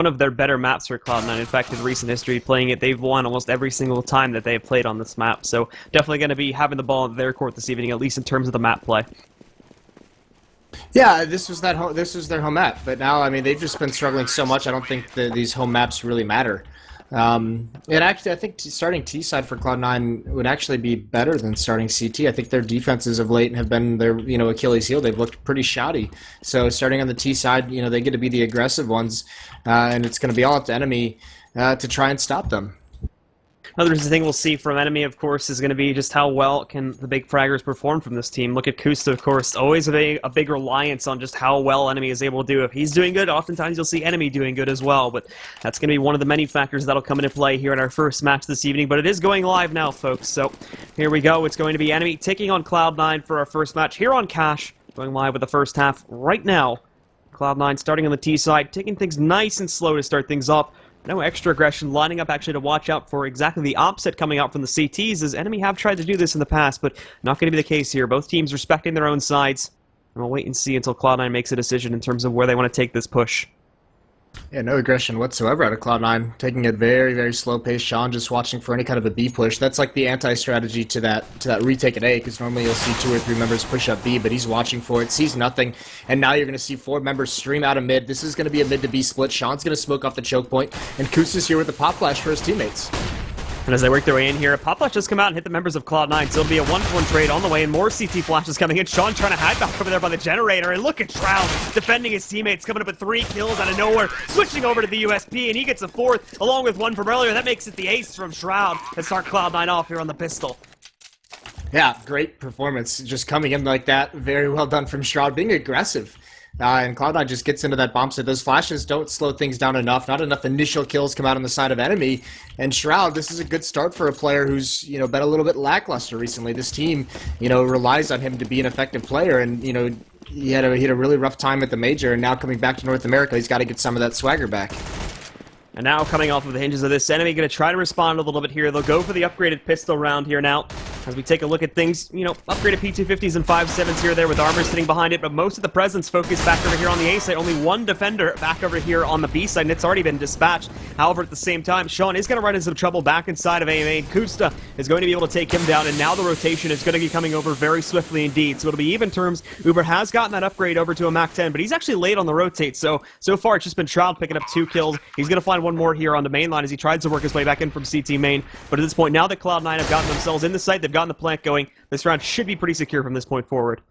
one of their better maps for Cloud9. In fact, in recent history playing it, they've won almost every single time that they've played on this map. So definitely going to be having the ball in their court this evening, at least in terms of the map play. Yeah, this was their home map, but now, I mean, they've just been struggling so much. I don't think these home maps really matter. And actually, I think starting T side for Cloud9 would actually be better than starting CT. I think their defenses of late have been their Achilles heel. They've looked pretty shoddy. So starting on the T side, they get to be the aggressive ones, and it's going to be all up to NME to try and stop them. Another thing we'll see from NME, of course, is going to be just how well can the big fraggers perform from this team. Look at Kusta, of course, always a big reliance on just how well NME is able to do. If he's doing good, oftentimes you'll see NME doing good as well, but that's going to be one of the many factors that'll come into play here in our first match this evening, but it is going live now, folks, so here we go. It's going to be NME taking on Cloud9 for our first match here on Cash, going live with the first half right now. Cloud9 starting on the T side, taking things nice and slow to start things off. No extra aggression, lining up actually to watch out for exactly the opposite coming out from the CTs, as NME have tried to do this in the past, but not going to be the case here. Both teams respecting their own sides, and we'll wait and see until Cloud9 makes a decision in terms of where they want to take this push. Yeah, no aggression whatsoever out of Cloud9, taking it very, very slow pace. Sean just watching for any kind of a B push. That's like the anti-strategy to that retake at A, because normally you'll see 2 or 3 members push up B, but he's watching for it, sees nothing, and now you're going to see 4 members stream out of mid. This is going to be a mid to B split. Sean's going to smoke off the choke point, and Kusta's here with the pop flash for his teammates. And as they work their way in here, Pop Flash just come out and hit the members of Cloud9, so it'll be a 1-1 trade on the way, and more CT flashes coming in. Sean trying to hide back over there by the generator, and look at Shroud defending his teammates, coming up with 3 kills out of nowhere, switching over to the USP, and he gets a 4th, along with 1 from earlier. That makes it the ace from Shroud to start Cloud9 off here on the pistol. Yeah, great performance, just coming in like that. Very well done from Shroud, being aggressive. And Cloud9 just gets into that bomb set. Those flashes don't slow things down enough. Not enough initial kills come out on the side of NME. And Shroud, this is a good start for a player who's, been a little bit lackluster recently. This team, relies on him to be an effective player. And, he had a really rough time at the major. And now coming back to North America, he's got to get some of that swagger back. And now coming off of the hinges of this, NME going to try to respond a little bit here. They'll go for the upgraded pistol round here now. As we take a look at things, upgraded P250s and 5.7s here there with armor sitting behind it, but most of the presence focused back over here on the A side. Only 1 defender back over here on the B side, and it's already been dispatched. However, at the same time, Sean is going to run into some trouble back inside of AMA. Kusta is going to be able to take him down, and now the rotation is going to be coming over very swiftly indeed. So it'll be even terms. Uber has gotten that upgrade over to a Mach 10, but he's actually late on the rotate. So far, it's just been Shroud picking up 2 kills. He's going to find 1 more here on the main line as he tries to work his way back in from CT main. But at this point, now that Cloud9 have gotten themselves in the site, they've gotten the plant going. This round should be pretty secure from this point forward.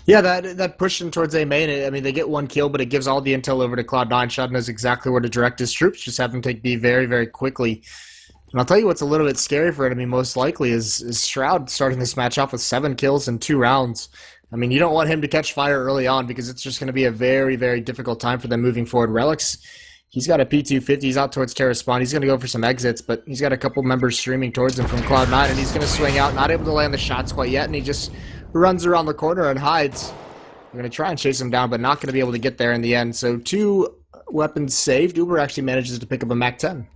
Yeah, that pushing towards A main, I mean, they get 1 kill, but it gives all the intel over to Cloud9. Shroud knows exactly where to direct his troops, just have them take B very, very quickly. And I'll tell you what's a little bit scary for enemy, most likely, is Shroud starting this match off with 7 kills in 2 rounds. I mean, you don't want him to catch fire early on, because it's just going to be a very, very difficult time for them moving forward. Relics, he's got a P250, he's out towards Terra Spawn, he's going to go for some exits, but he's got a couple members streaming towards him from Cloud9, and he's going to swing out, not able to land the shots quite yet, and he just runs around the corner and hides. We're going to try and chase him down, but not going to be able to get there in the end. So 2 weapons saved. Uber actually manages to pick up a Mach 10.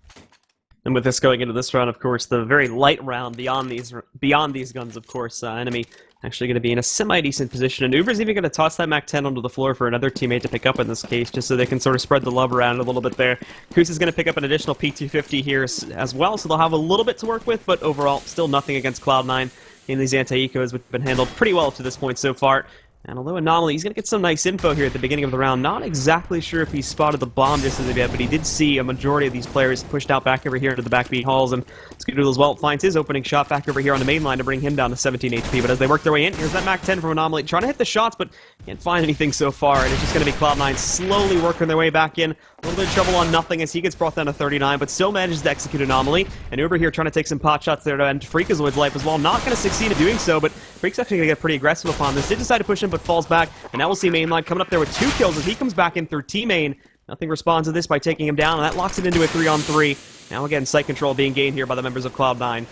And with this going into this round, of course, the very light round beyond these guns, of course, NME actually going to be in a semi-decent position. And Uber's even going to toss that Mach 10 onto the floor for another teammate to pick up in this case, just so they can sort of spread the love around a little bit there. Kus is going to pick up an additional P250 here as well, so they'll have a little bit to work with, but overall, still nothing against Cloud9 in these anti-ecos, which have been handled pretty well up to this point so far. And although Anomaly, he's going to get some nice info here at the beginning of the round. Not exactly sure if he spotted the bomb just as of yet, but he did see a majority of these players pushed out back over here into the backbeat halls. And Scoodoodle as well finds his opening shot back over here on the main line to bring him down to 17 HP. But as they work their way in, here's that Mach 10 from Anomaly, trying to hit the shots, but can't find anything so far. And it's just going to be Cloud9 slowly working their way back in. A little bit of trouble on nothing as he gets brought down to 39, but still manages to execute Anomaly. And Uber here trying to take some pot shots there to end Freakazoid's life as well. Not going to succeed in doing so, but Freak's actually going to get pretty aggressive upon this. Did decide to push him, but falls back. And now we'll see Mainline coming up there with 2 kills as he comes back in through T-Main. Nothing responds to this by taking him down, and that locks it into a 3-on-3. Now again, site control being gained here by the members of Cloud9.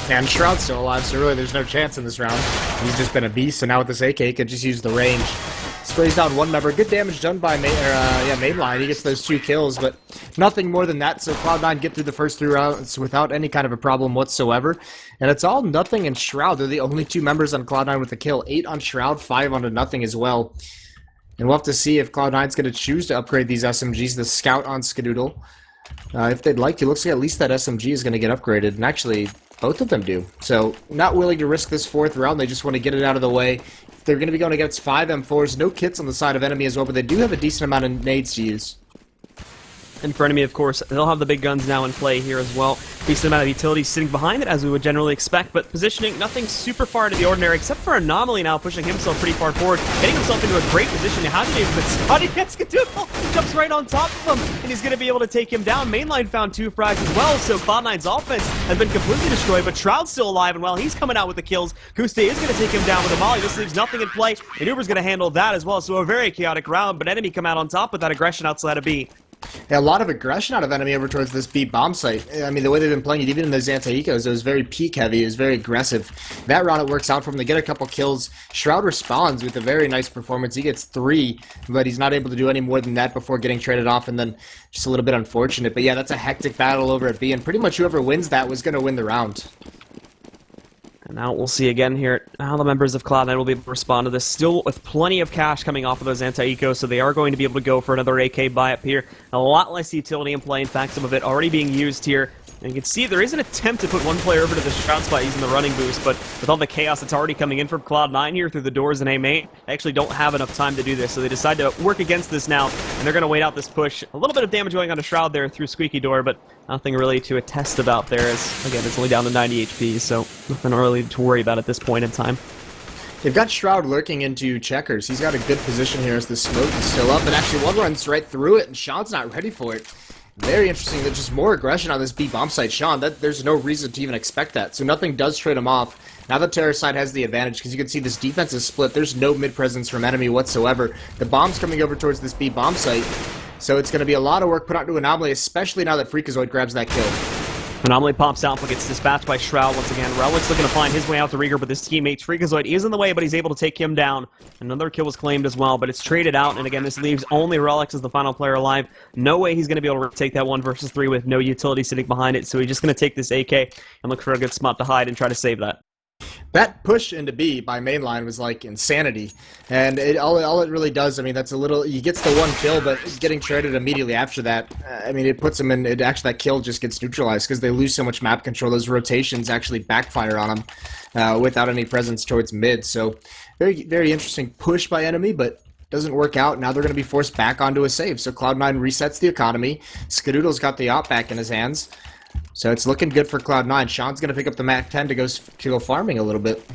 And Shroud's still alive, so really there's no chance in this round. He's just been a beast, so now with this AK, he could just use the range. Sprays down 1 member. Good damage done by Mainline. He gets those 2 kills, but nothing more than that. So Cloud9 get through the first 3 rounds without any kind of a problem whatsoever. And it's all nothing in Shroud. They're the only 2 members on Cloud9 with a kill. 8 on Shroud, 5 on nothing as well. And we'll have to see if Cloud9's going to choose to upgrade these SMGs, the Scout on Skadoodle. If they'd like to, looks like at least that SMG is going to get upgraded, and actually, both of them do. So, not willing to risk this 4th round, they just want to get it out of the way. They're going to be going against 5 M4s, no kits on the side of enemy as well, but they do have a decent amount of nades to use. And for enemy, of course, they'll have the big guns now in play here as well. Decent amount of utility sitting behind it, as we would generally expect, but positioning nothing super far to the ordinary, except for Anomaly now pushing himself pretty far forward, getting himself into a great position. How did he even spotty gets Skadoodle, jumps right on top of him, and he's going to be able to take him down. Mainline found 2 frags as well, so Cloud9's offense has been completely destroyed, but Shroud's still alive, and while he's coming out with the kills, Kuste is going to take him down with a volley. This leaves nothing in play, and Uber's going to handle that as well, so a very chaotic round, but enemy come out on top with that aggression outside of B. Yeah, a lot of aggression out of enemy over towards this B bomb site. I mean, the way they've been playing it, even in those anti-ecos, it was very peak heavy, it was very aggressive. That round it works out for them. They get a couple kills. Shroud responds with a very nice performance. He gets 3, but he's not able to do any more than that before getting traded off, and then just a little bit unfortunate. But yeah, that's a hectic battle over at B, and pretty much whoever wins that was going to win the round. And now we'll see again here how the members of Cloud9 will be able to respond to this. Still with plenty of cash coming off of those anti-ecos, so they are going to be able to go for another AK buy-up here. A lot less utility in play. In fact, some of it already being used here. And you can see there is an attempt to put one player over to the Shroud spot using the running boost, but with all the chaos that's already coming in from Cloud9 here through the doors in A-Main, they actually don't have enough time to do this, so they decide to work against this now, and they're going to wait out this push. A little bit of damage going on to Shroud there through Squeaky Door, but nothing really to attest about there, as, again, it's only down to 90 HP, so nothing really to worry about at this point in time. They've got Shroud lurking into checkers. He's got a good position here as the smoke is still up, and actually one runs right through it, and Sean's not ready for it. Very interesting. There's just more aggression on this B bomb site. Sean, there's no reason to even expect that. So nothing does trade him off. Now the Terror side has the advantage because you can see this defense is split. There's no mid presence from enemy whatsoever. The bomb's coming over towards this B bomb site. So it's going to be a lot of work put out to Anomaly, especially now that Freakazoid grabs that kill. Anomaly pops out, but gets dispatched by Shroud once again. Relic's looking to find his way out to Rieger, but his teammate Freakazoid is in the way, but he's able to take him down. Another kill was claimed as well, but it's traded out, and again, this leaves only Relics as the final player alive. No way he's going to be able to take that 1 versus 3 with no utility sitting behind it, so he's just going to take this AK and look for a good spot to hide and try to save that. That push into B by mainline was like insanity, and all it really does, I mean, that's a little, he gets the 1 kill, but getting traded immediately after that, I mean, it puts him in, actually that kill just gets neutralized because they lose so much map control. Those rotations actually backfire on them without any presence towards mid, so very, very interesting push by enemy, but doesn't work out. Now they're going to be forced back onto a save, so Cloud9 resets the economy. Skadoodle's got the op back in his hands. So it's looking good for Cloud9. Sean's going to pick up the MAC-10 to go farming a little bit.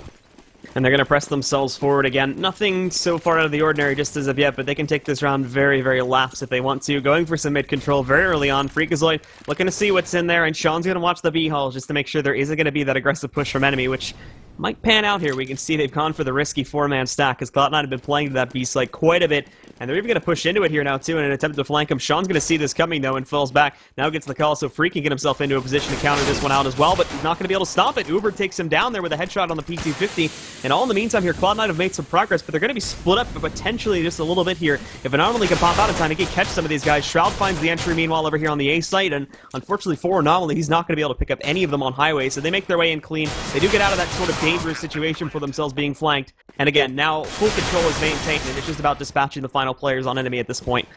And they're going to press themselves forward again. Nothing so far out of the ordinary just as of yet, but they can take this round very, very laps if they want to. Going for some mid-control very early on. Freakazoid looking to see what's in there, and Sean's going to watch the B-hull just to make sure there isn't going to be that aggressive push from enemy, which might pan out here. We can see they've gone for the risky 4-man stack, because Cloud9 have been playing to that B site quite a bit, and they're even going to push into it here now, too, in an attempt to flank him. Sean's going to see this coming, though, and falls back. Now gets the call, so Free can get himself into a position to counter this one out as well, but he's not going to be able to stop it. Uber takes him down there with a headshot on the P250, and all in the meantime here, Cloud9 have made some progress, but they're going to be split up potentially just a little bit here. If Anomaly can pop out in time, he can catch some of these guys. Shroud finds the entry, meanwhile, over here on the A site, and unfortunately for Anomaly, he's not going to be able to pick up any of them on highway, so they make their way in clean. They do get out of that sort of dangerous situation for themselves being flanked, and again, now full control is maintained, and it's just about dispatching the final players on enemy at this point.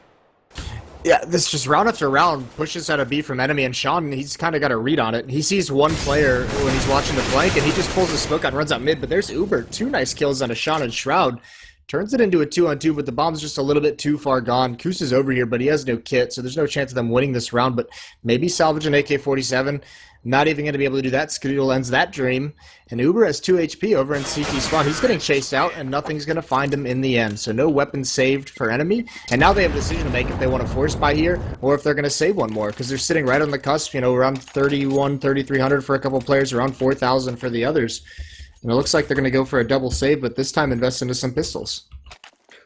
Yeah, this just round after round pushes out a B from enemy, and Sean, he's kind of got a read on it. He sees one player when he's watching the flank, and he just pulls the smoke out and runs out mid, but there's Uber. 2 nice kills on a Sean and Shroud. Turns it into a 2-on-2, but the bomb's just a little bit too far gone. Koos is over here, but he has no kit, so there's no chance of them winning this round, but maybe salvage an AK-47. Not even going to be able to do that. Skadoodle ends that dream. And Uber has 2 HP over in CT spawn. He's getting chased out, and nothing's going to find him in the end. So no weapons saved for enemy. And now they have a decision to make if they want to force buy here, or if they're going to save one more. Because they're sitting right on the cusp, you know, around 3,300 for a couple players, around 4,000 for the others. And it looks like they're going to go for a double save, but this time invest into some pistols.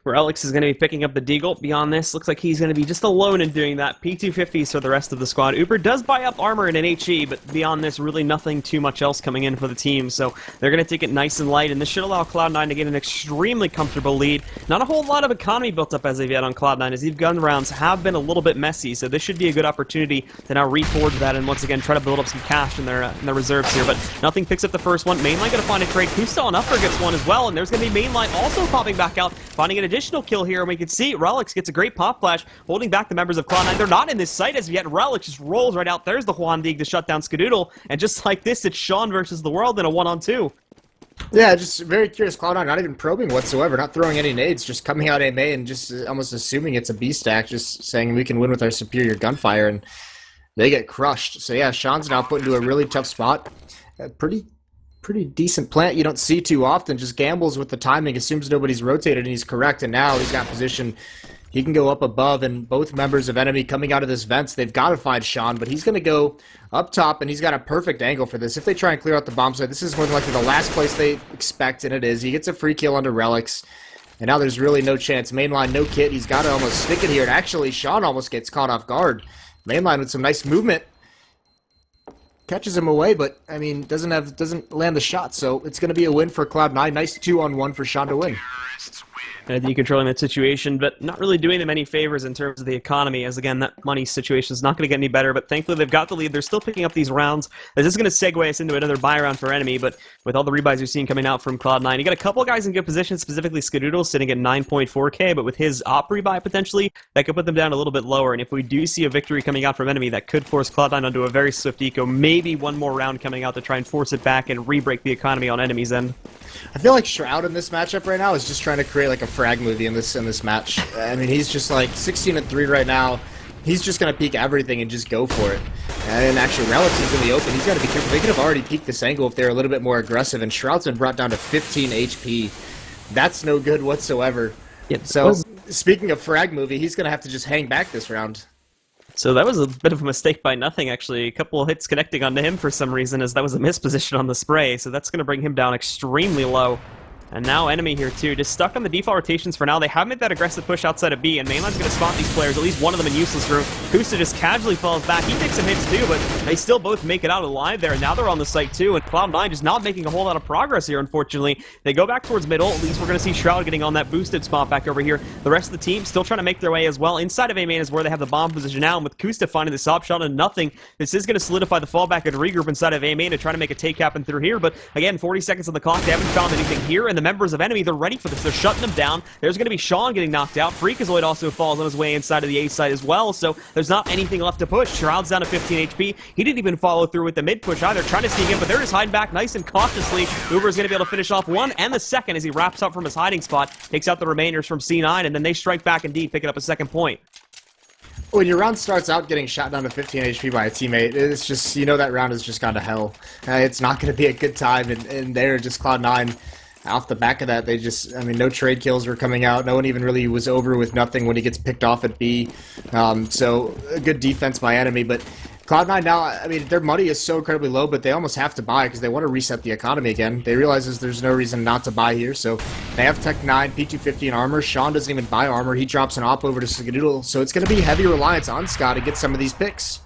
Relics is going to be picking up the Deagle. Beyond this, looks like he's going to be just alone in doing that. P250s for the rest of the squad. Uber does buy up armor and an HE, but beyond this, really nothing too much else coming in for the team. So they're going to take it nice and light, and this should allow Cloud9 to get an extremely comfortable lead. Not a whole lot of economy built up as of yet on Cloud9, as these gun rounds have been a little bit messy, so this should be a good opportunity to now reforge that and once again try to build up some cash in their reserves here. But nothing picks up the first one. Mainline going to find a trade. Kusta on Upper gets one as well, and there's going to be Mainline also popping back out, finding an additional additional kill here, and we can see Relics gets a great pop flash, holding back the members of Cloud9. They're not in this site as of yet. Relics just rolls right out. There's the Juan Dig to shut down Skadoodle, and just like this, it's Sean versus the world in a 1-on-2. Yeah, just very curious. Cloud9 not even probing whatsoever, not throwing any nades, just coming out A and just almost assuming it's a B stack, just saying we can win with our superior gunfire, and they get crushed. So yeah, Sean's now put into a really tough spot. Pretty decent plant you don't see too often, just gambles with the timing, assumes nobody's rotated, and he's correct, and now he's got position. He can go up above, and both members of Enemy coming out of this vents, they've got to find Sean, but he's going to go up top, and he's got a perfect angle for this. If they try and clear out the bomb site, this is more than likely the last place they expect, and it is. He gets a free kill onto Relics, and now there's really no chance. Mainline, no kit, he's got to almost stick it here, and actually, Sean almost gets caught off guard. Mainline with some nice movement. Catches him away, but, I mean, doesn't land the shot, so it's going to be a win for Cloud9. Nice 2-on-1 for Sean to win. Controlling that situation, but not really doing them any favors in terms of the economy, as again, that money situation is not going to get any better, but thankfully they've got the lead. They're still picking up these rounds. This is going to segue us into another buy round for Enemy, but with all the rebuys you're seeing coming out from Cloud9, you got a couple guys in good position, specifically Skadoodle sitting at 9.4k, but with his op rebuy potentially, that could put them down a little bit lower, and if we do see a victory coming out from Enemy, that could force Cloud9 onto a very swift eco, maybe one more round coming out to try and force it back and re-break the economy on Enemy's end. I feel like Shroud in this matchup right now is just trying to create like a frag movie in this match. I mean, he's just like 16-3 right now. He's just going to peek everything and just go for it. And actually, Relics is in the open. He's got to be careful. They could have already peeked this angle if they were a little bit more aggressive, and Shroud's been brought down to 15 HP. That's no good whatsoever. Yep. So, speaking of frag movie, he's going to have to just hang back this round. So that was a bit of a mistake by Nothing, actually. A couple of hits connecting onto him for some reason, as that was a misposition on the spray, so that's going to bring him down extremely low. And now Enemy here too, just stuck on the default rotations for now. They have made that aggressive push outside of B, and Mainline's going to spot these players, at least one of them in useless room. Kusta just casually falls back. He takes some hits too, but they still both make it out alive there, and now they're on the site too, and Cloud9 just not making a whole lot of progress here, unfortunately. They go back towards middle. At least we're going to see Shroud getting on that boosted spot back over here. The rest of the team still trying to make their way as well. Inside of A main is where they have the bomb position now, and with Kusta finding this option and Nothing, this is going to solidify the fallback and regroup inside of A main to try to make a take happen through here, but again, 40 seconds on the clock. They haven't found anything here, and the members of Enemy, they're ready for this. They're shutting them down. There's going to be Sean getting knocked out. Freakazoid also falls on his way inside of the A side as well, so there's not anything left to push. Shroud's down to 15 HP. He didn't even follow through with the mid push either, trying to sneak in, but they're just hiding back nice and cautiously. Uber's going to be able to finish off one and the second as he wraps up from his hiding spot, takes out the remainders from C9, and then they strike back indeed, picking up a second point. When your round starts out getting shot down to 15 HP by a teammate, it's just, you know that round has just gone to hell. It's not going to be a good time, and they're just Cloud9. Off the back of that, they just, I mean, no trade kills were coming out. No one even really was over with Nothing when he gets picked off at B. So, a good defense by Enemy, but Cloud9 now, I mean, their money is so incredibly low, but they almost have to buy because they want to reset the economy again. They realize there's no reason not to buy here, so they have Tech 9, P250, and armor. Sean doesn't even buy armor. He drops an op over to Skadoodle, so it's going to be heavy reliance on Scott to get some of these picks.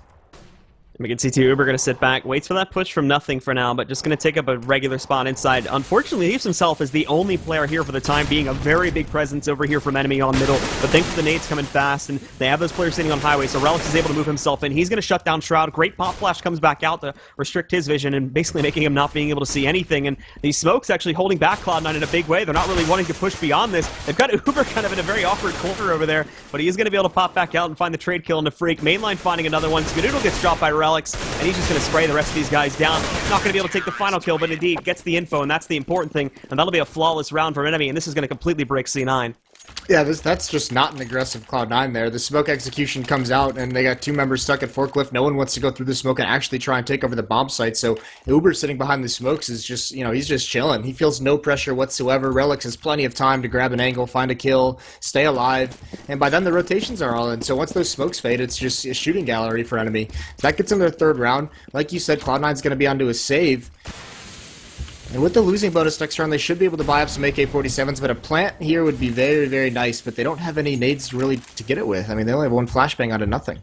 We can see too, Uber going to sit back, waits for that push from Nothing for now, but just going to take up a regular spot inside. Unfortunately, leaves himself as the only player here for the time being, a very big presence over here from Enemy on middle, but thanks to the nades coming fast, and they have those players sitting on highway, so Relics is able to move himself in. He's going to shut down Shroud. Great pop flash comes back out to restrict his vision and basically making him not being able to see anything, and these smokes actually holding back Cloud9 in a big way. They're not really wanting to push beyond this. They've got Uber kind of in a very awkward corner over there, but he is going to be able to pop back out and find the trade kill into Freak. Mainline finding another one. Skadoodle gets dropped by Relics, and he's just going to spray the rest of these guys down. Not going to be able to take the final kill, but indeed gets the info, and that's the important thing, and that'll be a flawless round from Enemy, and this is going to completely break C9. Yeah, that's just not an aggressive Cloud9 there. The smoke execution comes out, and they got two members stuck at Forklift. No one wants to go through the smoke and actually try and take over the bomb site, so Uber sitting behind the smokes is just, you know, he's just chilling. He feels no pressure whatsoever. Relics has plenty of time to grab an angle, find a kill, stay alive, and by then the rotations are all in, so once those smokes fade, it's just a shooting gallery for Enemy. That gets them their third round. Like you said, Cloud9's going to be onto a save. And with the losing bonus next round, they should be able to buy up some AK-47s, but a plant here would be very, very nice, but they don't have any nades really to get it with. I mean, they only have one flashbang out of Nothing.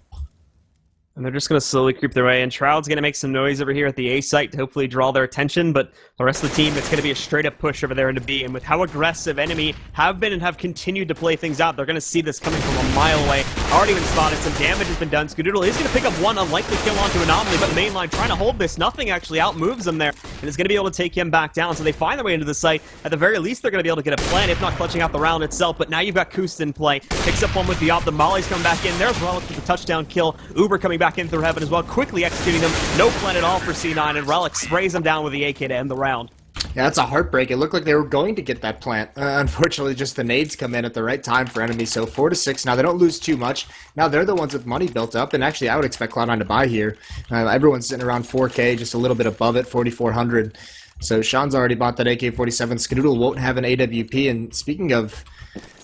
And they're just going to slowly creep their way in. Shroud's going to make some noise over here at the A site to hopefully draw their attention, but the rest of the team, it's going to be a straight-up push over there into B. And with how aggressive Enemy have been and have continued to play things out, they're going to see this coming from a mile away. already been spotted. Some damage has been done. Skadoodle is going to pick up one unlikely kill onto Anomaly, but Mainline trying to hold this. Nothing actually outmoves them there, and is going to be able to take him back down. So they find their way into the site. At the very least, they're going to be able to get a plant, if not clutching out the round itself. But now you've got coOL in play. Picks up one with the op. The Molly's coming back in. There's Relic with the touchdown kill. Uber coming back in through heaven as well, quickly executing them. No plant at all for C9, and Relic sprays them down with the AK to end the round. Yeah, that's a heartbreak. It looked like they were going to get that plant. Unfortunately, just the nades come in at the right time for enemy. So 4-6. Now, they don't lose too much. Now, they're the ones with money built up. And actually, I would expect Cloud9 to buy here. Everyone's sitting around 4K, just a little bit above it, 4,400. So Sean's already bought that AK-47. Skadoodle won't have an AWP. And speaking of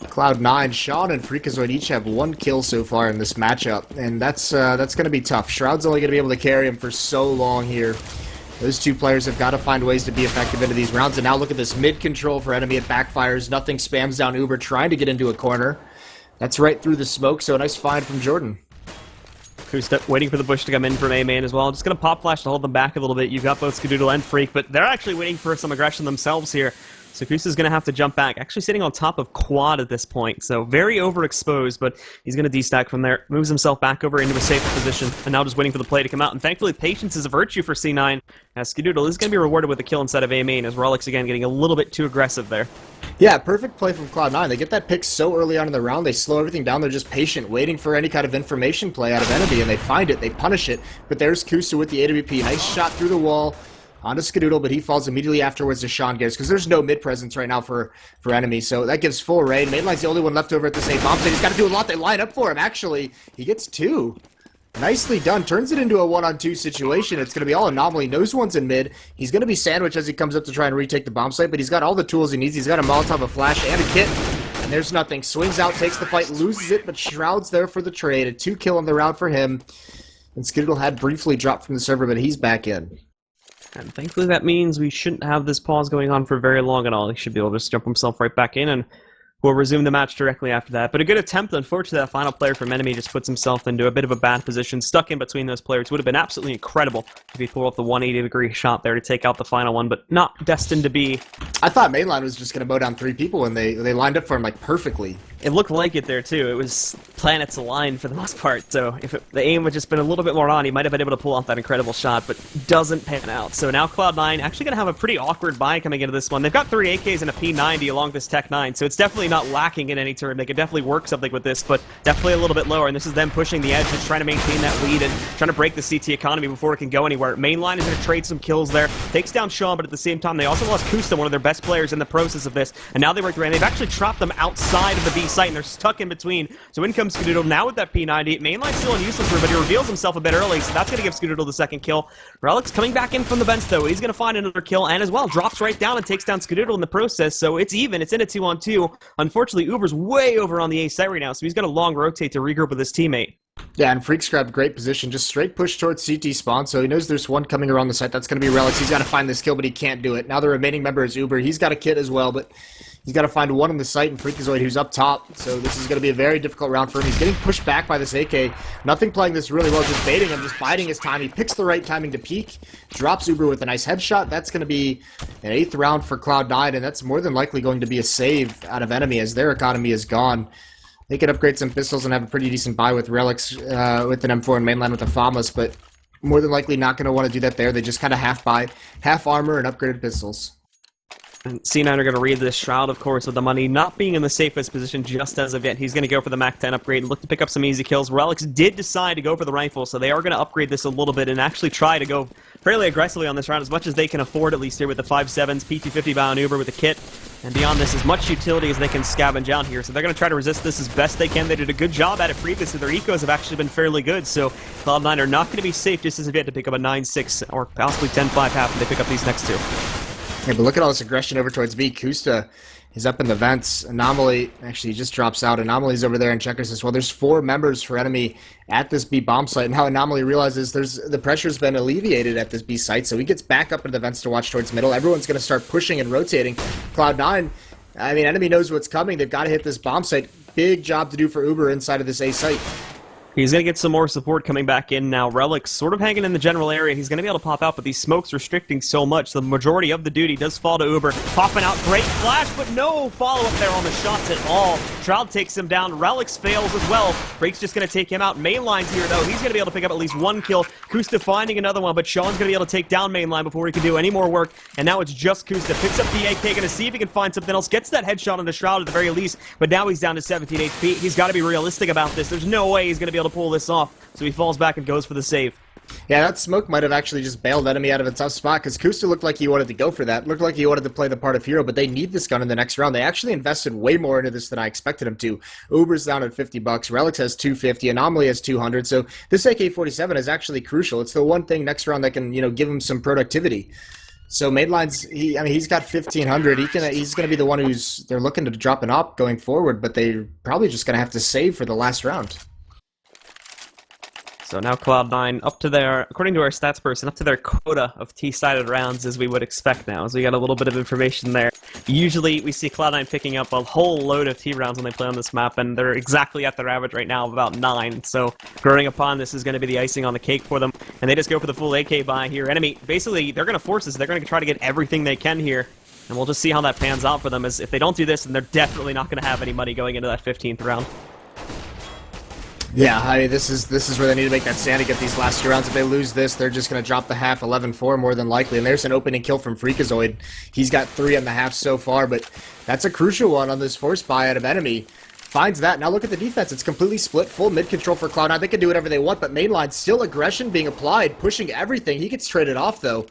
Cloud9, Sean and Freakazoid each have 1 kill so far in this matchup. And that's going to be tough. Shroud's only going to be able to carry him for so long here. Those two players have got to find ways to be effective into these rounds. And now look at this mid-control for enemy. It backfires. Nothing spams down Uber trying to get into a corner. That's right through the smoke, so a nice find from Jordan. coOL waiting for the bush to come in from A main as well. Just going to pop flash to hold them back a little bit. You've got both Skadoodle and Freak, but they're actually waiting for some aggression themselves here. So coOL is going to have to jump back. Actually sitting on top of quad at this point. So very overexposed, but he's going to destack from there. Moves himself back over into a safer position. And now just waiting for the play to come out. And thankfully, patience is a virtue for C9. As Skadoodle is going to be rewarded with a kill instead of A main. As Relic's again getting a little bit too aggressive there. Yeah, perfect play from Cloud9. They get that pick so early on in the round. They slow everything down. They're just patient, waiting for any kind of information play out of enemy. And they find it. They punish it. But there's coOL with the AWP. Nice shot through the wall onto Skadoodle, but he falls immediately afterwards to Sean Gibbs, because there's no mid presence right now for enemy, so that gives full raid. Mainline's the only one left over at the same bomb site. He's got to do a lot. They line up for him, actually. He gets 2. Nicely done. Turns it into a 1-on-2 situation. It's going to be all Anomaly. Knows one's in mid. He's going to be sandwiched as he comes up to try and retake the bomb site, but he's got all the tools he needs. He's got a Molotov, a flash, and a kit. And there's nothing. Swings out, takes the fight, loses it, but Shroud's there for the trade. A 2 kill in the round for him. And Skadoodle had briefly dropped from the server, but he's back in. And thankfully that means we shouldn't have this pause going on for very long at all. He should be able to just jump himself right back in, and we'll resume the match directly after that. But a good attempt. Unfortunately, that final player from enemy just puts himself into a bit of a bad position. Stuck in between those players. Would have been absolutely incredible if he pulled off the 180-degree shot there to take out the final one, but not destined to be. I thought Mainline was just going to mow down 3 people, and they lined up for him like perfectly. It looked like it there, too. It was planets aligned for the most part, so if the aim had just been a little bit more on, he might have been able to pull off that incredible shot, but doesn't pan out. So now Cloud9 actually going to have a pretty awkward buy coming into this one. They've got 3 AKs and a P90 along this Tech 9, so it's definitely not lacking in any turn. They could definitely work something with this, but definitely a little bit lower, and this is them pushing the edge, just trying to maintain that lead and trying to break the CT economy before it can go anywhere. Mainline is going to trade some kills there, takes down Sean, but at the same time, they also lost coOL, one of their best players in the process of this, and now they work around. They've actually trapped them outside of the B site, and they're stuck in between. So in comes Skadoodle now with that P90. Mainline's still in useless room, but he reveals himself a bit early, so that's going to give Skadoodle the second kill. Relic's coming back in from the bench, though. He's going to find another kill, and as well, drops right down and takes down Skadoodle in the process, so it's even. It's in a 2-on-2. Unfortunately, Uber's way over on the A site right now, so he's got to long rotate to regroup with his teammate. Yeah, and Freak's grabbed great position, just straight push towards CT spawn, so he knows there's one coming around the site. That's going to be Relics. He's got to find this kill, but he can't do it. Now the remaining member is Uber. He's got a kit as well, but he's got to find one in the site, and Freakazoid, who's up top, so this is going to be a very difficult round for him. He's getting pushed back by this AK. Nothing playing this really well, just baiting him, just biding his time. He picks the right timing to peek, drops Uber with a nice headshot. That's going to be an 8th round for Cloud9, and that's more than likely going to be a save out of enemy as their economy is gone. They could upgrade some pistols and have a pretty decent buy with Relics, with an M4 and mainline with the FAMAS, but more than likely not going to want to do that there. They just kind of half buy, half armor, and upgraded pistols. And C9 are going to read this Shroud, of course, with the money not being in the safest position just as of yet. He's going to go for the Mac 10 upgrade and look to pick up some easy kills. Relics did decide to go for the rifle, so they are going to upgrade this a little bit and actually try to go fairly aggressively on this round, as much as they can afford, at least here with the 5.7s, P250 bound Uber with the kit. And beyond this, as much utility as they can scavenge out here. So they're going to try to resist this as best they can. They did a good job at it previously. Their ecos have actually been fairly good. So Cloud9 are not going to be safe just as of yet to pick up a 9-6 or possibly 10-5 half when they pick up these next 2. Yeah, but look at all this aggression over towards B. coOL is up in the vents. Anomaly, actually, he just drops out. Anomaly's over there and checkers as well. There's 4 members for enemy at this B bomb site. And now Anomaly realizes the pressure's been alleviated at this B site. So he gets back up into the vents to watch towards middle. Everyone's going to start pushing and rotating. Cloud9, I mean, enemy knows what's coming. They've got to hit this bomb site. Big job to do for Uber inside of this A site. He's going to get some more support coming back in now. Relic's sort of hanging in the general area. He's going to be able to pop out, but these smokes restricting so much. The majority of the duty does fall to Uber. Popping out, great flash, but no follow-up there on the shots at all. Shroud takes him down. Relic's fails as well. Freak's just going to take him out. Mainline's here, though. He's going to be able to pick up at least one kill. Kusta finding another one, but Sean's going to be able to take down Mainline before he can do any more work. And now it's just Kusta. Picks up the AK, going to see if he can find something else. Gets that headshot on the Shroud at the very least, but now he's down to 17 HP. He's got to be realistic about this. There's no way he's going to be able to pull this off. So he falls back and goes for the save. Yeah, that smoke might have actually just bailed Enemy out of a tough spot, because Kusta looked like he wanted to go for that. Looked like he wanted to play the part of hero, but they need this gun in the next round. They actually invested way more into this than I expected him to. Uber's down at $50, Relics has 250, Anomaly has 200, so this AK-47 is actually crucial. It's the one thing next round that can, give him some productivity. So Mainline's, he's got 1,500. He's going to be the one they're looking to drop an op going forward, but they're probably just going to have to save for the last round. So now Cloud9 up to their, according to our stats person, up to their quota of T-sided rounds as we would expect now. So we got a little bit of information there. Usually we see Cloud9 picking up a whole load of T rounds when they play on this map, and they're exactly at their average right now of about 9. So growing upon this is going to be the icing on the cake for them. And they just go for the full AK buy here. Enemy, basically, they're going to force this. They're going to try to get everything they can here. And we'll just see how that pans out for them. As if they don't do this, then they're definitely not going to have any money going into that 15th round. Yeah, this is where they need to make that stand to get these last 2 rounds. If they lose this, they're just going to drop the half 11-4 more than likely. And there's an opening kill from Freakazoid. He's got 3 on the half so far, but that's a crucial one on this force buy out of Enemy. Finds that. Now look at the defense. It's completely split, full mid control for Cloud9. They can do whatever they want, but Mainline still aggression being applied, pushing everything. He gets traded off though.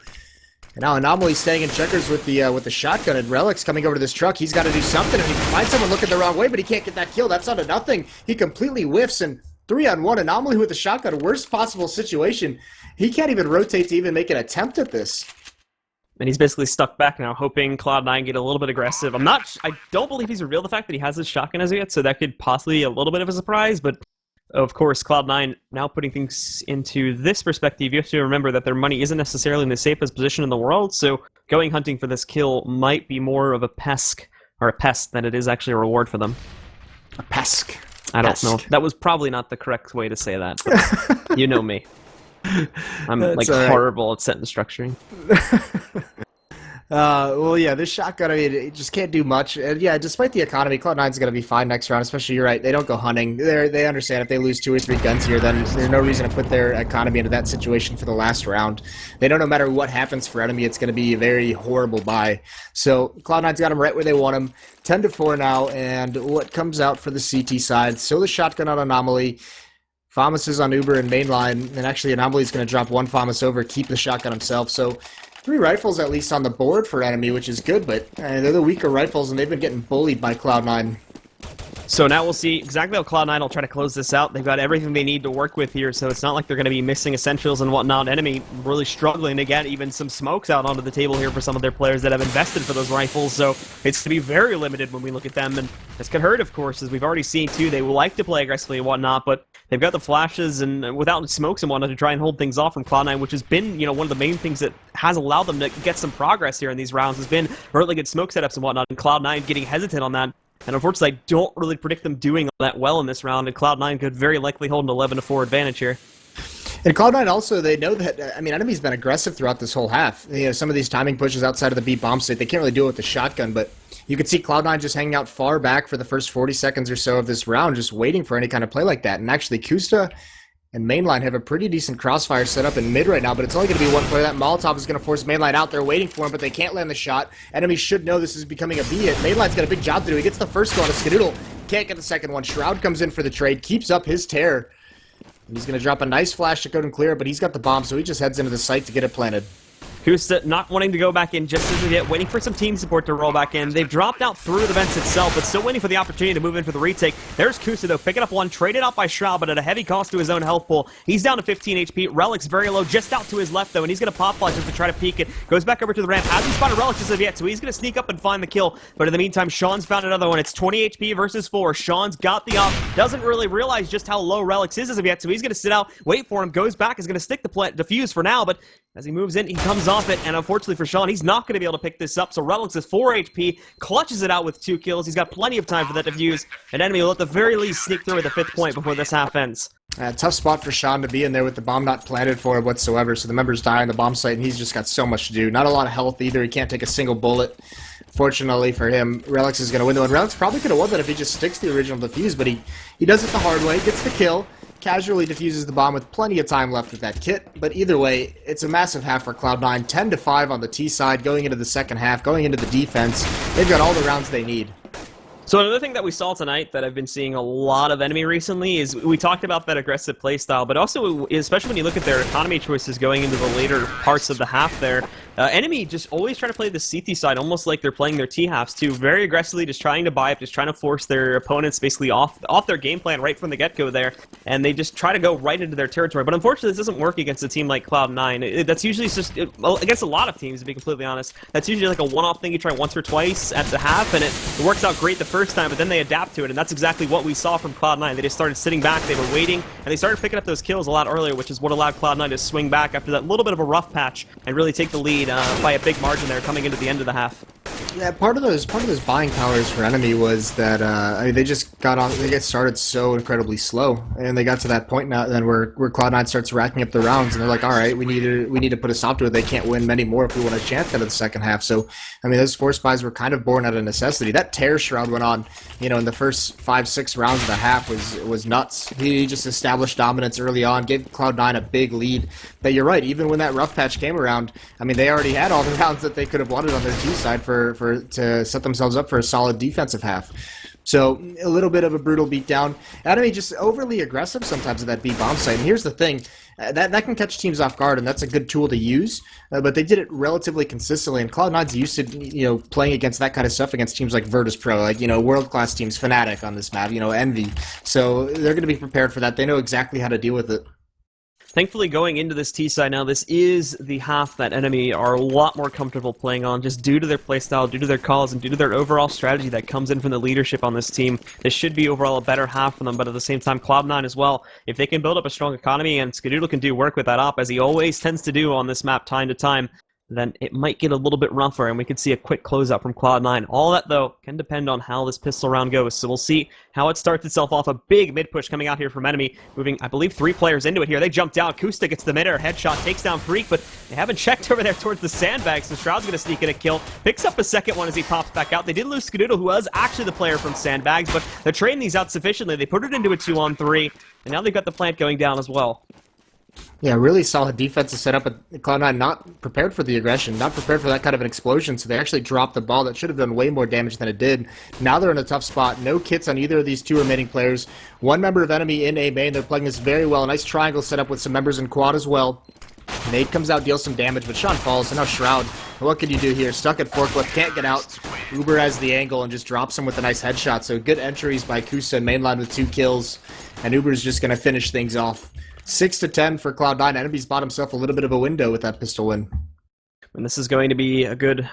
And now Anomaly staying in checkers with the shotgun, and Relic's coming over to this truck. He's got to do something, and he can find someone looking the wrong way, but he can't get that kill. That's not a nothing. He completely whiffs, and 3-on-1 Anomaly with the shotgun, worst possible situation. He can't even rotate to even make an attempt at this. And he's basically stuck back now, hoping Cloud9 get a little bit aggressive. I don't believe he's revealed the fact that he has his shotgun as yet, so that could possibly be a little bit of a surprise, but of course, Cloud9 now putting things into this perspective, you have to remember that their money isn't necessarily in the safest position in the world, so going hunting for this kill might be more of a pest than it is actually a reward for them. A pesk. I don't know. That was probably not the correct way to say that, but you know me. I'm like horrible at sentence structuring. Well, yeah, this shotgun, it just can't do much. And yeah, despite the economy, Cloud9's going to be fine next round, especially, you're right, they don't go hunting. They understand if they lose 2 or 3 guns here, then there's no reason to put their economy into that situation for the last round. They know no matter what happens for Enemy, it's going to be a very horrible buy. So Cloud9's got them right where they want them. 10-4 now, and what comes out for the CT side? So the shotgun on Anomaly. Famas is on Uber and Mainline, and actually Anomaly's going to drop 1 Famas over, keep the shotgun himself. So 3 rifles at least on the board for Enemy, which is good, but they're the weaker rifles, and they've been getting bullied by Cloud9. So now we'll see exactly how Cloud9 will try to close this out. They've got everything they need to work with here, so it's not like they're going to be missing essentials and whatnot. Enemy really struggling to get even some smokes out onto the table here for some of their players that have invested for those rifles, so it's to be very limited when we look at them, and this could hurt, of course, as we've already seen, too. They like to play aggressively and whatnot, but they've got the flashes and without smokes and whatnot to try and hold things off from Cloud9, which has been, one of the main things that has allowed them to get some progress here in these rounds, has been really good smoke setups and whatnot, and Cloud9 getting hesitant on that. And unfortunately, I don't really predict them doing that well in this round, and Cloud9 could very likely hold an 11-4 advantage here. And Cloud9 also, they know that, Enemy's been aggressive throughout this whole half. Some of these timing pushes outside of the B bomb state, they can't really do it with the shotgun, but you could see Cloud9 just hanging out far back for the first 40 seconds or so of this round, just waiting for any kind of play like that. And actually, Kusta and Mainline have a pretty decent crossfire set up in mid right now, but it's only going to be one player. That Molotov is going to force Mainline out there waiting for him, but they can't land the shot. Enemy should know this is becoming a B hit. Mainline's got a big job to do. He gets the first one. A Skadoodle can't get the second one. Shroud comes in for the trade, keeps up his tear. And he's going to drop a nice flash to Code and Clear, but he's got the bomb, so he just heads into the site to get it planted. Kusta not wanting to go back in just as of yet, waiting for some team support to roll back in. They've dropped out through the vents itself, but still waiting for the opportunity to move in for the retake. There's Kusta, though, picking up one, traded out by Shroud, but at a heavy cost to his own health pool. He's down to 15 HP. Relic's very low, just out to his left, though, and he's going to pop flash just to try to peek it. Goes back over to the ramp, hasn't spotted Relic just as of yet, so he's going to sneak up and find the kill. But in the meantime, Sean's found another one. It's 20 HP versus 4. Sean's got the op, doesn't really realize just how low Relic's is as of yet, so he's going to sit out, wait for him, goes back, is going to stick the defuse for now, but as he moves in, he comes off it, and unfortunately for Sean, he's not going to be able to pick this up, so Relic's is 4 HP, clutches it out with 2 kills. He's got plenty of time for that defuse, and Enemy will at the very least sneak through at the 5th point before this half ends. Tough spot for Sean to be in there with the bomb not planted for him whatsoever, so the members die on the bomb site, and he's just got so much to do. Not a lot of health either. He can't take a single bullet. Fortunately for him, Relix is going to win, though, and Relix probably could have won that if he just sticks to the original defuse, but he does it the hard way, gets the kill, casually defuses the bomb with plenty of time left with that kit, but either way, it's a massive half for Cloud9, 10-5 on the T side, going into the second half, going into the defense. They've got all the rounds they need. So another thing that we saw tonight that I've been seeing a lot of NME recently is we talked about that aggressive playstyle, but also, especially when you look at their economy choices going into the later parts of the half there, NME just always try to play the CT side almost like they're playing their T-halves too, very aggressively, just trying to buy up, just trying to force their opponents basically off their game plan right from the get-go there, and they just try to go right into their territory. But unfortunately, this doesn't work against a team like Cloud9. That's usually just, against a lot of teams, to be completely honest, that's usually like a one-off thing you try once or twice at the half, and it works out great the first time, but then they adapt to it, and that's exactly what we saw from Cloud9. They just started sitting back, they were waiting, and they started picking up those kills a lot earlier, which is what allowed Cloud9 to swing back after that little bit of a rough patch and really take the lead by a big margin there coming into the end of the half. Yeah, part of those buying powers for NME was that I mean, they get started so incredibly slow, and they got to that point now then where Cloud9 starts racking up the rounds, and they're like, all right, we need to put a stop to it. They can't win many more if we want a chance out of the second half. So I mean, those force buys were kind of born out of necessity. That tear shroud went on, in the first 5-6 rounds of the half was nuts. He just established dominance early on, gave Cloud9 a big lead. But you're right, even when that rough patch came around, I mean, they already had all the rounds that they could have wanted on their T side to set themselves up for a solid defensive half. So a little bit of a brutal beatdown. Enemy just overly aggressive sometimes at that B bomb site. And here's the thing, that can catch teams off guard, and that's a good tool to use. But they did it relatively consistently, and Cloud9's used to playing against that kind of stuff against teams like Virtus Pro, like world class teams, Fnatic on this map, Envy. So they're going to be prepared for that. They know exactly how to deal with it. Thankfully, going into this T side now, this is the half that NME are a lot more comfortable playing on, just due to their playstyle, due to their calls, and due to their overall strategy that comes in from the leadership on this team. This should be overall a better half for them, but at the same time, Cloud9 as well. If they can build up a strong economy, and Skadoodle can do work with that op, as he always tends to do on this map time to time, then it might get a little bit rougher, and we could see a quick closeout from Cloud9. All that, though, can depend on how this pistol round goes, so we'll see how it starts itself off. A big mid-push coming out here from NME, moving, I believe, 3 players into it here. They jump down. Kusta gets the mid-air headshot, takes down Freak, but they haven't checked over there towards the sandbags, so Shroud's going to sneak in a kill. Picks up a second one as he pops back out. They did lose Skadoodle, who was actually the player from sandbags, but they're trading these out sufficiently. They put it into a 2-on-3, and now they've got the plant going down as well. Yeah, really solid defensive setup, but Cloud9 not prepared for the aggression, not prepared for that kind of an explosion, so they actually dropped the ball that should have done way more damage than it did. Now they're in a tough spot. No kits on either of these 2 remaining players. 1 member of NME in A main. They're playing this very well. A nice triangle set up with some members in quad as well. Nate comes out, deals some damage, but Sean falls, and now Shroud. What can you do here? Stuck at forklift, can't get out. Uber has the angle and just drops him with a nice headshot. So good entries by Kusa and mainline with 2 kills, and Uber's just going to finish things off. 6-10 for Cloud9. Enemy's bought himself a little bit of a window with that pistol win. And this is going to be a good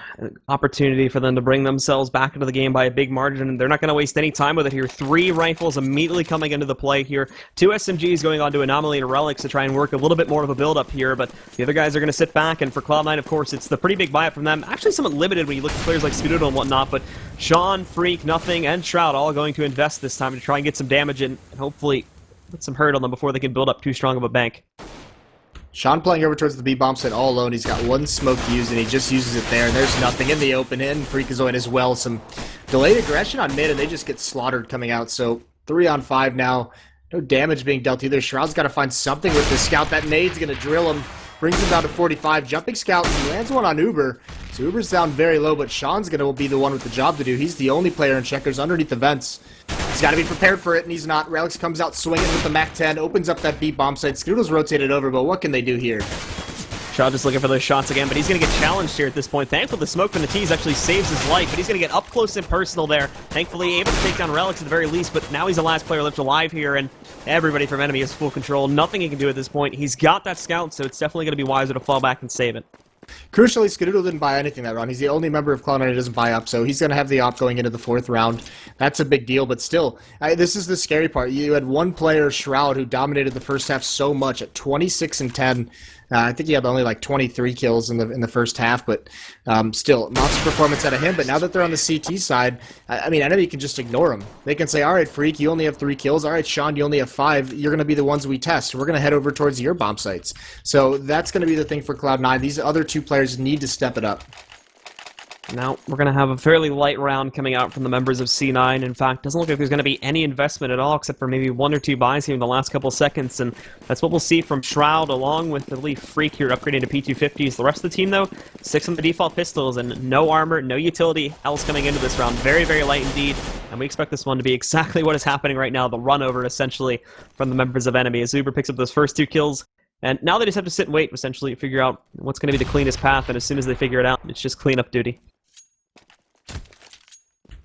opportunity for them to bring themselves back into the game by a big margin. They're not going to waste any time with it here. 3 rifles immediately coming into the play here. 2 SMGs going on to Anomaly and Relics to try and work a little bit more of a build-up here, but the other guys are going to sit back, and for Cloud9, of course, it's the pretty big buy-up from them. Actually somewhat limited when you look at players like Skadoodle and whatnot, but Sean, Freak, Nothing, and Shroud all going to invest this time to try and get some damage in, and hopefully put some hurt on them before they can build up too strong of a bank. Sean playing over towards the B bomb site all alone. He's got 1 smoke to use, and he just uses it there. And there's Nothing in the open end. Freakazoid as well. Some delayed aggression on mid, and they just get slaughtered coming out. So 3-on-5 now. No damage being dealt either. Shroud's got to find something with this scout. That nade's going to drill him. Brings him down to 45. Jumping scout. He lands one on Uber. So Uber's down very low, but Sean's going to be the one with the job to do. He's the only player in checkers underneath the vents. He's got to be prepared for it, and he's not. Relics comes out swinging with the MAC-10, opens up that B bomb site. Skadoodle's rotated over, but what can they do here? Shroud just looking for those shots again, but he's going to get challenged here at this point. Thankfully, the smoke from the T's actually saves his life, but he's going to get up close and personal there. Thankfully, able to take down Relics at the very least, but now he's the last player left alive here, and everybody from NME has full control. Nothing he can do at this point. He's got that scout, so it's definitely going to be wiser to fall back and save it. Crucially, Skadoodle didn't buy anything that round. He's the only member of Cloud9 who doesn't buy up, so he's going to have the op going into the 4th round. That's a big deal, but still, this is the scary part. You had 1 player, Shroud, who dominated the first half so much at 26-10. I think he had only like 23 kills in the first half, but still, monster performance out of him. But now that they're on the CT side, I mean, NME can just ignore him. They can say, all right, Freak, you only have 3 kills. All right, Sean, you only have 5. You're going to be the ones we test. We're going to head over towards your bomb sites. So that's going to be the thing for Cloud9. These other 2 players need to step it up. Now, we're going to have a fairly light round coming out from the members of C9. In fact, doesn't look like there's going to be any investment at all, except for maybe 1 or 2 buys here in the last couple seconds, and that's what we'll see from Shroud, along with the Leaf Freak here upgrading to P250s. The rest of the team, though, 6 on the default pistols, and no armor, no utility else coming into this round. Very, very light indeed, and we expect this one to be exactly what is happening right now, the run-over, essentially, from the members of NME, as Uber picks up those first 2 kills. And now they just have to sit and wait, essentially, figure out what's going to be the cleanest path, and as soon as they figure it out, it's just cleanup duty.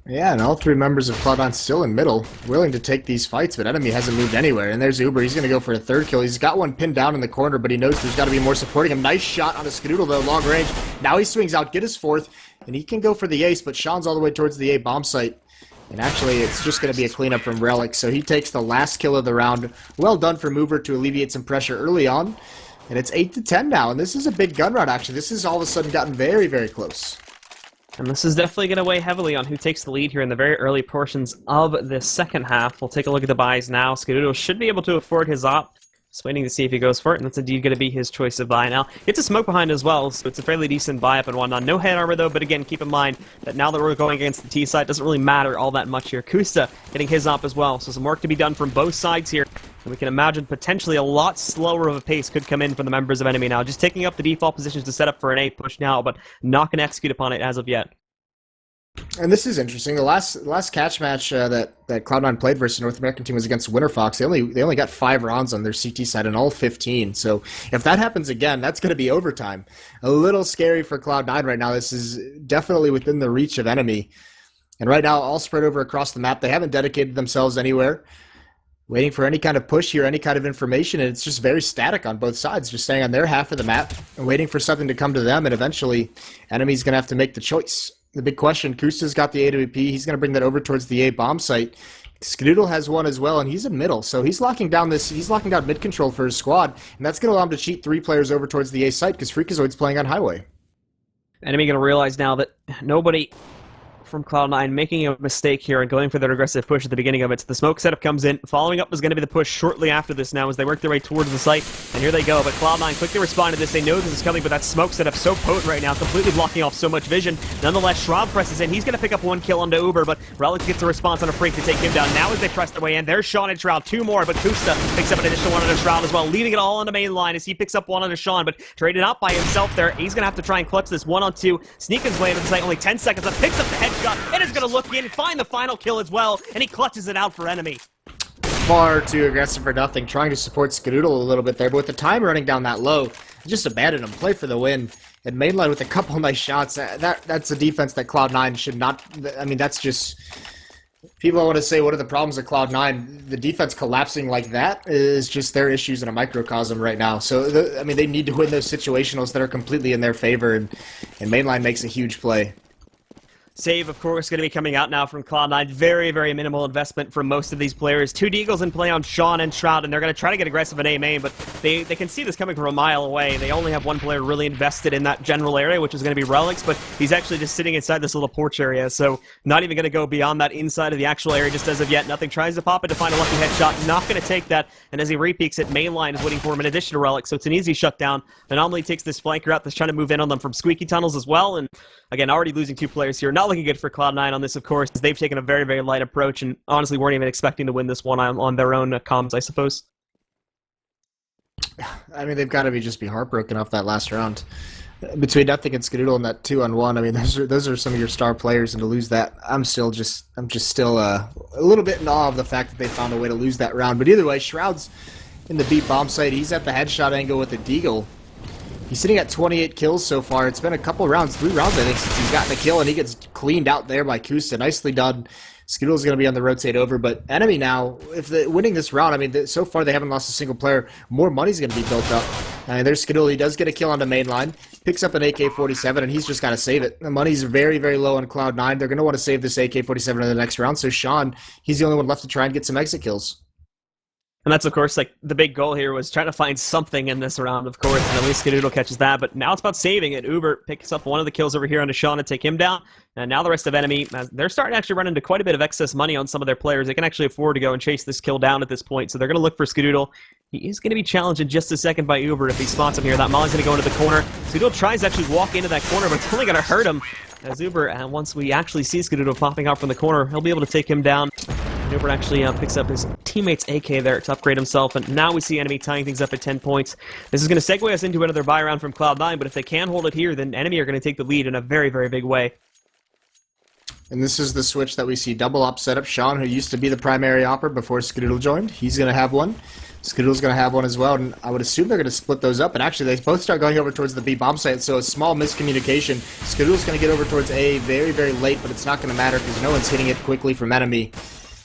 Yeah, and all 3 members of Cloud9 still in middle, willing to take these fights, but NME hasn't moved anywhere. And there's Uber. He's going to go for a 3rd kill. He's got one pinned down in the corner, but he knows there's got to be more supporting him. Nice shot on a Skadoodle, though, long range. Now he swings out, get his 4th, and he can go for the ace, but Sean's all the way towards the A bomb site. And actually, it's just going to be a cleanup from Relic, so he takes the last kill of the round. Well done for Mover to alleviate some pressure early on. And it's 8-10 now, and this is a big gun round, actually. This has all of a sudden gotten very, very close. And this is definitely going to weigh heavily on who takes the lead here in the very early portions of the second half. We'll take a look at the buys now. Skadoodle should be able to afford his op. Just waiting to see if he goes for it, and that's indeed going to be his choice of buy. Now, it's a smoke behind as well, so it's a fairly decent buy up and whatnot. No head armor, though, but again, keep in mind that now that we're going against the T side, it doesn't really matter all that much here. Kusta getting his op as well, so some work to be done from both sides here. And we can imagine potentially a lot slower of a pace could come in from the members of NME now. Just taking up the default positions to set up for an A push now, but not going to execute upon it as of yet. And this is interesting. The last catch match that Cloud9 played versus the North American team was against Winterfox. They only got 5 rounds on their CT side and all 15. So if that happens again, that's going to be overtime. A little scary for Cloud9 right now. This is definitely within the reach of NME. And right now, all spread over across the map. They haven't dedicated themselves anywhere. Waiting for any kind of push here, any kind of information, and it's just very static on both sides, just staying on their half of the map and waiting for something to come to them, and eventually, NME's going to have to make the choice. The big question, Kusta's got the AWP, he's going to bring that over towards the A bomb site. Skadoodle has one as well, and he's in middle, so he's locking down mid control for his squad, and that's going to allow him to cheat 3 players over towards the A site, because Freakazoid's playing on highway. NME going to realize now that nobody from Cloud9 making a mistake here and going for their aggressive push at the beginning of it. So the smoke setup comes in. Following up is going to be the push shortly after this now as they work their way towards the site. And here they go. But Cloud9 quickly respond to this. They know this is coming, but that smoke setup so potent right now, completely blocking off so much vision. Nonetheless, Shroud presses in. He's going to pick up 1 kill onto Uber, but Relic gets a response on a Freak to take him down. Now as they press their way in, there's Sean and Shroud. 2 more, but Kusta picks up an additional 1 onto Shroud as well, leaving it all on the main line as he picks up 1 onto Sean, but traded out by himself there. He's going to have to try and clutch this 1-on-2. Sneak his way into the site, only 10 seconds left, picks up the headshot, and is going to look in, find the final kill as well, and he clutches it out for NME. Far too aggressive for nothing, trying to support Skadoodle a little bit there, but with the time running down that low, just abandon him, play for the win. And mainline with a couple nice shots, that's a defense that Cloud9 should not, I mean, that's just, people want to say, what are the problems of Cloud9? The defense collapsing like that is just their issues in a microcosm right now. So, I mean, they need to win those situationals that are completely in their favor, and mainline makes a huge play. Save, of course, going to be coming out now from Cloud9. Very, very minimal investment from most of these players. 2 Deagles in play on Sean and Shroud, and they're going to try to get aggressive in A main, but they can see this coming from a mile away. They only have 1 player really invested in that general area, which is going to be Relics, but he's actually just sitting inside this little porch area, so not even going to go beyond that inside of the actual area just as of yet. Nothing. Tries to pop it to find a lucky headshot. Not going to take that, and as he repeaks it, mainline is waiting for him in addition to Relics, so it's an easy shutdown. Anomaly takes this flanker out that's trying to move in on them from squeaky tunnels as well, and again, already losing 2 players here. Not looking good for Cloud9 on this, of course, as they've taken a very, very light approach and honestly weren't even expecting to win this one on their own comms, I suppose. I mean, they've got to just be heartbroken off that last round. Between nothing and Skadoodle and that 2-on-1, I mean, those are some of your star players, and to lose that, I'm still a little bit in awe of the fact that they found a way to lose that round. But either way, Shroud's in the B bomb site. He's at the headshot angle with the Deagle. He's sitting at 28 kills so far. It's been a couple rounds, 3 rounds, I think, since he's gotten a kill, and he gets cleaned out there by Kusta. Nicely done. Skadoodle's going to be on the rotate over, but NME now, if they're winning this round, I mean, so far they haven't lost a single player. More money's going to be built up. There's Skadoodle. He does get a kill on the main line, picks up an AK-47, and he's just got to save it. The money's very, very low on Cloud9. They're going to want to save this AK-47 in the next round, so Sean, he's the only one left to try and get some exit kills. And that's, of course, like, the big goal here was trying to find something in this round, of course, and at least Skadoodle catches that, but now it's about saving it. Uber picks up one of the kills over here onto Sean to take him down, and now the rest of NME, they're starting to actually run into quite a bit of excess money on some of their players. They can actually afford to go and chase this kill down at this point, so they're going to look for Skadoodle. He is going to be challenged in just a second by Uber if he spots him here. That Molly's going to go into the corner. Skadoodle tries to actually walk into that corner, but it's only going to hurt him. As Uber, and once we actually see Skadoodle popping out from the corner, he'll be able to take him down. Uber actually picks up his teammate's AK there to upgrade himself, and now we see NME tying things up at 10 points. This is going to segue us into another buy round from Cloud9, but if they can hold it here, then NME are going to take the lead in a very, very big way. And this is the switch that we see double op setup. Sean, who used to be the primary opper before Skadoodle joined, he's going to have one. Skadoodle's going to have one as well, and I would assume they're going to split those up, and actually they both start going over towards the B bomb site, so a small miscommunication. Skadoodle's going to get over towards A very, very late, but it's not going to matter because no one's hitting it quickly from NME.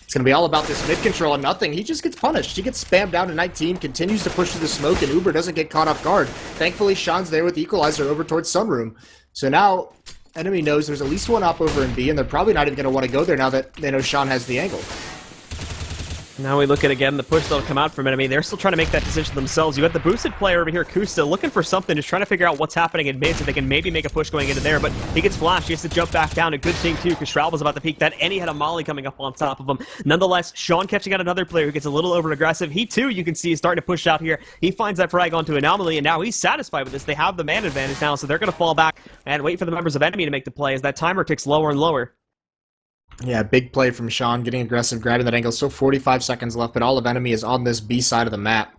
It's going to be all about this mid control and nothing. He just gets punished. He gets spammed down to 19, continues to push through the smoke, and Uber doesn't get caught off guard. Thankfully, Sean's there with the equalizer over towards Sunroom. So now, NME knows there's at least one op over in B, and they're probably not even going to want to go there now that they know Sean has the angle. Now we look at, again, the push that'll come out from NME. They're still trying to make that decision themselves. You got the boosted player over here, Kusta, looking for something, just trying to figure out what's happening in mid so they can maybe make a push going into there, but he gets flashed. He has to jump back down. A good thing, too, because Shroud was about to peek that, and he had a Molly coming up on top of him. Nonetheless, Sean catching out another player who gets a little over-aggressive. He, too, you can see, is starting to push out here. He finds that frag onto Anomaly, and now he's satisfied with this. They have the man advantage now, so they're going to fall back and wait for the members of NME to make the play as that timer ticks lower and lower. Yeah, big play from Sean, getting aggressive, grabbing that angle. Still 45 seconds left, but all of NME is on this B side of the map.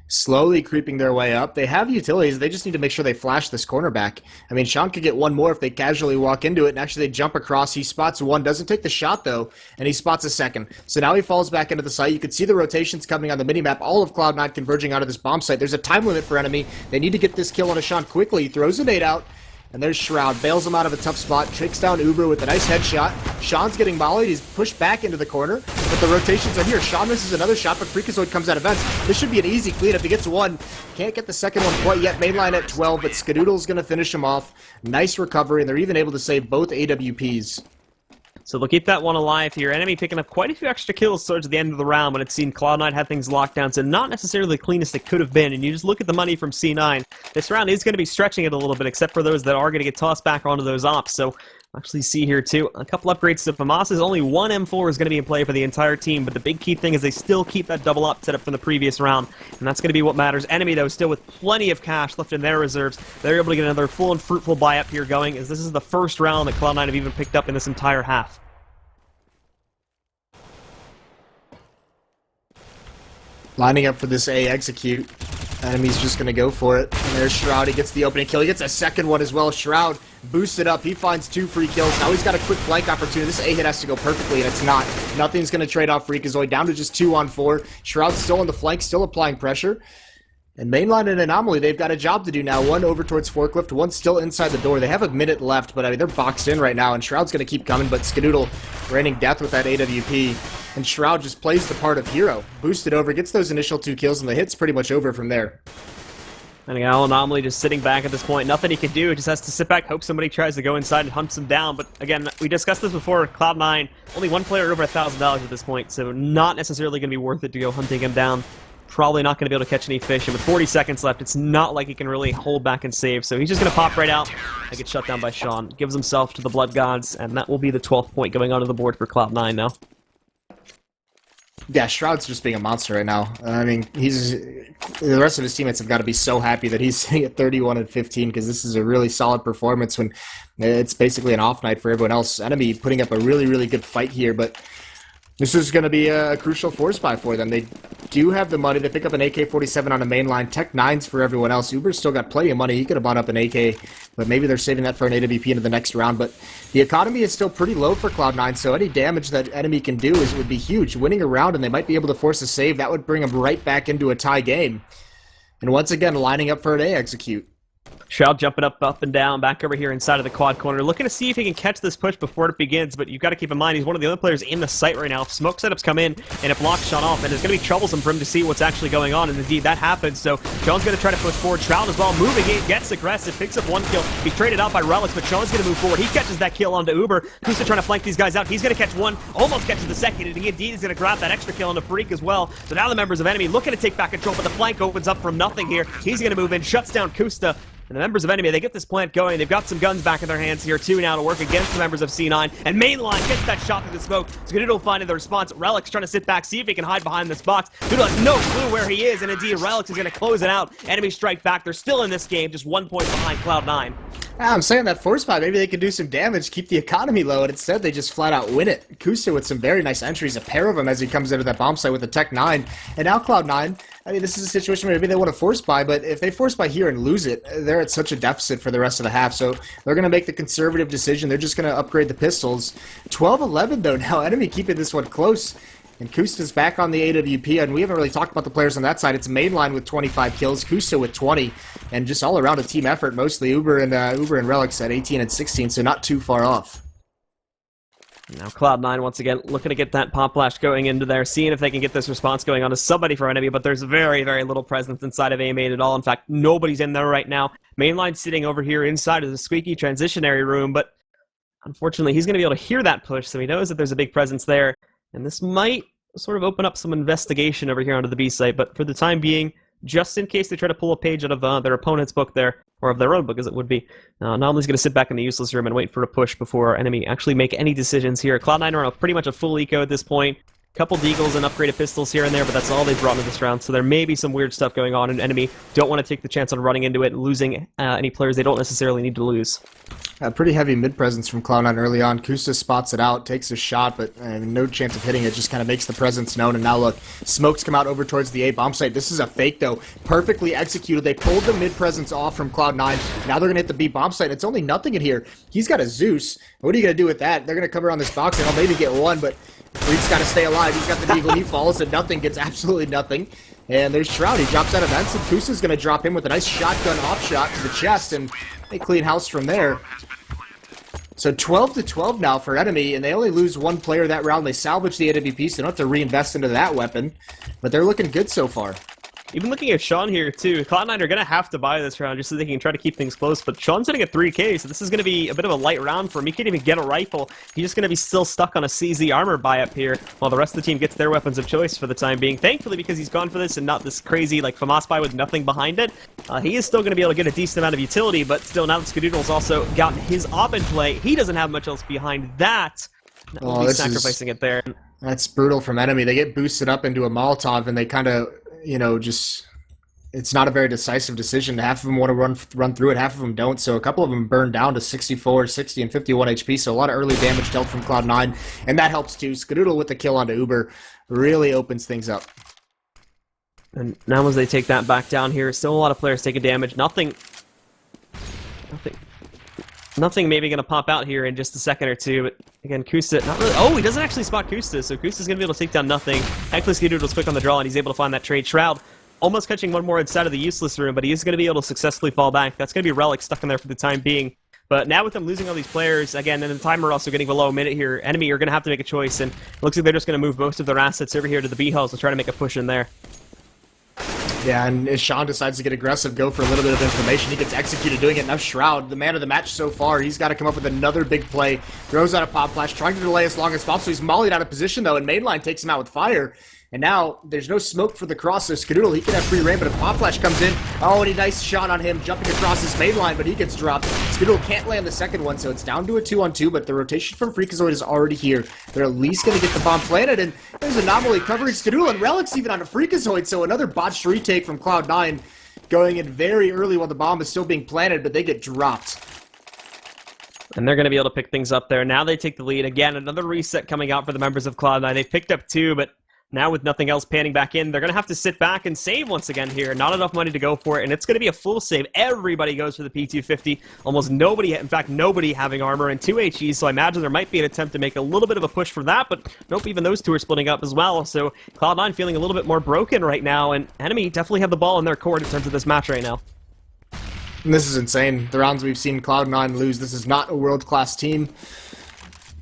Slowly creeping their way up. They have utilities. They just need to make sure they flash this cornerback. I mean, Sean could get one more if they casually walk into it, and actually they jump across. He spots one, doesn't take the shot, though, and he spots a second. So now he falls back into the site. You can see the rotations coming on the minimap. All of Cloud9 converging out of this bomb site. There's a time limit for NME. They need to get this kill on a Sean quickly. He throws a nade out. And there's Shroud, bails him out of a tough spot, takes down Uber with a nice headshot. Sean's getting mollied, he's pushed back into the corner, but the rotations are here. Sean misses another shot, but Freakazoid comes out of vents. This should be an easy cleanup. He gets one, can't get the second one quite yet. Mainline at 12, but Skadoodle's going to finish him off. Nice recovery, and they're even able to save both AWPs. So they'll keep that one alive here. NME picking up quite a few extra kills towards the end of the round when it seemed Cloud9 had things locked down, so not necessarily the cleanest it could have been. And you just look at the money from C9. This round is going to be stretching it a little bit, except for those that are going to get tossed back onto those ops. So actually see here too, a couple upgrades to FAMAS's. Only one M4 is going to be in play for the entire team, but the big key thing is they still keep that double up setup from the previous round, and that's going to be what matters. NME, though, still with plenty of cash left in their reserves. They're able to get another full and fruitful buy up here going, as this is the first round that Cloud9 have even picked up in this entire half. Lining up for this A execute. Enemy's just going to go for it. And there's Shroud. He gets the opening kill. He gets a second one as well. Shroud boosted up. He finds 2 free kills. Now he's got a quick flank opportunity. This A hit has to go perfectly, and it's not. Nothing's going to trade off Freakazoid. Down to just 2 on 4. Shroud's still on the flank, still applying pressure. And Mainline and Anomaly, they've got a job to do now. One over towards Forklift, one still inside the door. They have a minute left, but I mean, they're boxed in right now, and Shroud's going to keep coming, but Skadoodle raining death with that AWP. And Shroud just plays the part of hero. Boosted over, gets those initial 2 kills, and the hit's pretty much over from there. And again, Anomaly just sitting back at this point. Nothing he can do. He just has to sit back, hope somebody tries to go inside and hunts him down. But again, we discussed this before. Cloud9, only one player over $1,000 at this point, so not necessarily going to be worth it to go hunting him down. Probably not going to be able to catch any fish, and with 40 seconds left, it's not like he can really hold back and save, so he's just going to pop right out and get shut down by Sean. Gives himself to the Blood Gods, and that will be the 12th point going onto the board for Cloud9 now. Yeah, Shroud's just being a monster right now. I mean, the rest of his teammates have got to be so happy that he's sitting at 31 and 15, because this is a really solid performance when it's basically an off night for everyone else. Enemy putting up a really, really good fight here, but this is going to be a crucial force buy for them. They do have the money. They pick up an AK-47 on the main line. Tech 9s for everyone else. Uber's still got plenty of money. He could have bought up an AK, but maybe they're saving that for an AWP into the next round. But the economy is still pretty low for Cloud9, so any damage that Enemy can do would be huge. Winning a round, and they might be able to force a save. That would bring them right back into a tie game. And once again, lining up for an A execute. Shroud jumping up and down, back over here inside of the quad corner, looking to see if he can catch this push before it begins, but you've got to keep in mind, he's one of the other players in the site right now. If smoke setups come in, and it blocks Sean off, and it's going to be troublesome for him to see what's actually going on, and indeed, that happens, so Sean's going to try to push forward. Shroud as well, moving in, gets aggressive, picks up one kill. He's traded out by Relics, but Sean's going to move forward. He catches that kill onto Uber. Kusa trying to flank these guys out. He's going to catch one, almost catches the second, and indeed, he's going to grab that extra kill onto Freak as well. So now the members of Enemy looking to take back control, but the flank opens up from nothing here. He's going to move in, shuts down Kusta. And the members of Enemy, they get this plant going. They've got some guns back in their hands here, too, now to work against the members of C9. And Mainline gets that shot through the smoke. Skadoodle finding the response. Relics trying to sit back, see if he can hide behind this box. Doodle has no clue where he is, and indeed, Relics is going to close it out. Enemy strike back. They're still in this game, just 1 point behind Cloud9. I'm saying that force spot, maybe they could do some damage, keep the economy low, and instead they just flat out win it. Kusa with some very nice entries, a pair of them as he comes into that bomb site with a Tech 9. And now Cloud9, I mean, this is a situation where maybe they want to force buy, but if they force buy here and lose it, they're at such a deficit for the rest of the half. So they're going to make the conservative decision. They're just going to upgrade the pistols. 12-11 though, now Enemy keeping this one close. And Kusta's back on the AWP, and we haven't really talked about the players on that side. It's Mainline with 25 kills, Kusta with 20, and just all around a team effort, mostly Uber and Relics at 18 and 16, so not too far off. Now Cloud9 once again looking to get that pop flash going into there, seeing if they can get this response going on to somebody for Enemy, but there's very, very little presence inside of A main at all. In fact, nobody's in there right now. Mainline sitting over here inside of the squeaky transitionary room, but unfortunately he's going to be able to hear that push, so he knows that there's a big presence there, and this might sort of open up some investigation over here onto the B site, but for the time being, just in case they try to pull a page out of their opponent's book there, or of their own book as it would be, Nominally's going to sit back in the useless room and wait for a push before Enemy actually make any decisions here. Cloud9 are on pretty much a full eco at this point. Couple deagles and upgraded pistols here and there, but that's all they've brought into this round, so there may be some weird stuff going on, and Enemy don't want to take the chance on running into it and losing any players they don't necessarily need to lose. Pretty heavy mid-presence from Cloud9 early on. Kusta spots it out, takes a shot, but no chance of hitting it, just kind of makes the presence known, and now look, smokes come out over towards the A bomb site. This is a fake, though. Perfectly executed. They pulled the mid-presence off from Cloud9. Now they're going to hit the B bomb site. It's only nothing in here. He's got a Zeus. What are you going to do with that? They're going to come around this box, and they'll maybe get one, but Freak's got to stay alive. He's got the Deagle. He falls at nothing, gets absolutely nothing. And there's Shroud. He drops out of vents, and Kusa's going to drop him with a nice shotgun off shot to the chest, and they clean house from there. So 12-12 now for Enemy, and they only lose one player that round. They salvage the AWP, so they don't have to reinvest into that weapon. But they're looking good so far. Even looking at Sean here, too, Cloud9 are going to have to buy this round just so they can try to keep things close, but Sean's sitting at 3k, so this is going to be a bit of a light round for him. He can't even get a rifle. He's just going to be still stuck on a CZ armor buy up here, while the rest of the team gets their weapons of choice for the time being. Thankfully, because he's gone for this and not this crazy, like, FAMAS buy with nothing behind it, he is still going to be able to get a decent amount of utility, but still, now that Skadoodle's also gotten his op in play, he doesn't have much else behind that. Will be sacrificing it there. That's brutal from Enemy. They get boosted up into a Molotov, and they kind of, you know, just... It's not a very decisive decision. Half of them want to run through it, half of them don't. So a couple of them burn down to 64, 60, and 51 HP. So a lot of early damage dealt from Cloud9, and that helps too. Skadoodle with the kill onto Uber really opens things up. And now as they take that back down here, still a lot of players taking damage. Nothing maybe going to pop out here in just a second or two. But again, Kusta, not really. Oh, he doesn't actually spot Kusta, so Kusta's going to be able to take down nothing. Thankfully, Skadoodle's quick on the draw, and he's able to find that trade. Shroud almost catching one more inside of the useless room, but he is going to be able to successfully fall back. That's going to be Relic stuck in there for the time being. But now with them losing all these players, again, and the timer also getting below a minute here, Enemy are going to have to make a choice, and it looks like they're just going to move most of their assets over here to the B-Hills to try to make a push in there. Yeah, and as Sean decides to get aggressive, go for a little bit of information, he gets executed doing it. Now Shroud, the man of the match so far, he's got to come up with another big play. Throws out a pop flash, trying to delay as long as possible. He's mollied out of position, though, and Mainline takes him out with fire. And now, there's no smoke for the cross, so Skadoodle, he can have free reign, but a pop flash comes in. Oh, and a nice shot on him, jumping across his main line, but he gets dropped. Skadoodle can't land the second one, so it's down to a 2-on-2, but the rotation from Freakazoid is already here. They're at least going to get the bomb planted, and there's Anomaly covering Skadoodle, and Relic's even on a Freakazoid, so another botched retake from Cloud9, going in very early while the bomb is still being planted, but they get dropped. And they're going to be able to pick things up there. Now they take the lead. Again, another reset coming out for the members of Cloud9. They picked up 2, but now with nothing else panning back in, they're going to have to sit back and save once again here. Not enough money to go for it, and it's going to be a full save. Everybody goes for the P250. Almost nobody, in fact, nobody having armor and 2 HEs, so I imagine there might be an attempt to make a little bit of a push for that, but nope, even those two are splitting up as well. So Cloud9 feeling a little bit more broken right now, and Enemy definitely have the ball in their court in terms of this match right now. And this is insane. The rounds we've seen Cloud9 lose, this is not a world-class team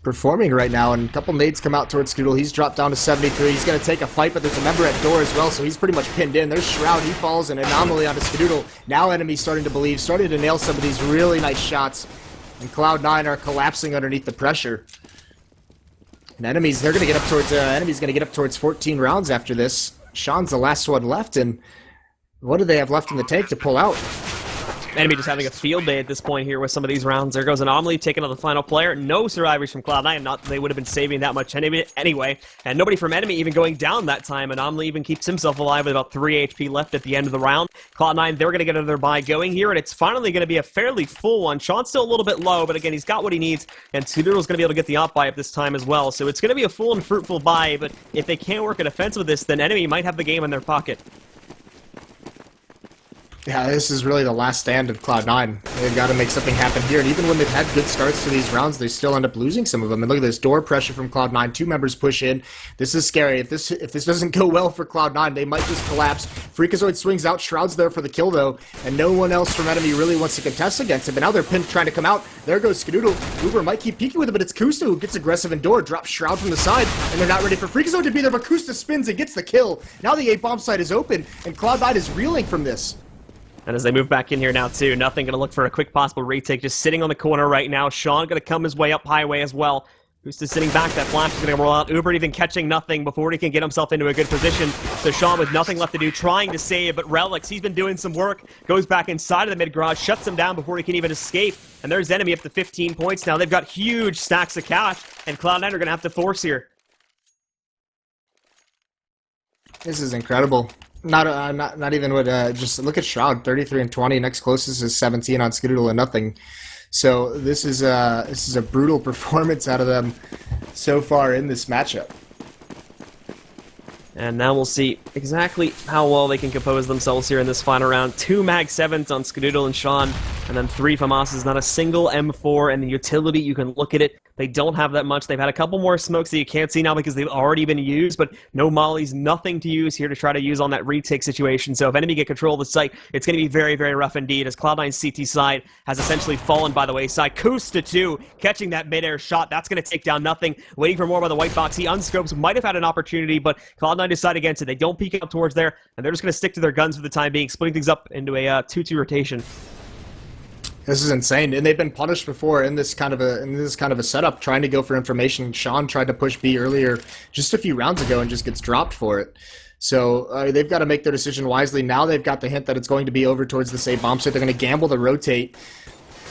performing right now. And a couple nades come out towards Skadoodle. He's dropped down to 73. He's going to take a fight, but there's a member at door as well, so he's pretty much pinned in. There's Shroud. He falls, an anomaly onto Skadoodle. Now NME starting to believe, starting to nail some of these really nice shots. And Cloud9 are collapsing underneath the pressure. And enemies, they're going to get up towards, enemies going to get up towards 14 rounds after this. Sean's the last one left, and what do they have left in the tank to pull out? Enemy just having a field day at this point here with some of these rounds. There goes Anomaly taking on the final player. No survivors from Cloud9. Not that they would have been saving that much anyway. And nobody from Enemy even going down that time. Anomaly even keeps himself alive with about 3 HP left at the end of the round. Cloud9, they're going to get another buy going here, and it's finally going to be a fairly full one. Sean's still a little bit low, but again, he's got what he needs, and Skadoodle's going to be able to get the op buy up this time as well. So it's going to be a full and fruitful buy, but if they can't work a defense with this, then Enemy might have the game in their pocket. Yeah, this is really the last stand of Cloud9. They've got to make something happen here, and even when they've had good starts to these rounds, they still end up losing some of them. And look at this door pressure from Cloud9. 2 members push in. This is scary. If this doesn't go well for Cloud9, they might just collapse. Freakazoid swings out. Shroud's there for the kill, though, and no one else from Enemy really wants to contest against him. But now they're pinned trying to come out. There goes Skadoodle. Uber might keep peeking with it, but it's Kusta who gets aggressive in door, drops Shroud from the side, and they're not ready for Freakazoid to be there, but Kusta spins and gets the kill. Now the A-bomb site is open, and Cloud9 is reeling from this. And as they move back in here now, too, nothing going to look for a quick possible retake. Just sitting on the corner right now. Sean going to come his way up highway as well. Who's just sitting back? That flash is going to roll out. Uber even catching nothing before he can get himself into a good position. So Sean with nothing left to do, trying to save, but Relics, he's been doing some work. Goes back inside of the mid-garage, shuts him down before he can even escape. And there's Enemy up to 15 points now. They've got huge stacks of cash, and Cloud9 are going to have to force here. This is incredible. Not even what, just look at Shroud, 33 and 20. Next closest is 17 on Skadoodle and nothing. So this is a brutal performance out of them so far in this matchup. And now we'll see exactly how well they can compose themselves here in this final round. 2 Mag 7s on Skadoodle and Sean, and then 3 FAMASas. Not a single M4, and the utility, you can look at it. They don't have that much. They've had a couple more smokes that you can't see now because they've already been used, but no mollies, nothing to use here to try to use on that retake situation. So if Enemy get control of the site, it's going to be very, very rough indeed, as Cloud9's CT side has essentially fallen by the wayside. Kusta, too, catching that mid-air shot. That's going to take down nothing. Waiting for more by the white box. He unscopes, might have had an opportunity, but Cloud9 decide against it. They don't peek out towards there, and they're just going to stick to their guns for the time being, splitting things up into a 2-2 rotation. This is insane, and they've been punished before in this kind of a setup, trying to go for information. Sean tried to push B earlier, just a few rounds ago, and just gets dropped for it. So they've got to make their decision wisely. Now they've got the hint that it's going to be over towards the A bomb site. They're going to gamble to rotate,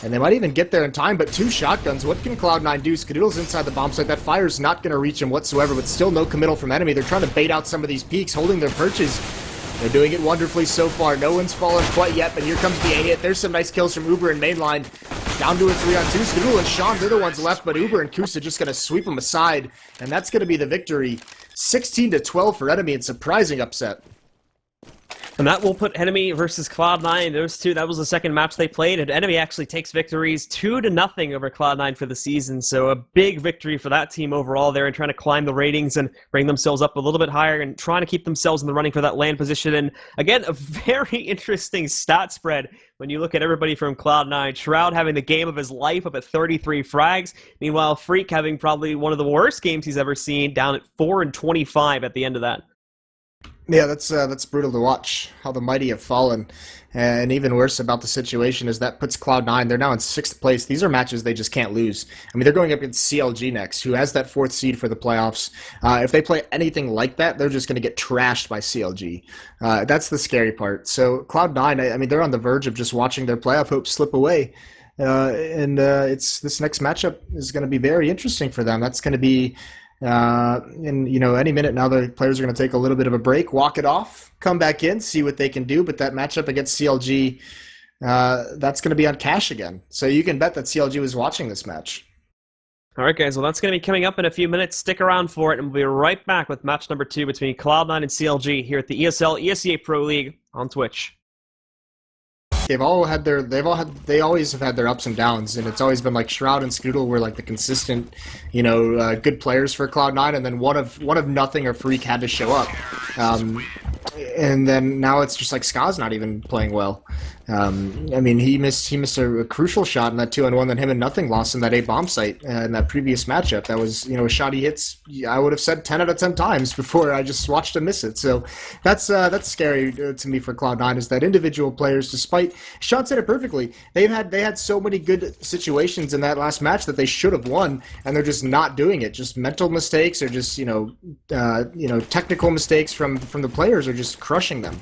and they might even get there in time. But 2 shotguns. What can Cloud9 do? Skadoodle's inside the bomb site. That fire's not going to reach him whatsoever. But still no committal from Enemy. They're trying to bait out some of these peaks, holding their perches. They're doing it wonderfully so far. No one's fallen quite yet, but here comes the A-hit. There's some nice kills from Uber and mainline. Down to a 3-on-2. Skadoodle and Sean, they're the ones left, but Uber and Kusa just going to sweep them aside, and that's going to be the victory. 16-12 for Enemy, and surprising upset. And that will put Enemy versus Cloud9. Those two, that was the second match they played, and Enemy actually takes victories 2-0 over Cloud9 for the season. So a big victory for that team overall there, and trying to climb the ratings and bring themselves up a little bit higher and trying to keep themselves in the running for that land position. And again, a very interesting stat spread when you look at everybody from Cloud9. Shroud having the game of his life up at 33 frags. Meanwhile, Freak having probably one of the worst games he's ever seen, down at 4-25 at the end of that. Yeah, that's brutal to watch, how the mighty have fallen. And even worse about the situation is that puts Cloud9, they're now in 6th place. These are matches they just can't lose. I mean, they're going up against CLG next, who has that 4th seed for the playoffs. If they play anything like that, they're just going to get trashed by CLG. That's the scary part. So Cloud9, I mean, they're on the verge of just watching their playoff hopes slip away. It's this next matchup is going to be very interesting for them. That's going to be... any minute now, the players are going to take a little bit of a break, walk it off, come back in, see what they can do. But that matchup against CLG, that's going to be on cash again. So you can bet that CLG was watching this match. All right, guys. Well, that's going to be coming up in a few minutes. Stick around for it, and we'll be right back with match number 2 between Cloud9 and CLG here at the ESL ESEA Pro League on Twitch. They always have had their ups and downs, and it's always been like Shroud and Scoodle were like the consistent, good players for Cloud9, and then one of Nothing or Freak had to show up. And then now it's just like Ska's not even playing well. He missed a crucial shot in that 2-on-1 that him and Nothing lost in that A bomb site in that previous matchup. That was, a shot he hits, I would have said 10 out of 10 times before I just watched him miss it. So that's scary to me for Cloud9, is that individual players, despite Sean said it perfectly, they had so many good situations in that last match that they should have won, and they're just not doing it. Just mental mistakes, or just technical mistakes from the players are just crushing them.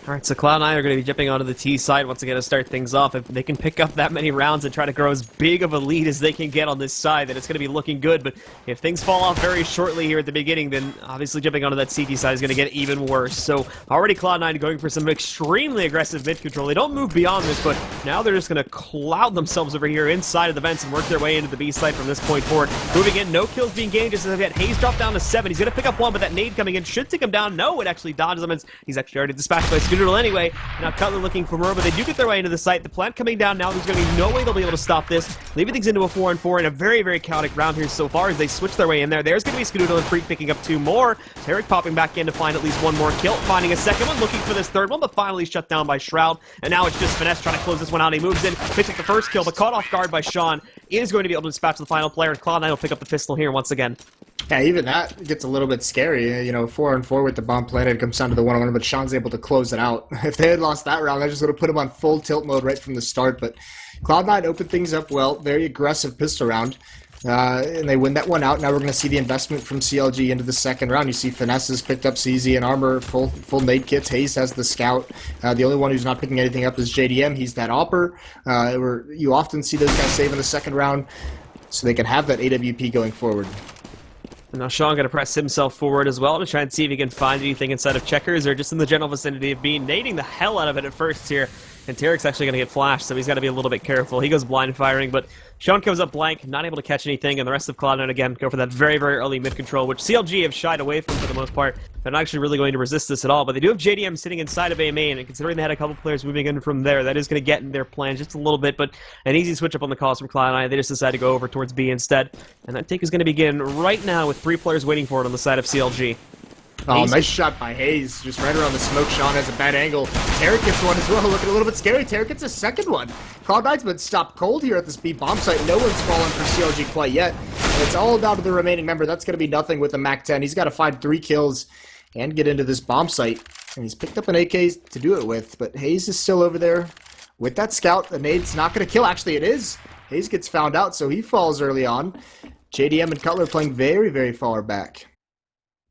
Alright, so Cloud9 are going to be jumping onto the T side once again to start things off. If they can pick up that many rounds and try to grow as big of a lead as they can get on this side, then it's going to be looking good. But if things fall off very shortly here at the beginning, then obviously jumping onto that CT side is going to get even worse. So already Cloud9 going for some extremely aggressive mid control. They don't move beyond this, but now they're just going to cloud themselves over here inside of the vents and work their way into the B side from this point forward. Moving in, no kills being gained just as they've got Hayes dropped down to 7. He's going to pick up one, but that nade coming in should take him down. No, it actually dodges him. He's actually already dispatched by Scoodle anyway. Now Cutler looking for more, but they do get their way into the site. The plant coming down now. There's going to be no way they'll be able to stop this. Leaving things into a 4-on-4 in a very, very chaotic round here so far as they switch their way in there. There's going to be Scoodle and Freak picking up 2 more. Tarek popping back in to find at least 1 more kill. Finding a second one, looking for this 3rd one, but finally shut down by Shroud. And now it's just Finesse trying to close this one out. He moves in, picks up the first kill, but caught off guard by Sean. Is going to be able to dispatch the final player, and Cloud9 will pick up the pistol here once again. Yeah, even that gets a little bit scary. 4-on-4 with the bomb planted, it comes down to the 1-on-1, but Sean's able to close it out. If they had lost that round, I just would have put him on full tilt mode right from the start. But Cloud9 opened things up well, very aggressive pistol round, and they win that one out. Now we're going to see the investment from CLG into the second round. You see Finesse has picked up CZ and armor, full nade kits. Hayes has the scout. The only one who's not picking anything up is JDM. He's that AWPer. Where you often see those guys save in the second round, so they can have that AWP going forward. And now Sean going to press himself forward as well to try and see if he can find anything inside of Checkers or just in the general vicinity of B, nading the hell out of it at first here. And Tarek's actually going to get flashed, so he's got to be a little bit careful. He goes blind firing, but Sean comes up blank, not able to catch anything, and the rest of Cloud9 again go for that very, very early mid control, which CLG have shied away from for the most part. They're not actually really going to resist this at all, but they do have JDM sitting inside of A main, and considering they had a couple players moving in from there, that is going to get in their plan just a little bit, but an easy switch up on the calls from Cloud9. They just decide to go over towards B instead, and that take is going to begin right now with 3 players waiting for it on the side of CLG. Oh, nice shot by Hayes, just right around the smoke. Sean has a bad angle. Tarek gets one as well, looking a little bit scary. Tarek gets a second one. Cloud9's been stopped cold here at this B bomb site. No one's fallen for CLG quite yet. And it's all down to the remaining member. That's going to be Nothing with a MAC-10. He's got to find 3 kills and get into this bomb site. And he's picked up an AK to do it with, but Hayes is still over there with that scout. The nade's not going to kill. Actually, it is. Hayes gets found out, so he falls early on. JDM and Cutler playing very, very far back.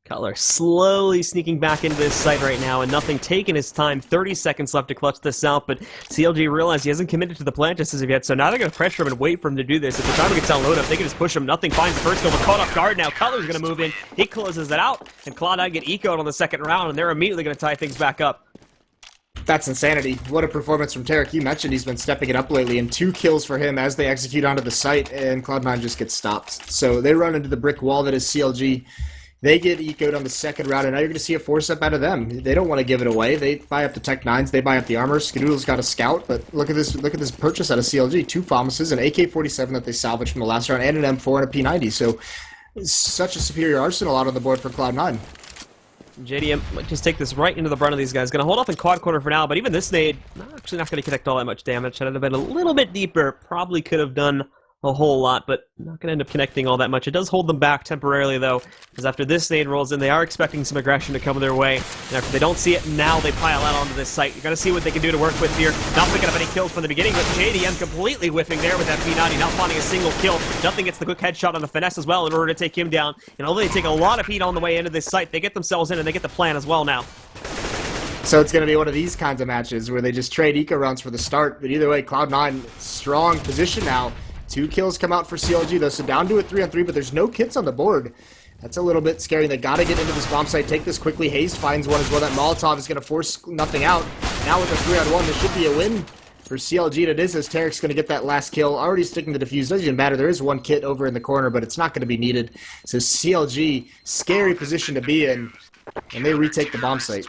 Cutler slowly sneaking back into this site right now, and Nothing taking his time. 30 seconds left to clutch this out, but CLG realized he hasn't committed to the plant just as of yet, so now they're going to pressure him and wait for him to do this. If the timer gets down low enough, they can just push him. Nothing finds the first kill, but caught off guard now. Cutler's going to move in. He closes it out, and Cloud9 get ecoed on the second round, and they're immediately going to tie things back up. That's insanity. What a performance from Tarek. You mentioned he's been stepping it up lately, and 2 kills for him as they execute onto the site, and Cloud9 just gets stopped. So they run into the brick wall that is CLG. They get ecoed on the second round, and now you're going to see a 4-step out of them. They don't want to give it away. They buy up the Tech 9s. They buy up the armor. Skadoodle's got a scout, but look at this purchase out of CLG. 2 FAMASes, an AK-47 that they salvaged from the last round, and an M4 and a P90. So such a superior arsenal out on the board for Cloud9. JDM might just take this right into the brunt of these guys. Going to hold off in quad corner for now, but even this nade, actually not going to connect all that much damage. Had it have been a little bit deeper, probably could have done a whole lot, but not going to end up connecting all that much. It does hold them back temporarily, though, because after this nade rolls in, they are expecting some aggression to come their way, and after they don't see it, now they pile out onto this site. You're going to see what they can do to work with here. Not picking up any kills from the beginning, but JDM completely whiffing there with that P90, not finding a single kill. Nothing gets the quick headshot on the Finesse as well in order to take him down, and although they take a lot of heat on the way into this site, they get themselves in, and they get the plan as well now. So it's going to be one of these kinds of matches where they just trade eco rounds for the start, but either way, Cloud9, strong position now. 2 kills come out for CLG, though, so down to a 3-on-3, but there's no kits on the board. That's a little bit scary. They got to get into this bomb site, take this quickly. Hayes finds one as well. That Molotov is going to force Nothing out. Now with a 3-on-1, this should be a win for CLG. And it is, as Tarek's going to get that last kill. Already sticking the defuse. Doesn't even matter. There is 1 kit over in the corner, but it's not going to be needed. So CLG, scary position to be in, and they retake the bomb site.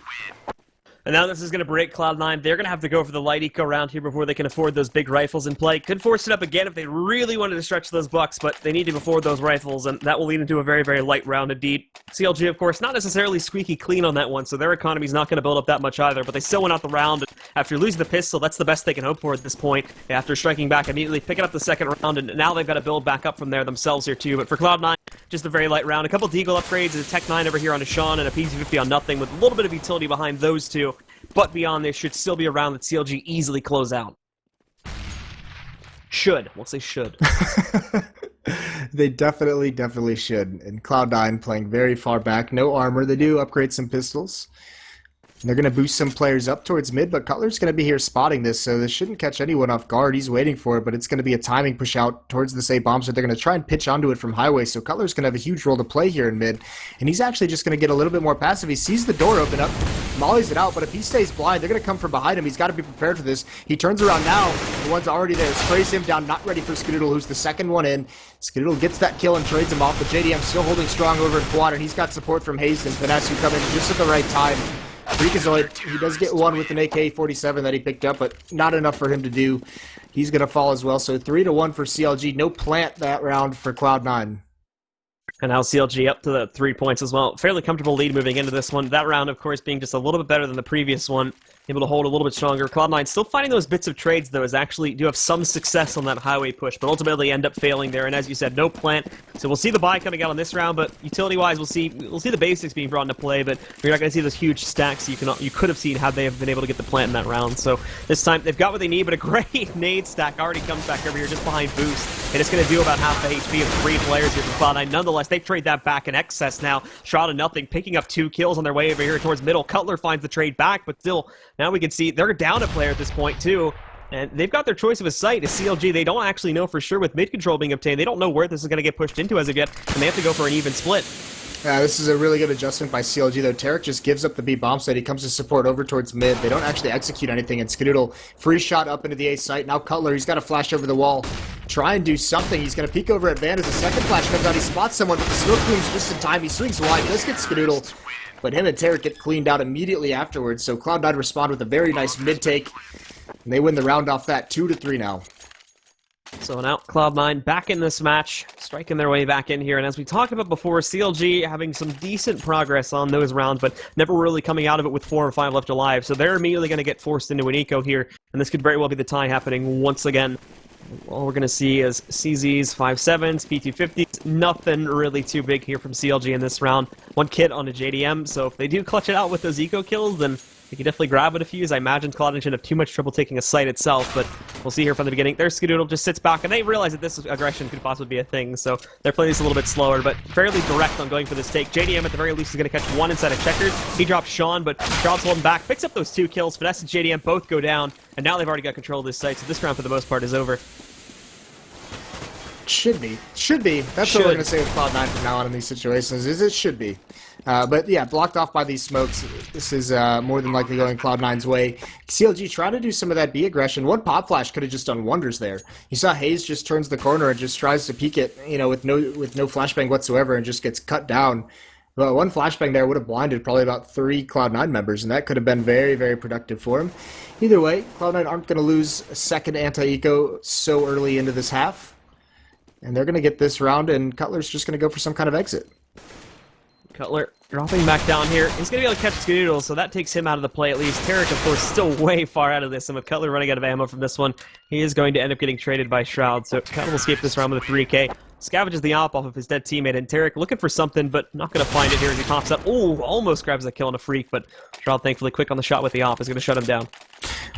And now this is going to break Cloud9. They're going to have to go for the light eco round here before they can afford those big rifles in play. Could force it up again if they really wanted to stretch those bucks, but they need to afford those rifles, and that will lead into a very, very light round indeed. CLG, of course, not necessarily squeaky clean on that one, so their economy's not going to build up that much either, but they still went out the round. And after losing the pistol, that's the best they can hope for at this point. After striking back immediately, picking up the second round, and now they've got to build back up from there themselves here too. But for Cloud9, just a very light round. A couple Deagle upgrades, a Tech 9 over here on a Sean, and a PZ50 on nothing, with a little bit of utility behind those two. But beyond this, should still be a round that CLG easily close out. Should. We'll say should. They definitely should. And Cloud9 playing very far back. No armor. They do upgrade some pistols. And they're going to boost some players up towards mid, but Cutler's going to be here spotting this, so this shouldn't catch anyone off guard. He's waiting for it, but it's going to be a timing push out towards this A bomb, so they're going to try and pitch onto it from highway, so Cutler's going to have a huge role to play here in mid, and he's actually just going to get a little bit more passive. He sees the door open up, mollies it out, but if he stays blind, they're going to come from behind him. He's got to be prepared for this. He turns around now, the one's already there, sprays him down, not ready for Skadoodle, who's the second one in. Skadoodle gets that kill and trades him off, but JDM still holding strong over in quad, and he's got support from Hayes and Finesse, who come in just at the right time. Freakazoid, he does get one with an AK-47 that he picked up, but not enough for him to do. He's going to fall as well, so 3-1 for CLG. No plant that round for Cloud9. And now CLG up to the 3 points as well. Fairly comfortable lead moving into this one. That round, of course, being just a little bit better than the previous one. Able to hold a little bit stronger. Cloud9 still finding those bits of trades, though, as actually do have some success on that highway push, but ultimately end up failing there. And as you said, no plant. So we'll see the buy coming out on this round, but utility-wise, we'll see the basics being brought into play, but you're not going to see those huge stacks you could have seen had they have been able to get the plant in that round. So this time, they've got what they need, but a great nade stack already comes back over here just behind Boost, and it's going to do about half the HP of 3 players here for Cloud9. Nonetheless, they trade that back in excess now. Shot of nothing, picking up 2 kills on their way over here towards middle. Cutler finds the trade back, but still, now we can see they're down a player at this point too, and they've got their choice of a site. As CLG, they don't actually know for sure with mid control being obtained. They don't know where this is going to get pushed into as of yet, and they have to go for an even split. This is a really good adjustment by CLG, though. Tarek just gives up the B bomb site. He comes to support over towards mid. They don't actually execute anything, and Skadoodle free shot up into the A site. Now Cutler, he's got to flash over the wall. Try and do something. He's going to peek over at Van as the second flash comes out. He spots someone, but the smoke boom's just in time. He swings wide, does get Skadoodle, but him and Tarek get cleaned out immediately afterwards, so Cloud9 respond with a very nice mid-take, and they win the round off that, 2-3 now. So now Cloud9 back in this match, striking their way back in here, and as we talked about before, CLG having some decent progress on those rounds, but never really coming out of it with 4 or 5 left alive, so they're immediately going to get forced into an eco here, and this could very well be the tie happening once again. All we're going to see is CZs, 5.7s, P250s, nothing really too big here from CLG in this round. 1 kit on a JDM, so if they do clutch it out with those eco kills, then they can definitely grab it a few. I imagine Cloud9 shouldn't have too much trouble taking a site itself, but we'll see here from the beginning. There's Skadoodle, just sits back, and they realize that this aggression could possibly be a thing, so they're playing this a little bit slower, but fairly direct on going for this take. JDM, at the very least, is going to catch 1 inside of checkers. He drops Sean, but Sean's holding back, picks up those 2 kills. Finesse and JDM both go down, and now they've already got control of this site, so this round, for the most part, is over. Should be. That's what we're going to say with Cloud9 from now on in these situations, is it should be. But yeah, blocked off by these smokes. This is more than likely going Cloud9's way. CLG trying to do some of that B aggression. 1 pop flash could have just done wonders there. You saw Hayes just turns the corner and just tries to peek it, with no flashbang whatsoever, and just gets cut down. But 1 flashbang there would have blinded probably about 3 Cloud9 members, and that could have been very, very productive for him. Either way, Cloud9 aren't going to lose a second anti-eco so early into this half. And they're going to get this round, and Cutler's just going to go for some kind of exit. Cutler dropping back down here. He's going to be able to catch Skadoodle, so that takes him out of the play at least. Tarek, of course, still way far out of this, and with Cutler running out of ammo from this one, he is going to end up getting traded by Shroud. So Cutler will escape this round with a 3K. Scavenges the op off of his dead teammate, and Tarek looking for something, but not going to find it here as he pops up. Oh, almost grabs a kill on a freak, but Shroud, thankfully, quick on the shot with the op, is going to shut him down.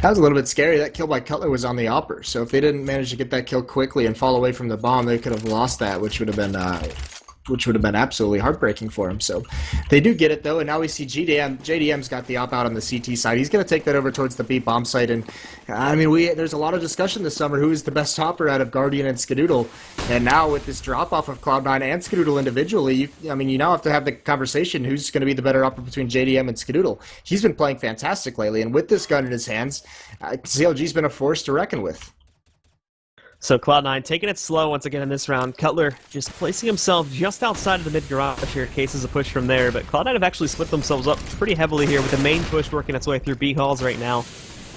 That was a little bit scary. That kill by Cutler was on the opper, so if they didn't manage to get that kill quickly and fall away from the bomb, they could have lost that, which would have been absolutely heartbreaking for him. So they do get it, though, and now we see JDM's got the op out on the CT side. He's going to take that over towards the B bomb site, and I mean, there's a lot of discussion this summer who is the best hopper out of Guardian and Skadoodle, and now with this drop-off of Cloud9 and Skadoodle individually, you now have to have the conversation who's going to be the better hopper between JDM and Skadoodle. He's been playing fantastic lately, and with this gun in his hands, CLG's been a force to reckon with. So Cloud9 taking it slow once again in this round. Cutler just placing himself just outside of the mid garage here in case there's a push from there. But Cloud9 have actually split themselves up pretty heavily here with the main push working its way through B halls right now.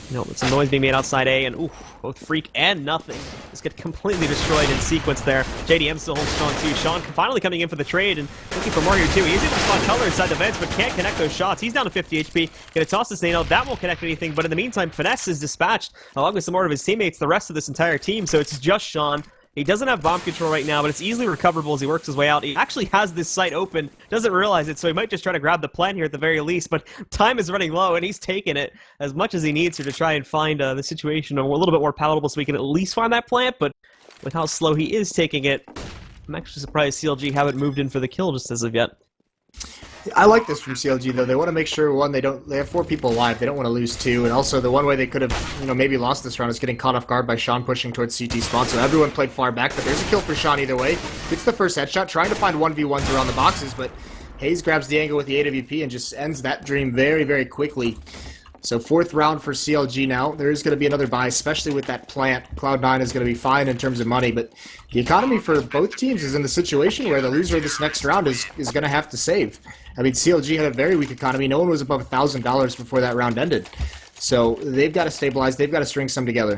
You know, with some noise being made outside A, and ooh, both Freak and Nothing just get completely destroyed in sequence there. JDM still holds strong too. Sean finally coming in for the trade and looking for more here too. He's able to spot Cutler inside the vents, but can't connect those shots. He's down to 50 HP. Gonna toss this Nano. That won't connect anything, but in the meantime, Finesse is dispatched along with some more of his teammates, the rest of this entire team, so it's just Sean. He doesn't have bomb control right now, but it's easily recoverable as he works his way out. He actually has this site open, doesn't realize it, so he might just try to grab the plant here at the very least, but time is running low, and he's taking it as much as he needs to try and find the situation a little bit more palatable so we can at least find that plant, but with how slow he is taking it, I'm actually surprised CLG haven't moved in for the kill just as of yet. I like this from CLG though. They want to make sure, one, they have 4 people alive. They don't want to lose 2, and also the one way they could have, maybe lost this round is getting caught off guard by Sean pushing towards CT spawn. So everyone played far back, but there's a kill for Sean either way. Gets the first headshot, trying to find 1v1s around the boxes, but Hayes grabs the angle with the AWP and just ends that dream very, very quickly. So 4th round for CLG now. There is going to be another buy, especially with that plant. Cloud9 is going to be fine in terms of money, but the economy for both teams is in the situation where the loser of this next round is going to have to save. I mean, CLG had a very weak economy. No one was above $1,000 before that round ended. So they've got to stabilize. They've got to string some together.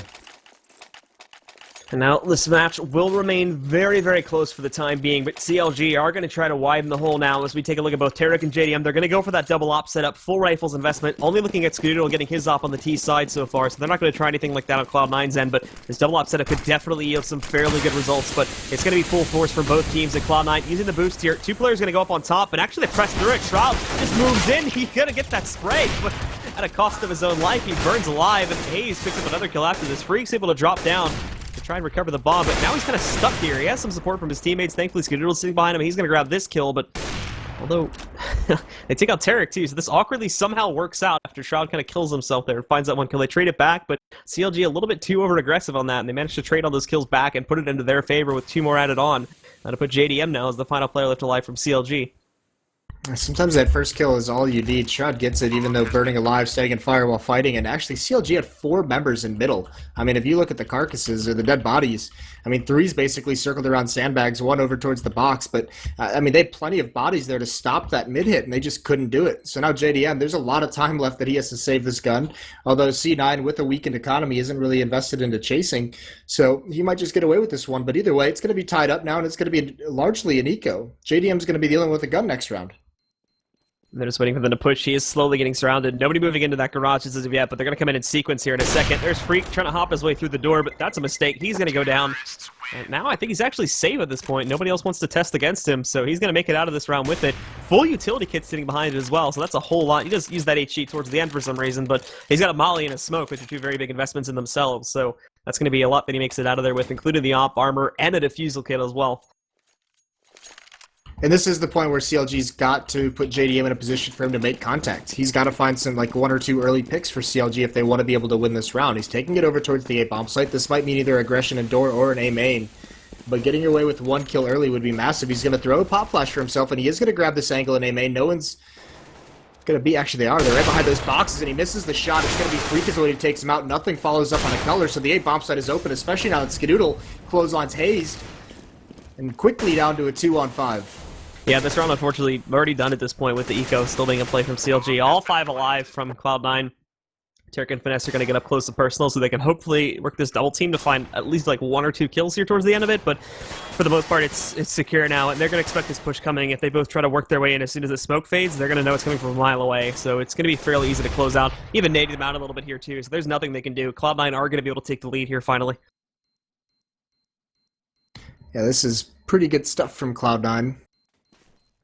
And now this match will remain very, very close for the time being, but CLG are going to try to widen the hole now as we take a look at both Tarek and JDM. They're going to go for that double op setup, full rifles investment, only looking at SKDC getting his op on the T side so far, so they're not going to try anything like that on Cloud9's end, but this double op setup could definitely yield some fairly good results, but it's going to be full force from both teams at Cloud9 using the boost here. 2 players going to go up on top, and actually they press through it. Shroud just moves in. He's going to get that spray, but at a cost of his own life, he burns alive, and Hayes picks up another kill after this. Freak's able to drop down to try and recover the bomb, but now he's kind of stuck here. He has some support from his teammates. Thankfully, SKDC's sitting behind him. He's going to grab this kill, but although they take out Tarek too, so this awkwardly somehow works out after Shroud kind of kills himself there and finds that one kill. They trade it back, but CLG a little bit too over-aggressive on that, and they managed to trade all those kills back and put it into their favor with 2 more added on. Now to put JDM now as the final player left alive from CLG. Sometimes that first kill is all you need. Shroud gets it even though burning alive, staying in fire while fighting, and actually CLG had 4 members in middle. I mean, if you look at the carcasses or the dead bodies, I mean, 3's basically circled around sandbags, 1 over towards the box, but I mean, they had plenty of bodies there to stop that mid hit, and they just couldn't do it. So now JDM, there's a lot of time left that he has to save this gun, although C9 with a weakened economy isn't really invested into chasing, so he might just get away with this one, but either way, it's going to be tied up now, and it's going to be largely an eco. JDM's going to be dealing with a gun next round. They're just waiting for them to push. He is slowly getting surrounded. Nobody moving into that garage as of yet, but they're going to come in sequence here in a second. There's Freak trying to hop his way through the door, but that's a mistake. He's going to go down. And now I think he's actually safe at this point. Nobody else wants to test against him, so he's going to make it out of this round with it. Full utility kit sitting behind it as well, so that's a whole lot. He does use that HE towards the end for some reason, but he's got a molly and a smoke, which are 2 very big investments in themselves, so that's going to be a lot that he makes it out of there with, including the op armor and a defusal kit as well. And this is the point where CLG's got to put JDM in a position for him to make contact. He's got to find some, like, 1 or 2 early picks for CLG if they want to be able to win this round. He's taking it over towards the A bomb site. This might mean either aggression in door or an A main. But getting away with 1 kill early would be massive. He's going to throw a pop flash for himself, and he is going to grab this angle in A main. No one's going to be... Actually, they are. They're right behind those boxes, and he misses the shot. It's going to be Freak is the way he takes him out. Nothing follows up on a color, so the A bomb site is open, especially now that SKDC clotheslines Hayes. And quickly down to a 2-on-5. Yeah, this round, unfortunately, already done at this point with the eco still being in play from CLG. All 5 alive from Cloud9. Tarek and Finesse are going to get up close to personal so they can hopefully work this double team to find at least like 1 or 2 kills here towards the end of it, but for the most part, it's secure now, and they're going to expect this push coming. If they both try to work their way in as soon as the smoke fades, they're going to know it's coming from a mile away, so it's going to be fairly easy to close out. Even nading them out a little bit here, too, so there's nothing they can do. Cloud9 are going to be able to take the lead here, finally. Yeah, this is pretty good stuff from Cloud9.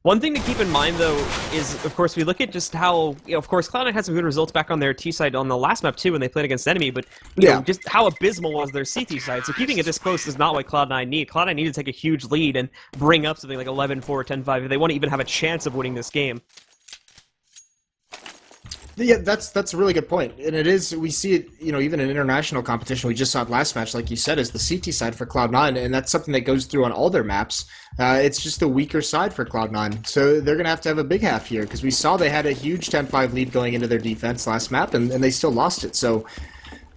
One thing to keep in mind, though, is, of course, we look at just how, of course, Cloud9 had some good results back on their T side on the last map, too, when they played against NME, but, you know, just how abysmal was their CT side. So keeping it this close is not what Cloud9 need. Cloud9 need to take a huge lead and bring up something like 11-4, 10-5 if they want to even have a chance of winning this game. Yeah, that's a really good point. And it is, we see it, you know, even in international competition, we just saw it last match, like you said, is the CT side for Cloud9, and that's something that goes through on all their maps. It's just the weaker side for Cloud9. So they're going to have a big half here, because we saw they had a huge 10-5 lead going into their defense last map, and they still lost it. So,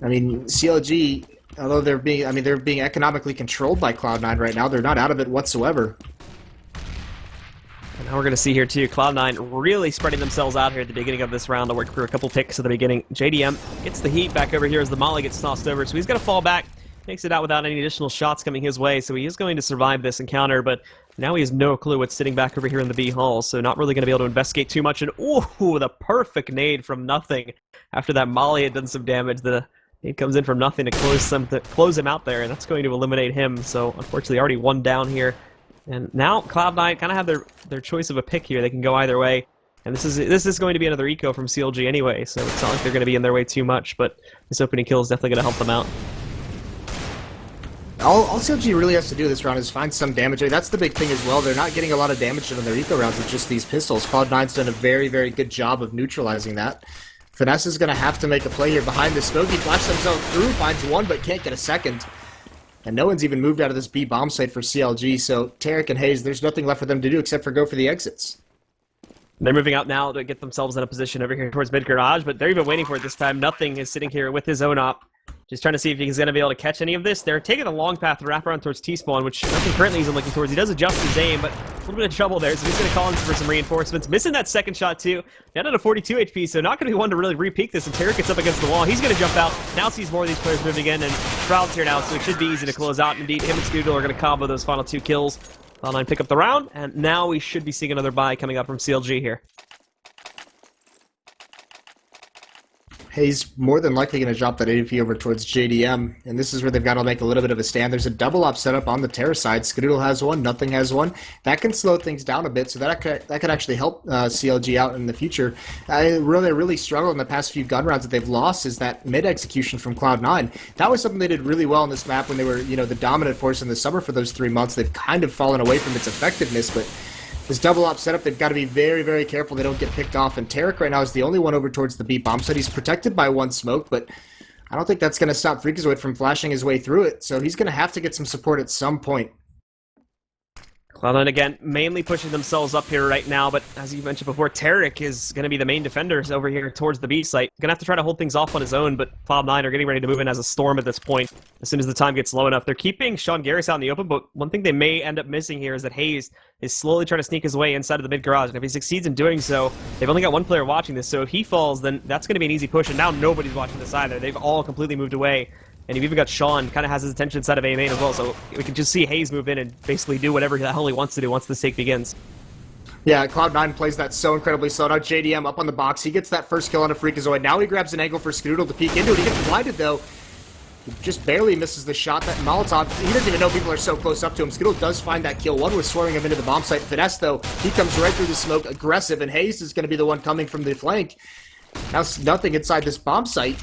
I mean, CLG Although they're being economically controlled by Cloud9 right now. They're not out of it whatsoever. And now we're going to see here too, Cloud9 really spreading themselves out here at the beginning of this round to work for a couple picks at the beginning. JDM gets the heat back over here as the molly gets tossed over, so he's going to fall back. Makes it out without any additional shots coming his way, so he is going to survive this encounter, but now he has no clue what's sitting back over here in the B hall, so not really going to be able to investigate too much. And ooh, the perfect nade from nothing. After that molly had done some damage, the nade comes in from nothing to close him out there, and that's going to eliminate him. So unfortunately, already one down here. And now Cloud9 kind of have their choice of a pick here. They can go either way. And this is going to be another eco from CLG anyway, so it's not like they're going to be in their way too much, but this opening kill is definitely going to help them out. All CLG really has to do this round is find some damage. I mean, that's the big thing as well. They're not getting a lot of damage on their eco rounds with just these pistols. Cloud9's done a very, very good job of neutralizing that. Finesse is going to have to make a play here behind the smoke. He flashed himself through, finds one, but can't get a second. And no one's even moved out of this B bomb site for CLG, so Tarek and Hayes, there's nothing left for them to do except for go for the exits. They're moving out now to get themselves in a position over here towards mid-garage, but they're even waiting for it this time. Nothing is sitting here with his own op. Just trying to see if he's going to be able to catch any of this. They're taking a long path to wrap around towards T-spawn, which nothing currently isn't looking towards. He does adjust his aim, but a little bit of trouble there, so he's going to call in for some reinforcements. Missing that second shot, too. Down to 42 HP, so not going to be one to really re-peek this. And Tarek gets up against the wall. He's going to jump out. Now sees more of these players moving in, and Shroud's here now, so it should be easy to close out. Indeed, him and Scoodle are going to combo those final 2 kills. Cloud9 pick up the round, and now we should be seeing another buy coming up from CLG here. Hayes more than likely going to drop that AWP over towards JDM, and this is where they've got to make a little bit of a stand. There's a double op setup on the Terra side. Skadoodle has one, Nothing has one. That can slow things down a bit, so that could actually help CLG out in the future. They really struggled in the past few gun rounds that they've lost is that mid-execution from Cloud9. That was something they did really well on this map when they were, the dominant force in the summer for those 3 months. They've kind of fallen away from its effectiveness, but this double op setup, they've got to be very, very careful they don't get picked off. And Tarek right now is the only one over towards the B bomb site. He's protected by one smoke, but I don't think that's going to stop Freakazoid from flashing his way through it. So he's going to have to get some support at some point. Cloud9 again, mainly pushing themselves up here right now, but as you mentioned before, Tarek is going to be the main defenders over here towards the B site. Going to have to try to hold things off on his own, but Cloud9 are getting ready to move in as a storm at this point. As soon as the time gets low enough, they're keeping Sean Garris out in the open, but one thing they may end up missing here is that Hayes is slowly trying to sneak his way inside of the mid-garage, and if he succeeds in doing so, they've only got one player watching this, so if he falls, then that's going to be an easy push, and now nobody's watching this either. They've all completely moved away. And you've even got Sean, kind of has his attention inside of A main as well, so we can just see Hayes move in and basically do whatever the hell he wants to do once the stake begins. Yeah, Cloud9 plays that so incredibly slow. Now JDM up on the box, he gets that first kill on a Freakazoid. Now he grabs an angle for Skadoodle to peek into it. He gets blinded though. He just barely misses the shot. That Molotov, he doesn't even know people are so close up to him. Skadoodle does find that kill. One was swarming him into the bomb site. Finesse though, he comes right through the smoke, aggressive, and Hayes is going to be the one coming from the flank. Now Nothing inside this bomb site.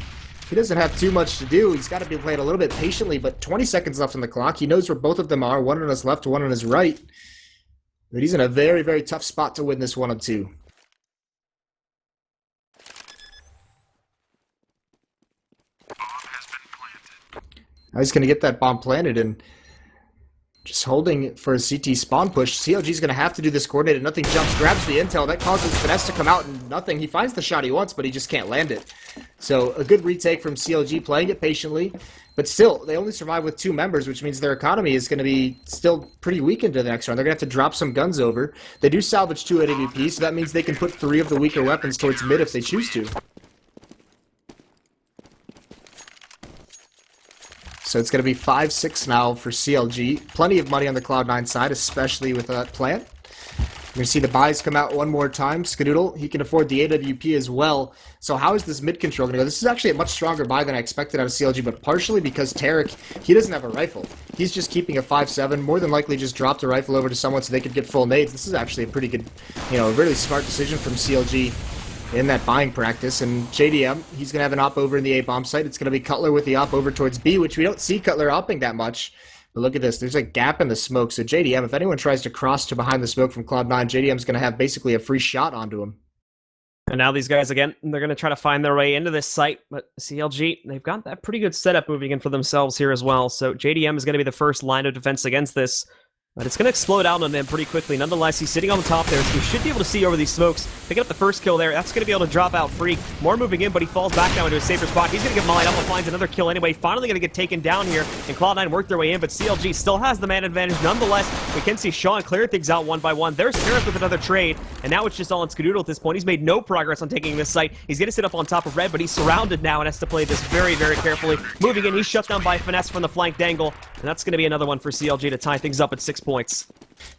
He doesn't have too much to do. He's got to be playing a little bit patiently, but 20 seconds left on the clock. He knows where both of them are, one on his left, one on his right. But he's in a very, very tough spot to win this 1-on-2. Now he's going to get that bomb planted and just holding for a CT spawn push. CLG's going to have to do this coordinated. Nothing jumps, grabs the intel. That causes Finesse to come out and Nothing. He finds the shot he wants, but he just can't land it. So a good retake from CLG, playing it patiently. But still, they only survive with 2 members, which means their economy is going to be still pretty weak into the next round. They're going to have to drop some guns over. They do salvage 2 AWP, so that means they can put 3 of the weaker weapons towards mid if they choose to. So it's going to be 5-6 now for CLG. Plenty of money on the Cloud9 side, especially with that plant. You're going to see the buys come out one more time. Skadoodle, he can afford the AWP as well. So how is this mid control going to go? This is actually a much stronger buy than I expected out of CLG, but partially because Tarek, he doesn't have a rifle. He's just keeping a 5.7, more than likely just dropped a rifle over to someone so they could get full nades. This is actually a pretty good, a really smart decision from CLG in that buying practice. And JDM, he's going to have an op over in the A bomb site. It's going to be Cutler with the op over towards B, which we don't see Cutler opping that much. But look at this. There's a gap in the smoke. So JDM, if anyone tries to cross to behind the smoke from Cloud9, JDM's going to have basically a free shot onto him. And now these guys, again, they're going to try to find their way into this site. But CLG, they've got that pretty good setup moving in for themselves here as well. So JDM is going to be the first line of defense against this. But it's going to explode out on him pretty quickly. Nonetheless, he's sitting on the top there, so we should be able to see over these smokes. Picking up the first kill there. That's going to be able to drop out Freak. More moving in, but he falls back now into a safer spot. He's going to get mollied up and finds another kill anyway. Finally going to get taken down here, and Cloud9 work their way in, but CLG still has the man advantage. Nonetheless, we can see Sean clear things out one by one. There's Tarek with another trade, and now it's just all on SKDC at this point. He's made no progress on taking this site. He's going to sit up on top of Red, but he's surrounded now and has to play this very, very carefully. Moving in, he's shut down by Finesse from the flanked angle, and that's going to be another one for CLG to tie things up at 6 points.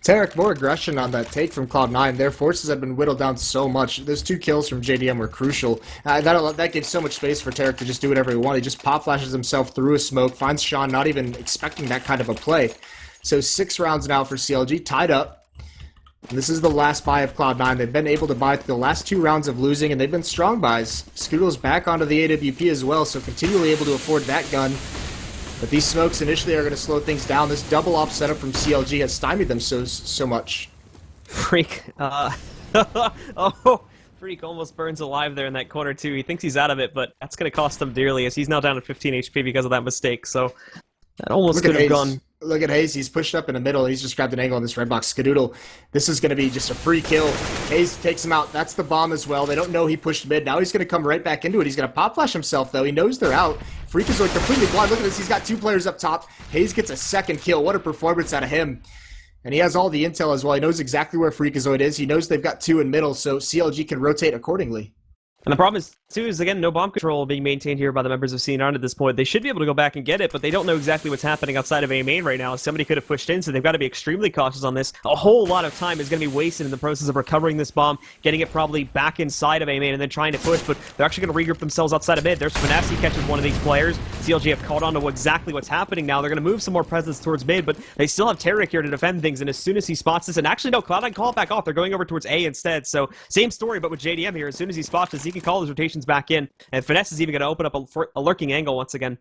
Tarek, more aggression on that take from Cloud9. Their forces have been whittled down so much. Those 2 kills from JDM were crucial. That gave so much space for Tarek to just do whatever he wanted. He just pop flashes himself through a smoke, finds Sean not even expecting that kind of a play. So 6 rounds now for CLG, tied up. And this is the last buy of Cloud9. They've been able to buy the last 2 rounds of losing, and they've been strong buys. SKDC's back onto the AWP as well, so continually able to afford that gun. But these smokes initially are going to slow things down. This double op setup from CLG has stymied them so much. Freak, Freak almost burns alive there in that corner too. He thinks he's out of it, but that's going to cost him dearly as he's now down to 15 HP because of that mistake. So that almost could have gone. Look at Hayes. He's pushed up in the middle. He's just grabbed an angle on this red box. SKDC, this is going to be just a free kill. Hayes takes him out. That's the bomb as well. They don't know he pushed mid. Now he's going to come right back into it. He's going to pop flash himself, though. He knows they're out. Freakazoid completely blind. Look at this. He's got 2 players up top. Hayes gets a second kill. What a performance out of him. And he has all the intel as well. He knows exactly where Freakazoid is. He knows they've got 2 in middle, so CLG can rotate accordingly. And the problem is, too, is again, no bomb control being maintained here by the members of CNR at this point. They should be able to go back and get it, but they don't know exactly what's happening outside of A main right now. Somebody could have pushed in, so they've got to be extremely cautious on this. A whole lot of time is going to be wasted in the process of recovering this bomb, getting it probably back inside of A main, and then trying to push, but they're actually going to regroup themselves outside of mid. There's Finesse, he catches one of these players. CLG have caught on to exactly what's happening now. They're going to move some more presence towards mid, but they still have Tarek here to defend things, and as soon as he spots this, and actually, no, Cloud9 call it back off. They're going over towards A instead, so same story, but with JDM here. As soon as he spots this, he can call his rotations back in, and Finesse is even going to open up a lurking angle once again.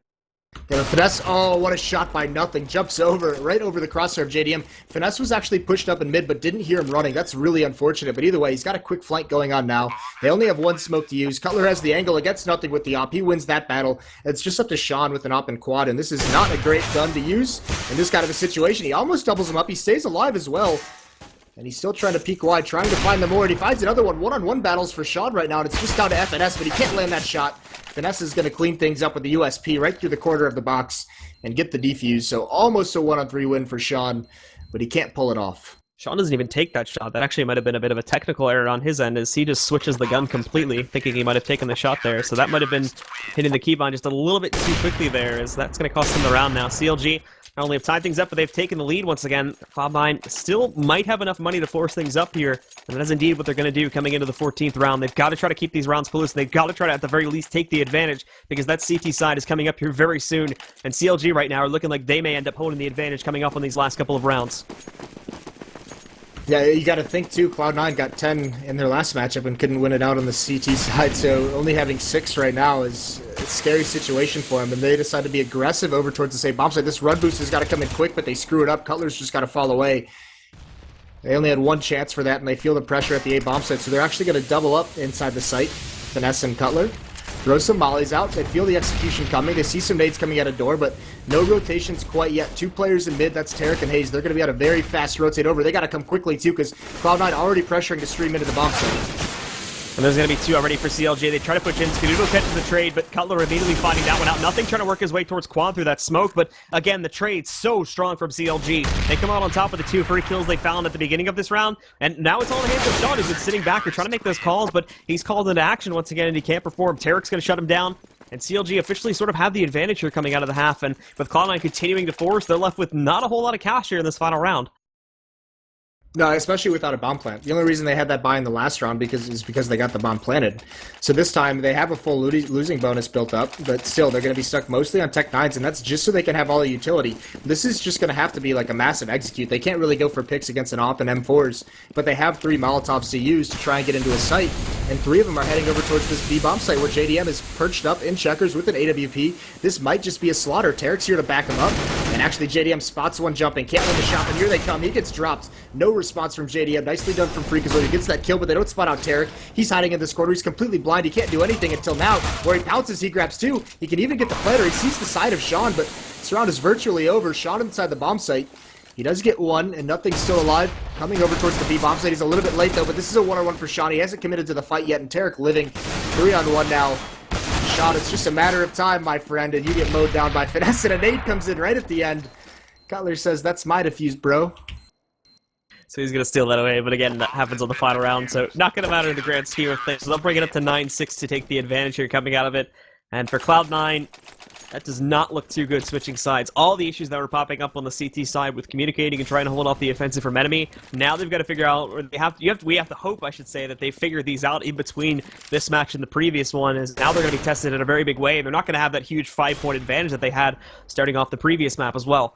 Yeah, the Finesse, oh, what a shot by nothing. Jumps over, right over the crosshair of JDM. Finesse was actually pushed up in mid, but didn't hear him running. That's really unfortunate, but either way, he's got a quick flank going on now. They only have 1 smoke to use. Cutler has the angle against nothing with the op. He wins that battle. It's just up to Sean with an op and quad, and this is not a great gun to use in this kind of a situation. He almost doubles him up. He stays alive as well. And he's still trying to peek wide, trying to find the more, and he finds another one. One-on-one battles for Sean right now, and it's just down to FNS, but he can't land that shot. Finesse is going to clean things up with the USP right through the corner of the box and get the defuse. So almost a 1-on-3 win for Sean, but he can't pull it off. Sean doesn't even take that shot. That actually might have been a bit of a technical error on his end, as he just switches the gun completely, thinking he might have taken the shot there. So that might have been hitting the keybind just a little bit too quickly there, as that's going to cost him the round now. CLG not only have tied things up, but they've taken the lead once again. Cloud9 still might have enough money to force things up here, and that is indeed what they're going to do coming into the 14th round. They've got to try to keep these rounds close, and they've got to try to, at the very least, take the advantage, because that CT side is coming up here very soon, and CLG right now are looking like they may end up holding the advantage coming up on these last couple of rounds. Yeah, you got to think, too, Cloud9 got 10 in their last matchup and couldn't win it out on the CT side, so only having 6 right now is a scary situation for them, and they decide to be aggressive over towards the A bomb site. This run boost has got to come in quick, but they screw it up. Cutler's just got to fall away. They only had 1 chance for that, and they feel the pressure at the A bomb site, so they're actually going to double up inside the site. Finesse and Cutler. Throw some mollies out. They feel the execution coming. They see some nades coming out of door, but no rotations quite yet. 2 players in mid. That's Tarek and Hayes. They're going to be able to very fast rotate over. They got to come quickly, too, because Cloud9 already pressuring to stream into the bomb site. And there's going to be 2 already for CLG. They try to push in. SKDC catches the trade, but Cutler immediately finding that one out. Nothing trying to work his way towards Quad through that smoke, but again, the trade's so strong from CLG. They come out on top of the 2 free kills they found at the beginning of this round, and now it's all in the hands of Sean, who's been sitting back. They're trying to make those calls, but he's called into action once again, and he can't perform. Tarek's going to shut him down, and CLG officially sort of have the advantage here coming out of the half, and with Cloud9 continuing to force, they're left with not a whole lot of cash here in this final round. No, especially without a bomb plant. The only reason they had that buy in the last round is because they got the bomb planted. So this time, they have a full losing bonus built up, but still, they're going to be stuck mostly on Tech 9s, and that's just so they can have all the utility. This is just going to have to be like a massive execute. They can't really go for picks against an AWP and M4s, but they have 3 Molotovs to use to try and get into a site, and 3 of them are heading over towards this B bomb site where JDM is perched up in checkers with an AWP. This might just be a slaughter. Tarek's here to back him up, and actually JDM spots one jumping, can't win the shot, and here they come. He gets dropped. No response from JDM. Nicely done from Freakazoid. He gets that kill, but they don't spot out Tarek. He's hiding in this corner. He's completely blind. He can't do anything until now, where he pounces. He grabs 2. He can even get the planter. He sees the side of Sean, but this round is virtually over. Sean inside the bomb site. He does get one, and nothing's still alive. Coming over towards the B bomb site. He's a little bit late, though, but this is a one-on-one for Sean. He hasn't committed to the fight yet, and Tarek living 3-on-1 now. Sean, it's just a matter of time, my friend, and you get mowed down by Finesse, and a nade comes in right at the end. Cutler says, that's my defuse, bro. So he's going to steal that away, but again, that happens on the final round, so not going to matter in the grand scheme of things. So they'll bring it up to 9-6 to take the advantage here coming out of it. And for Cloud9, that does not look too good switching sides. All the issues that were popping up on the CT side with communicating and trying to hold off the offensive from NME, now they've got to figure out, or we have to hope, I should say, that they figured these out in between this match and the previous one, as now they're going to be tested in a very big way, and they're not going to have that huge 5-point advantage that they had starting off the previous map as well.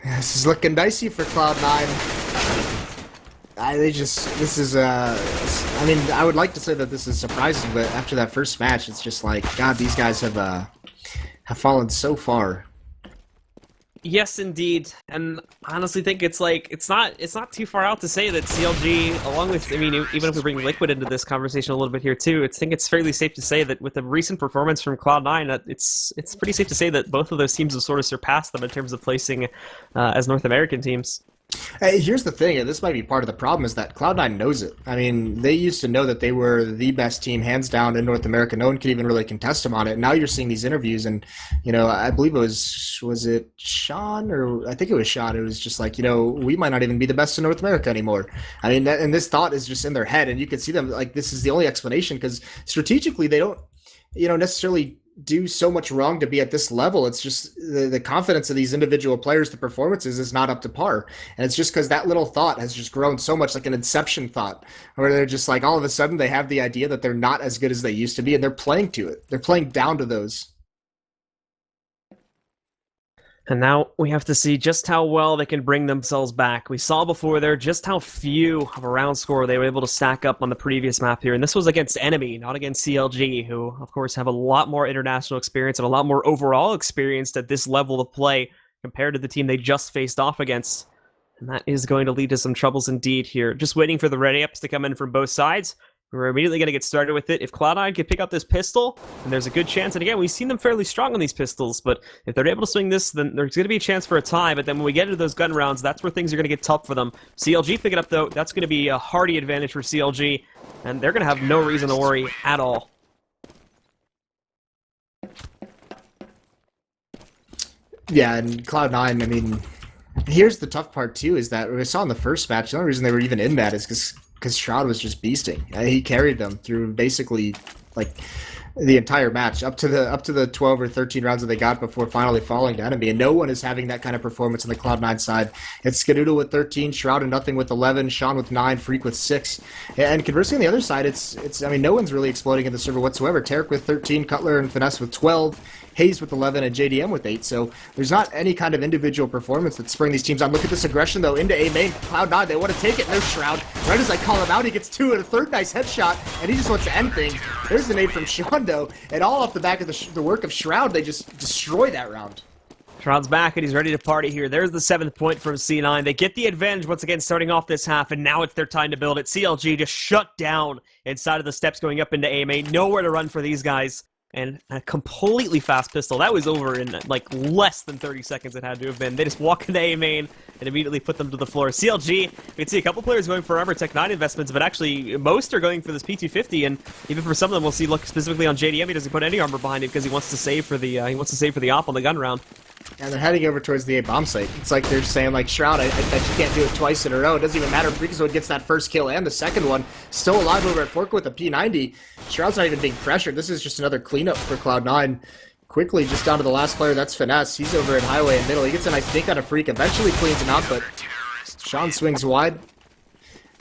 This is looking dicey for Cloud9. I mean, I would like to say that this is surprising, but after that first match, it's just like, God, these guys have fallen so far. Yes, indeed, and I honestly think it's not too far out to say that CLG, along with, I mean, even if we bring Liquid into this conversation a little bit here too, I think it's fairly safe to say that with the recent performance from Cloud9, that it's pretty safe to say that both of those teams have sort of surpassed them in terms of placing as North American teams. Hey, here's the thing, and this might be part of the problem, is that Cloud9 knows it. I mean, they used to know that they were the best team, hands down, in North America. No one could even really contest them on it. Now you're seeing these interviews, and, you know, I believe it was it Sean? Or I think it was Sean. It was just like, you know, we might not even be the best in North America anymore. I mean, and this thought is just in their head, and you can see them, like, this is the only explanation, because strategically they don't, you know, necessarily do so much wrong to be at this level. It's just the confidence of these individual players, the performances is not up to par. And it's just because that little thought has just grown so much, like an inception thought, where they're just like, all of a sudden they have the idea that they're not as good as they used to be, and they're playing to it. They're playing down to those. And now we have to see just how well they can bring themselves back. We saw before there just how few of a round score they were able to stack up on the previous map here. And this was against NME, not against CLG, who, of course, have a lot more international experience and a lot more overall experience at this level of play compared to the team they just faced off against. And that is going to lead to some troubles indeed here. Just waiting for the ready-ups to come in from both sides. We're immediately going to get started with it. If Cloud9 can pick up this pistol, then there's a good chance. And again, we've seen them fairly strong on these pistols, but if they're able to swing this, then there's going to be a chance for a tie. But then when we get into those gun rounds, that's where things are going to get tough for them. CLG pick it up, though. That's going to be a hearty advantage for CLG, and they're going to have no reason to worry at all. Yeah, and Cloud9, I mean, here's the tough part, too, is that we saw in the first match, the only reason they were even in that is because Shroud was just beasting. He carried them through basically like the entire match up to the 12 or 13 rounds that they got before finally falling to enemy. And no one is having that kind of performance on the Cloud9 side. It's Skadoodle with 13, Shroud and Nothing with 11, Sean with 9, Freak with 6. And conversely on the other side, it's I mean, no one's really exploding in the server whatsoever. Tarek with 13, Cutler and Finesse with 12, Hayes with 11, and JDM with 8. So there's not any kind of individual performance that's spurring these teams on. Look at this aggression, though, into A main. Cloud9, they want to take it. There's Shroud. Right as I call him out, he gets 2 and a third nice headshot, and he just wants to end things. There's the nade from Sean, though, and all off the back of the work of Shroud, they just destroy that round. Shroud's back, and he's ready to party here. There's the 7th point from C9. They get the advantage once again starting off this half, and now it's their time to build it. CLG just shut down inside of the steps going up into A main. Nowhere to run for these guys. And a completely fast pistol. That was over in like less than 30 seconds it had to have been. They just walk into A main and immediately put them to the floor. CLG, we can see a couple players going for Armor Tech 9 investments, but actually most are going for this P250, and even for some of them we'll see, look specifically on JDM, he doesn't put any armor behind it because he wants to save for the op on the gun round. And they're heading over towards the A bomb site. It's like they're saying, like, Shroud, I bet you can't do it twice in a row. It doesn't even matter if Freakazoid gets that first kill and the second one. Still alive over at Fork with a P90. Shroud's not even being pressured. This is just another cleanup for Cloud9. Quickly, just down to the last player, that's Finesse. He's over in Highway in middle. He gets a nice dink on a Freak, eventually cleans him out, but Sean swings wide.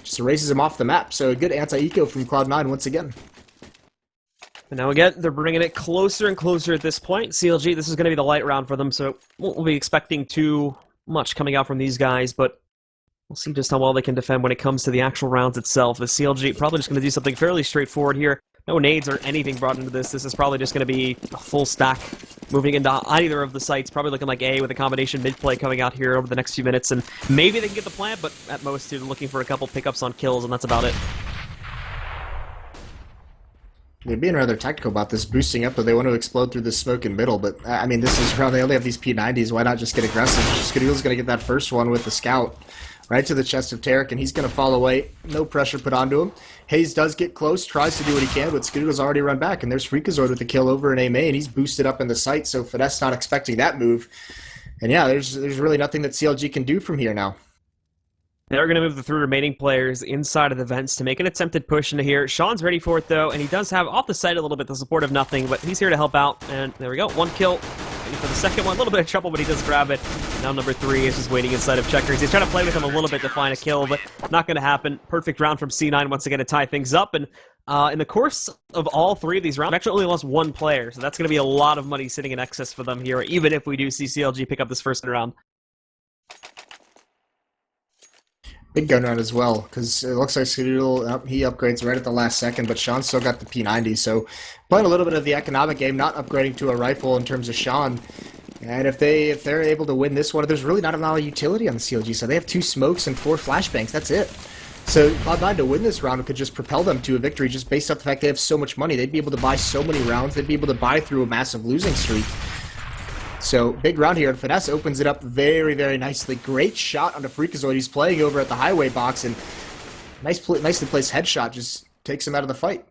Just erases him off the map. So a good anti-eco from Cloud9 once again. And now again, they're bringing it closer and closer at this point. CLG, this is going to be the light round for them, so we'll be expecting too much coming out from these guys, but we'll see just how well they can defend when it comes to the actual rounds itself. The CLG probably just going to do something fairly straightforward here. No nades or anything brought into this. This is probably just going to be a full stack moving into either of the sites. Probably looking like A with a combination mid-play coming out here over the next few minutes, and maybe they can get the plant, but at most, they're looking for a couple pickups on kills, and that's about it. They're being rather tactical about this, boosting up, but they want to explode through this smoke in middle. But, I mean, this is round. They only have these P90s. Why not just get aggressive? Skadoodle's going to get that first one with the scout right to the chest of Tarek, and he's going to fall away. No pressure put onto him. Hayes does get close, tries to do what he can, but Skadoodle's already run back. And there's Freakazoid with the kill over in A main. He's boosted up in the site, so Finesse not expecting that move. And yeah, there's really nothing that CLG can do from here now. They're going to move the 3 remaining players inside of the vents to make an attempted push into here. Sean's ready for it, though, and he does have off the side a little bit the support of nothing, but he's here to help out. And there we go, 1 kill. Waiting for the second one, a little bit of trouble, but he does grab it. Now number 3 is just waiting inside of Checkers. He's trying to play with him a little bit to find a kill, but not going to happen. Perfect round from C9 once again to tie things up, and in the course of all 3 of these rounds, we actually only lost 1 player, so that's going to be a lot of money sitting in excess for them here, even if we do see CLG pick up this first round. Big gun round as well, because it looks like Skadoodle, he upgrades right at the last second, but Sean still got the P90, so playing a little bit of the economic game, not upgrading to a rifle in terms of Sean. And if they're able to win this one, there's really not a lot of utility on the CLG, so they have 2 smokes and 4 flashbangs, that's it. So Cloud9 to win this round could just propel them to a victory just based off the fact they have so much money. They'd be able to buy so many rounds, they'd be able to buy through a massive losing streak. So, big round here, and Finesse opens it up very, very nicely. Great shot on the Freakazoid. He's playing over at the highway box, and nicely placed headshot just takes him out of the fight.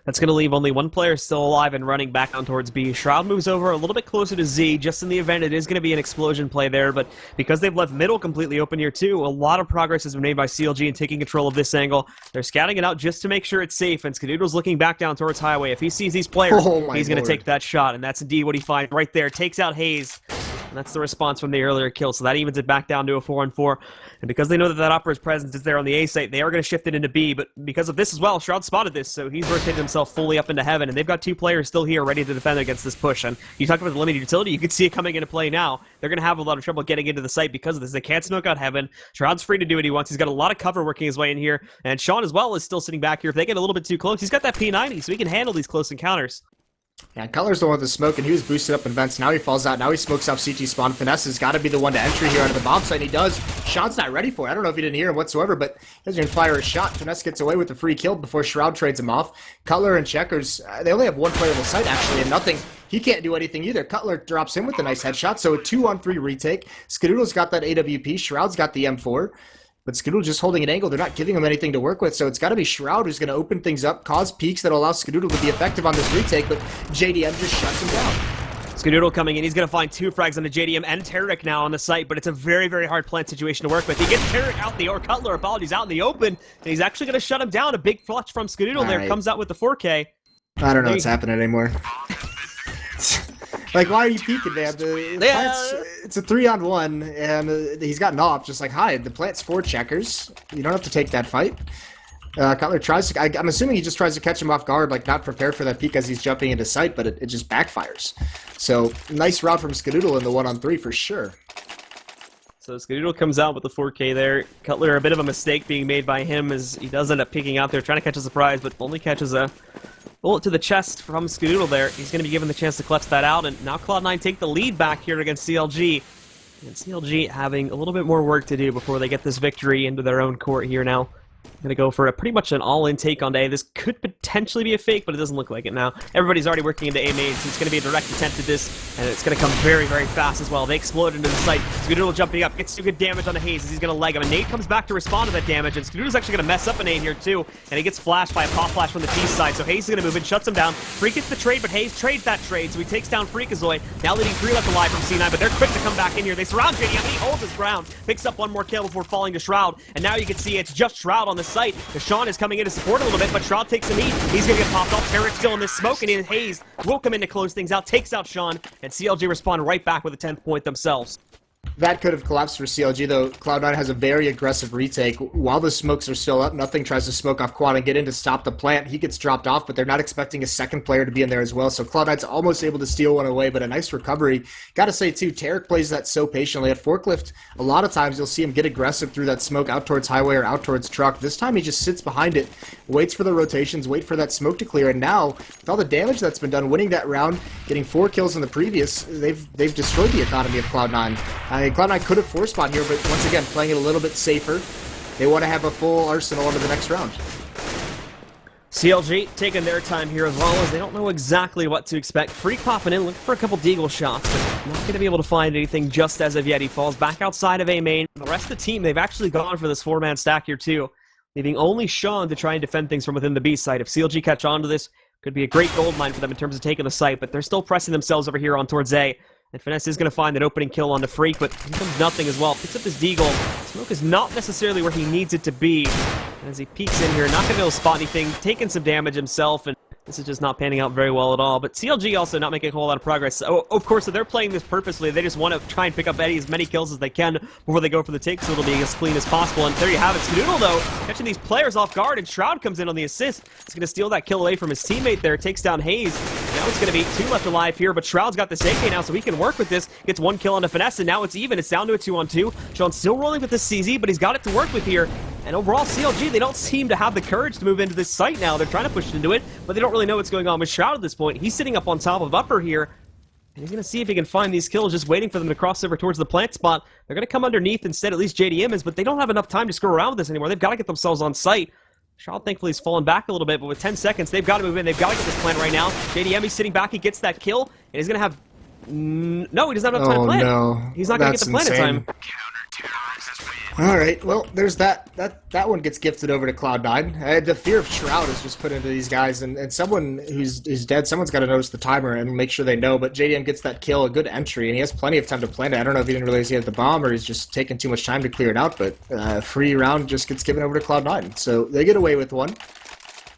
That's going to leave only 1 player still alive and running back on towards B. Shroud moves over a little bit closer to Z, just in the event it is going to be an explosion play there, but because they've left middle completely open here too, a lot of progress has been made by CLG in taking control of this angle. They're scouting it out just to make sure it's safe, and Skadoodle's looking back down towards Highway. If he sees these players, he's going to take that shot, and that's indeed what he finds right there. Takes out Hayes. And that's the response from the earlier kill, so that evens it back down to a 4-on-4. And because they know that Opera's presence is there on the A site, they are going to shift it into B, but because of this as well, Shroud spotted this, so he's rotated himself fully up into heaven, and they've got 2 players still here ready to defend against this push. And you talked about the limited utility, you can see it coming into play now. They're going to have a lot of trouble getting into the site because of this. They can't smoke out heaven. Shroud's free to do what he wants. He's got a lot of cover working his way in here, and Sean as well is still sitting back here. If they get a little bit too close, he's got that P90, so he can handle these close encounters. Yeah, Cutler's the one with the smoke, and he was boosted up in vents. Now he falls out. Now he smokes off CT spawn. Finesse has got to be the one to entry here out of the bomb site, and he does. Sean's not ready for it. I don't know if he didn't hear him whatsoever, but he doesn't even fire a shot. Finesse gets away with the free kill before Shroud trades him off. Cutler and Checkers, they only have 1 player on the site, actually, and nothing. He can't do anything either. Cutler drops him with a nice headshot, so a 2-on-3 retake. Skadoodle's got that AWP. Shroud's got the M4. But Skadoodle just holding an angle. They're not giving him anything to work with, so it's got to be Shroud who's going to open things up, cause peaks that allow Skadoodle to be effective on this retake, but JDM just shuts him down. Skadoodle coming in. He's going to find 2 frags on the JDM and Tarek now on the site, but it's a very, very hard plant situation to work with. He gets Tarek out the, or Cutler, apologies, out in the open, and he's actually going to shut him down. A big clutch from Skadoodle there. Comes out with the 4K. I don't know what's happening anymore. Like, why are you peeking, man? It's a 3-on-1, and he's got an op, just like, hi, the plant's 4 Checkers. You don't have to take that fight. Cutler tries to, I'm assuming he just tries to catch him off guard, like, not prepared for that peek as he's jumping into sight, but it just backfires. So, nice route from Skadoodle in the 1-on-3 for sure. So Skadoodle comes out with the 4K there. Cutler, a bit of a mistake being made by him as he does end up peeking out there, trying to catch a surprise, but only catches a bullet to the chest from Skadoodle there. He's going to be given the chance to clutch that out, and now Cloud9 take the lead back here against CLG. And CLG having a little bit more work to do before they get this victory into their own court here now. Going to go for a pretty much an all-in take on A. This could potentially be a fake, but it doesn't look like it now. Everybody's already working into A main, so it's going to be a direct attempt at this, and it's going to come very, very fast as well. They explode into the site. Skadoodle jumping up, gets 2 good damage on the Haze as he's going to leg him, and Nate comes back to respond to that damage, and Skadoodle's actually going to mess up an A here too, and he gets flashed by a pop flash from the T side, so Haze is going to move in, shuts him down. Freak gets the trade, but Haze trades that trade, so he takes down Freakazoid, now leading 3 left alive from C9, but they're quick to come back in here. They surround JD, and he holds his ground, picks up 1 more kill before falling to Shroud, and now you can see it's just Shroud on the site. Sean is coming in to support a little bit, but Shroud takes him heat. He's going to get popped off. Tarek's still in this smoke, and Hayes will come in to close things out, takes out Sean, and CLG respond right back with a 10th point themselves. That could have collapsed for CLG, though. Cloud9 has a very aggressive retake. While the smokes are still up, Nothing tries to smoke off Quad and get in to stop the plant. He gets dropped off, but they're not expecting a second player to be in there as well, so Cloud9's almost able to steal one away, but a nice recovery. Gotta say, too, Tarek plays that so patiently. At Forklift, a lot of times you'll see him get aggressive through that smoke out towards Highway or out towards Truck. This time he just sits behind it, waits for the rotations, wait for that smoke to clear, and now, with all the damage that's been done, winning that round, getting 4 kills in the previous, they've destroyed the economy of Cloud9. Cloud9 could have force spawned here, but once again, playing it a little bit safer. They want to have a full arsenal into the next round. CLG taking their time here as well, as they don't know exactly what to expect. Freak popping in, looking for a couple deagle shots, but not going to be able to find anything just as of yet. He falls back outside of A main. The rest of the team, they've actually gone for this 4-man stack here too, leaving only Sean to try and defend things from within the B site. If CLG catch on to this, could be a great gold mine for them in terms of taking the site, but they're still pressing themselves over here on towards A. And Finesse is going to find that opening kill on the Freak, but here comes nothing as well. Picks up this deagle. Smoke is not necessarily where he needs it to be. And as he peeks in here, not going to be able to spot anything, taking some damage himself, and this is just not panning out very well at all. But CLG also not making a whole lot of progress. So, of course, so they're playing this purposely. They just want to try and pick up as many kills as they can before they go for the take, so it'll be as clean as possible. And there you have it. SKDC, though, catching these players off guard, and Shroud comes in on the assist. He's going to steal that kill away from his teammate there, takes down Hayes. Now it's going to be 2 left alive here, but Shroud's got this AK now, so he can work with this. Gets 1 kill on the Finesse, and now it's even. It's down to a 2-on-2. Sean's still rolling with this CZ, but he's got it to work with here. And overall, CLG, they don't seem to have the courage to move into this site now. They're trying to push into it, but they don't really know what's going on with Shroud at this point. He's sitting up on top of Upper here, and he's going to see if he can find these kills, just waiting for them to cross over towards the plant spot. They're going to come underneath instead, at least JDM is, but they don't have enough time to screw around with this anymore. They've got to get themselves on site. Shroud, thankfully, has fallen back a little bit, but with 10 seconds, they've got to move in. They've got to get this plant right now. JDM, he's sitting back. He gets that kill, and he's going to have... No, he doesn't have enough time to plant. No. He's not going to get the plant in time. Alright, well, there's that one gets gifted over to Cloud9. The fear of Shroud is just put into these guys, and someone who's dead, someone's got to notice the timer and make sure they know, but JDM gets that kill, a good entry, and he has plenty of time to plant it. I don't know if he didn't realize he had the bomb, or he's just taking too much time to clear it out, but free round just gets given over to Cloud9. So they get away with one.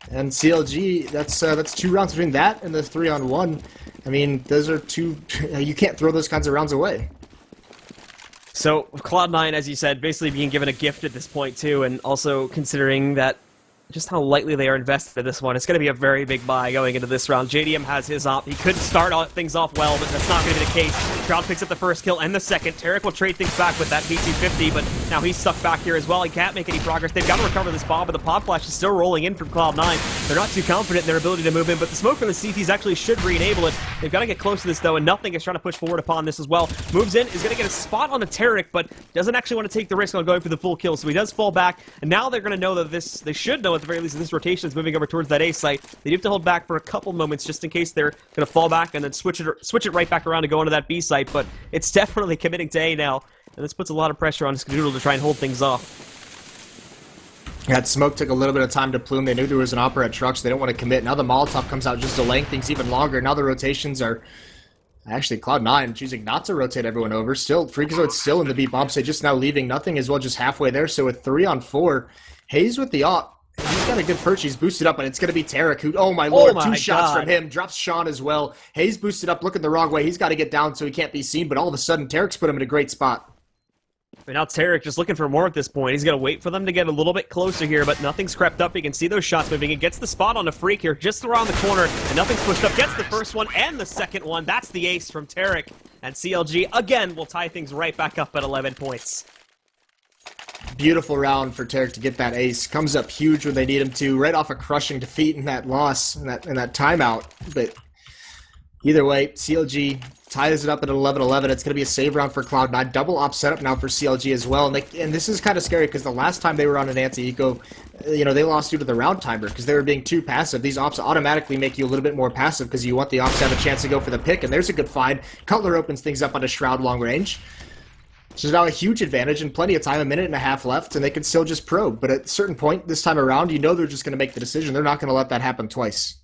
And CLG, that's 2 rounds between that and the 3-on-1. I mean, those are 2... you can't throw those kinds of rounds away. So, Cloud9, as you said, basically being given a gift at this point, too, and also considering that just how lightly they are invested in this one, it's going to be a very big buy going into this round. JDM has his op. He could start things off well, but that's not going to be the case. Shroud picks up the first kill and the second. Tarek will trade things back with that P250, but now he's stuck back here as well. He can't make any progress. They've got to recover this bomb, but the pod flash is still rolling in from Cloud9. They're not too confident in their ability to move in, but the smoke from the CTs actually should re-enable it. They've got to get close to this, though, and Nothing is trying to push forward upon this as well. Moves in, is going to get a spot on a Tarek, but doesn't actually want to take the risk on going for the full kill, so he does fall back, and now they're going to know that this, they should know at the very least that this rotation is moving over towards that A site. They do have to hold back for a couple moments just in case they're going to fall back and then switch it right back around to go into that B site, but it's definitely committing to A now, and this puts a lot of pressure on SKDC to try and hold things off. That smoke took a little bit of time to plume. They knew there was an opera at trucks. They don't want to commit. Now the Molotov comes out, just delaying things even longer. Now the rotations are... Actually, Cloud9 choosing not to rotate everyone over. Still, Freakazoid's still in the B bomb site, just now leaving. Nothing as well, just halfway there. So with 3-on-4, Hayes with the op. He's got a good perch. He's boosted up, and it's going to be Tarek, who, oh my lord, 2 shots from him. Drops Sean as well. Hayes boosted up, looking the wrong way. He's got to get down so he can't be seen, but all of a sudden, Tarek's put him in a great spot. But now Tarek just looking for more at this point. He's going to wait for them to get a little bit closer here, but Nothing's crept up. You can see those shots moving. He gets the spot on a Freak here just around the corner, and Nothing's pushed up. Gets the first one and the second one. That's the ace from Tarek. And CLG, again, will tie things right back up at 11 points. Beautiful round for Tarek to get that ace. Comes up huge when they need him to. Right off a crushing defeat in that loss, in that timeout. But either way, CLG ties it up at 11-11. It's going to be a save round for Cloud9. Double op setup now for CLG as well. And this is kind of scary because the last time they were on an anti-eco, you know, they lost due to the round timer because they were being too passive. These ops automatically make you a little bit more passive because you want the ops to have a chance to go for the pick. And there's a good find. Cutler opens things up on a Shroud long range. So now a huge advantage and plenty of time, 1.5 minutes left, and they can still just probe. But at a certain point this time around, you know they're just going to make the decision. They're not going to let that happen twice.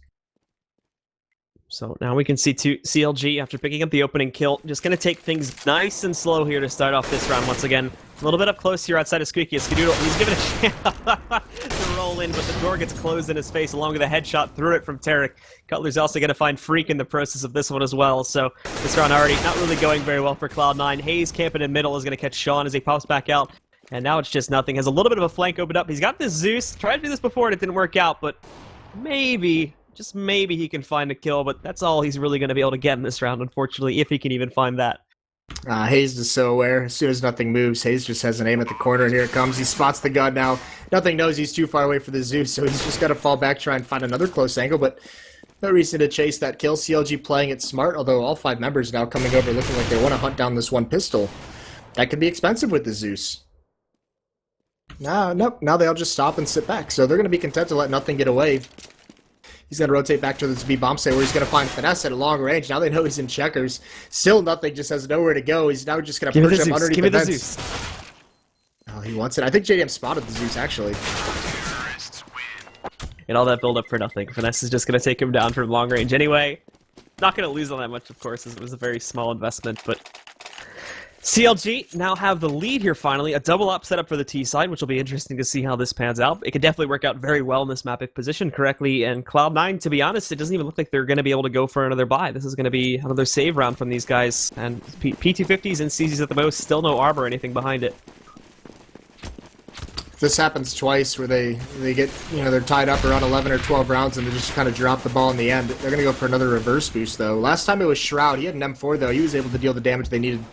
So now we can see CLG, after picking up the opening kill, just going to take things nice and slow here to start off this round once again. A little bit up close here outside of Squeaky. SKDC, he's given a chance to roll in, but the door gets closed in his face along with a headshot through it from Tarek. Cutler's also going to find Freak in the process of this one as well, so this round already not really going very well for Cloud9. Hayes camping in middle is going to catch Sean as he pops back out, and now it's just Nothing. Has a little bit of a flank opened up. He's got this Zeus. Tried to do this before and it didn't work out, but maybe... just maybe he can find a kill, but that's all he's really going to be able to get in this round, unfortunately, if he can even find that. Hayes is so aware. As soon as Nothing moves, Hayes just has an aim at the corner, and here it comes. He spots the gun now. Nothing knows he's too far away for the Zeus, so he's just got to fall back, try and find another close angle, but no reason to chase that kill. CLG playing it smart, although all 5 members now coming over looking like they want to hunt down this one pistol. That could be expensive with the Zeus. Nope. Now they all just stop and sit back, so they're going to be content to let Nothing get away. He's going to rotate back to this B bomb site where he's going to find Finesse at a long range. Now they know he's in checkers. Still nothing, just has nowhere to go. He's now just going to push him underneath the vents. Oh, he wants it. I think JDM spotted the Zeus, actually. And all that build up for nothing. Finesse is just going to take him down from long range anyway. Not going to lose on that much, of course, as it was a very small investment, but CLG now have the lead here finally. A double up setup for the T side, which will be interesting to see how this pans out. It could definitely work out very well in this map if positioned correctly. And Cloud9, to be honest, it doesn't even look like they're going to be able to go for another buy. This is going to be another save round from these guys. And P250s and CZs at the most, still no armor or anything behind it. This happens twice where they get, they're tied up around 11 or 12 rounds and they just kind of drop the ball in the end. They're going to go for another reverse boost, though. Last time it was Shroud. He had an M4, though. He was able to deal the damage they needed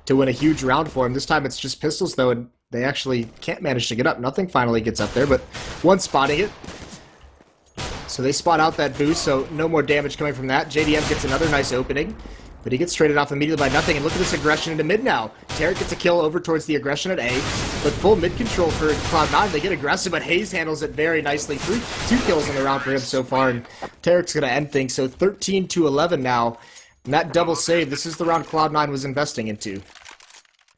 to win a huge round for him. This time it's just pistols, though, and they actually can't manage to get up. Nothing finally gets up there, but one spotting it. So they spot out that boost, so no more damage coming from that. JDM gets another nice opening. But he gets traded off immediately by nothing, and look at this aggression into mid now. Tarek gets a kill over towards the aggression at A, but full mid control for Cloud9. They get aggressive, but Hayes handles it very nicely. Two kills in the round for him so far, and Tarek's going to end things. So 13-11 now, and that double save, this is the round Cloud9 was investing into.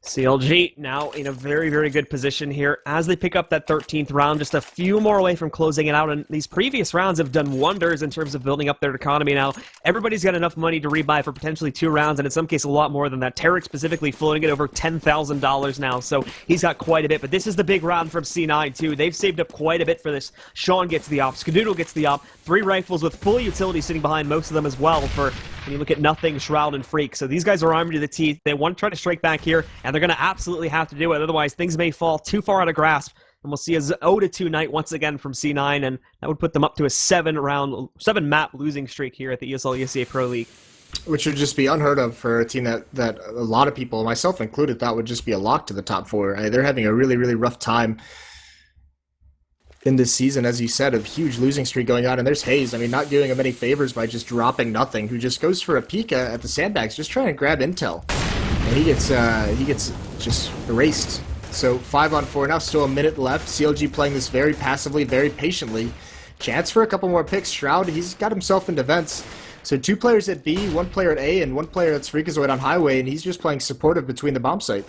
CLG now in a very, very good position here as they pick up that 13th round, just a few more away from closing it out, and these previous rounds have done wonders in terms of building up their economy now. Everybody's got enough money to rebuy for potentially 2 rounds, and in some cases a lot more than that. Tarek specifically floating at over $10,000 now, so he's got quite a bit, but this is the big round from C9 too. They've saved up quite a bit for this. Sean gets the op, Skadoodle gets the op, 3 rifles with full utility sitting behind most of them as well for when you look at Nothing, Shroud, and Freak. So these guys are armed to the teeth. They want to try to strike back here, and they're going to absolutely have to do it. Otherwise, things may fall too far out of grasp, and we'll see a 0-2 night once again from C9, and that would put them up to a 7-map losing streak here at the ESL ESEA Pro League. Which would just be unheard of for a team that a lot of people, myself included, thought would just be a lock to the top 4. They're having a really, really rough time in this season, as you said, a huge losing streak going on, and there's Hayes, not doing him any favors by just dropping Nothing, who just goes for a peek at the sandbags, just trying to grab intel, and he gets just erased. So 5-on-4 now, still a minute left. CLG playing this very passively, very patiently. Chance for a couple more picks. Shroud, he's got himself into vents. So 2 players at B, 1 player at A, and 1 player at Freakazoid on Highway, and he's just playing supportive between the bomb site.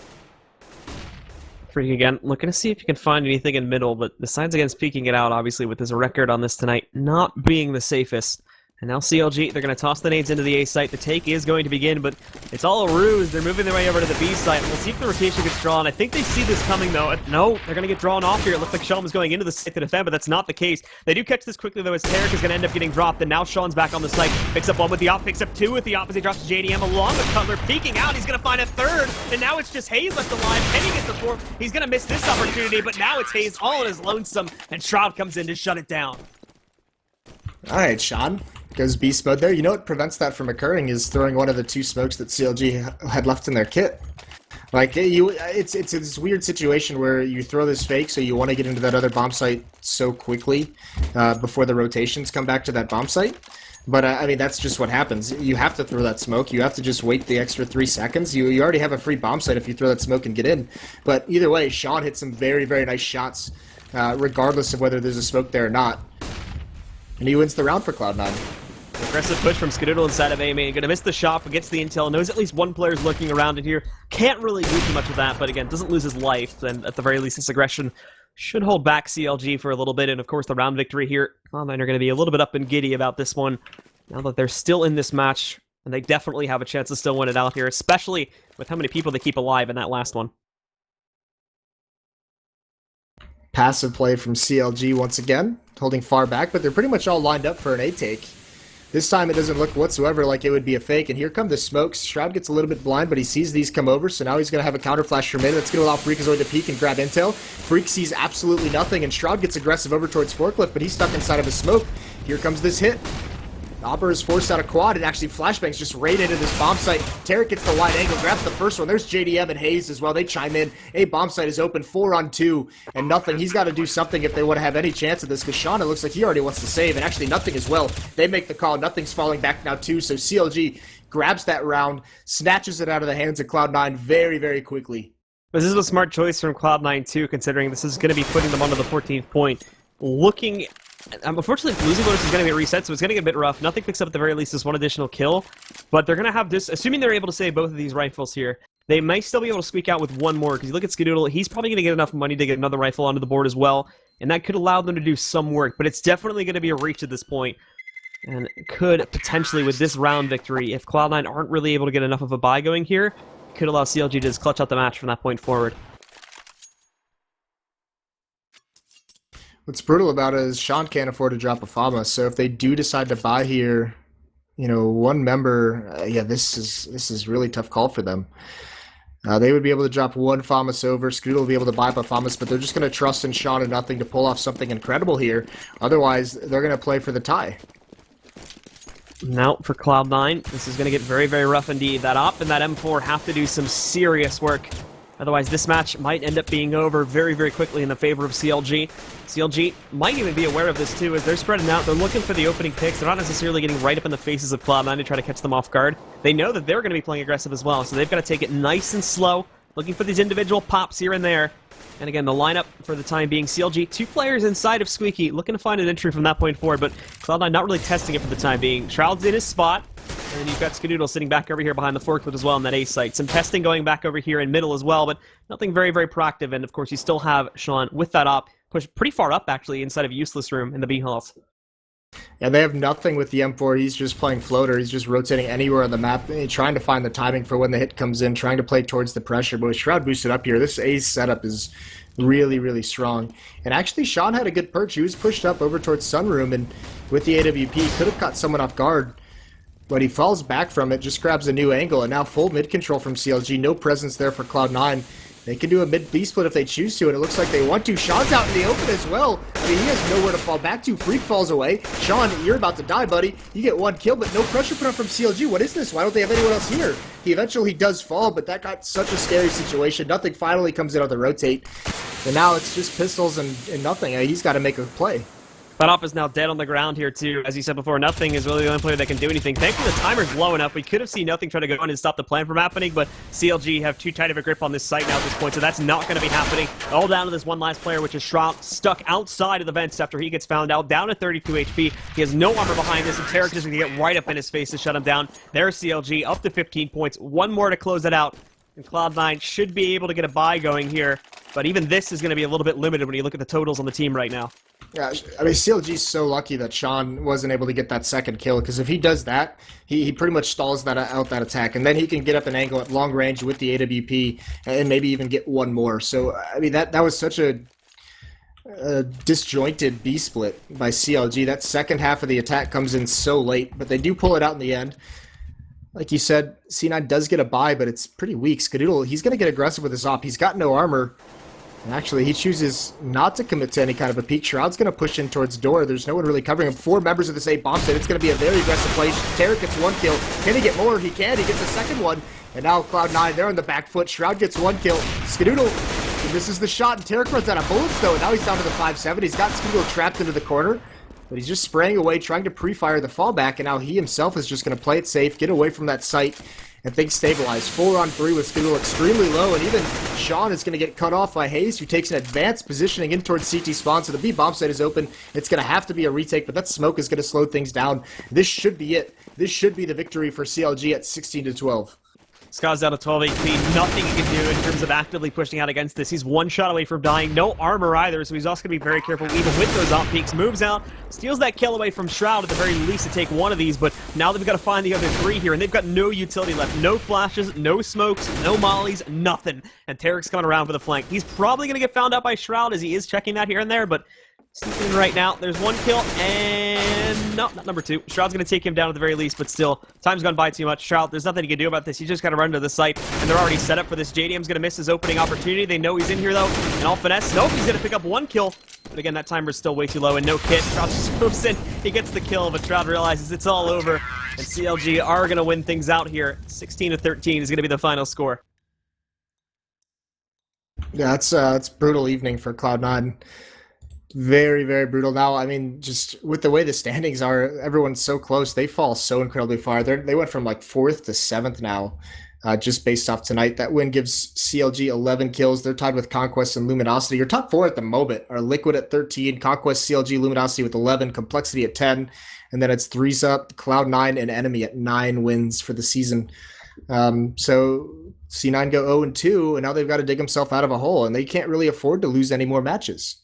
Freak again, looking to see if you can find anything in middle, but the signs against peeking it out, obviously, with his record on this tonight not being the safest. And now CLG, they're going to toss the nades into the A site. The take is going to begin, but it's all a ruse. They're moving their way over to the B site. We'll see if the rotation gets drawn. I think they see this coming, though. No, they're going to get drawn off here. It looks like Sean was going into the site to defend, but that's not the case. They do catch this quickly, though, as Tarek is going to end up getting dropped, and now Sean's back on the site. Picks up 1 with the op, picks up 2 with the op as he drops JDM along with Cutler. Peeking out, he's going to find a 3rd, and now it's just Hayes left alive. Penny gets the 4th. He's going to miss this opportunity, but now it's Hayes all in his lonesome, and Shroud comes in to shut it down. All right, Sean goes beast mode there. You know what prevents that from occurring is throwing one of the 2 smokes that CLG had left in their kit. It's this weird situation where you throw this fake, so you want to get into that other bomb site so quickly before the rotations come back to that bomb site. But that's just what happens. You have to throw that smoke. You have to just wait the extra 3 seconds. You already have a free bomb site if you throw that smoke and get in. But either way, Sean hit some very, very nice shots, regardless of whether there's a smoke there or not. And he wins the round for Cloud9. Aggressive push from Skadoodle inside of A main. Gonna miss the shot, but gets the intel. Knows at least 1 player's lurking around in here. Can't really do too much with that, but again, doesn't lose his life. And at the very least, this aggression should hold back CLG for a little bit. And of course, the round victory here. Cloud9 are going to be a little bit up and giddy about this one. Now that they're still in this match, and they definitely have a chance to still win it out here, especially with how many people they keep alive in that last one. Passive play from CLG once again, holding far back, but they're pretty much all lined up for an A take. This time it doesn't look whatsoever like it would be a fake, and here come the smokes. Shroud gets a little bit blind, but he sees these come over, so now he's going to have a counter flash for mid. That's going to allow Freakazoid to peek and grab intel. Freak sees absolutely nothing, and Shroud gets aggressive over towards Forklift, but he's stuck inside of a smoke. Here comes this hit. Auber is forced out a quad, and actually flashbangs just right into this bomb site. Tarek gets the wide angle, grabs the first one. There's JDM and Hayes as well. They chime in. A bomb site is open, 4-on-2, and Nothing. He's got to do something if they want to have any chance of this, because Sean, it looks like he already wants to save, and actually Nothing as well. They make the call. Nothing's falling back now too, so CLG grabs that round, snatches it out of the hands of Cloud9 very, very quickly. This is a smart choice from Cloud9 too, considering this is going to be putting them onto the 14th point. Looking Unfortunately, losing bonus is going to get reset, so it's going to get a bit rough. Nothing picks up at the very least this one additional kill, but they're going to have this, assuming they're able to save both of these rifles here, they might still be able to squeak out with one more, because you look at Skadoodle, he's probably going to get enough money to get another rifle onto the board as well, and that could allow them to do some work, but it's definitely going to be a reach at this point, and could potentially, with this round victory, if Cloud9 aren't really able to get enough of a buy going here, could allow CLG to just clutch out the match from that point forward. What's brutal about it is Sean can't afford to drop a Fama, so if they do decide to buy here, you know, one member, yeah, this is really tough call for them. They would be able to drop one Famas over. Skadoodle will be able to buy up a Famas, but they're just going to trust in Sean and nothing to pull off something incredible here. Otherwise, they're going to play for the tie. Now, for Cloud9, this is going to get very, very rough indeed. That Op and that M4 have to do some serious work. Otherwise, this match might end up being over very, very quickly in the favor of CLG. CLG might even be aware of this, too, as they're spreading out. They're looking for the opening picks. They're not necessarily getting right up in the faces of Cloud9 to try to catch them off guard. They know that they're going to be playing aggressive as well, so they've got to take it nice and slow, looking for these individual pops here and there. And again, the lineup for the time being, CLG, 2 players inside of Squeaky, looking to find an entry from that point forward, but Cloud9 not really testing it for the time being. Shroud's in his spot, and then you've got Skadoodle sitting back over here behind the forklift as well in that A site. Some testing going back over here in middle as well, but nothing very, very proactive, and of course you still have Sean with that op, pushed pretty far up actually inside of Useless Room in the B halls. Yeah, they have nothing with the M4. He's just playing floater. He's just rotating anywhere on the map, trying to find the timing for when the hit comes in, trying to play towards the pressure. But with Shroud boosted up here, this A's setup is really, really strong. And actually, Sean had a good perch. He was pushed up over towards Sunroom, and with the AWP, could have caught someone off guard. But he falls back from it, just grabs a new angle, and now full mid control from CLG. No presence there for Cloud9. They can do a mid-B split if they choose to, and it looks like they want to. Sean's out in the open as well. I mean, he has nowhere to fall back to. Freak falls away. Sean, you're about to die, buddy. You get one kill, but no pressure put on from CLG. What is this? Why don't they have anyone else here? He eventually does fall, but that got such a scary situation. Nothing finally comes in on the rotate. And now it's just pistols and nothing. He's got to make a play. That op is now dead on the ground here, too. As you said before, Nothing is really the only player that can do anything. Thankfully, the timer's low enough. We could have seen Nothing try to go in and stop the plan from happening, but CLG have too tight of a grip on this site now at this point, so that's not going to be happening. All down to this one last player, which is Shroud, stuck outside of the vents after he gets found out, down at 32 HP. He has no armor behind this, and Tarek is going to get right up in his face to shut him down. There's CLG, up to 15 points. One more to close it out. And Cloud9 should be able to get a buy going here, but even this is going to be a little bit limited when you look at the totals on the team right now. Yeah, I mean, CLG's so lucky that Sean wasn't able to get that second kill, because if he does that, he pretty much stalls that out that attack, and then he can get up an angle at long range with the AWP and maybe even get one more. So, I mean, that was such a disjointed B split by CLG. That second half of the attack comes in so late, but they do pull it out in the end. Like you said, C9 does get a buy, but it's pretty weak. Skadoodle, he's going to get aggressive with his op. He's got no armor. And actually, he chooses not to commit to any kind of a peek. Shroud's going to push in towards door. There's no one really covering him. 4 members of the same bomb set. It's going to be a very aggressive play. Tarek gets 1 kill. Can he get more? He can. He gets a second one. And now Cloud9, they're on the back foot. Shroud gets 1 kill. Skadoodle, this is the shot. And Tarek runs out of bullets, though. And now he's down to the 5-7. He's got Skadoodle trapped into the corner. But he's just spraying away, trying to pre-fire the fallback. And now he himself is just going to play it safe, get away from that site, and things stabilize. 4-on-3 with Skadoodle extremely low, and even Sean is going to get cut off by Hayes, who takes an advanced positioning in towards CT spawn, so the B bomb site is open. It's going to have to be a retake, but that smoke is going to slow things down. This should be it. This should be the victory for CLG at 16-12. Ska's down to 12 HP, nothing he can do in terms of actively pushing out against this. He's 1 shot away from dying, no armor either, so he's also going to be very careful even with those op peaks. Moves out, steals that kill away from Shroud at the very least to take one of these, but now they've got to find the other 3 here, and they've got no utility left. No flashes, no smokes, no mollies, nothing. And Tarek's coming around for the flank. He's probably going to get found out by Shroud as he is checking that here and there, but sneaking in right now. There's 1 kill, and no, not number 2. Shroud's going to take him down at the very least, but still, time's gone by too much. Shroud, there's nothing he can do about this. He's just got to run to the site, and they're already set up for this. JDM's going to miss his opening opportunity. They know he's in here, though, and all finesse. Nope, he's going to pick up 1 kill, but again, that timer's still way too low, and no kit. Shroud just moves in. He gets the kill, but Shroud realizes it's all over, and CLG are going to win things out here. 16-13 is going to be the final score. Yeah, it's brutal evening for Cloud9. Very, very brutal. Now, I mean, just with the way the standings are, everyone's so close. They fall so incredibly far. They went from like 4th to 7th now. just based off tonight. That win gives CLG 11 kills. They're tied with Conquest and Luminosity. Your top 4 at the moment are Liquid at 13, Conquest, CLG, Luminosity with 11, Complexity at 10, and then it's threes up, Cloud9 and NME at 9 wins for the season. So C9 go 0-2, and now they've got to dig themselves out of a hole, and they can't really afford to lose any more matches.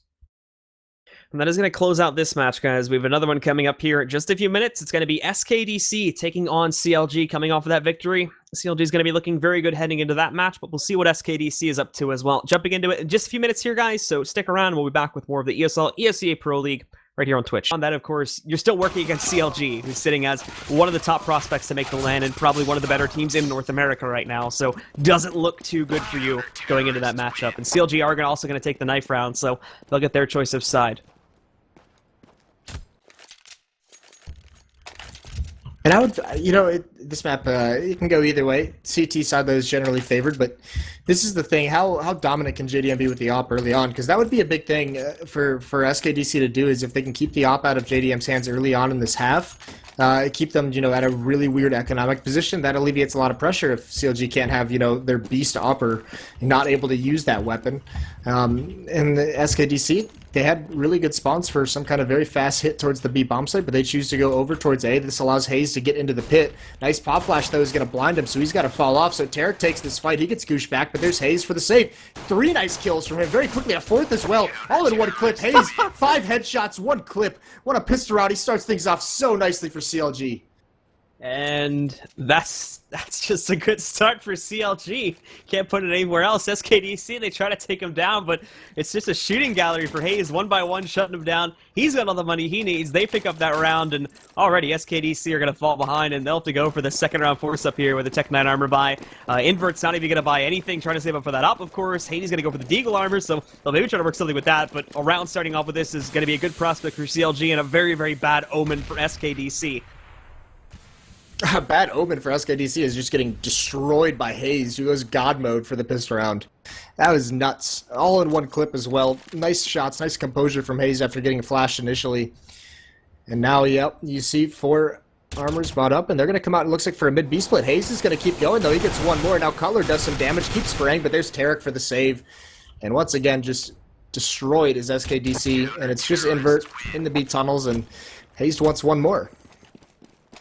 And that is going to close out this match, guys. We have another one coming up here in just a few minutes. It's going to be SKDC taking on CLG coming off of that victory. CLG is going to be looking very good heading into that match, but we'll see what SKDC is up to as well. Jumping into it in just a few minutes here, guys, so stick around. We'll be back with more of the ESL ESEA Pro League right here on Twitch. On that, of course, you're still working against CLG, who's sitting as one of the top prospects to make the LAN and probably one of the better teams in North America right now, so doesn't look too good for you going into that matchup. And CLG are also going to take the knife round, so they'll get their choice of side. And I would, this map, it can go either way. CT side, though, is generally favored, but this is the thing. How dominant can JDM be with the op early on? Because that would be a big thing for SKDC to do, is if they can keep the op out of JDM's hands early on in this half, keep them, at a really weird economic position, that alleviates a lot of pressure if CLG can't have, their beast opper not able to use that weapon. And the SKDC, they had really good spawns for some kind of very fast hit towards the B bomb site, but they choose to go over towards A. This allows Hayes to get into the pit. Nice pop flash, though, is going to blind him, so he's got to fall off. So Tarek takes this fight. He gets gooshed back, but there's Hayes for the save. 3 nice kills from him. Very quickly, a 4th as well. All in one clip. Hayes, 5 headshots, 1 clip. What a pistol round. He starts things off so nicely for CLG. And that's just a good start for CLG. Can't put it anywhere else. SKDC, they try to take him down, but it's just a shooting gallery for Hayes, 1 by 1, shutting him down. He's got all the money he needs. They pick up that round, and already SKDC are going to fall behind, and they'll have to go for the second round force up here with the Tech 9 armor buy. Invert's not even going to buy anything, trying to save up for that up, of course. Hades going to go for the Deagle armor, so they'll maybe try to work something with that, but a round starting off with this is going to be a good prospect for CLG and a very, very bad omen for SKDC. A bad omen for SKDC is just getting destroyed by Hayes, who goes God mode for the pistol round. That was nuts. All in one clip as well. Nice shots, nice composure from Hayes after getting flashed initially. And now, yep, you see 4 armors brought up, and they're going to come out, it looks like, for a mid-B split. Hayes is going to keep going, though. He gets 1 more. Now Cutler does some damage, keeps spraying, but there's Tarek for the save. And once again, just destroyed is SKDC, and it's just Invert in the B tunnels, and Hayes wants 1 more.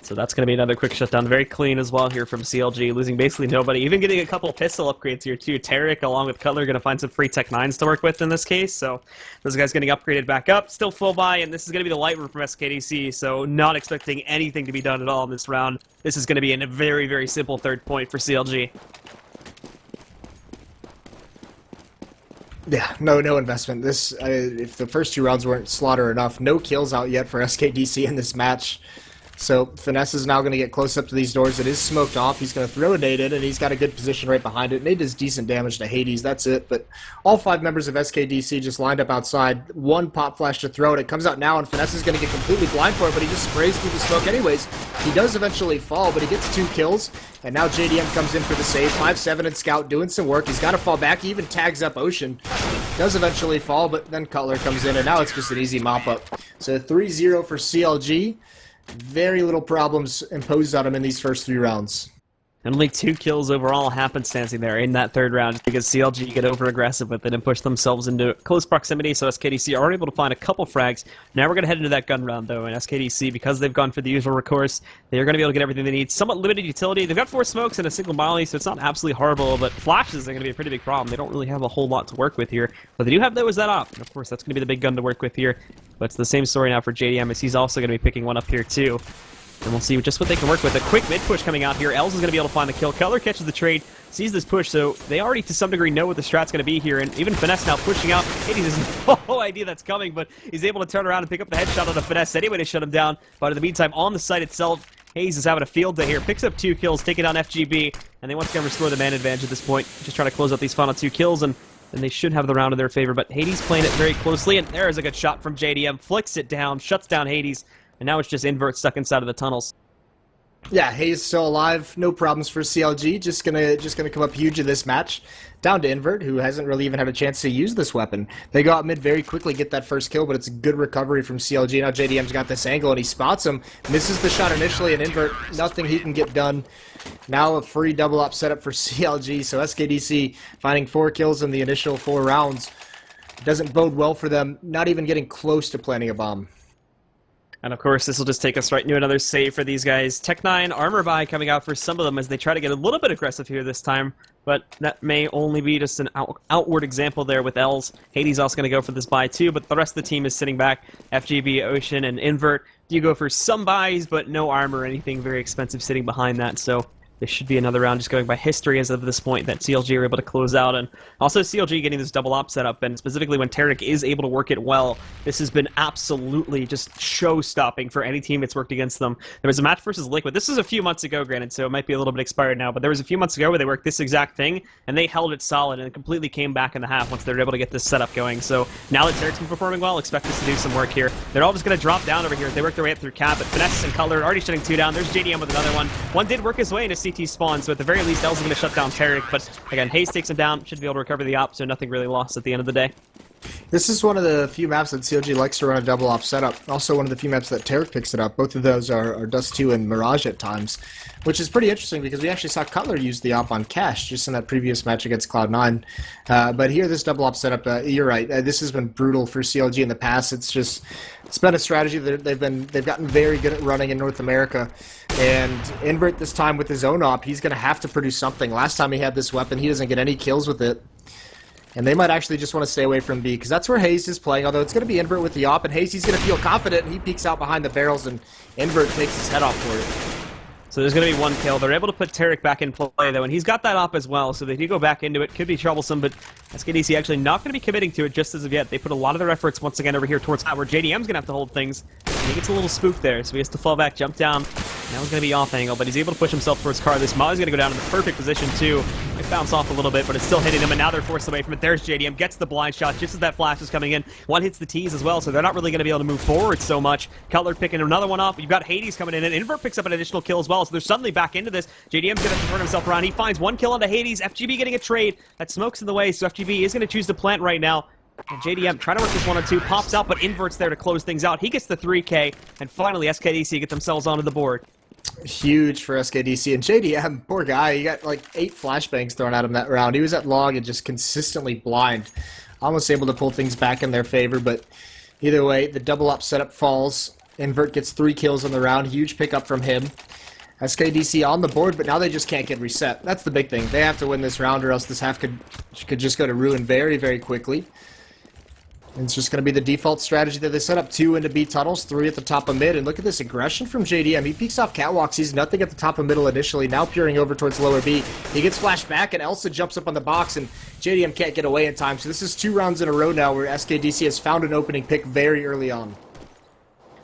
So that's going to be another quick shutdown. Very clean as well here from CLG, losing basically nobody. Even getting a couple pistol upgrades here too. Tarek along with Cutler going to find some free Tech 9s to work with in this case. So those guys getting upgraded back up. Still full buy, and this is going to be the light room from SKDC. So not expecting anything to be done at all in this round. This is going to be a very, very simple 3rd point for CLG. Yeah, no investment. This, if the first 2 rounds weren't slaughter enough, no kills out yet for SKDC in this match. So Finesse is now going to get close up to these doors. It is smoked off. He's going to throw a nade in, and he's got a good position right behind it. Nade does decent damage to Hades. That's it. But all 5 members of SKDC just lined up outside. 1 pop flash to throw it. It comes out now, and Finesse is going to get completely blind for it, but he just sprays through the smoke anyways. He does eventually fall, but he gets 2 kills. And now JDM comes in for the save. 5-7 and Scout doing some work. He's got to fall back. He even tags up Ocean. Does eventually fall, but then Cutler comes in, and now it's just an easy mop-up. So 3-0 for CLG. Very little problems imposed on him in these first 3 rounds. And only 2 kills overall happenstancing there in that 3rd round because CLG get over-aggressive with it and push themselves into close proximity, so SKDC are able to find a couple frags. Now we're going to head into that gun round, though, and SKDC, because they've gone for the usual recourse, they are going to be able to get everything they need. Somewhat limited utility. They've got 4 smokes and a single molly, so it's not absolutely horrible, but flashes are going to be a pretty big problem. They don't really have a whole lot to work with here. But they do have, though, is that op. And of course, that's going to be the big gun to work with here. But it's the same story now for JDM, as he's also going to be picking one up here, too. And we'll see just what they can work with. A quick mid-push coming out here. Els is going to be able to find the kill. Cutler catches the trade, sees this push, so they already, to some degree, know what the strat's going to be here. And even Finesse now pushing out. Hades has no idea that's coming, but he's able to turn around and pick up the headshot on the Finesse anyway to shut him down. But in the meantime, on the site itself, Hayes is having a field day here. Picks up 2 kills, taking down FGB, and they once again restore the man advantage at this point. Just trying to close out these final 2 kills, and they should have the round in their favor. But Hades playing it very closely, and there is a good shot from JDM. Flicks it down, shuts down Hades, and now it's just Invert stuck inside of the tunnels. Yeah, Hayes still alive, no problems for CLG. Just gonna come up huge in this match. Down to Invert, who hasn't really even had a chance to use this weapon. They go out mid very quickly, get that first kill, but it's a good recovery from CLG. Now JDM's got this angle and he spots him, misses the shot initially, and Invert, nothing he can get done. Now a free double up setup for CLG, so SKDC finding 4 kills in the initial 4 rounds. Doesn't bode well for them, not even getting close to planting a bomb. And of course, this will just take us right into another save for these guys. Tech9 armor buy coming out for some of them as they try to get a little bit aggressive here this time, but that may only be just an outward example there with Els. Hades also going to go for this buy too, but the rest of the team is sitting back. FGB, Ocean, and Invert. You go for some buys, but no armor or anything very expensive sitting behind that, so this should be another round just going by history as of this point that CLG are able to close out. And also CLG getting this double op setup, and specifically when Tarek is able to work it well, this has been absolutely just show-stopping for any team that's worked against them. There was a match versus Liquid. This is a few months ago, granted, so it might be a little bit expired now, but there was a few months ago where they worked this exact thing, and they held it solid, and it completely came back in the half once they were able to get this setup going. So now that Tarek's been performing well, expect us to do some work here. They're all just going to drop down over here. They work their way up through Cap, but Finesse and Color already shutting 2 down. There's JDM with another one. One did work his way into CT spawn, so at the very least, Els is going to shut down Tarek, but again, Hayes takes him down, should be able to recover the op, so nothing really lost at the end of the day. This is one of the few maps that CLG likes to run a double op setup. Also one of the few maps that Tarek picks it up. Both of those are Dust 2 and Mirage at times, which is pretty interesting because we actually saw Cutler use the op on Cash just in that previous match against Cloud9. But here, this double op setup, you're right. This has been brutal for CLG in the past. It's been a strategy that they've gotten very good at running in North America. And Invert this time with his own op, he's going to have to produce something. Last time he had this weapon, he doesn't get any kills with it. And they might actually just want to stay away from B, because that's where Hayes is playing, although it's going to be Invert with the op, and Hayes, he's going to feel confident, and he peeks out behind the barrels, and Invert takes his head off for it. So there's going to be 1 kill. They're able to put Tarek back in play, though, and he's got that op as well, so they do go back into it. Could be troublesome, but SKDC actually not going to be committing to it just as of yet. They put a lot of their efforts once again over here towards where JDM's going to have to hold things. He gets a little spooked there, so he has to fall back, jump down. Now he's going to be off angle, but he's able to push himself towards Car. This Molly's going to go down in the perfect position, too. They bounce off a little bit, but it's still hitting them, and now they're forced away from it. There's JDM, gets the blind shot just as that flash is coming in. One hits the T's as well, so they're not really going to be able to move forward so much. Cutler picking another one off. You've got Hades coming in, and Invert picks up an additional kill as well, so they're suddenly back into this. JDM's going to turn himself around. He finds 1 kill onto Hades. FGB getting a trade. That smoke's in the way, so FGB is going to choose to plant right now. And JDM trying to work this 1-on-2, pops out, but Invert's there to close things out. He gets the 3K, and finally SKDC get themselves onto the board. Huge for SKDC, and JDM, poor guy, he got like 8 flashbangs thrown at him that round. He was at log and just consistently blind. Almost able to pull things back in their favor, but either way, the double up setup falls. Invert gets 3 kills in the round, huge pickup from him. SKDC on the board, but now they just can't get reset. That's the big thing. They have to win this round, or else this half could just go to ruin very, very quickly. And it's just going to be the default strategy that they set up. 2 into B tunnels, 3 at the top of mid, and look at this aggression from JDM. He peeks off catwalks, sees nothing at the top of middle initially, now peering over towards lower B. He gets flashed back, and Elsa jumps up on the box, and JDM can't get away in time. So this is 2 rounds in a row now where SKDC has found an opening pick very early on.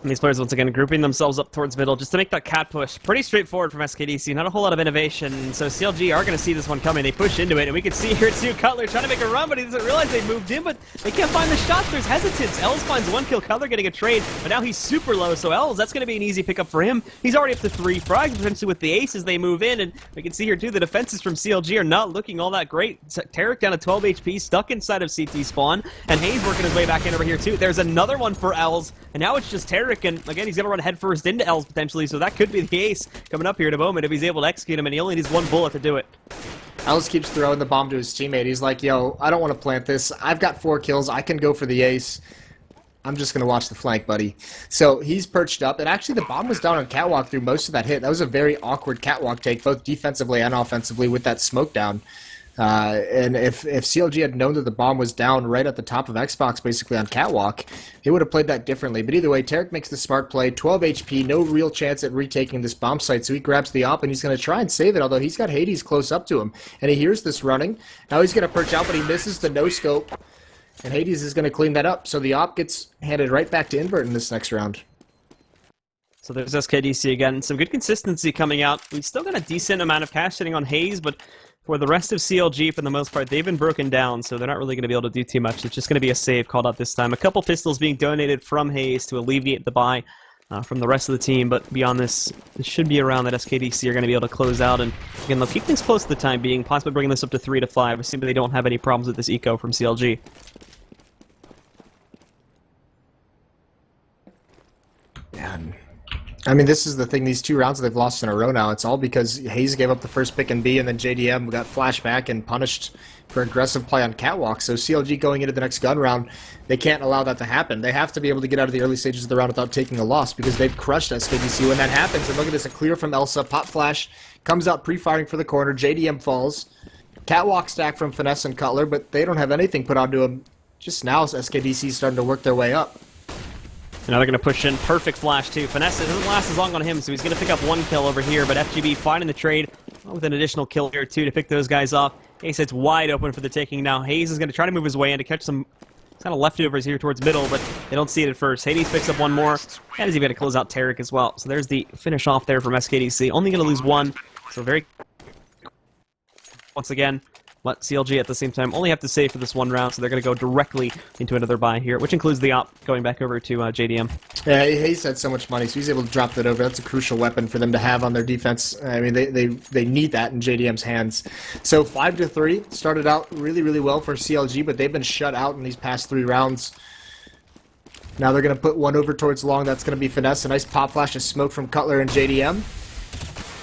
And these players, once again, grouping themselves up towards middle just to make that cat push. Pretty straightforward from SKDC, not a whole lot of innovation. So CLG are going to see this one coming. They push into it, and we can see here, too, Cutler trying to make a run, but he doesn't realize they moved in, but they can't find the shots. There's hesitance. Els finds 1 kill, Cutler getting a trade, but now he's super low, so Els, that's going to be an easy pickup for him. He's already up to 3 frags, potentially with the ace as they move in, and we can see here, too, the defenses from CLG are not looking all that great. Tarek down to 12 HP, stuck inside of CT spawn, and Hayes working his way back in over here, too. There's another one for Els, and now it's just Tarek, and again, he's going to run headfirst into Els potentially, so that could be the ace coming up here in a moment if he's able to execute him, and he only needs 1 bullet to do it. Els keeps throwing the bomb to his teammate. He's like, yo, I don't want to plant this. I've got 4 kills. I can go for the ace. I'm just going to watch the flank, buddy. So he's perched up, and actually the bomb was down on catwalk through most of that hit. That was a very awkward catwalk take, both defensively and offensively, with that smoke down. And if CLG had known that the bomb was down right at the top of Xbox, basically on catwalk, they would have played that differently. But either way, Tarek makes the smart play, 12 HP, no real chance at retaking this bomb site, so he grabs the op, and he's going to try and save it, although he's got Hades close up to him. And he hears this running. Now he's going to perch out, but he misses the no-scope, and Hades is going to clean that up. So the op gets handed right back to Invert in this next round. So there's SKDC again. Some good consistency coming out. We've still got a decent amount of cash sitting on Hayes, but for the rest of CLG, for the most part, they've been broken down, so they're not really going to be able to do too much. It's just going to be a save called out this time. A couple pistols being donated from Hayes to alleviate the buy. from the rest of the team, but beyond this, it should be a round that SKDC are going to be able to close out, and again, they'll keep things close for the time being, possibly bringing this up to 3 to 5, assuming they don't have any problems with this eco from CLG. Yeah, I mean, this is the thing, these 2 rounds they've lost in a row now, it's all because Hayes gave up the first pick in B, and then JDM got flashback and punished for aggressive play on Catwalk. So CLG going into the next gun round, they can't allow that to happen. They have to be able to get out of the early stages of the round without taking a loss, because they've crushed SKDC when that happens. And look at this, a clear from ESEA, pop flash, comes out pre-firing for the corner, JDM falls. Catwalk stack from Finesse and coL, but they don't have anything put onto him. Just now, SKDC starting to work their way up. Now they're going to push in. Perfect flash, too. Finesse, it doesn't last as long on him, so he's going to pick up 1 kill over here, but FGB finding the trade with an additional kill here, too, to pick those guys off. Hayes sits wide open for the taking now. Hayes is going to try to move his way in to catch some kind of leftovers here towards middle, but they don't see it at first. Hades picks up 1 more, and he's even going to close out Tarek as well. So there's the finish off there from SKDC. Only going to lose 1, so very... Once again, let CLG at the same time only have to save for this 1 round, so they're going to go directly into another buy here, which includes the op going back over to JDM. Yeah, Hayes had so much money, so he's able to drop that over. That's a crucial weapon for them to have on their defense. I mean, they need that in JDM's hands. So 5 to 3 started out really, really well for CLG, but they've been shut out in these past 3 rounds. Now they're going to put 1 over towards long. That's going to be Finesse. A nice pop flash of smoke from coL and JDM.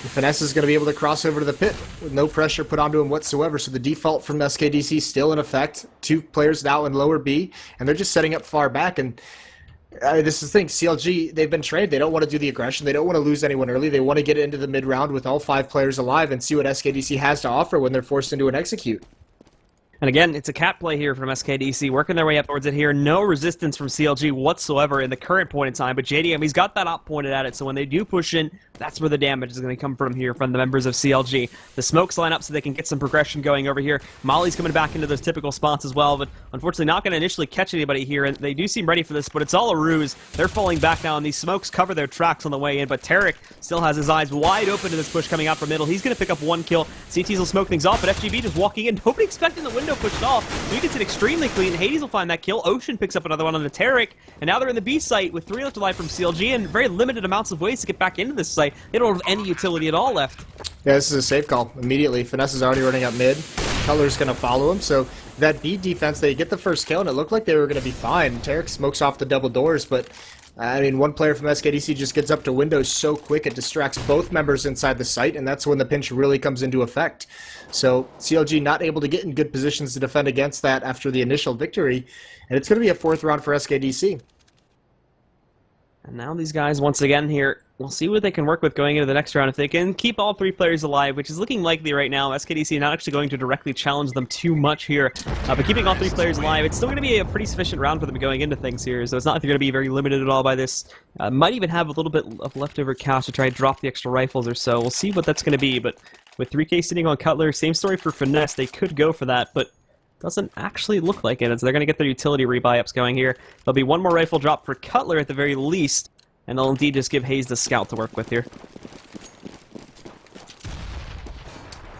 Finesse is going to be able to cross over to the pit with no pressure put onto him whatsoever, so the default from SKDC still in effect. 2 players now in lower B, and they're just setting up far back. And this is the thing, CLG, they've been trained. They don't want to do the aggression. They don't want to lose anyone early. They want to get into the mid-round with all 5 players alive and see what SKDC has to offer when they're forced into an execute. And again, it's a cat play here from SKDC, working their way up towards it here. No resistance from CLG whatsoever in the current point in time, but JDM, he's got that op pointed at it, so when they do push in, that's where the damage is going to come from here from the members of CLG. The smokes line up so they can get some progression going over here. Molly's coming back into those typical spots as well, but unfortunately not going to initially catch anybody here, and they do seem ready for this, but it's all a ruse. They're falling back now, and these smokes cover their tracks on the way in, but Tarek still has his eyes wide open to this push coming out from middle. He's going to pick up 1 kill. CTs will smoke things off, but FGB just walking in, nobody expecting the window pushed off. So he gets it extremely clean. Hades will find that kill. Ocean picks up another one on the Tarek, and now they're in the B site with 3 left alive from CLG and very limited amounts of ways to get back into this site. They don't have any utility at all left. Yeah, this is a safe call immediately. Finesse is already running up mid. coL's going to follow him, so that B defense, they get the first kill, and it looked like they were going to be fine. Tarek smokes off the double doors, but I mean, 1 player from SKDC just gets up to windows so quick it distracts both members inside the site, and that's when the pinch really comes into effect. So CLG not able to get in good positions to defend against that after the initial victory, and it's going to be a 4th round for SKDC. And now these guys, once again here, we'll see what they can work with going into the next round. If they can keep all 3 players alive, which is looking likely right now, SKDC not actually going to directly challenge them too much here. But keeping all 3 players alive, it's still going to be a pretty sufficient round for them going into things here. So it's not like they're going to be very limited at all by this. Might even have a little bit of leftover cash to try and drop the extra rifles or so. We'll see what that's going to be. But with 3K sitting on coL, same story for Finesse. They could go for that, but doesn't actually look like it, as they're going to get their utility rebuy-ups going here. There'll be 1 more rifle drop for coL at the very least, and they'll indeed just give Hayes the scout to work with here.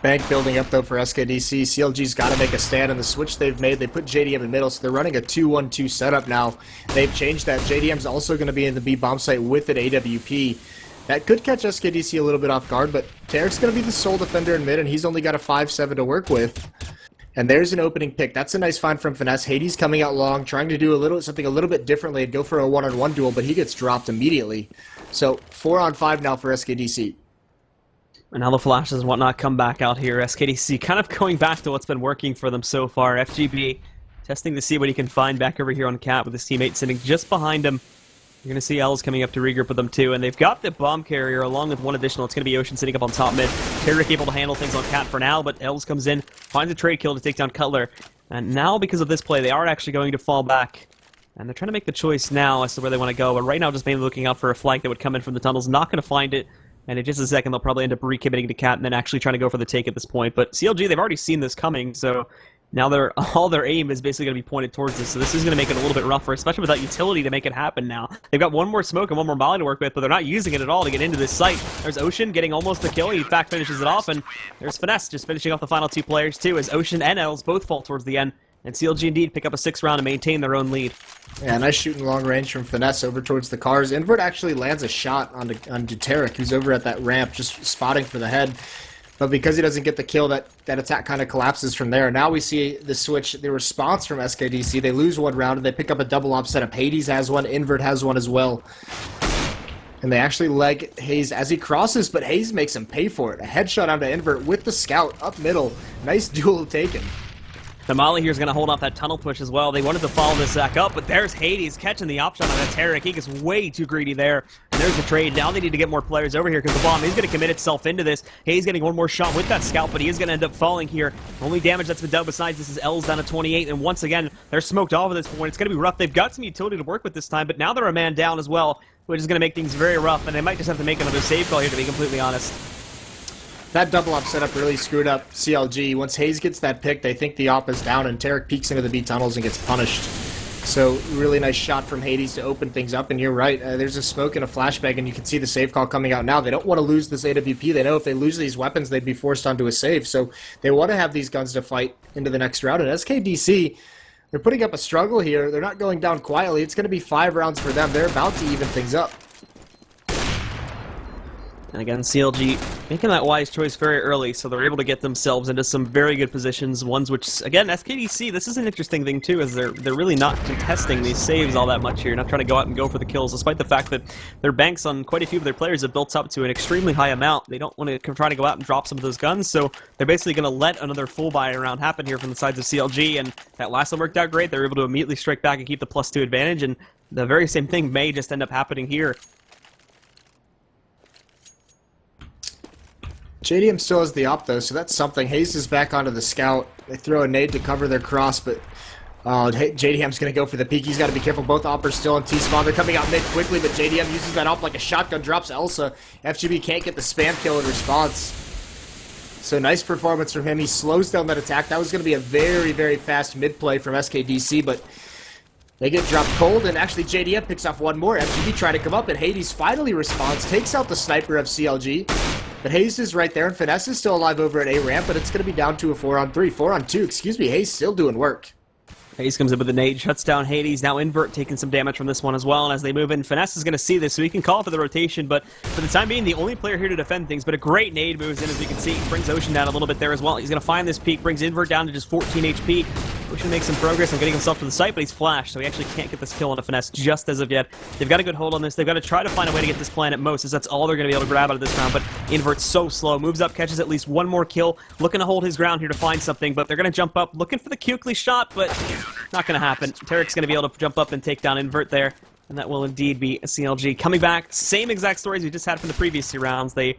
Bank building up, though, for SKDC. CLG's got to make a stand on the switch they've made. They put JDM in the middle, so they're running a 2-1-2 setup now. They've changed that. JDM's also going to be in the B bomb site with an AWP. That could catch SKDC a little bit off guard, but Tarek's going to be the sole defender in mid, and he's only got a 5-7 to work with. And there's an opening pick. That's a nice find from Finesse. Hades coming out long, trying to do something a little bit differently and go for a 1-on-1 duel, but he gets dropped immediately. So 4-on-5 now for SKDC. And now the flashes and whatnot come back out here. SKDC kind of going back to what's been working for them so far. FGB testing to see what he can find back over here on Cat with his teammate sitting just behind him. You're going to see L's coming up to regroup with them too, and they've got the bomb carrier along with 1 additional. It's going to be Ocean sitting up on top mid. Tarek able to handle things on Cat for now, but L's comes in, finds a trade kill to take down coL. And now, because of this play, they are actually going to fall back. And they're trying to make the choice now as to where they want to go, but right now just mainly looking out for a flank that would come in from the tunnels. Not going to find it, and in just a second they'll probably end up recommitting to Cat and then actually trying to go for the take at this point. But CLG, they've already seen this coming, so now all their aim is basically going to be pointed towards this, so this is going to make it a little bit rougher, especially without utility to make it happen now. They've got 1 more smoke and 1 more molly to work with, but they're not using it at all to get into this site. There's Ocean getting almost a kill. He, in fact, finishes it off, and there's Finesse just finishing off the final 2 players, too, as Ocean and Els both fall towards the end. And CLG indeed pick up a 6th round and maintain their own lead. Yeah, nice shooting long range from Finesse over towards the cars. Invert actually lands a shot onto Tarek, who's over at that ramp, just spotting for the head. But because he doesn't get the kill, that attack kind of collapses from there. Now we see the switch, the response from SKDC. They lose one round, and they pick up a double op setup. Hades has one, Invert has one as well. And they actually leg Hayes as he crosses, but Hayes makes him pay for it. A headshot onto Invert with the scout up middle. Nice duel taken. The Molly here is going to hold off that tunnel push as well. They wanted to follow this Zach up, but there's Hades catching the option on that Tarek. He gets way too greedy there. And there's the trade. Now they need to get more players over here because the bomb is going to commit itself into this. Hayes getting one more shot with that scout, but he is going to end up falling here. Only damage that's been done besides this is L's down to 28, and once again, they're smoked off at this point. It's going to be rough. They've got some utility to work with this time, but now they're a man down as well, which is going to make things very rough, and they might just have to make another save call here, to be completely honest. That double op setup really screwed up CLG. Once Hayes gets that pick, they think the op is down, and Tarek peeks into the B tunnels and gets punished. So, really nice shot from Hades to open things up, and you're right. There's a smoke and a flashbang, and you can see the save call coming out now. They don't want to lose this AWP. They know if they lose these weapons, they'd be forced onto a save. So, they want to have these guns to fight into the next round. And SKDC, they're putting up a struggle here. They're not going down quietly. It's going to be 5 rounds for them. They're about to even things up. And again, CLG making that wise choice very early, so they're able to get themselves into some very good positions. Ones which, again, SKDC, this is an interesting thing too, is they're really not contesting these saves all that much here, not trying to go out and go for the kills, despite the fact that their banks on quite a few of their players have built up to an extremely high amount. They don't want to try to go out and drop some of those guns, so they're basically going to let another full buy round happen here from the sides of CLG, and that last one worked out great. They're able to immediately strike back and keep the +2 advantage, and the very same thing may just end up happening here. JDM still has the op, though, so that's something. Hayes is back onto the scout. They throw a nade to cover their cross, but JDM's going to go for the peek. He's got to be careful. Both oppers still in T-spawn. They're coming out mid quickly, but JDM uses that op like a shotgun, drops Elsa. FGB can't get the spam kill in response. So nice performance from him. He slows down that attack. That was going to be a very, very fast mid-play from SKDC, but they get dropped cold, and actually JDM picks off one more. FGB trying to come up, and Hades finally responds, takes out the sniper of CLG. But Hayes is right there, and Finesse is still alive over at A ramp, but it's going to be down to a 4-on-3. 4-on-2, excuse me. Hayes still doing work. Hayes comes in with a nade, shuts down Hades. Now Invert taking some damage from this one as well, and as they move in, Finesse is going to see this, so he can call for the rotation, but for the time being, the only player here to defend things, but a great nade moves in, as you can see. Brings Ocean down a little bit there as well. He's going to find this peak, brings Invert down to just 14 HP. Ocean makes some progress on getting himself to the site, but he's flashed, so he actually can't get this kill on a Finesse just as of yet. They've got a good hold on this. They've got to try to find a way to get this plan at most, as that's all they're going to be able to grab out of this round, but Invert's so slow. Moves up, catches at least one more kill, looking to hold his ground here to find something, but they're going to jump up, looking for the Kukli shot, but not going to happen. Tarek's going to be able to jump up and take down Invert there, and that will indeed be a CLG. Coming back, same exact stories we just had from the previous 2 rounds. They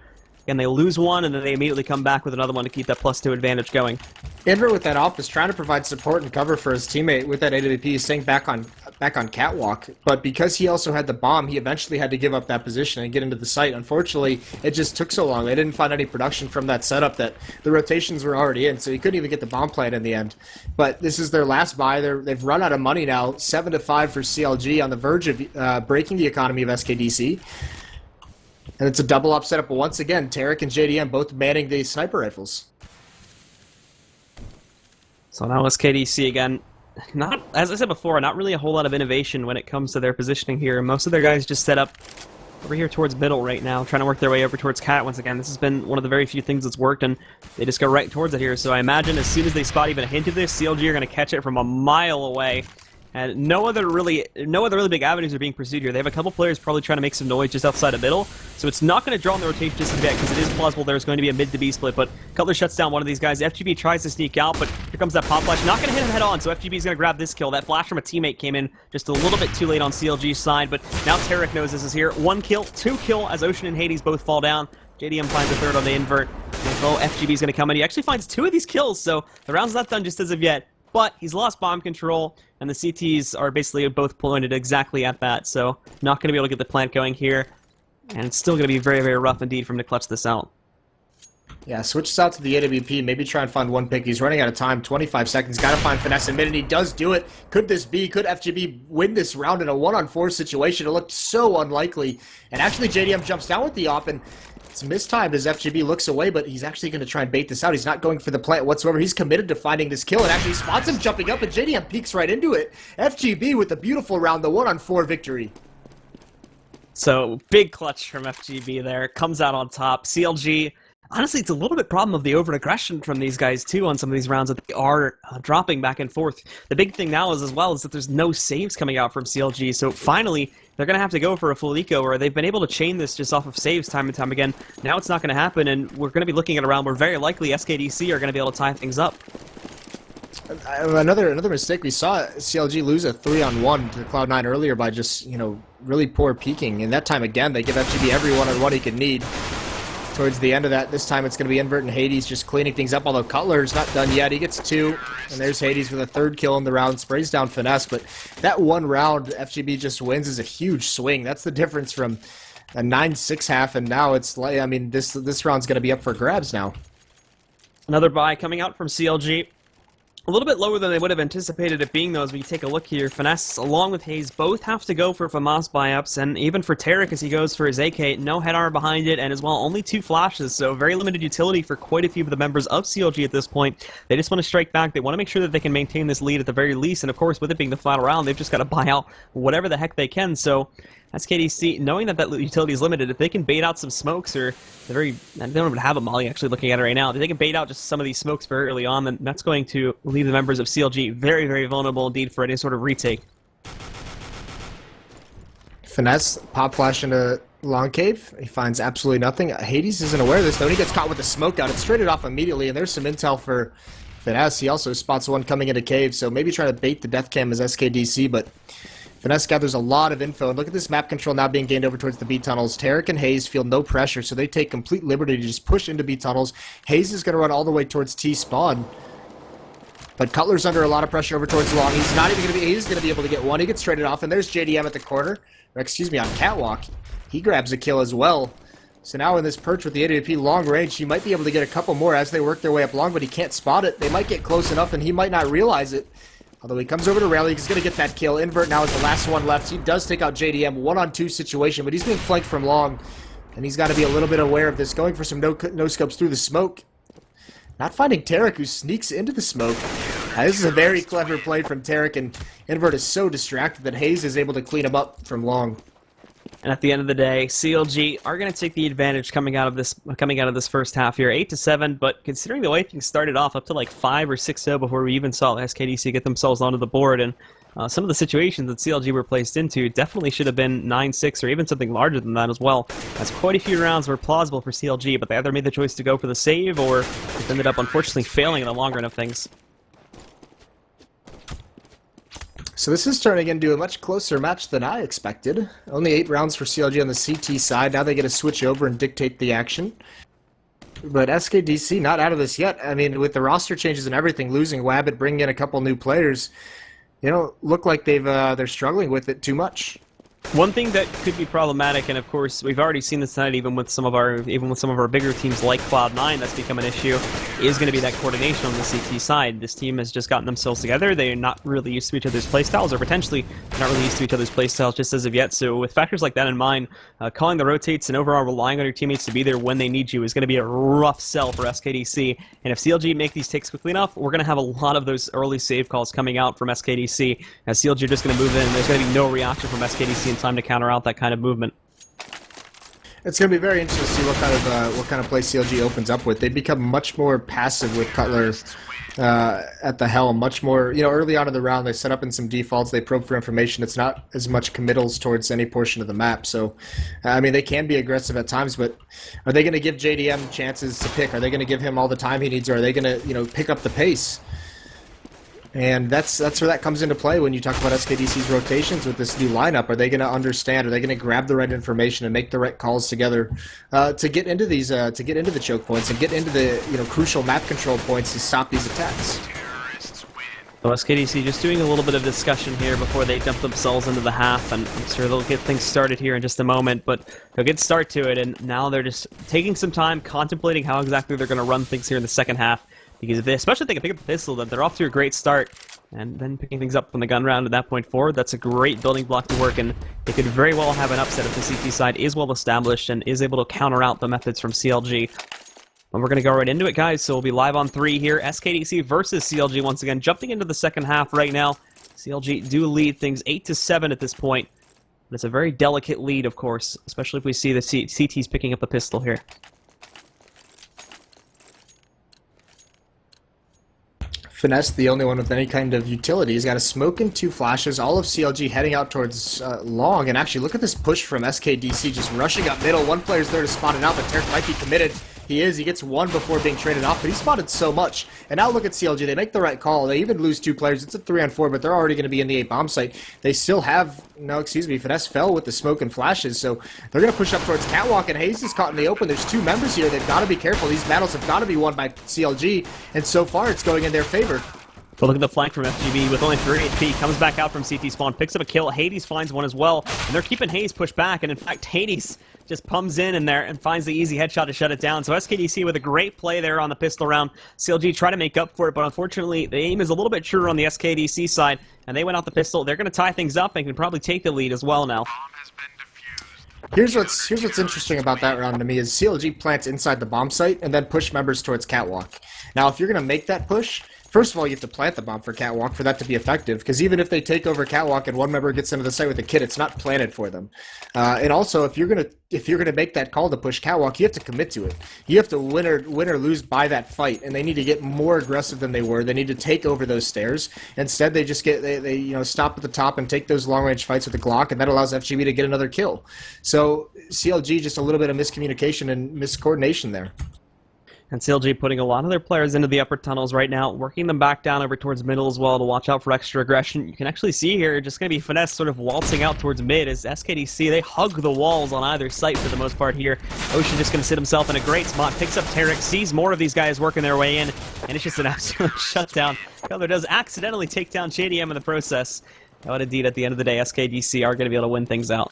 lose one, and then they immediately come back with another one to keep that +2 advantage going. Invert with that op is trying to provide support and cover for his teammate with that AWP. He's staying back on catwalk, but because he also had the bomb, he eventually had to give up that position and get into the site. Unfortunately, it just took so long. They didn't find any production from that setup that the rotations were already in, so he couldn't even get the bomb plant in the end. But this is their last buy. They've run out of money now. 7-5 for CLG, on the verge of breaking the economy of SKDC. And it's a double op setup, but once again, Tarek and JDM both manning the sniper rifles. So now SKDC again. Not, as I said before, not really a whole lot of innovation when it comes to their positioning here. Most of their guys just set up over here towards middle right now, trying to work their way over towards Cat once again. This has been one of the very few things that's worked, and they just go right towards it here. So I imagine as soon as they spot even a hint of this, CLG are going to catch it from a mile away. And no other really big avenues are being pursued here. They have a couple players probably trying to make some noise just outside of middle, so it's not going to draw on the rotation just a bit, because it is plausible there's going to be a mid to B split, but Cutler shuts down one of these guys. FGB tries to sneak out, but here comes that pop flash. Not going to hit him head on, so FGB is going to grab this kill. That flash from a teammate came in just a little bit too late on CLG's side, but now Tarek knows this is here. 1 kill, 2 kill, as Ocean and Hades both fall down. JDM finds a third on the Invert. Oh, FGB is going to come in. He actually finds 2 of these kills, so the round's not done just as of yet. But he's lost bomb control, and the CTs are basically both pointed exactly at that, so not going to be able to get the plant going here. And it's still going to be very, very rough indeed for him to clutch this out. Yeah, switches out to the AWP, maybe try and find one pick. He's running out of time, 25 seconds, gotta find Finesse in mid, and he does do it. Could FGB win this round in a 1-on-4 situation? It looked so unlikely. And actually JDM jumps down with the op, and It's mistimed as FGB looks away, but he's actually going to try and bait this out. He's not going for the plant whatsoever. He's committed to finding this kill and actually spots him jumping up, and JDM peeks right into it. FGB with a beautiful round, the 1-on-4 victory. So, big clutch from FGB there. Comes out on top. CLG, honestly, it's a little bit problem of the over-aggression from these guys, too, on some of these rounds that they are dropping back and forth. The big thing now is, as well, is that there's no saves coming out from CLG, so finally, they're going to have to go for a full eco, where they've been able to chain this just off of saves time and time again. Now it's not going to happen, and we're going to be looking at a round where very likely SKDC are going to be able to tie things up. Another mistake, we saw CLG lose a 3-on-1 to Cloud9 earlier by just, really poor peeking. And that time, again, they give FGB every 1-on-1 he could need. Towards the end of that, this time it's going to be Invert and Hades just cleaning things up, although Cutler's not done yet. He gets 2, and there's Hades with a 3rd kill in the round, sprays down Finesse, but that one round FGB just wins is a huge swing. That's the difference from a 9-6 half, and now it's like, this round's going to be up for grabs now. Another buy coming out from CLG. A little bit lower than they would have anticipated it being, though, as we take a look here. Finesse, along with Hayes, both have to go for FAMAS buy-ups, and even for Tarek as he goes for his AK, no head armor behind it, and as well, only 2 flashes, so very limited utility for quite a few of the members of CLG at this point. They just want to strike back. They want to make sure that they can maintain this lead at the very least, and of course, with it being the final round, they've just got to buy out whatever the heck they can, so SKDC, knowing that utility is limited, if they can bait out some smokes, or they don't even have a molly actually looking at it right now, if they can bait out just some of these smokes very early on, then that's going to leave the members of CLG very, very vulnerable indeed for any sort of retake. Finesse, pop flash into long cave. He finds absolutely nothing. Hades isn't aware of this, though. He gets caught with the smoke out. It's traded off immediately, and there's some intel for Finesse. He also spots one coming into cave, so maybe try to bait the death cam as SKDC, but Finesse gathers a lot of info, and look at this map control now being gained over towards the B tunnels. Tarek and Hayes feel no pressure, so they take complete liberty to just push into B tunnels. Hayes is going to run all the way towards T spawn, but Cutler's under a lot of pressure over towards long. He's not even going to be. He's going to be able to get one. He gets traded off, and there's JDM at the corner. Or excuse me, on catwalk. He grabs a kill as well. So now in this perch with the AWP long range, he might be able to get a couple more as they work their way up long, but he can't spot it. They might get close enough, and he might not realize it. Although he comes over to rally, he's going to get that kill. Invert now is the last one left. He does take out JDM, 1-on-2 situation, but he's being flanked from long, and he's got to be a little bit aware of this. Going for some no-scopes through the smoke. Not finding Tarek, who sneaks into the smoke. This is a very clever play from Tarek, and Invert is so distracted that Hayes is able to clean him up from long. And at the end of the day, CLG are going to take the advantage coming out of this first half here, 8-7. But considering the way things started off, up to like 5 or 6-0 before we even saw SKDC get themselves onto the board, and some of the situations that CLG were placed into definitely should have been 9-6 or even something larger than that as well. As quite a few rounds were plausible for CLG, but they either made the choice to go for the save or ended up unfortunately failing in the long run of things. So this is turning into a much closer match than I expected. Only 8 rounds for CLG on the CT side. Now they get to switch over and dictate the action. But SKDC not out of this yet. I mean, with the roster changes and everything, losing Wabbit, bringing in a couple new players, look like they're struggling with it too much. One thing that could be problematic, and of course we've already seen this tonight, even with some of our bigger teams like Cloud9, that's become an issue, is going to be that coordination on the CT side. This team has just gotten themselves together. They're not really used to each other's playstyles, or potentially not really used to each other's playstyles just as of yet. So with factors like that in mind, calling the rotates and overall relying on your teammates to be there when they need you is going to be a rough sell for SKDC. And if CLG make these takes quickly enough, we're going to have a lot of those early save calls coming out from SKDC, as CLG are just going to move in, and there's going to be no reaction from SKDC in time to counter out that kind of movement. It's going to be very interesting to see what kind of play CLG opens up with. They become much more passive with Cutler at the helm. Much more, early on in the round, they set up in some defaults. They probe for information. It's not as much committals towards any portion of the map. So, they can be aggressive at times, but are they going to give JDM chances to pick? Are they going to give him all the time he needs, or are they going to, pick up the pace? And that's where that comes into play when you talk about SKDC's rotations with this new lineup. Are they going to understand? Are they going to grab the right information and make the right calls together to get into these to get into the choke points and get into the crucial map control points to stop these attacks? Well, SKDC just doing a little bit of discussion here before they dump themselves into the half, and I'm sure they'll get things started here in just a moment, but they'll get start to it, and now they're just taking some time, contemplating how exactly they're going to run things here in the second half. Because especially if they can pick up the pistol, then they're off to a great start. and then picking things up from the gun round at that point forward. That's a great building block to work, and they could very well have an upset if the CT side is well established and is able to counter out the methods from CLG. And we're going to go right into it, guys, so we'll be live on 3 here. SKDC versus CLG once again, jumping into the second half right now. CLG do lead things 8-7 at this point. But it's a very delicate lead, of course, especially if we see the CTs picking up the pistol here. Finesse, the only one with any kind of utility. He's got a smoke and 2 flashes. All of CLG heading out towards long. And actually, look at this push from SKDC, just rushing up middle. One player's there to spot it out, but Tarek might be committed. He is. He gets 1 before being traded off, but he spotted so much. And now look at CLG. They make the right call. They even lose 2 players. It's a 3-on-4, but they're already going to be in the A bomb site. They still have... No, excuse me. Finesse fell with the smoke and flashes, so they're going to push up towards Catwalk, and Hayes is caught in the open. There's 2 members here. They've got to be careful. These battles have got to be won by CLG, and so far it's going in their favor. But look at the flank from FGB with only 3 HP. Comes back out from CT spawn, picks up a kill. Hades finds one as well, and they're keeping Hayes pushed back, and in fact, Hades just pumps in there and finds the easy headshot to shut it down. So SKDC with a great play there on the pistol round. CLG try to make up for it, but unfortunately, the aim is a little bit truer on the SKDC side, and they went out the pistol. They're going to tie things up and can probably take the lead as well now. Here's what's interesting about that round to me is CLG plants inside the bomb site and then push members towards Catwalk. Now, if you're going to make that push, first of all, you have to plant the bomb for Catwalk for that to be effective, because even if they take over Catwalk and one member gets into the site with a kit, it's not planted for them. And also, if you're gonna make that call to push Catwalk, you have to commit to it. You have to win or lose by that fight, and they need to get more aggressive than they were. They need to take over those stairs. Instead, they just they stop at the top and take those long range fights with the Glock, and that allows FGB to get another kill. So CLG, just a little bit of miscommunication and miscoordination there. And CLG putting a lot of their players into the upper tunnels right now, working them back down over towards middle as well to watch out for extra aggression. You can actually see here, just going to be Finesse sort of waltzing out towards mid as SKDC, they hug the walls on either site for the most part here. Ocean just going to sit himself in a great spot, picks up Tarek, sees more of these guys working their way in, and it's just an absolute shutdown. Cutler does accidentally take down JDM in the process. But indeed, at the end of the day, SKDC are going to be able to win things out.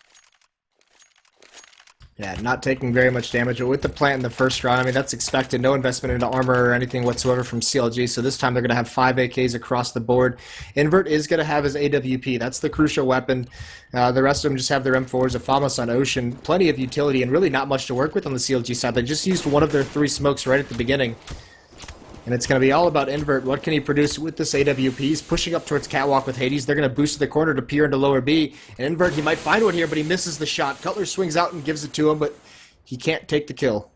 Yeah, not taking very much damage, but with the plant in the first round, I mean, that's expected. No investment into armor or anything whatsoever from CLG, so this time they're going to have 5 AKs across the board. Invert is going to have his AWP. That's the crucial weapon. The rest of them just have their M4s, a FAMAS on Ocean. Plenty of utility and really not much to work with on the CLG side. They just used one of their 3 smokes right at the beginning. And it's going to be all about Invert. What can he produce with this AWP? He's pushing up towards Catwalk with Hades. They're going to boost to the corner to peer into lower B. And Invert, he might find one here, but he misses the shot. Cutler swings out and gives it to him, but he can't take the kill.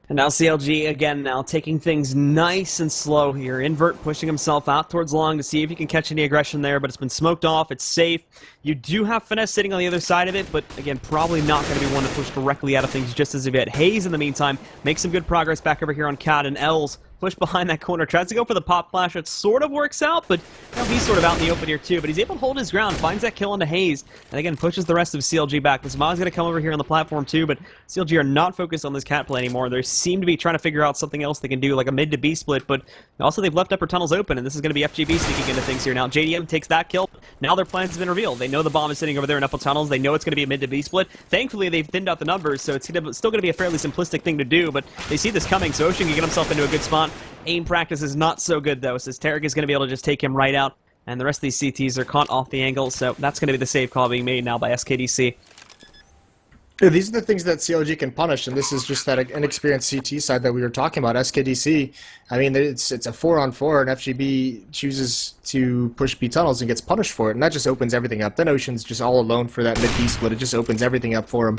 And now CLG again now taking things nice and slow here. Invert pushing himself out towards long to see if he can catch any aggression there, but it's been smoked off. It's safe. You do have Finesse sitting on the other side of it, but again, probably not going to be one to push directly out of things just as of yet. Hayes, in the meantime, makes some good progress back over here on Cat, and Els push behind that corner, tries to go for the pop flash. It sort of works out, but he's sort of out in the open here too. But he's able to hold his ground, finds that kill into Hayes, and again pushes the rest of CLG back. This Maz's going to come over here on the platform too, but CLG are not focused on this Cat play anymore. They seem to be trying to figure out something else they can do, like a mid to B split, but also they've left upper tunnels open, and this is going to be FGB sneaking into things here now. JDM takes that kill. Now their plans have been revealed. They know the bomb is sitting over there in upper tunnels. They know it's going to be a mid to B split. Thankfully, they've thinned out the numbers, so it's still going to be a fairly simplistic thing to do, but they see this coming, so Ocean can get himself into a good spot. Aim practice is not so good, though, since Tarek is going to be able to just take him right out, and the rest of these CTs are caught off the angle, so that's going to be the save call being made now by SKDC. Yeah, these are the things that CLG can punish, and this is just that inexperienced CT side that we were talking about. SKDC, I mean, it's a 4-on-4, and FGB chooses to push B tunnels and gets punished for it, and that just opens everything up. Then Ocean's just all alone for that mid-B split. It just opens everything up for him.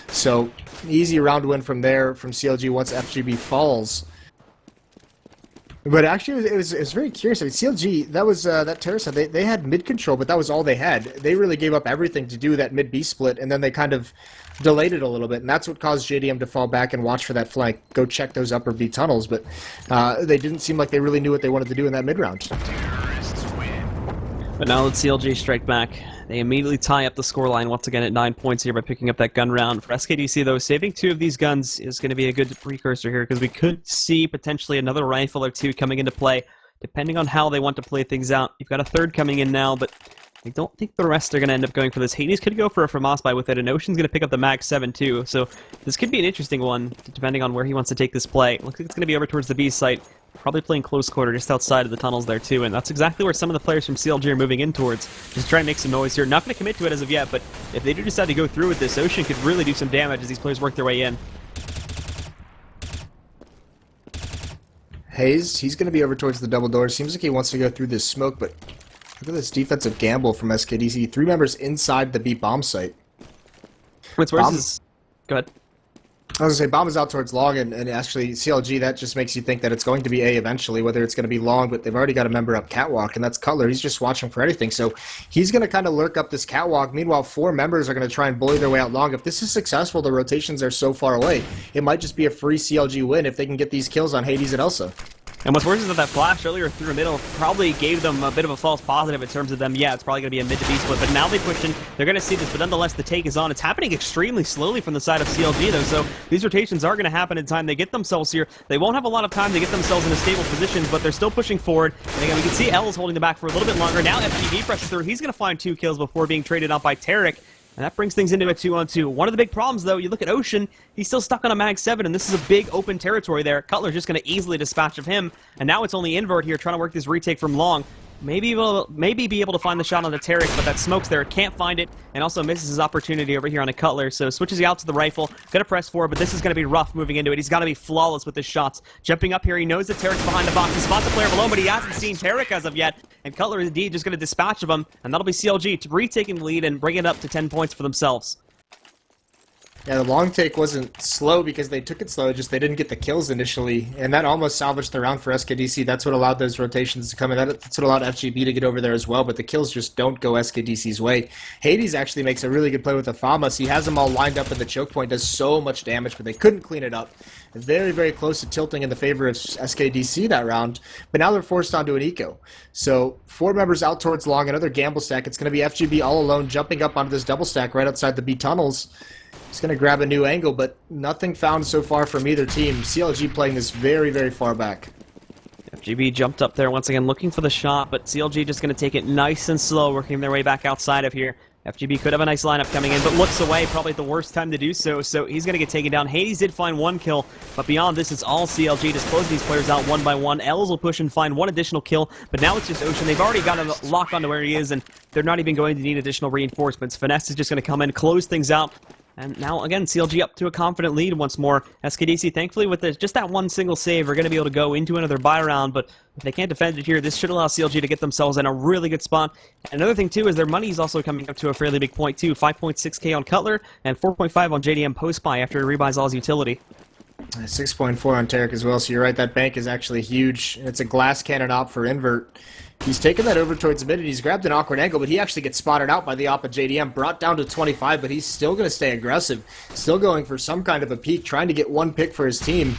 So, easy round win from there from CLG once FGB falls. But actually, it was very curious. I mean, CLG, that was that terrorist side, they had mid control, but that was all they had. They really gave up everything to do that mid B split, and then they kind of delayed it a little bit, and that's what caused JDM to fall back and watch for that flank, go check those upper B tunnels. But they didn't seem like they really knew what they wanted to do in that mid round. But now let CLG strike back. They immediately tie up the scoreline once again at 9 points here by picking up that gun round. For SKDC, though, saving 2 of these guns is going to be a good precursor here, because we could see potentially another rifle or 2 coming into play, depending on how they want to play things out. You've got a 3rd coming in now, but I don't think the rest are going to end up going for this. Hades could go for a FAMAS buy with it, and Ocean's going to pick up the Mag 7 too, so this could be an interesting one, depending on where he wants to take this play. Looks like it's going to be over towards the B site. Probably playing close quarter just outside of the tunnels there too, and that's exactly where some of the players from CLG are moving in towards. Just trying to make some noise here. Not going to commit to it as of yet, but if they do decide to go through with this, Ocean could really do some damage as these players work their way in. Hayes, he's going to be over towards the double door. Seems like he wants to go through this smoke, but look at this defensive gamble from SKDC. 3 members inside the B bomb site. Where's his... Go ahead. I was going to say, bomb is out towards long, and actually CLG, that just makes you think that it's going to be A eventually, whether it's going to be long, but they've already got a member up catwalk, and that's coL. He's just watching for anything, so he's going to kind of lurk up this catwalk. Meanwhile, 4 members are going to try and bully their way out long. If this is successful, the rotations are so far away, it might just be a free CLG win if they can get these kills on Hades and ESEA. And what's worse is that flash earlier through the middle probably gave them a bit of a false positive in terms of them. Yeah, it's probably going to be a mid to B split, but now they push in. They're going to see this, but nonetheless, the take is on. It's happening extremely slowly from the side of CLG, though, so these rotations are going to happen in time. They get themselves here. They won't have a lot of time to get themselves into stable positions, but they're still pushing forward. And again, we can see L is holding the back for a little bit longer. Now FGV presses through. He's going to find 2 kills before being traded out by Tarek. And that brings things into a 2-on-2. One of the big problems, though, you look at Ocean, he's still stuck on a mag 7, and this is a big open territory there. coL's just going to easily dispatch of him, and now it's only Invert here trying to work this retake from long. Maybe be able to find the shot on the Tarek, but that smoke's there, can't find it, and also misses his opportunity over here on a coL. So switches out to the rifle, gonna press forward, but this is gonna be rough moving into it. He's gotta be flawless with his shots. Jumping up here, he knows that Tarek's behind the box. He spots a player below, but he hasn't seen Tarek as of yet, and coL is indeed just gonna dispatch of him, and that'll be CLG to retaking the lead and bring it up to 10 points for themselves. Yeah, the long take wasn't slow because they took it slow, just they didn't get the kills initially, and that almost salvaged the round for SKDC. That's what allowed those rotations to come in. That's what allowed FGB to get over there as well, but the kills just don't go SKDC's way. Hades actually makes a really good play with the FAMAS. He has them all lined up in the choke point, does so much damage, but they couldn't clean it up. Very, very close to tilting in the favor of SKDC that round, but now they're forced onto an eco. So 4 members out towards long, another gamble stack. It's going to be FGB all alone, jumping up onto this double stack right outside the B tunnels. He's going to grab a new angle, but nothing found so far from either team. CLG playing this very, very far back. FGB jumped up there once again looking for the shot, but CLG just going to take it nice and slow, working their way back outside of here. FGB could have a nice lineup coming in, but looks away, probably the worst time to do so, so he's going to get taken down. Hades did find 1 kill, but beyond this, it's all CLG. Just close these players out one by one. Els will push and find 1 additional kill, but now it's just Ocean. They've already got a lock onto where he is, and they're not even going to need additional reinforcements. Finesse is just going to come in, close things out. And now, again, CLG up to a confident lead once more. SKDC, thankfully, with just that 1 single save, are going to be able to go into another buy round, but if they can't defend it here, this should allow CLG to get themselves in a really good spot. And another thing, too, is their money is also coming up to a fairly big point, too. 5.6k on coL and 4.5 on JDM post-buy after he rebuys all his utility. 6.4 on Tarek as well, so you're right, that bank is actually huge. It's a glass cannon op for Invert. He's taken that over towards mid, and he's grabbed an awkward angle, but he actually gets spotted out by the op of JDM, brought down to 25, but he's still going to stay aggressive, still going for some kind of a peek, trying to get 1 pick for his team.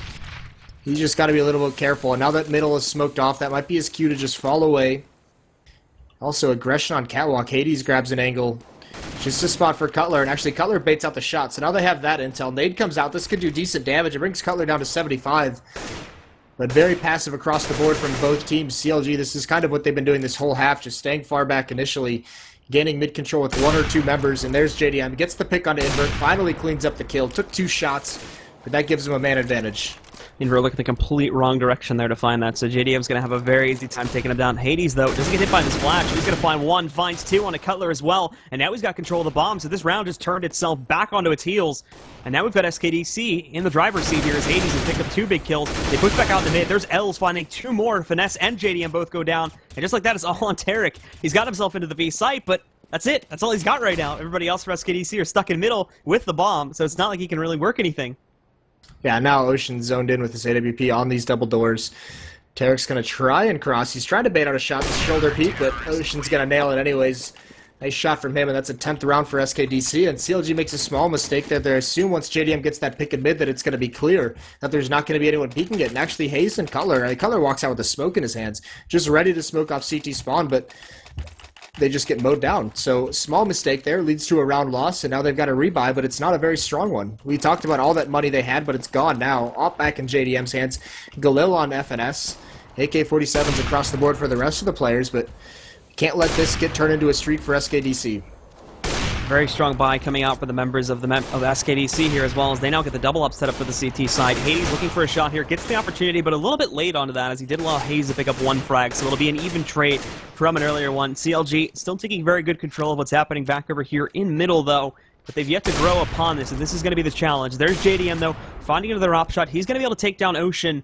He's just got to be a little bit careful, and now that middle is smoked off, that might be his cue to just fall away. Also, aggression on catwalk. Hades grabs an angle. Just a spot for coL, and actually coL baits out the shot, so now they have that intel. Nade comes out. This could do decent damage. It brings coL down to 75. But very passive across the board from both teams. CLG, this is kind of what they've been doing this whole half, just staying far back initially, gaining mid-control with 1 or 2 members, and there's JDM. Gets the pick onto Invert, finally cleans up the kill. Took 2 shots, but that gives him a man advantage. Invert looked the complete wrong direction there to find that, so JDM's going to have a very easy time taking him down. Hades, though, doesn't get hit by this flash. He's going to find 1, finds 2 on a coL as well, and now he's got control of the bomb, so this round just turned itself back onto its heels. And now we've got SKDC in the driver's seat here as Hades has picked up 2 big kills. They push back out in the mid. There's Els finding 2 more. Finesse and JDM both go down, and just like that, it's all on Tarek. He's got himself into the V site, but that's it. That's all he's got right now. Everybody else for SKDC are stuck in middle with the bomb, so it's not like he can really work anything. Yeah, now Ocean's zoned in with his AWP on these double doors. Tarek's going to try and cross. He's trying to bait out a shot, the shoulder peek, but Ocean's going to nail it anyways. Nice shot from him, and that's a 10th round for SKDC, and CLG makes a small mistake there. They assume once JDM gets that pick and mid that it's going to be clear, that there's not going to be anyone peeking it, and actually Hayes and coL walks out with a smoke in his hands, just ready to smoke off CT spawn, but they just get mowed down. So small mistake there leads to a round loss, and now they've got a rebuy, but it's not a very strong one. We talked about all that money they had, but it's gone now. Op back in JDM's hands. Galil on FNS. AK-47s across the board for the rest of the players, but can't let this get turned into a streak for SKDC. Very strong buy coming out for the members of SKDC here, as well as they now get the double up set up for the CT side. Hades looking for a shot here, gets the opportunity, but a little bit late onto that as he did allow Hayes to pick up one frag, so it'll be an even trade from an earlier one. CLG still taking very good control of what's happening back over here in middle, though, but they've yet to grow upon this, and this is going to be the challenge. There's JDM, though, finding another op shot. He's going to be able to take down Ocean.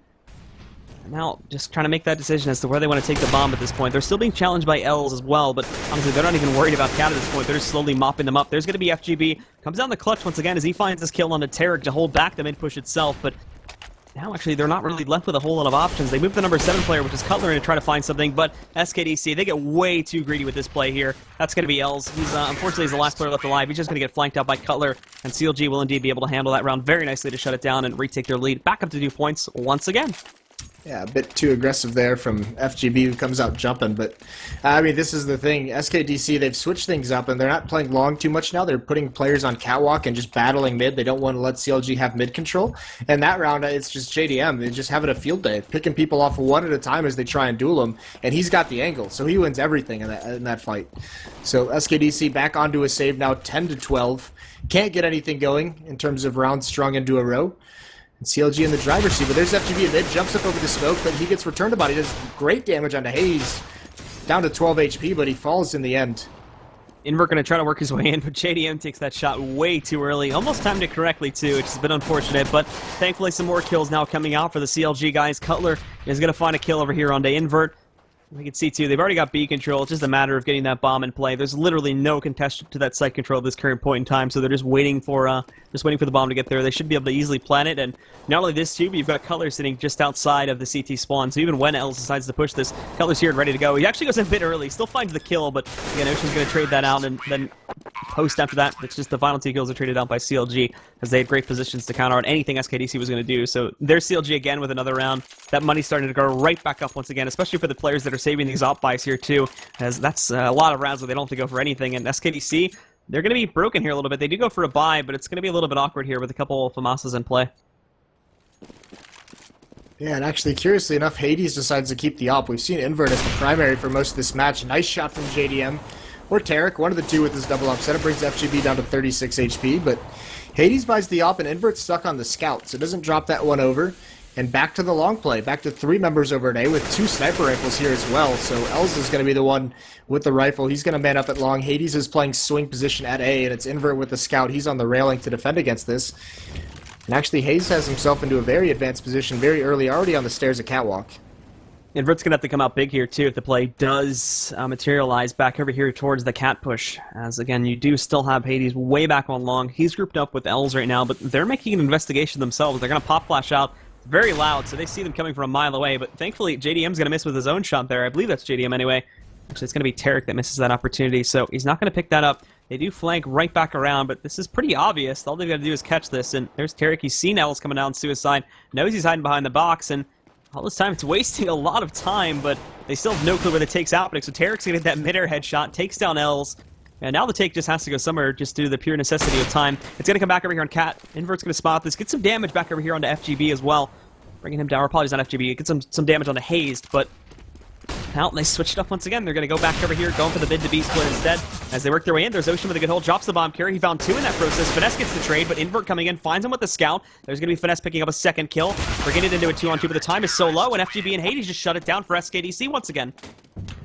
Now, just trying to make that decision as to where they want to take the bomb at this point. They're still being challenged by Els as well, but honestly, they're not even worried about Cat at this point. They're just slowly mopping them up. There's going to be FGB. Comes down the clutch once again as he finds this kill on the Tarek to hold back the mid push itself, but now, actually, they're not really left with a whole lot of options. They move the number 7 player, which is Cutler, in to try to find something, but SKDC, they get way too greedy with this play here. That's going to be Els. He's, unfortunately, he's the last player left alive. He's just going to get flanked out by Cutler, and CLG will indeed be able to handle that round very nicely to shut it down and retake their lead. Back up to 2 points once again. Yeah, a bit too aggressive there from FGB, who comes out jumping, but I mean, this is the thing. SKDC, they've switched things up, and they're not playing long too much now. They're putting players on catwalk and just battling mid. They don't want to let CLG have mid control. And that round, it's just JDM. They're just having a field day, picking people off one at a time as they try and duel him, and he's got the angle, so he wins everything in that fight. So SKDC back onto a save now, 10-12. Can't get anything going in terms of rounds strung into a row. And CLG in the driver's seat, but there's FGB in mid, jumps up over the smoke, but he gets returned about. He does great damage onto Hayes, down to 12 HP, but he falls in the end. Invert going to try to work his way in, but JDM takes that shot way too early. Almost timed it correctly, too, which has been unfortunate, but thankfully some more kills now coming out for the CLG guys. Cutler is going to find a kill over here onto Invert. We can see, too, they've already got B control. It's just a matter of getting that bomb in play. There's literally no contest to that site control at this current point in time, so they're just waiting for the bomb to get there. They should be able to easily plant it, and not only this, too, but you've got Cutler sitting just outside of the CT spawn, so even when Els decides to push this, Cutler's here and ready to go. He actually goes in a bit early, still finds the kill, but again, Ocean's going to trade that out, and then post after that, it's just the final 2 kills are traded out by CLG, as they had great positions to counter on anything SKDC was going to do, so there's CLG again with another round. That money's starting to go right back up once again, especially for the players that are saving these op buys here too, as that's a lot of rounds where they don't have to go for anything, and SKDC, they're going to be broken here a little bit. They do go for a buy, but it's going to be a little bit awkward here with a couple FAMASas in play. Yeah, and actually, curiously enough, Hades decides to keep the op. We've seen Invert as the primary for most of this match. Nice shot from JDM, or Tarek, one of the two with his double op setup, brings FGB down to 36 HP, but Hades buys the op, and Invert's stuck on the scout, so doesn't drop that one over. And back to the long play, back to 3 members over at A with 2 sniper rifles here as well. So Els is going to be the one with the rifle. He's going to man up at long. Hades is playing swing position at A, and it's Invert with the scout. He's on the railing to defend against this. And actually, Hayes has himself into a very advanced position very early, already on the stairs at catwalk. Invert's going to have to come out big here, too, if the play does materialize back over here towards the cat push. As, again, you do still have Hades way back on long. He's grouped up with Els right now, but they're making an investigation themselves. They're going to pop flash out. Very loud, so they see them coming from a mile away, but thankfully JDM's going to miss with his own shot there. I believe that's JDM anyway. Actually, it's going to be Tarek that misses that opportunity, so he's not going to pick that up. They do flank right back around, but this is pretty obvious. All they've got to do is catch this, and there's Tarek. He's seen Els coming down suicide, knows he's hiding behind the box, and all this time it's wasting a lot of time, but they still have no clue where the take's happening, so Tarek's going to get that mid-air headshot, takes down Els. And now the take just has to go somewhere just due to the pure necessity of time. It's going to come back over here on Cat. Invert's going to spot this, get some damage back over here onto FGB as well. Bringing him down, or apologies on FGB, get some damage on the Hazed, but now they switched up once again. They're going to go back over here, going for the mid to B split instead. As they work their way in, there's Ocean with a good hold, drops the bomb carry. He found 2 in that process. Finesse gets the trade, but Invert coming in, finds him with the scout. There's going to be Finesse picking up a second kill. Bringing it into a 2-on-2, but the time is so low, and FGB and Hades just shut it down for SKDC once again.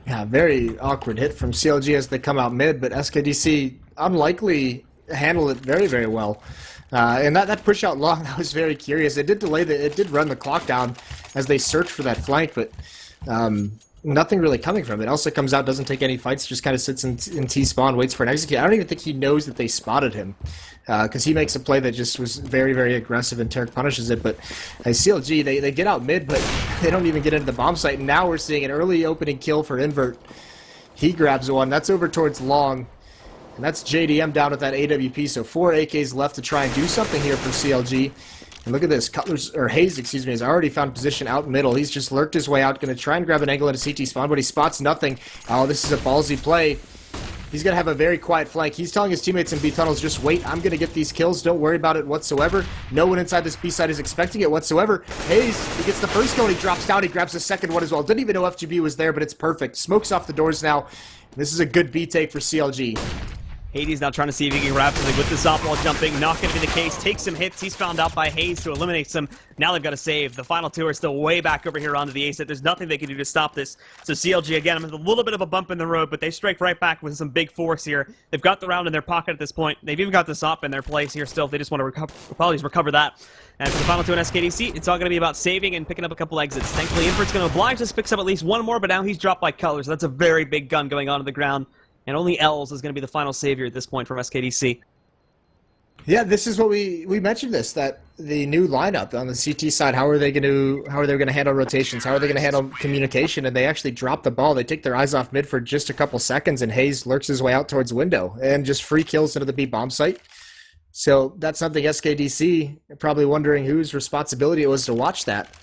Yeah, very awkward hit from CLG as they come out mid, but SKDC unlikely handled it very, very well. And that push out long, that was very curious. It did it did run the clock down as they searched for that flank, but nothing really coming from it. Elsa comes out, doesn't take any fights, just kind of sits in T-spawn, waits for an execute. I don't even think he knows that they spotted him, because he makes a play that just was very, very aggressive, and Tarek punishes it. But CLG, they get out mid, but they don't even get into the bomb site. And now we're seeing an early opening kill for Invert. He grabs one. That's over towards long. And that's JDM down with that AWP, so 4 AKs left to try and do something here for CLG. And look at this, Hayes, has already found position out middle. He's just lurked his way out, going to try and grab an angle at a CT spawn, but he spots nothing. Oh, this is a ballsy play. He's going to have a very quiet flank. He's telling his teammates in B tunnels, just wait, I'm going to get these kills, don't worry about it whatsoever. No one inside this B side is expecting it whatsoever. Hayes, he gets the first kill and he drops down, he grabs the second one as well. Didn't even know FGB was there, but it's perfect. Smokes off the doors now. This is a good B take for CLG. Hades now trying to see if he can grab something with the stop wall jumping. Not going to be the case. Takes some hits. He's found out by Hayes to eliminate some. Now they've got to save. The final two are still way back over here onto the A set. There's nothing they can do to stop this. So CLG, again, with a little bit of a bump in the road, but they strike right back with some big force here. They've got the round in their pocket at this point. They've even got the stop in their place here still. They just want to recover that. And for the final two in SKDC, it's all going to be about saving and picking up a couple exits. Thankfully, Invert's going to oblige us, picks up at least one more, but now he's dropped by colors. So that's a very big gun going on the ground. And only Els is going to be the final savior at this point from SKDC. Yeah, this is what we mentioned that the new lineup on the CT side, how are they going to handle rotations? How are they going to handle communication? And they actually drop the ball. They take their eyes off mid for just a couple seconds, and Hayes lurks his way out towards window and just free kills into the B bomb site. So that's something SKDC probably wondering whose responsibility it was to watch that.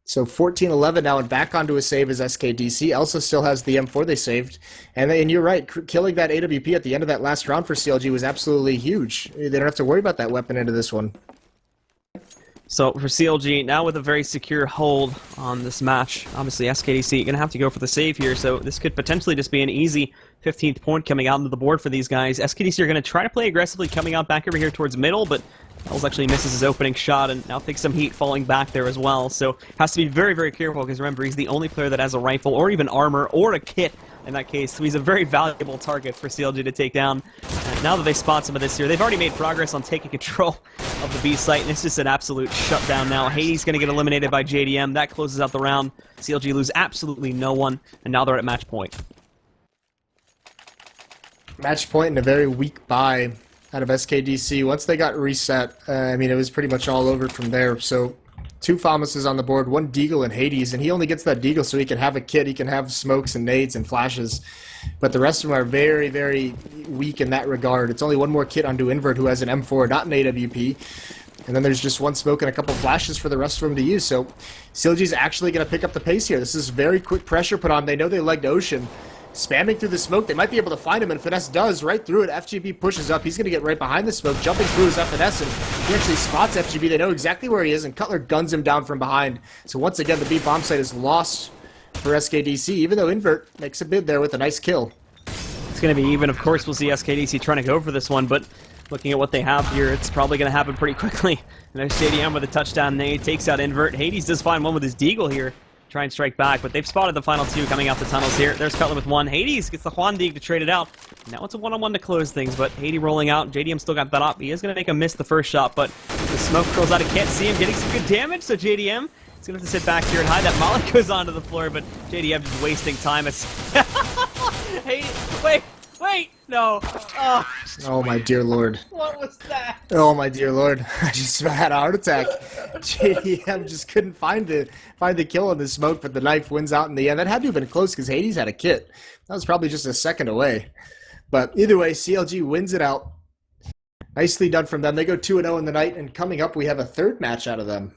So 14-11 now, and back onto a save is SKDC. Elsa still has the M4 they saved. And you're right, killing that AWP at the end of that last round for CLG was absolutely huge. They don't have to worry about that weapon into this one. So for CLG, now with a very secure hold on this match, obviously SKDC going to have to go for the save here, so this could potentially just be an easy 15th point coming out into the board for these guys. SKDC are going to try to play aggressively coming out back over here towards middle, but Els actually misses his opening shot and now takes some heat falling back there as well, so has to be very, very careful because remember, he's the only player that has a rifle or even armor or a kit in that case, so he's a very valuable target for CLG to take down. And now that they spot some of this here, they've already made progress on taking control of the B site, and it's just an absolute shutdown now. Hades going to get eliminated by JDM. That closes out the round. CLG lose absolutely no one, and now they're at match point. Match point and a very weak buy out of SKDC. Once they got reset, I mean, it was pretty much all over from there. So 2 Famuses on the board, 1 Deagle and Hades, and he only gets that Deagle so he can have a kit, he can have smokes and nades and flashes. But the rest of them are very, very weak in that regard. It's only 1 more kit onto Invert who has an M4, not an AWP. And then there's just 1 smoke and a couple flashes for the rest of them to use. So CLG's actually going to pick up the pace here. This is very quick pressure put on. They know they legged Ocean. Spamming through the smoke, they might be able to find him, and Finesse does, right through it. FGB pushes up, he's going to get right behind the smoke, jumping through his FNS, and he actually spots FGB. They know exactly where he is, and Cutler guns him down from behind. So once again, the B bomb site is lost for SKDC, even though Invert makes a bid there with a nice kill. It's going to be even. Of course, we'll see SKDC trying to go for this one, but looking at what they have here, it's probably going to happen pretty quickly. And there's JDM with a touchdown nade, takes out Invert. Hades does find one with his Deagle here. Try and strike back, but they've spotted the final 2 coming out the tunnels here. There's Cutler with 1. Hades gets the Juan Deagle to trade it out. Now it's a one-on-one to close things, but Hades rolling out. JDM still got that up. He is going to make a miss the first shot, but the smoke curls out. He can't see him getting some good damage, so JDM is going to have to sit back here and hide. That Molly goes onto the floor, but JDM just wasting time. Hey, wait, no. Oh my dear lord. What was that? Oh my dear lord. I just had a heart attack. JDM just couldn't find the kill in the smoke, but the knife wins out in the end. That had to have been close because Hades had a kit. That was probably just a second away. But either way, CLG wins it out. Nicely done from them. They go 2-0 in the night, and coming up we have a 3rd match out of them.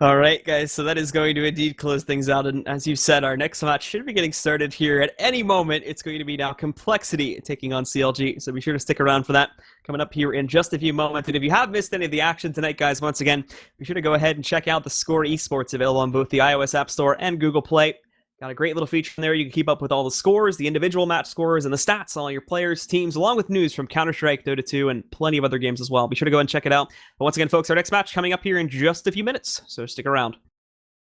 All right, guys, so that is going to indeed close things out, and as you said, our next match should be getting started here at any moment. It's going to be now Complexity taking on CLG, so be sure to stick around for that coming up here in just a few moments. And if you have missed any of the action tonight, guys, once again, be sure to go ahead and check out the Score Esports available on both the iOS App Store and Google Play. Got a great little feature in there. You can keep up with all the scores, the individual match scores, and the stats on all your players, teams, along with news from Counterstrike, Dota 2, and plenty of other games as well. Be sure to go and check it out. But once again, folks, our next match coming up here in just a few minutes, so stick around.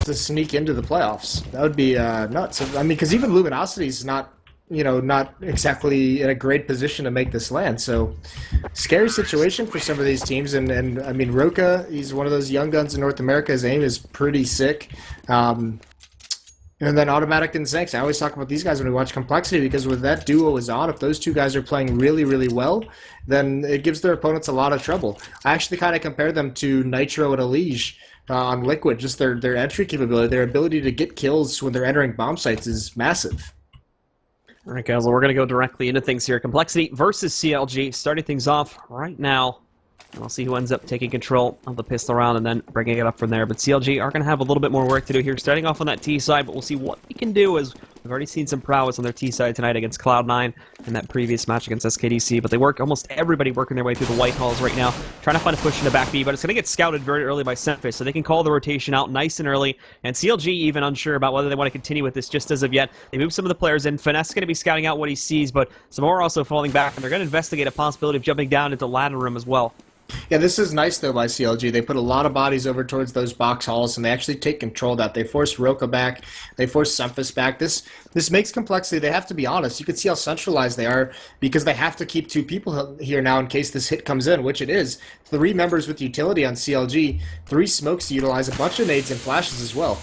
To sneak into the playoffs, that would be nuts. I mean, because even Luminosity's not exactly in a great position to make this land. So, scary situation for some of these teams. And I mean, Roka, he's one of those young guns in North America. His aim is pretty sick. And then Automatic and Zanx. I always talk about these guys when we watch Complexity because when that duo is on, if those 2 guys are playing really, really well, then it gives their opponents a lot of trouble. I actually kind of compare them to Nitro and Elige on Liquid. Just their entry capability, their ability to get kills when they're entering bomb sites is massive. All right, guys, well, we're going to go directly into things here. Complexity versus CLG, starting things off right now. And we'll see who ends up taking control of the pistol round and then bringing it up from there. But CLG are going to have a little bit more work to do here, starting off on that T side, but we'll see what we can do as We've already seen some prowess on their T side tonight against Cloud9 in that previous match against SKDC, but they work, almost everybody working their way through the white halls right now, trying to find a push in the back B, but it's going to get scouted very early by Semphis, so they can call the rotation out nice and early, and CLG even unsure about whether they want to continue with this just as of yet. They move some of the players in. Finesse is going to be scouting out what he sees, but some more are also falling back, and they're going to investigate a possibility of jumping down into ladder room as well. Yeah, this is nice, though, by CLG. They put a lot of bodies over towards those box halls, and they actually take control of that. They force Roka back. They force Semphis back. This makes complexity. They have to be honest. You can see how centralized they are because they have to keep 2 people here now in case this hit comes in, which it is. 3 members with utility on CLG, 3 smokes to utilize, a bunch of nades and flashes as well.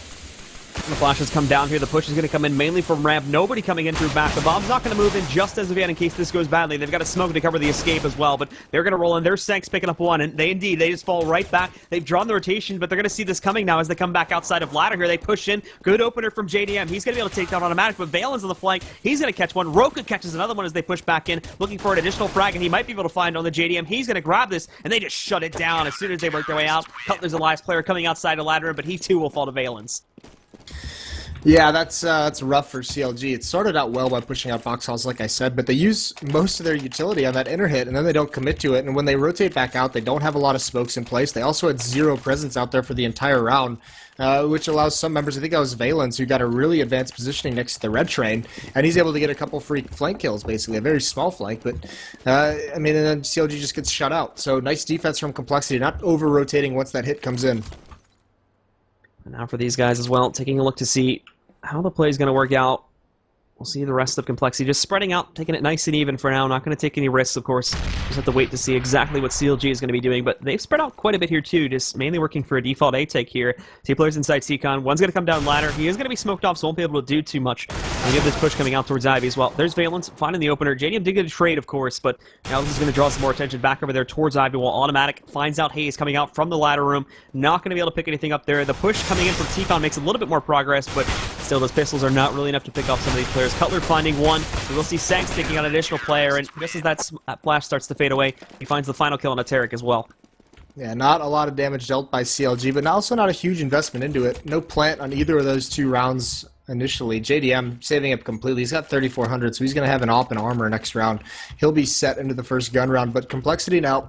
The flashes come down here. The push is going to come in mainly from ramp. Nobody coming in through back. The bomb's not going to move in just as of yet in case this goes badly. They've got a smoke to cover the escape as well, but they're going to roll in. There's Sanks picking up one, and they just fall right back. They've drawn the rotation, but they're going to see this coming now as they come back outside of ladder here. They push in. Good opener from JDM. He's going to be able to take down automatic, but Valen's on the flank. He's going to catch one. Roka catches another one as they push back in, looking for an additional frag, and he might be able to find on the JDM. He's going to grab this, and they just shut it down as soon as they work their way out. Cutler's the last player coming outside of ladder, but he too will fall to Valen's. Yeah, that's rough for CLG. It started out well by pushing out box halls, like I said, but they use most of their utility on that inner hit, and then they don't commit to it. And when they rotate back out, they don't have a lot of smokes in place. They also had 0 presence out there for the entire round, which allows some members, I think that was Valens, who got a really advanced positioning next to the red train, and he's able to get a couple free flank kills, basically. A very small flank, but, I mean, and then CLG just gets shut out. So nice defense from Complexity, not over-rotating once that hit comes in. And now for these guys as well, taking a look to see how the play is going to work out. We'll see the rest of Complexity just spreading out, taking it nice and even for now. Not going to take any risks, of course. Just have to wait to see exactly what CLG is going to be doing. But they've spread out quite a bit here, too. Just mainly working for a default A-take here. 2 players inside Seacon. One's going to come down ladder. He is going to be smoked off, so won't be able to do too much. We have this push coming out towards Ivy as well. There's Valence finding the opener. JDM did get a trade, of course, but now this is going to draw some more attention back over there towards Ivy while Automatic finds out Hayes coming out from the ladder room. Not going to be able to pick anything up there. The push coming in from Seacon makes a little bit more progress, but still, those pistols are not really enough to pick off some of these players. Cutler finding one. We will see Sanks taking out an additional player, and just as that flash starts to fade away, he finds the final kill on a Tarek as well. Yeah, not a lot of damage dealt by CLG, but also not a huge investment into it. No plant on either of those 2 rounds initially. JDM saving up completely. He's got 3,400, so he's going to have an AWP and armor next round. He'll be set into the first gun round, but Complexity now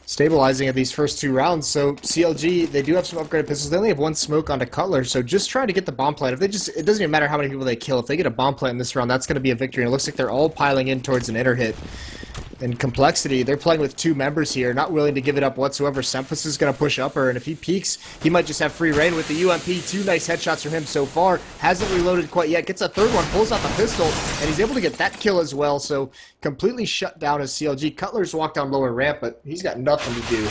stabilizing at these first 2 rounds. So CLG, they do have some upgraded pistols. They only have 1 smoke onto Cutler, so just trying to get the bomb plant. If they just, it doesn't even matter how many people they kill. If they get a bomb plant in this round, that's going to be a victory. And it looks like they're all piling in towards an inner hit. And Complexity, they're playing with 2 members here, not willing to give it up whatsoever. Semphis is going to push upper, and if he peeks, he might just have free reign with the UMP. 2 nice headshots from him so far. Hasn't reloaded quite yet. Gets a 3rd one, pulls out the pistol, and he's able to get that kill as well. So completely shut down as CLG. Cutler's walked down lower ramp, but he's got nothing to do.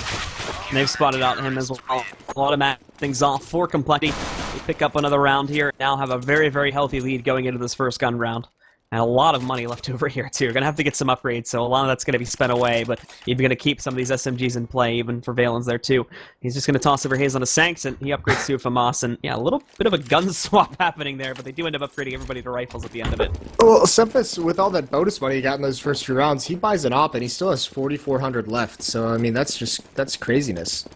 And they've spotted out him as well. Automatic things off for Complexity. They pick up another round here. Now have a very, very healthy lead going into this first gun round. And a lot of money left over here, too. We're going to have to get some upgrades, so a lot of that's going to be spent away, but even going to keep some of these SMGs in play, even for Valens there, too. He's just going to toss over Hayes on a Sanks, and he upgrades to a FAMAS, and yeah, a little bit of a gun swap happening there, but they do end up upgrading everybody to rifles at the end of it. Well, Semphis, with all that bonus money he got in those first 2 rounds, he buys an AWP, and he still has 4,400 left, so, I mean, that's craziness.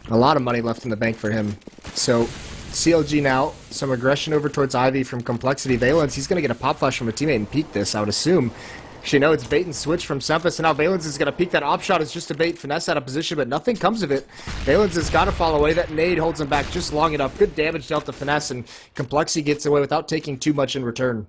A lot of money left in the bank for him. So CLG now, some aggression over towards Ivy from Complexity. Valence, he's going to get a pop flash from a teammate and peek this, I would assume. Actually, no, it's bait and switch from Semphis, and now Valence is going to peek that op shot. It's just a bait finesse out of position, but nothing comes of it. Valence has got to fall away. That nade holds him back just long enough. Good damage dealt to finesse, and Complexity gets away without taking too much in return.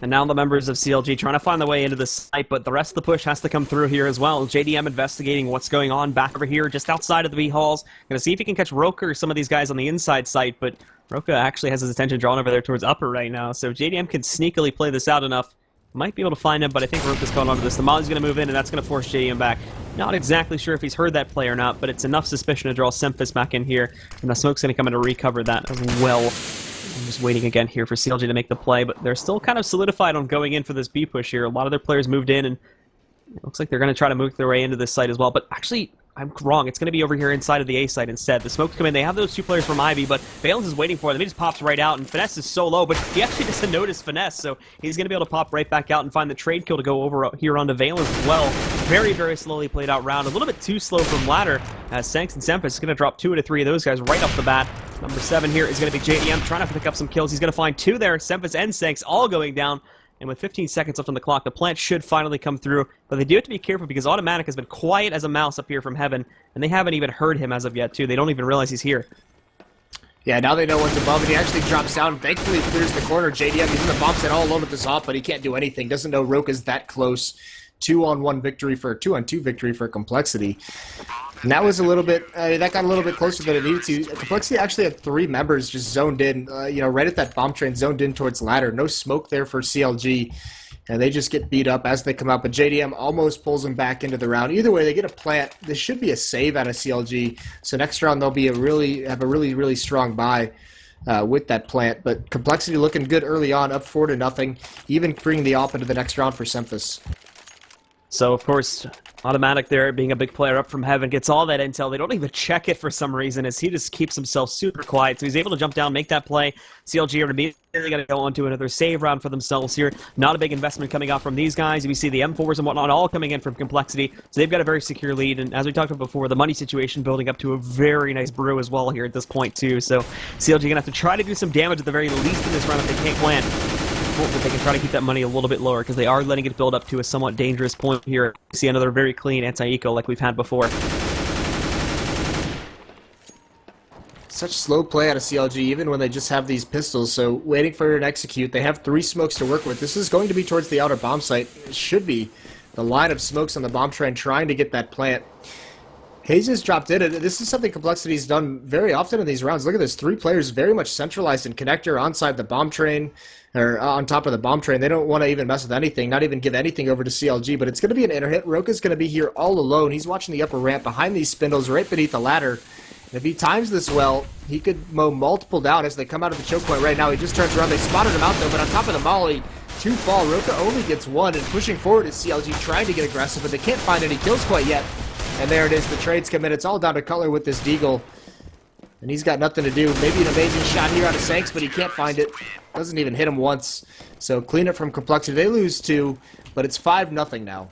And now the members of CLG trying to find their way into the site, but the rest of the push has to come through here as well. JDM investigating what's going on back over here, just outside of the B halls. Gonna see if he can catch Roka or some of these guys on the inside site, but Roka actually has his attention drawn over there towards upper right now, so JDM can sneakily play this out enough. Might be able to find him, but I think Roka's going on to this. The Molly's gonna move in, and that's gonna force JDM back. Not exactly sure if he's heard that play or not, but it's enough suspicion to draw Semphis back in here, and the smoke's gonna come in to recover that as well. I'm just waiting again here for CLG to make the play, but they're still kind of solidified on going in for this B push here. A lot of their players moved in, and it looks like they're going to try to move their way into this site as well. But actually, I'm wrong. It's going to be over here inside of the A site instead. The smokes come in. They have those 2 players from Ivy, but Valens is waiting for them. He just pops right out, and Finesse is so low, but he actually doesn't notice Finesse, so he's going to be able to pop right back out and find the trade kill to go over here onto Valens as well. Very, very slowly played out round. A little bit too slow from Ladder, as Sanks and Semphis is going to drop 2 out of 3 of those guys right off the bat. Number 7 here is going to be JDM, trying to pick up some kills. He's going to find 2 there. Semphis and Sanks all going down. And with 15 seconds left on the clock, the plant should finally come through. But they do have to be careful because Automatic has been quiet as a mouse up here from heaven. And they haven't even heard him as of yet, too. They don't even realize he's here. Yeah, now they know what's above, and he actually drops down. Thankfully, he clears the corner. JDM, he's in the bomb set all alone with this off, but he can't do anything. Doesn't know Roka's that close. 2-on-1 victory for 2-on-2 victory for Complexity. And that was a little bit, that got a little bit closer than it needed to. Complexity actually had 3 members just zoned in, right at that bomb train, zoned in towards Ladder. No smoke there for CLG, and they just get beat up as they come up. But JDM almost pulls them back into the round. Either way, they get a plant. This should be a save out of CLG. So next round they'll be have a really strong buy with that plant. But Complexity looking good early on, up 4-0, even bringing the op into the next round for Semphis. So, of course, Automatic there, being a big player up from heaven, gets all that intel. They don't even check it for some reason, as he just keeps himself super quiet. So he's able to jump down, make that play. CLG are immediately going to go on to another save round for themselves here. Not a big investment coming out from these guys. We see the M4s and whatnot all coming in from Complexity. So they've got a very secure lead. And as we talked about before, the money situation building up to a very nice brew as well here at this point, too. So CLG going to have to try to do some damage at the very least in this round if they can't plant. But they can try to keep that money a little bit lower because they are letting it build up to a somewhat dangerous point here. We see another very clean anti-eco like we've had before. Such slow play out of CLG even when they just have these pistols, so waiting for it to execute. They have 3 smokes to work with. This is going to be towards the outer bomb site. It should be the line of smokes on the bomb train trying to get that plant. Hayes has dropped in. This is something Complexity's done very often in these rounds. Look at this. 3 players very much centralized in connector onside the bomb train, or on top of the bomb train. They don't want to even mess with anything, not even give anything over to CLG, but it's going to be an inner hit. Roka's going to be here all alone. He's watching the upper ramp behind these spindles right beneath the ladder. And if he times this well, he could mow multiple down as they come out of the choke point right now. He just turns around. They spotted him out, though, but on top of the molly, 2 fall. Roka only gets 1, and pushing forward is CLG trying to get aggressive, but they can't find any kills quite yet. And there it is. The trades come in. It's all down to Cutler with this deagle. And he's got nothing to do. Maybe an amazing shot here out of Sanks, but he can't find it. Doesn't even hit him once. So clean it from Complexity. They lose 2, but it's 5-0 now.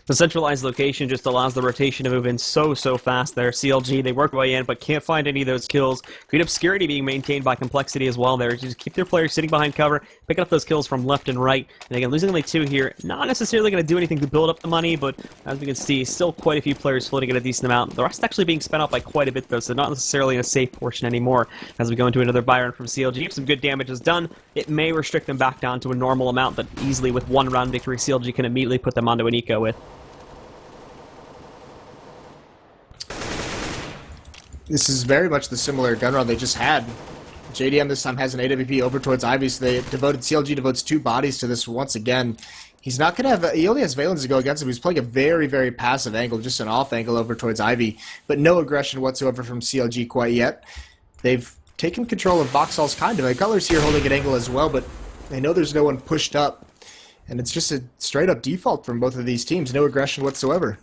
The centralized location just allows the rotation to move in so fast there. CLG, they work way in, but can't find any of those kills. Great obscurity being maintained by Complexity as well there. Just keep their players sitting behind cover, picking up those kills from left and right. And again, losing only 2 here, not necessarily going to do anything to build up the money, but as we can see, still quite a few players floating at a decent amount. The rest actually being spent out by quite a bit, though, so not necessarily in a safe portion anymore. As we go into another buy round from CLG, if some good damage is done, it may restrict them back down to a normal amount, but easily with 1 round victory, CLG can immediately put them onto an eco with. This is very much the similar gun round they just had. JDM this time has an AWP over towards Ivy, so CLG devotes 2 bodies to this once again. He's not going to have, he only has Valens to go against him. He's playing a very passive angle, just an off angle over towards Ivy, but no aggression whatsoever from CLG quite yet. They've taken control of Boxall's kind of. Cutler's here holding an angle as well, but they know there's no one pushed up, and it's just a straight up default from both of these teams. No aggression whatsoever.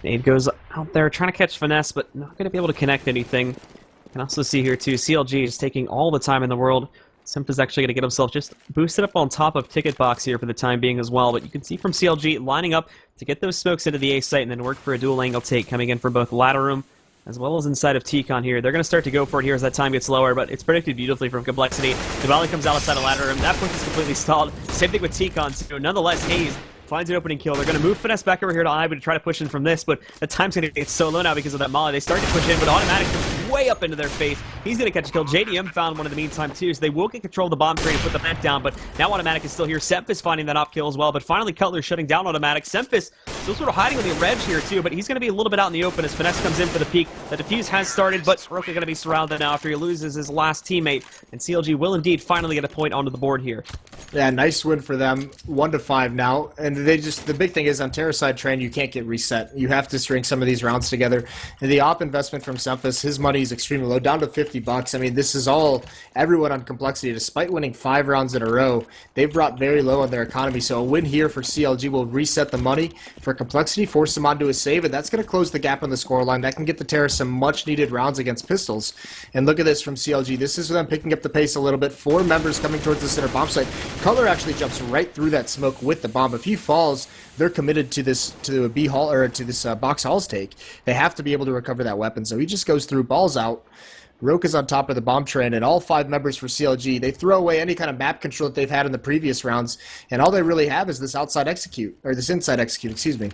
Nade goes out there trying to catch Finesse, but not going to be able to connect anything. You can also see here, too, CLG is taking all the time in the world. Simp is actually going to get himself just boosted up on top of Ticket Box here for the time being as well. But you can see from CLG lining up to get those smokes into the A site and then work for a dual angle take coming in from both ladder room as well as inside of T-Con here. They're going to start to go for it here as that time gets lower, but it's predicted beautifully from Complexity. Nivali comes out outside of ladder room. That push is completely stalled. Same thing with T-Con, too. Nonetheless, Hayes finds an opening kill. They're going to move Finesse back over here to Ivy to try to push in from this, but the time's going to get so low now because of that molly. They start to push in, but Automatic comes way up into their face. He's going to catch a kill. JDM found one in the meantime, too, so they will get control of the bomb train and put the vent down, but now Automatic is still here. Semphis finding that op kill as well, but finally Cutler shutting down Automatic. Semphis still sort of hiding on the edge here, too, but he's going to be a little bit out in the open as Finesse comes in for the peek. The defuse has started, but Roka going to be surrounded now after he loses his last teammate, and CLG will indeed finally get a point onto the board here. Yeah, nice win for them. 1-5 now, and the big thing is on Terracide Train, you can't get reset. You have to string some of these rounds together. And the op investment from Semphis, his money is extremely low, down to $50. I mean, this is all everyone on Complexity. Despite winning 5 rounds in a row, they've brought very low on their economy. So a win here for CLG will reset the money. For Complexity forced him onto a save, and that's going to close the gap on the scoreline. That can get the Terrorists some much-needed rounds against pistols. And look at this from CLG. This is them picking up the pace a little bit. 4 members coming towards the center bomb site. coL actually jumps right through that smoke with the bomb. If he falls, they're committed to this, to a B hall, or to this box hall's take. They have to be able to recover that weapon. So he just goes through, balls out. Roka's on top of the bomb train, and all 5 members for CLG, they throw away any kind of map control that they've had in the previous rounds, and all they really have is this outside execute, or this inside execute, excuse me.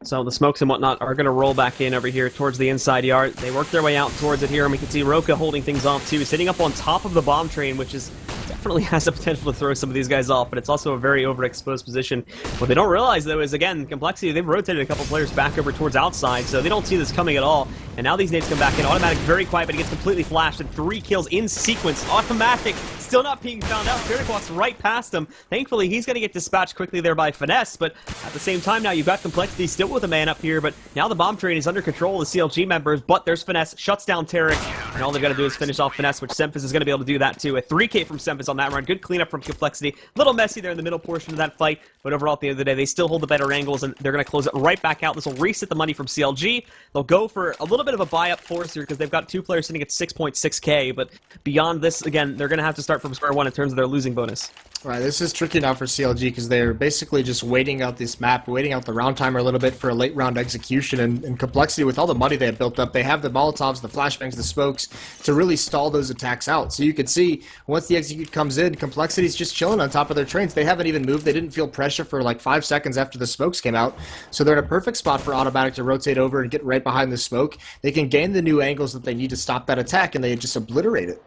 So the smokes and whatnot are going to roll back in over here towards the inside yard. They work their way out towards it here, and we can see Roka holding things off too, sitting up on top of the bomb train, which is definitely has the potential to throw some of these guys off, but it's also a very overexposed position. What they don't realize, though, is, again, Complexity, they've rotated a couple players back over towards outside, so they don't see this coming at all. And now these nades come back in. Automatic, very quiet, but he gets completely flashed, and 3 kills in sequence. Automatic, still not being found out. Critic walks right past him. Thankfully, he's going to get dispatched quickly there by Finesse, but at the same time now, you've got Complexity still with a man up here, but now the bomb train is under control of the CLG members, but there's Finesse, shuts down Tarek, and all they've got to do is finish off Finesse, which Semphis is going to be able to do that too. A 3K from Semphis on that run. Good cleanup from Complexity. A little messy there in the middle portion of that fight, but overall at the end of the day, they still hold the better angles, and they're going to close it right back out. This will reset the money from CLG. They'll go for a little bit of a buy-up force here, because they've got 2 players sitting at 6.6K, but beyond this, again, they're going to have to start from square one in terms of their losing bonus. Right, this is tricky now for CLG because they're basically just waiting out this map, waiting out the round timer a little bit for a late round execution, and Complexity, with all the money they have built up, they have the Molotovs, the flashbangs, the smokes to really stall those attacks out. So you can see, once the execute comes in, Complexity's just chilling on top of their trains. They haven't even moved. They didn't feel pressure for like 5 seconds after the smokes came out. So they're in a perfect spot for Automatic to rotate over and get right behind the smoke. They can gain the new angles that they need to stop that attack, and they just obliterate it.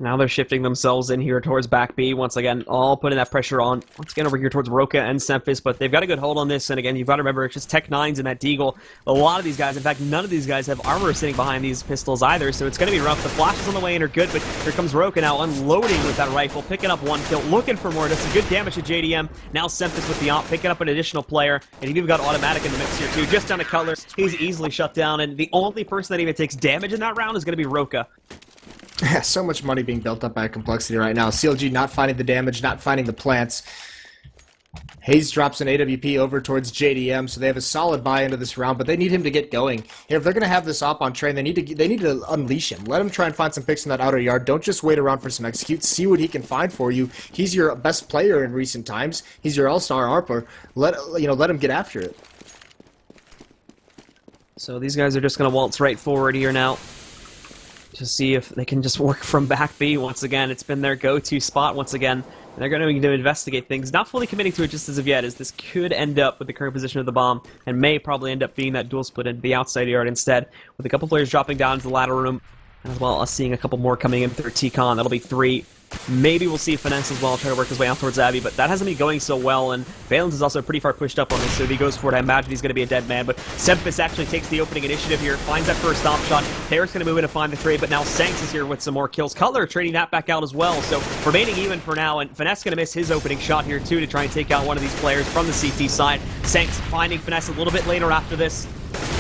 Now they're shifting themselves in here towards back B. Once again, all putting that pressure on. Once again over here towards Roka and Semphis, but they've got a good hold on this. And again, you've got to remember, it's just Tech 9s and that Deagle. A lot of these guys, in fact, none of these guys have armor sitting behind these pistols either, so it's going to be rough. The flashes on the way in are good, but here comes Roka now unloading with that rifle, picking up 1 kill, looking for more. Does some good damage to JDM. Now Semphis with the op, picking up an additional player, and you've even got Automatic in the mix here too. Just down to Cutler, he's easily shut down, and the only person that even takes damage in that round is going to be Roka. Yeah, so much money being built up by Complexity right now. CLG not finding the damage, not finding the plants. Hayes drops an AWP over towards JDM, so they have a solid buy into this round, but they need him to get going. If they're going to have this op on train, they need to unleash him. Let him try and find some picks in that outer yard. Don't just wait around for some executes. See what he can find for you. He's your best player in recent times. He's your all-star ARPer. Let him get after it. So these guys are just going to waltz right forward here now to see if they can just work from back B once again. It's been their go-to spot once again. And they're going to need to investigate things. Not fully committing to it just as of yet, as this could end up with the current position of the bomb, and may probably end up being that dual split into the outside yard instead, with a couple players dropping down into the ladder room, as well as seeing a couple more coming in through T-Con. That'll be 3. Maybe we'll see Finesse as well, try to work his way out towards Abby, but that hasn't been going so well, and Valens is also pretty far pushed up on this, so if he goes for it, I imagine he's going to be a dead man, but Semphis actually takes the opening initiative here, finds that first stop shot. Tarek's going to move in to find the trade, but now Sanks is here with some more kills. Cutler trading that back out as well, so remaining even for now, and Finesse going to miss his opening shot here too to try and take out one of these players from the CT side. Sanks finding Finesse a little bit later after this.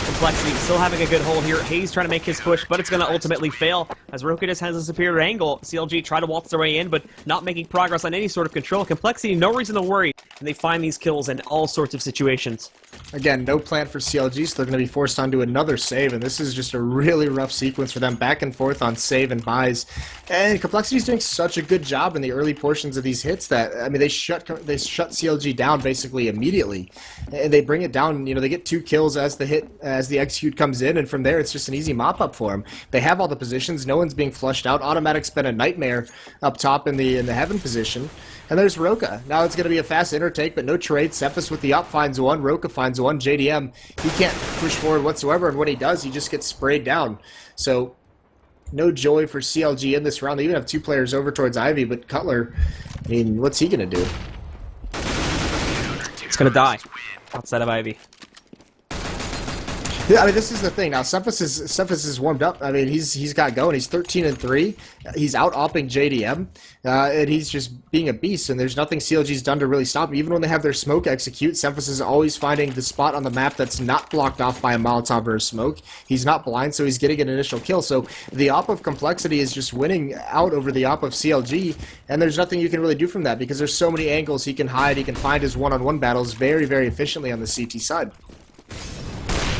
Complexity still having a good hold here. Hayes trying to make his push, but it's going to ultimately fail as Roka just has a superior angle. CLG try to waltz their way in, but not making progress on any sort of control. Complexity, no reason to worry, and they find these kills in all sorts of situations. Again, no plan for CLG, so they're going to be forced onto another save, and this is just a really rough sequence for them, back and forth on save and buys. And Complexity's doing such a good job in the early portions of these hits that, I mean, they shut CLG down basically immediately. And they bring it down, they get 2 kills as the execute comes in, and from there it's just an easy mop-up for them. They have all the positions, no one's being flushed out. Automatic's been a nightmare up top in the heaven position. And there's Roka. Now it's going to be a fast intertake, but no trade. Semphis with the up finds one. Roka finds one. JDM, he can't push forward whatsoever, and when he does, he just gets sprayed down. So, no joy for CLG in this round. They even have 2 players over towards Ivy, but Cutler, I mean, what's he going to do? It's going to die outside of Ivy. Yeah, I mean, this is the thing. Now, Cephas is warmed up. I mean, he's got going. He's 13-3. He's out-opping JDM, and he's just being a beast, and there's nothing CLG's done to really stop him. Even when they have their smoke execute, Cephas is always finding the spot on the map that's not blocked off by a Molotov or a smoke. He's not blind, so he's getting an initial kill. So the op of Complexity is just winning out over the op of CLG, and there's nothing you can really do from that because there's so many angles he can hide. He can find his one-on-one battles very, very efficiently on the CT side.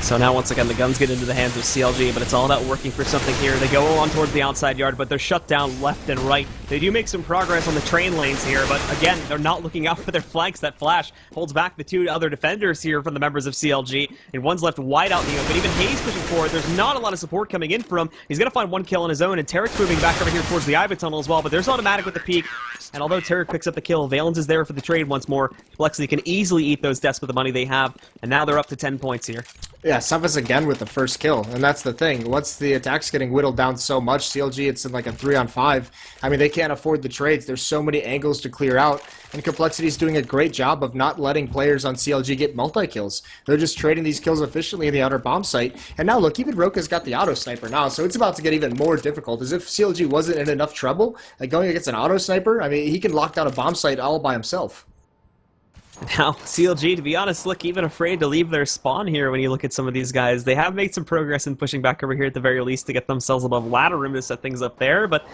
So now, once again, the guns get into the hands of CLG, but it's all about working for something here. They go on towards the outside yard, but they're shut down left and right. They do make some progress on the train lanes here, but again, they're not looking out for their flanks. That flash holds back the two other defenders here from the members of CLG, and one's left wide out in the open. Even Hayes pushing forward. There's not a lot of support coming in for him. He's going to find one kill on his own, and Tarek's moving back over here towards the Iva tunnel as well, but there's automatic with the peak. And although Tarek picks up the kill, Valens is there for the trade once more. Complexity can easily eat those deaths with the money they have, and now they're up to 10 points here. Yeah, Cephas again with the first kill, and that's the thing. Once the attack's getting whittled down so much, CLG, it's in like a 3-on-5. I mean, they can't afford the trades. There's so many angles to clear out, and Complexity's doing a great job of not letting players on CLG get multi-kills. They're just trading these kills efficiently in the outer bomb site. And now, look, even Roka's got the auto sniper now, so it's about to get even more difficult. As if CLG wasn't in enough trouble, like going against an auto sniper, I mean, he can lock down a bomb site all by himself. Now, CLG, to be honest, look even afraid to leave their spawn here when you look at some of these guys. They have made some progress in pushing back over here at the very least to get themselves above ladder room to set things up there, but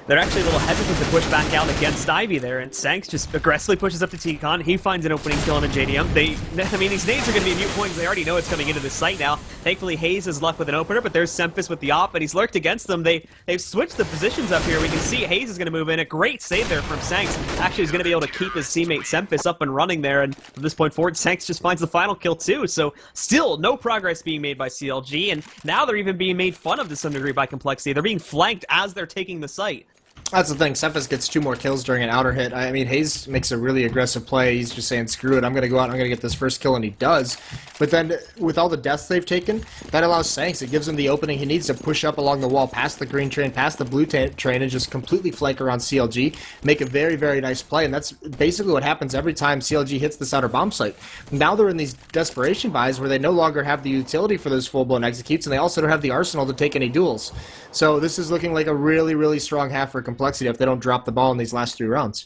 they're actually a little hesitant to push back out against Ivy there, and Sanks just aggressively pushes up to T-Con. He finds an opening kill on a JDM. I mean, these nades are going to be mute points. They already know it's coming into this site now. Thankfully, Hayes has luck with an opener, but there's Semphis with the op, and he's lurked against them. They've switched the positions up here. We can see Hayes is going to move in. A great save there from Sanks. Actually, he's going to be able to keep his teammate Semphis up and running there, and from this point forward, Sanks just finds the final kill too. So still no progress being made by CLG, and now they're even being made fun of to some degree by Complexity. They're being flanked as they're taking the site. That's the thing. Cephas gets 2 more kills during an outer hit. I mean, Hayes makes a really aggressive play. He's just saying, screw it, I'm going to go out and I'm going to get this first kill, and he does. But then, with all the deaths they've taken, that allows Sanks. It gives him the opening he needs to push up along the wall, past the green train, past the blue train, and just completely flank around CLG. Make a very, very nice play, and that's basically what happens every time CLG hits this outer bomb site. Now they're in these desperation buys where they no longer have the utility for those full-blown executes, and they also don't have the arsenal to take any duels. So this is looking like a really, really strong half for Complexity if they don't drop the ball in these last 3 rounds.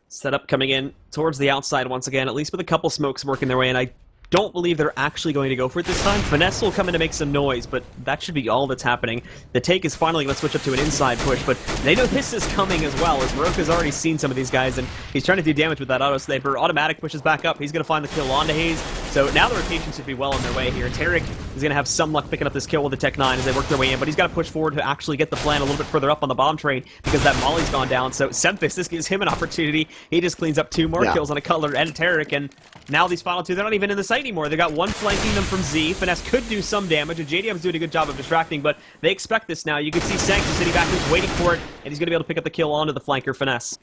Setup coming in towards the outside once again, at least with a couple smokes working their way in. I don't believe they're actually going to go for it this time. Finesse will come in to make some noise, but that should be all that's happening. The take is finally going to switch up to an inside push, but they know this is coming as well, as Roka's already seen some of these guys, and he's trying to do damage with that auto sniper. Automatic pushes back up. He's going to find the kill onto Hayes, so now the rotation should be well on their way here. Tarek is going to have some luck picking up this kill with the Tech 9 as they work their way in, but he's got to push forward to actually get the plan a little bit further up on the bomb train because that Molly's gone down. So Semphis, this gives him an opportunity. He just cleans up 2 more kills on a Color and a Tarek, and now these final 2, they're not even in the site anymore. They got 1 flanking them from Z. Finesse could do some damage, and JDM's doing a good job of distracting, but they expect this now. You can see Sanks is sitting back, he's waiting for it, and he's going to be able to pick up the kill onto the flanker Finesse.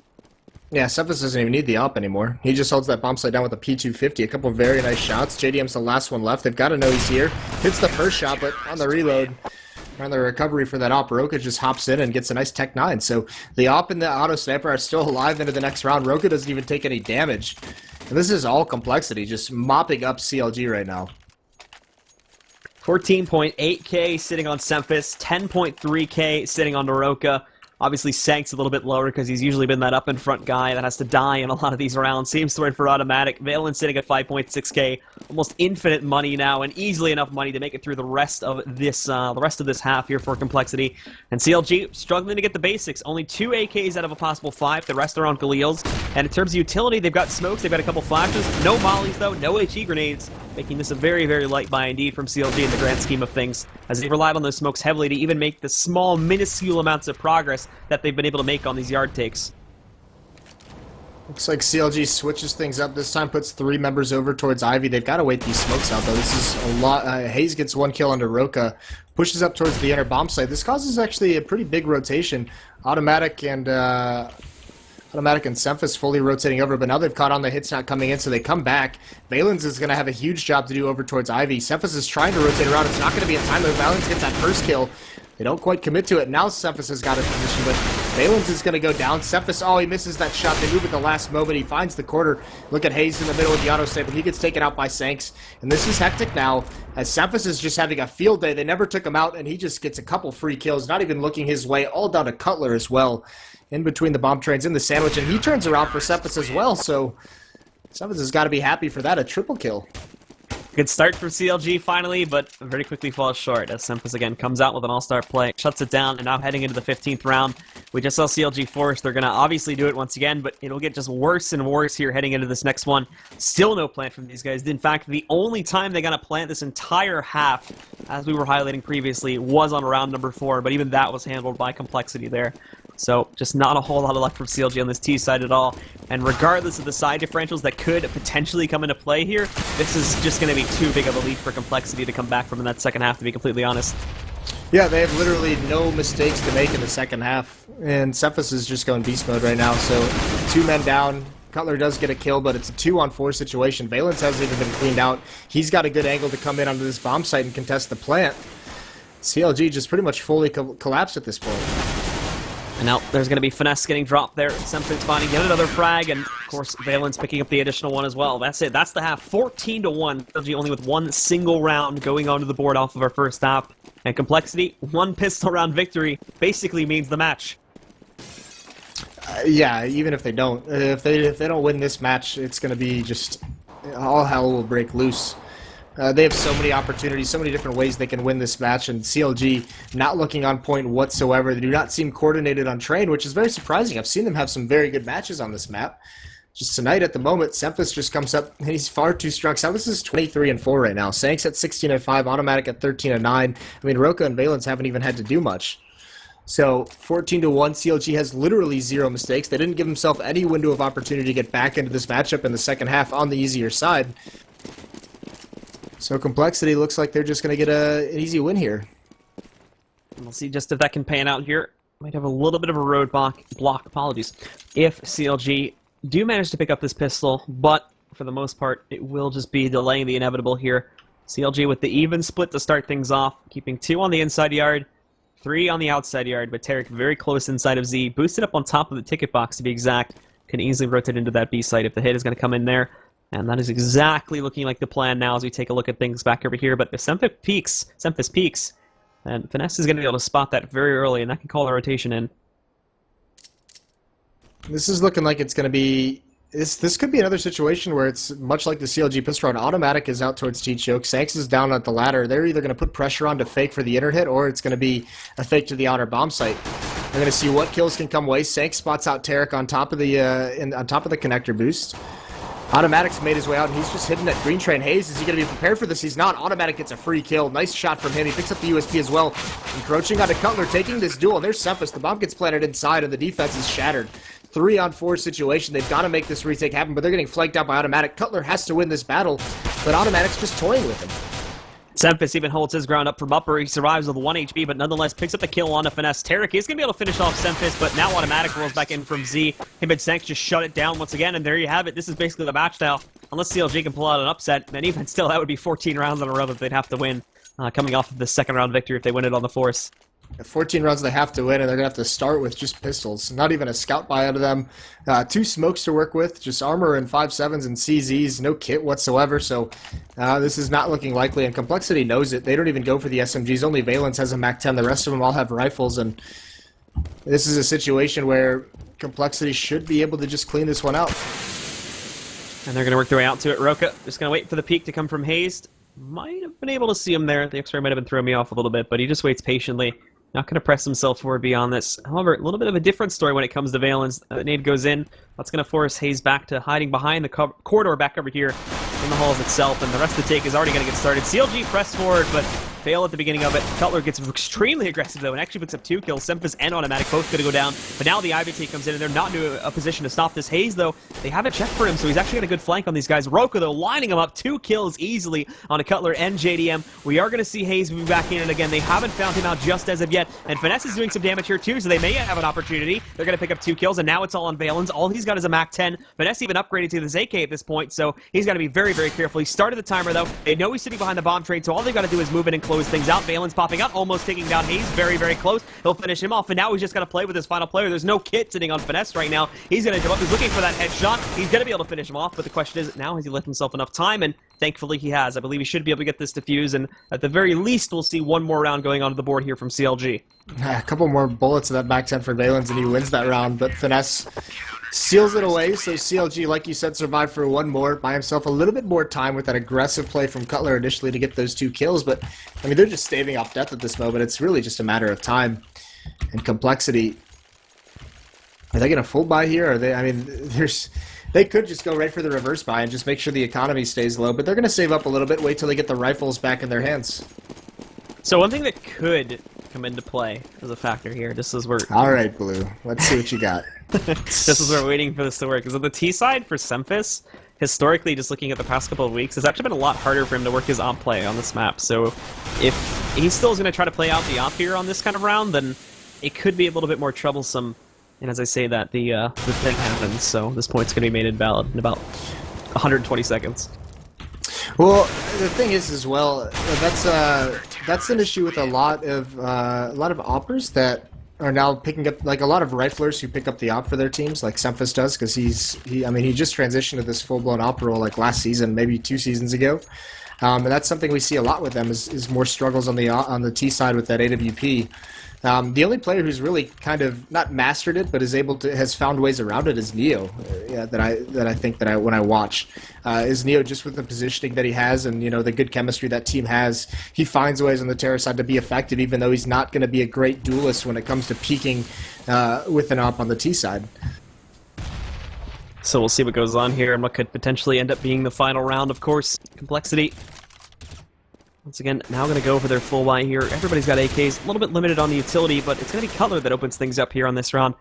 Yeah, Cephas doesn't even need the op anymore. He just holds that bomb site down with a P250. A couple of very nice shots. JDM's the last one left. They've got to know he's here. Hits the first shot, but on the reload, on the recovery for that op, Roka just hops in and gets a nice Tech 9. So the op and the auto sniper are still alive into the next round. Roka doesn't even take any damage. And this is all Complexity, just mopping up CLG right now. 14.8k sitting on Semphis, 10.3k sitting on Roka. Obviously, Sanks a little bit lower because he's usually been that up-in-front guy that has to die in a lot of these rounds. Seems to win for automatic. Valen sitting at 5.6k, almost infinite money now, and easily enough money to make it through the rest of this half here for Complexity. And CLG struggling to get the basics. Only 2 AKs out of a possible 5. The rest are on Khalils. And in terms of utility, they've got smokes, they've got a couple flashes. No mollies, though. No HE grenades. Making this a very, very light buy indeed from CLG in the grand scheme of things, as they've relied on those smokes heavily to even make the small, minuscule amounts of progress that they've been able to make on these yard takes. Looks like CLG switches things up. This time puts 3 members over towards Ivy. They've got to wait these smokes out, though. This is a lot. Hayes gets 1 kill under Roka. Pushes up towards the inner bomb site. This causes actually a pretty big rotation. Automatic and Semphis fully rotating over, but now they've caught on the hits not coming in, so they come back. Valens is going to have a huge job to do over towards Ivy. Semphis is trying to rotate around. It's not going to be in time, though. Valens gets that first kill. They don't quite commit to it. Now Cephas has got his position, but Valens is going to go down. Cephas, oh, he misses that shot. They move at the last moment. He finds the corner. Look at Hayes in the middle with the auto save, but he gets taken out by Sanks. And this is hectic now, as Cephas is just having a field day. They never took him out, and he just gets a couple free kills, not even looking his way, all down to Cutler as well, in between the bomb trains in the sandwich. And he turns around for Cephas as well, so Cephas has got to be happy for that, a triple kill. Good start for CLG finally, but very quickly falls short as Sempus again comes out with an all-star play, shuts it down, and now heading into the 15th round. We just saw CLG force. They're going to obviously do it once again, but it'll get just worse and worse here heading into this next one. Still no plant from these guys. In fact, the only time they got to plant this entire half, as we were highlighting previously, was on round number 4, but even that was handled by Complexity there. So just not a whole lot of luck from CLG on this T side at all. And regardless of the side differentials that could potentially come into play here, this is just going to be too big of a lead for Complexity to come back from in that second half, to be completely honest. Yeah, they have literally no mistakes to make in the second half. And Cephas is just going beast mode right now, so 2 men down. Cutler does get a kill, but it's a 2-on-4 situation. Valens hasn't even been cleaned out. He's got a good angle to come in onto this bomb site and contest the plant. CLG just pretty much fully collapsed at this point. And now there's going to be Finesse getting dropped there. Something's finding yet another frag, and of course Valens picking up the additional one as well. That's it. That's the half. 14-1. CLG only with one single round going onto the board off of our first half. And Complexity, 1 pistol round victory basically means the match. Yeah, even if they don't. If they don't win this match, it's going to be just all hell will break loose. They have so many opportunities, so many different ways they can win this match, and CLG not looking on point whatsoever. They do not seem coordinated on train, which is very surprising. I've seen them have some very good matches on this map. Just tonight at the moment, Sempus just comes up, and he's far too strong. Sempus is 23-4 right now. Sanks at 16-5, Automatic at 13-9. I mean, Roka and Valens haven't even had to do much. So 14-1, CLG has literally 0 mistakes. They didn't give themselves any window of opportunity to get back into this matchup in the second half on the easier side. So Complexity looks like they're just going to get an easy win here. We'll see just if that can pan out here. Might have a little bit of a roadblock, apologies, if CLG do manage to pick up this pistol, but for the most part, it will just be delaying the inevitable here. CLG with the even split to start things off, keeping 2 on the inside yard, 3 on the outside yard, but Tarek very close inside of Z, boosted up on top of the ticket box to be exact, can easily rotate into that B site if the hit is going to come in there. And that is exactly looking like the plan now as we take a look at things back over here. But if Sempus peaks, and Finesse is going to be able to spot that very early, and that can call the rotation in. This is looking like it's going to be... This could be another situation where it's much like the CLG pistol round. Automatic is out towards T-Choke. Sanks is down at the ladder. They're either going to put pressure on to fake for the inner hit, or it's going to be a fake to the outer bomb site. We're going to see what kills can come away. Sanks spots out Tarek on top of the connector boost. Automatic's made his way out, and he's just hitting that green train. Hayes, is he going to be prepared for this? He's not. Automatic gets a free kill. Nice shot from him. He picks up the USP as well. Encroaching onto Cutler, taking this duel. And there's Sempus. The bomb gets planted inside, and the defense is shattered. 3-on-4 situation. They've got to make this retake happen, but they're getting flanked out by Automatic. Cutler has to win this battle, but Automatic's just toying with him. Sempus even holds his ground up from upper. He survives with 1 HP, but nonetheless picks up the kill on a Finesse. Tarek is going to be able to finish off Sempus, but now Automatic rolls back in from Z. Him and Sanks just shut it down once again, and there you have it. This is basically the match now. Unless CLG can pull out an upset, and even still, that would be 14 rounds in a row that they'd have to win, coming off of the second round victory if they win it on the Force. 14 rounds they have to win, and they're going to have to start with just pistols. Not even a scout buy out of them. 2 smokes to work with, just armor and 5.7s and CZs, no kit whatsoever, so this is not looking likely, and Complexity knows it. They don't even go for the SMGs. Only Valens has a MAC-10. The rest of them all have rifles, and this is a situation where Complexity should be able to just clean this one out. And they're going to work their way out to it. Roka just going to wait for the peek to come from Hayes. Might have been able to see him there. The X-ray might have been throwing me off a little bit, but he just waits patiently. Not going to press himself forward beyond this. However, a little bit of a different story when it comes to Valens. Nade goes in. That's going to force Hayes back to hiding behind the corridor back over here in the halls itself, and the rest of the take is already going to get started. CLG press forward, but fail at the beginning of it. Cutler gets extremely aggressive, though, and actually picks up 2 kills. Sempus and Automatic both going to go down, but now the Ivy take comes in, and they're not in a position to stop this. Hayes, though, they have a check for him, so he's actually got a good flank on these guys. Roka, though, lining him up. 2 kills easily on a Cutler and JDM. We are going to see Hayes move back in, and again, they haven't found him out just as of yet, and Finesse is doing some damage here, too, so they may have an opportunity. They're going to pick up 2 kills, and now it's all on Valens. All he's got is a MAC-10. Finesse even upgraded to this AK at this point, so he's got to be very, very careful. He started the timer, though. They know he's sitting behind the bomb trade, so all they've got to do is move in and clear close things out. Valen's popping out, almost taking down Hayes. Very, very close. He'll finish him off, and now he's just got to play with his final player. There's no kit sitting on Finesse right now. He's going to jump up. He's looking for that headshot. He's going to be able to finish him off, but the question is, now has he left himself enough time? And thankfully he has. I believe he should be able to get this defuse, and at the very least, we'll see one more round going onto the board here from CLG. A couple more bullets in that back 10 for Valens, and he wins that round, but Finesse seals it away, so CLG, like you said, survived for one more, buy himself a little bit more time with that aggressive play from Cutler initially to get those 2 kills, but, I mean, they're just staving off death at this moment. It's really just a matter of time and complexity. Are they going to full buy here? Are they, I mean, they could just go right for the reverse buy and just make sure the economy stays low, but they're going to save up a little bit, wait till they get the rifles back in their hands. So one thing that could come into play as a factor here, just as we're... All right, Blue. Let's see what you got. Just as we're waiting for this to work. Because on the T side for Semphis, historically, just looking at the past couple of weeks, it's actually been a lot harder for him to work his op play on this map. So if he still is going to try to play out the op here on this kind of round, then it could be a little bit more troublesome. And as I say that, the thing happens. So this point's going to be made invalid in about 120 seconds. Well, the thing is, as well, that's an issue with a lot of oppers that are now picking up, like a lot of riflers who pick up the op for their teams, like Semphis does, because he just transitioned to this full-blown op role like last season, maybe 2 seasons ago, and that's something we see a lot with them is more struggles on the T side with that AWP. The only player who's really kind of not mastered it, but has found ways around it is Neo. When I watch, is Neo, just with the positioning that he has and the good chemistry that team has. He finds ways on the terror side to be effective, even though he's not going to be a great duelist when it comes to peaking with an op on the T side. So we'll see what goes on here and what could potentially end up being the final round. Of course, complexity. Once again, now going to go for their full buy here. Everybody's got AKs, a little bit limited on the utility, but it's going to be Cutler that opens things up here on this round.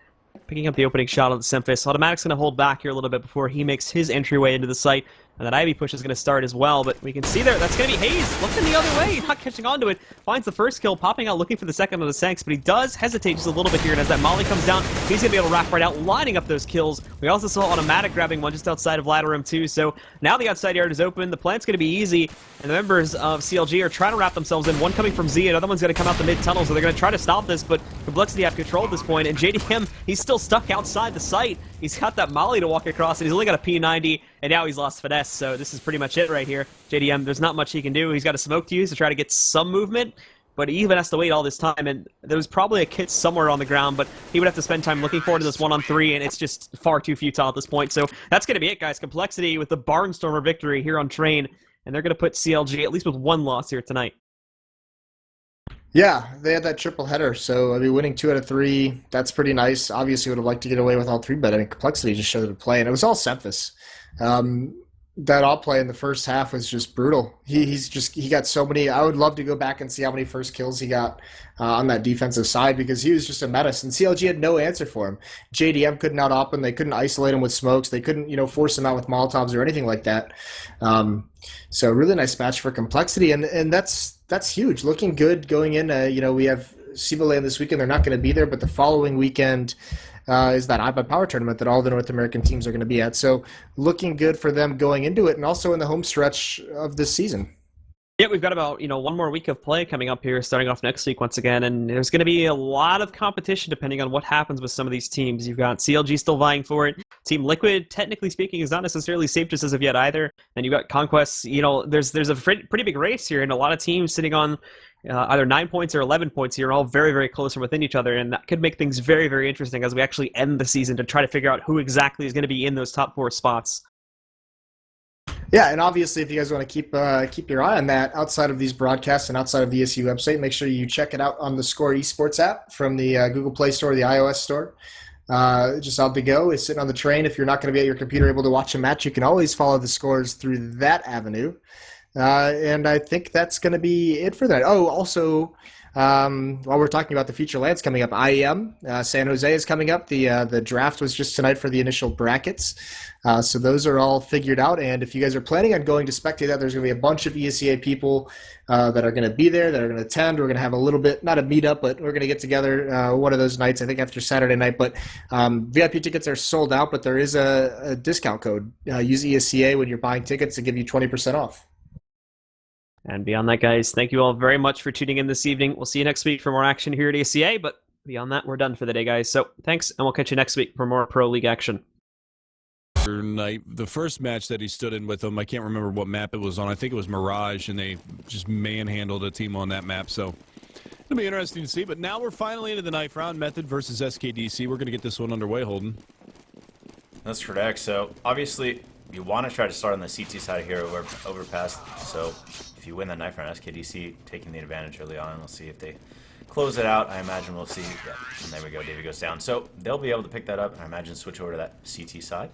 Picking up the opening shot of the Semphis. Automatic's going to hold back here a little bit before he makes his entryway into the site. And that Ivy push is going to start as well, but we can see there, that's going to be Hayes, looking the other way, not catching on to it. Finds the first kill, popping out, looking for the second on the Sanks, but he does hesitate just a little bit here, and as that molly comes down, he's going to be able to wrap right out, lining up those kills. We also saw Automatic grabbing one just outside of ladder room too, so now the outside yard is open, the plant's going to be easy, and the members of CLG are trying to wrap themselves in, one coming from Z, another one's going to come out the mid-tunnel, so they're going to try to stop this, but Complexity have control at this point, and JDM, he's still stuck outside the site. He's got that molly to walk across, and he's only got a P90, and now he's lost Finesse, so this is pretty much it right here. JDM, there's not much he can do. He's got a smoke to use to try to get some movement, but he even has to wait all this time, and there was probably a kit somewhere on the ground, but he would have to spend time looking forward to this 1-on-3, and it's just far too futile at this point. So that's going to be it, guys. Complexity with the Barnstormer victory here on Train, and they're going to put CLG at least with 1 loss here tonight. Yeah, they had that triple header, so winning 2 out of 3, that's pretty nice. Obviously, would have liked to get away with all 3, but Complexity just showed it to play, and it was all Semphis. That all play in the first half was just brutal. He got so many. I would love to go back and see how many first kills he got on that defensive side, because he was just a menace, and CLG had no answer for him. JDM couldn't out-op him. They couldn't isolate him with smokes. They couldn't force him out with Molotovs or anything like that. So really nice match for Complexity, and that's huge. Looking good going in. We have Ciboland this weekend. They're not going to be there, but the following weekend is that iPad Power Tournament that all the North American teams are going to be at. So looking good for them going into it, and also in the home stretch of this season. Yeah, we've got about 1 more week of play coming up here, starting off next week once again, and there's going to be a lot of competition depending on what happens with some of these teams. You've got CLG still vying for it. Team Liquid, technically speaking, is not necessarily safe just as of yet either. And you've got Conquest. There's a pretty big race here, and a lot of teams sitting on either 9 points or 11 points here, all very, very close from within each other, and that could make things very, very interesting as we actually end the season to try to figure out who exactly is going to be in those top 4 spots. Yeah, and obviously, if you guys want to keep your eye on that outside of these broadcasts and outside of the ESU website, make sure you check it out on the Score Esports app from the Google Play Store, the iOS store. Just out the go is sitting on the train. If you're not going to be at your computer able to watch a match, you can always follow the scores through that avenue. And I think that's going to be it for that. Oh, also, while we're talking about the future lands coming up, IEM, San Jose is coming up. The draft was just tonight for the initial brackets. So those are all figured out. And if you guys are planning on going to spectate that, there's going to be a bunch of ESEA people that are going to be there, that are going to attend. We're going to have a little bit, not a meetup, but we're going to get together one of those nights, I think after Saturday night. But VIP tickets are sold out, but there is a discount code. Use ESEA when you're buying tickets to give you 20% off. And beyond that, guys, thank you all very much for tuning in this evening. We'll see you next week for more action here at ESEA, but beyond that, we're done for the day, guys. So thanks, and we'll catch you next week for more Pro League action. Night, the first match that he stood in with them, I can't remember what map it was on. I think it was Mirage, and they just manhandled a team on that map. So it'll be interesting to see. But now we're finally into the knife round. Method versus SKDC. We're going to get this one underway, Holden. That's correct. So obviously, you want to try to start on the CT side here over overpass. So if you win the knife round, SKDC taking the advantage early on. We'll see if they close it out. I imagine we'll see. Yeah, and there we go. Davey goes down. So they'll be able to pick that up, and I imagine switch over to that CT side.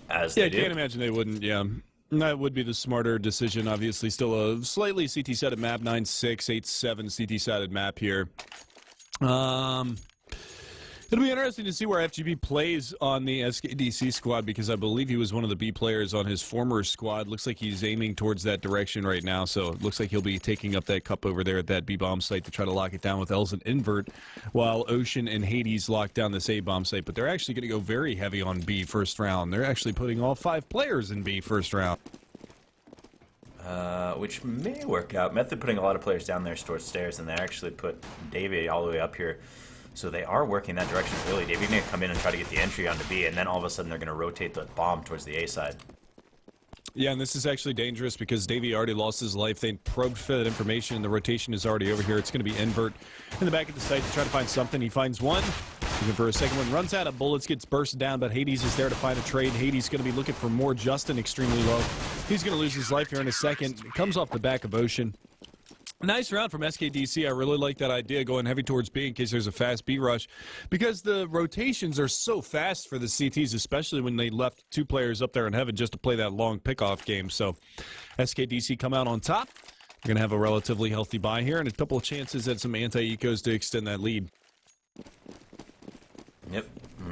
As they do. I can't imagine they wouldn't, yeah. That would be the smarter decision, obviously. Still a slightly CT-sided map, 9-6, 8-7 CT-sided map here. It'll be interesting to see where FGB plays on the SKDC squad, because I believe he was one of the B players on his former squad. Looks like he's aiming towards that direction right now, so it looks like he'll be taking up that cup over there at that B-bomb site to try to lock it down with Els and Invert, while Ocean and Hades lock down this A-bomb site. But they're actually going to go very heavy on B first round. They're actually putting all 5 players in B first round. Which may work out. Method putting a lot of players down there towards stairs, and they actually put Davey all the way up here. So they are working that direction early. Davey's going to come in and try to get the entry onto B, and then all of a sudden they're going to rotate the bomb towards the A side. Yeah, and this is actually dangerous because Davey already lost his life. They probed for that information, and the rotation is already over here. It's going to be Invert in the back of the site to try to find something. He finds one. Looking for a second one. Runs out of bullets, gets bursted down, but Hades is there to find a trade. Hades going to be looking for more. Justin extremely low. He's going to lose his life here in a second. It comes off the back of Ocean. Nice round from SKDC. I really like that idea, going heavy towards B in case there's a fast B rush, because the rotations are so fast for the CTs, especially when they left 2 players up there in heaven just to play that long pickoff game. So SKDC come out on top. They're going to have a relatively healthy buy here and a couple of chances at some anti-ecos to extend that lead. Yep,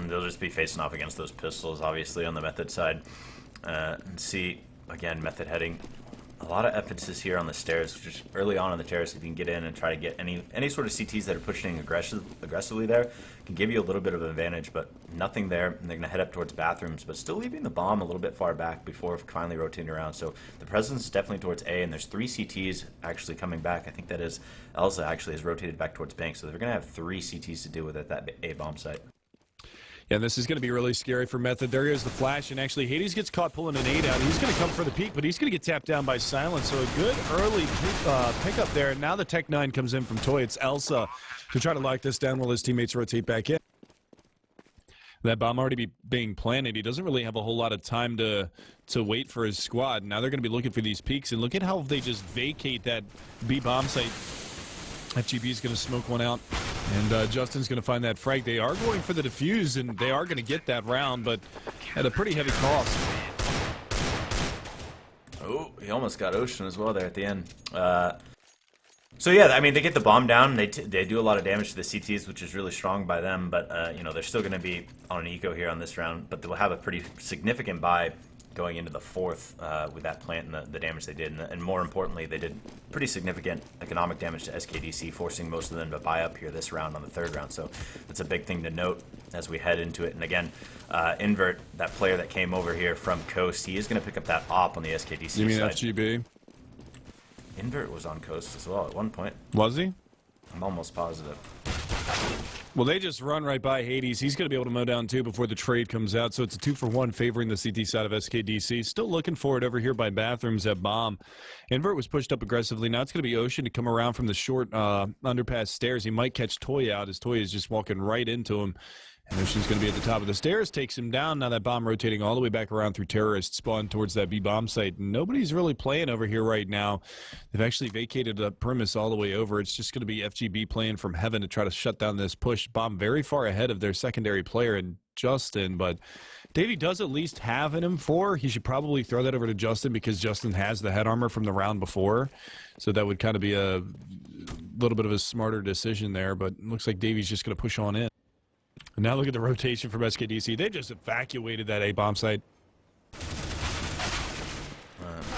they'll just be facing off against those pistols, obviously, on the Method side. And see, again, Method heading a lot of emphasis here on the stairs, just early on the terrace. If you can get in and try to get any sort of CTs that are pushing aggressively there, can give you a little bit of an advantage, but nothing there. And they're going to head up towards bathrooms, but still leaving the bomb a little bit far back before finally rotating around. So the presence is definitely towards A, and there's 3 CTs actually coming back. I think that is Elsa actually has rotated back towards Bank, so they're going to have 3 CTs to deal with at that A bomb site. Yeah, this is going to be really scary for Method. There goes the flash, and actually Hades gets caught pulling an 8 out. He's going to come for the peek, but he's going to get tapped down by Silence. So a good early pickup there. And now the Tech 9 comes in from Toy. It's Elsa to try to lock this down while his teammates rotate back in. That bomb already being planted. He doesn't really have a whole lot of time to wait for his squad. Now they're going to be looking for these peaks, and look at how they just vacate that B bomb site. FGB is going to smoke one out, and Justin's going to find that frag. They are going for the defuse, and they are going to get that round, but at a pretty heavy cost. Oh, he almost got Ocean as well there at the end. So yeah, I mean, they get the bomb down. They do a lot of damage to the CTs, which is really strong by them. But you know, they're still going to be on an eco here on this round. But they'll have a pretty significant buy going into the 4th with that plant and the damage they did. And more importantly, they did pretty significant economic damage to SKDC, forcing most of them to buy up here this round on the 3rd round. So that's a big thing to note as we head into it. And again, Invert, that player that came over here from Coast, he is going to pick up that op on the SKDC side. You mean FGB? Invert was on Coast as well at one point. Was he? I'm almost positive. Well, they just run right by Hades. He's going to be able to mow down 2 before the trade comes out, so it's a 2-for-1 favoring the CT side of SKDC. Still looking for it over here by Bathrooms at Bomb. Invert was pushed up aggressively. Now it's going to be Ocean to come around from the short underpass stairs. He might catch Toy out as Toy is just walking right into him. And Ocean's going to be at the top of the stairs, takes him down. Now that bomb rotating all the way back around through Terrorist spawn towards that B-bomb site. Nobody's really playing over here right now. They've actually vacated the premise all the way over. It's just going to be FGB playing from heaven to try to shut down this push. Bomb very far ahead of their secondary player and Justin, but Davey does at least have an M4. He should probably throw that over to Justin because Justin has the head armor from the round before. So that would kind of be a little bit of a smarter decision there, but it looks like Davey's just going to push on in. And now look at the rotation from SKDC. They just evacuated that A-bomb site.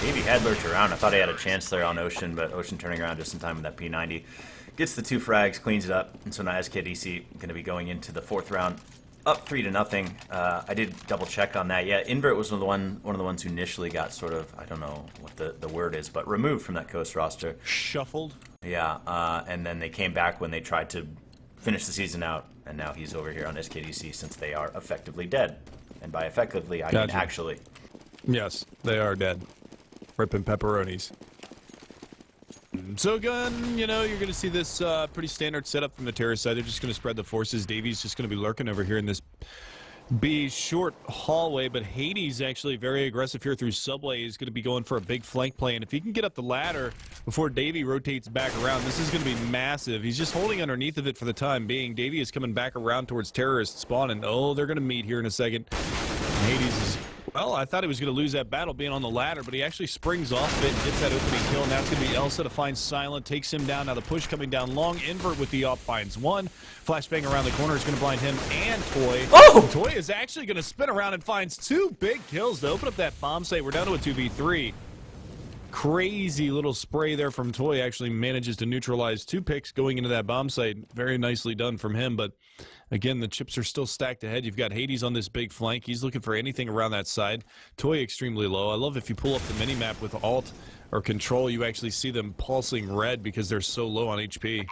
Davey had lurched around. I thought he had a chance there on Ocean, but Ocean turning around just in time with that P90. Gets the 2 frags, cleans it up, and so now SKDC going to be going into the 4th round. up 3-0. I did double check on that. Yeah, Invert was one of the ones who initially got sort of, I don't know what the word is, but removed from that coast roster. Shuffled. Yeah, and then they came back when they tried to finish the season out, and now he's over here on SKDC since they are effectively dead. And by effectively, I mean actually. Yes, they are dead. Ripping pepperonis. So, Gun, you know, you're going to see this pretty standard setup from the terrorist side. They're just going to spread the forces. Davies just going to be lurking over here in this B short hallway, but Hades actually very aggressive here through Subway. He's going to be going for a big flank play, and if he can get up the ladder before Davey rotates back around, this is going to be massive. He's just holding underneath of it for the time being. Davey is coming back around towards terrorist spawn, and oh, they're going to meet here in a second. Hades is... Well, I thought he was going to lose that battle being on the ladder, but he actually springs off of it and gets that opening kill. And that's going to be Elsa to find Silent, takes him down. Now the push coming down long. Invert with the op finds one. Flashbang around the corner is going to blind him and Toy. Oh! Toy is actually going to spin around and finds two big kills to open up that bomb site. We're down to a 2v3. Crazy little spray there from Toy. Actually manages to neutralize two picks going into that bomb site. Very nicely done from him, but again, the chips are still stacked ahead. You've got Hades on this big flank. He's looking for anything around that side. Toy extremely low. I love if you pull up the mini-map with Alt or Control, you actually see them pulsing red because they're so low on HP.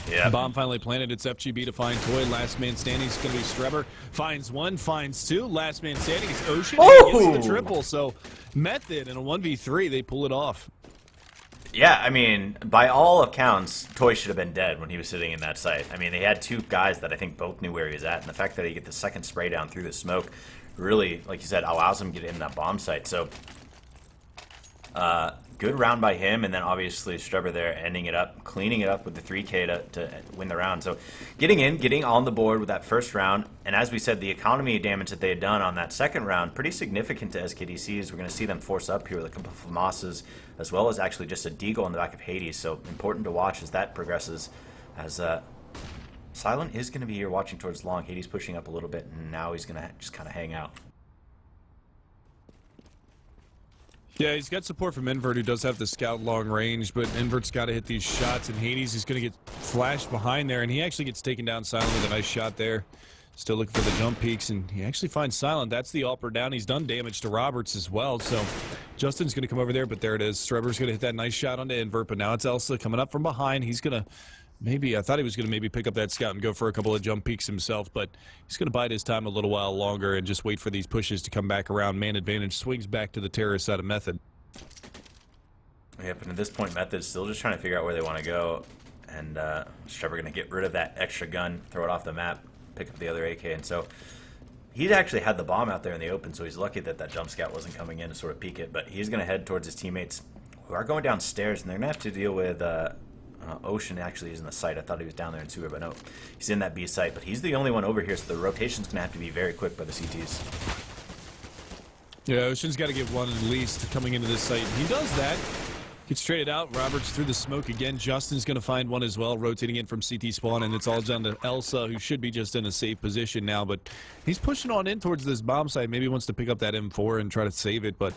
Yeah. Bomb finally planted. It's FGB to find Toy. Last man standing is going to be Strebber. Finds one, finds two. Last man standing is Ocean. Oh! He gets the triple. So Method in a 1v3, they pull it off. Yeah, I mean, by all accounts, Toy should have been dead when he was sitting in that site. I mean, they had two guys that I think both knew where he was at, and the fact that he get the second spray down through the smoke really, like you said, allows him to get in that bomb site. So, good round by him, and then obviously Strebber there ending it up, cleaning it up with the 3K to win the round. So, getting on the board with that first round, and as we said, the economy damage that they had done on that second round, pretty significant to SKDCs. We're going to see them force up here with a couple of Mosses, as well as actually just a deagle in the back of Hades. So, important to watch as that progresses, as Silent is going to be here watching towards long. Hades pushing up a little bit, and now he's going to just kind of hang out. Yeah, he's got support from Invert, who does have the scout long range, but Invert's got to hit these shots, and Hades is going to get flashed behind there, and he actually gets taken down Silent with a nice shot there. Still looking for the jump peaks, and he actually finds Silent. That's the upper down. He's done damage to Roberts as well, so Justin's going to come over there, but there it is. Strebber's going to hit that nice shot onto Invert, but now it's Elsa coming up from behind. He's going to maybe, I thought he was going to maybe pick up that scout and go for a couple of jump peaks himself, but he's going to bide his time a little while longer and just wait for these pushes to come back around. Man advantage swings back to the terrorist side of Method. Yep, and at this point, Method's still just trying to figure out where they want to go, and Strebber going to get rid of that extra gun, throw it off the map, pick up the other AK, and so he's actually had the bomb out there in the open, so he's lucky that that jump scout wasn't coming in to sort of peek it, but he's going to head towards his teammates, who are going downstairs, and they're going to have to deal with Ocean. Actually is in the site. I thought he was down there in sewer, but no, he's in that B site, but he's the only one over here, so the rotation's going to have to be very quick by the CTs. Yeah, Ocean's got to get one at least coming into this site. He does that. Gets traded out. Roberts through the smoke again. Justin's going to find one as well, rotating in from CT spawn, and it's all down to Elsa, who should be just in a safe position now, but he's pushing on in towards this bomb site. Maybe he wants to pick up that M4 and try to save it, but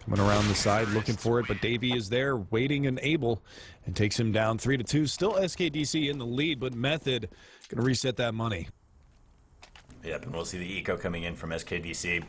coming around the side looking for it, but Davey is there, waiting and able, and takes him down 3-2. Still SKDC in the lead, but Method going to reset that money. Yep, and we'll see the eco coming in from SKDC.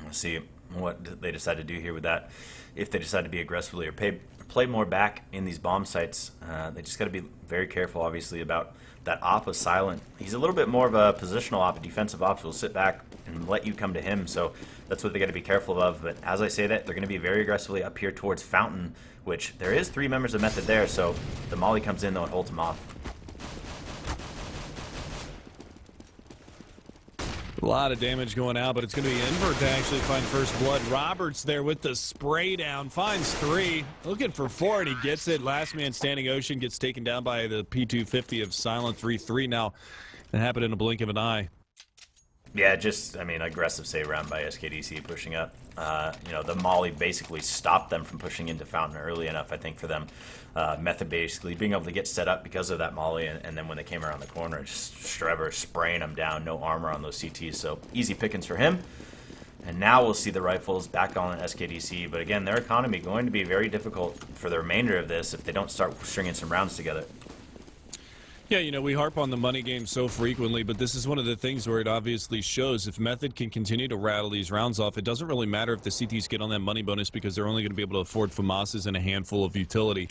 We'll see what they decide to do here with that. If they decide to be aggressively or play more back in these bomb sites, they just got to be very careful, obviously, about that op with Silent. He's a little bit more of a positional op, a defensive op, so he'll sit back and let you come to him, so that's what they got to be careful of. But as I say that, they're going to be very aggressively up here towards Fountain, which there is 3 members of Method there, so the molly comes in, though, and holds him off. A lot of damage going out, but it's going to be Invert to actually find first blood. Roberts there with the spray down, finds 3, looking for 4, and he gets it. Last man standing, Ocean gets taken down by the P250 of Silent. 3-3 now. It happened in a blink of an eye. Yeah, just, I mean, aggressive save round by SKDC pushing up. You know, the molly basically stopped them from pushing into Fountain early enough, I think, for them. Method basically being able to get set up because of that molly, and then when they came around the corner, just Strebber spraying them down, no armor on those CTs, so easy pickings for him. And now we'll see the rifles back on SKDC, but again, their economy going to be very difficult for the remainder of this if they don't start stringing some rounds together. Yeah, you know, we harp on the money game so frequently, but this is one of the things where it obviously shows if Method can continue to rattle these rounds off, it doesn't really matter if the CTs get on that money bonus because they're only going to be able to afford FAMASs and a handful of utility.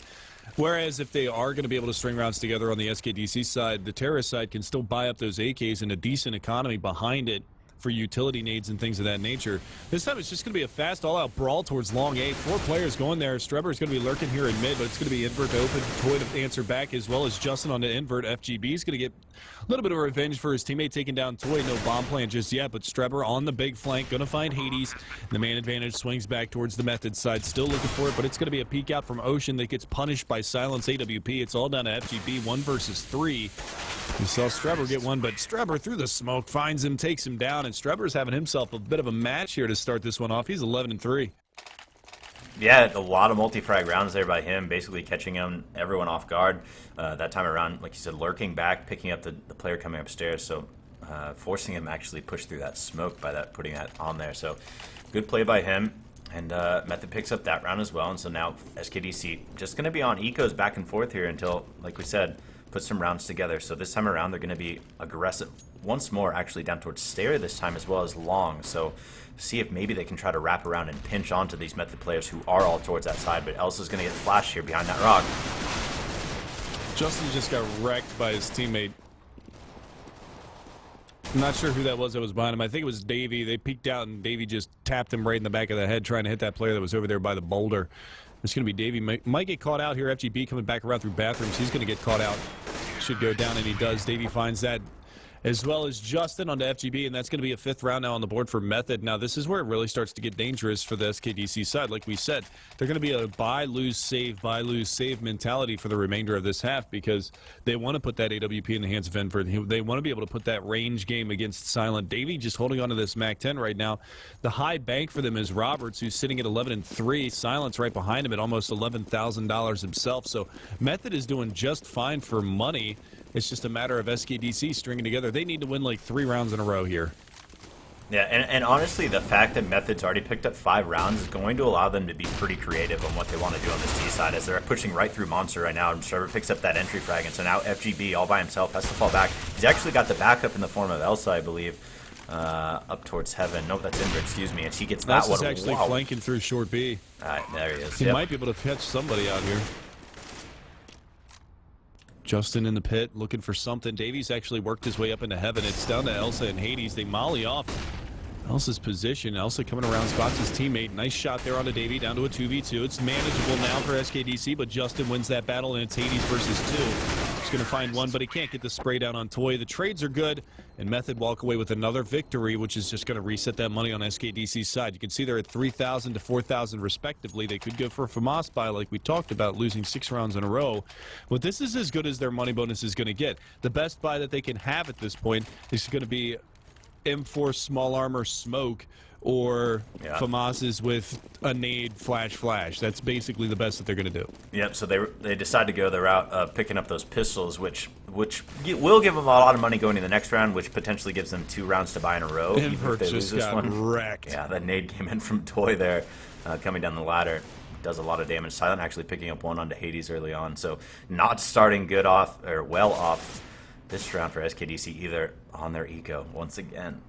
Whereas if they are going to be able to string rounds together on the SKDC side, the terrorist side can still buy up those AKs and a decent economy behind it for utility nades and things of that nature. This time it's just going to be a fast all-out brawl towards long A. 4 players going there. Strebber is going to be lurking here in mid, but it's going to be Invert to open, Toy to answer back, as well as Justin on the Invert. FGB is going to get a little bit of revenge for his teammate taking down Toy. No bomb plan just yet, but Strebber on the big flank, going to find Hades. The man advantage swings back towards the Method side, still looking for it, but it's going to be a peek out from Ocean that gets punished by Silence AWP. It's all down to FGB, 1 versus 3. We saw Strebber get one, but Strebber through the smoke finds him, takes him down, and Strebber's having himself a bit of a match here to start this one off. He's 11-3. Yeah, a lot of multi-frag rounds there by him, basically catching everyone off guard. That time around, like you said, lurking back, picking up the player coming upstairs, so forcing him actually push through that smoke by putting that on there. So good play by him, and Method picks up that round as well. And so now SKDC just going to be on ecos back and forth here until, like we said, put some rounds together. So this time around, they're going to be aggressive once more, actually down towards stair this time as well as long. So see if maybe they can try to wrap around and pinch onto these Method players who are all towards that side. But Elsa's going to get flashed here behind that rock. Justin just got wrecked by his teammate. I'm not sure who that was behind him. I think it was Davey. They peeked out and Davey just tapped him right in the back of the head trying to hit that player that was over there by the boulder. It's going to be Davey. Might get caught out here. FGB coming back around through bathrooms. He's going to get caught out. Should go down, and he does. Davey finds that, as well as Justin onto FGB, and that's going to be a 5th round now on the board for Method. Now, this is where it really starts to get dangerous for the SKDC side. Like we said, they're going to be a buy, lose, save mentality for the remainder of this half because they want to put that AWP in the hands of Enver. They want to be able to put that range game against Silent. Davey just holding on to this MAC-10 right now. The high bank for them is Roberts, who's sitting at 11-3. Silent's right behind him at almost $11,000 himself. So Method is doing just fine for money. It's just a matter of SKDC stringing together. They need to win like 3 rounds in a row here. Yeah, and honestly, the fact that Method's already picked up 5 rounds is going to allow them to be pretty creative on what they want to do on this T side, as they're pushing right through Monster right now, and Trevor picks up that entry frag, and so now FGB all by himself has to fall back. He's actually got the backup in the form of Elsa, I believe, up towards Heaven. No, that's Inver, excuse me, and she gets that one. Elsa's actually flanking through short B. All right, there he is. He might be able to catch somebody out here. Justin in the pit, looking for something. Davies actually worked his way up into Heaven. It's down to Elsa and Hades. They molly off Elsa's position. Elsa coming around, spots his teammate. Nice shot there onto Davey, down to a 2v2. It's manageable now for SKDC, but Justin wins that battle, and it's Hades versus 2. He's going to find one, but he can't get the spray down on Toy. The trades are good, and Method walk away with another victory, which is just going to reset that money on SKDC's side. You can see they're at 3,000 to 4,000 respectively. They could go for a FAMAS buy like we talked about, losing 6 rounds in a row. But this is as good as their money bonus is going to get. The best buy that they can have at this point is going to be M4 small armor smoke or FAMAS's with a nade flash. That's basically the best that they're going to do. Yep, so they decide to go the route of picking up those pistols, which will give them a lot of money going in the next round, which potentially gives them 2 rounds to buy in a row. Invert just got wrecked. Yeah, that nade came in from Toy there, coming down the ladder. Does a lot of damage. Silent actually picking up one onto Hades early on, so not starting good off, or well off this round for SKDC either on their eco once again.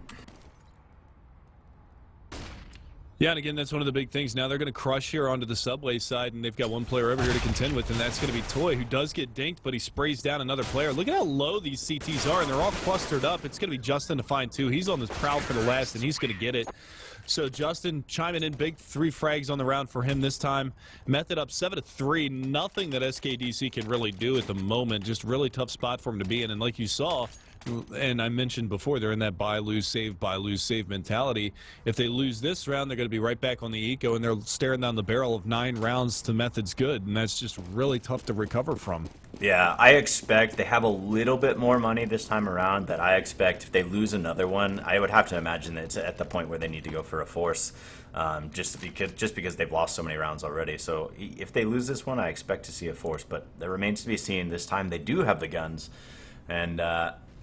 Yeah, and again, that's one of the big things. Now they're going to crush here onto the subway side, and they've got one player over here to contend with, and that's going to be Toy, who does get dinked, but he sprays down another player. Look at how low these CTs are, and they're all clustered up. It's going to be Justin to find 2. He's on this prowl for the last, and he's going to get it. So Justin chiming in big, 3 frags on the round for him this time. Method up 7-3. Nothing that SKDC can really do at the moment. Just really tough spot for him to be in, and like you saw, and I mentioned before, they're in that buy, lose, save mentality. If they lose this round, they're going to be right back on the eco, and they're staring down the barrel of 9 rounds to Method's good, and that's just really tough to recover from. Yeah, I expect they have a little bit more money this time around. That I expect if they lose another one, I would have to imagine that it's at the point where they need to go for a force, just because they've lost so many rounds already. So if they lose this one, I expect to see a force, but that remains to be seen. This time they do have the guns, and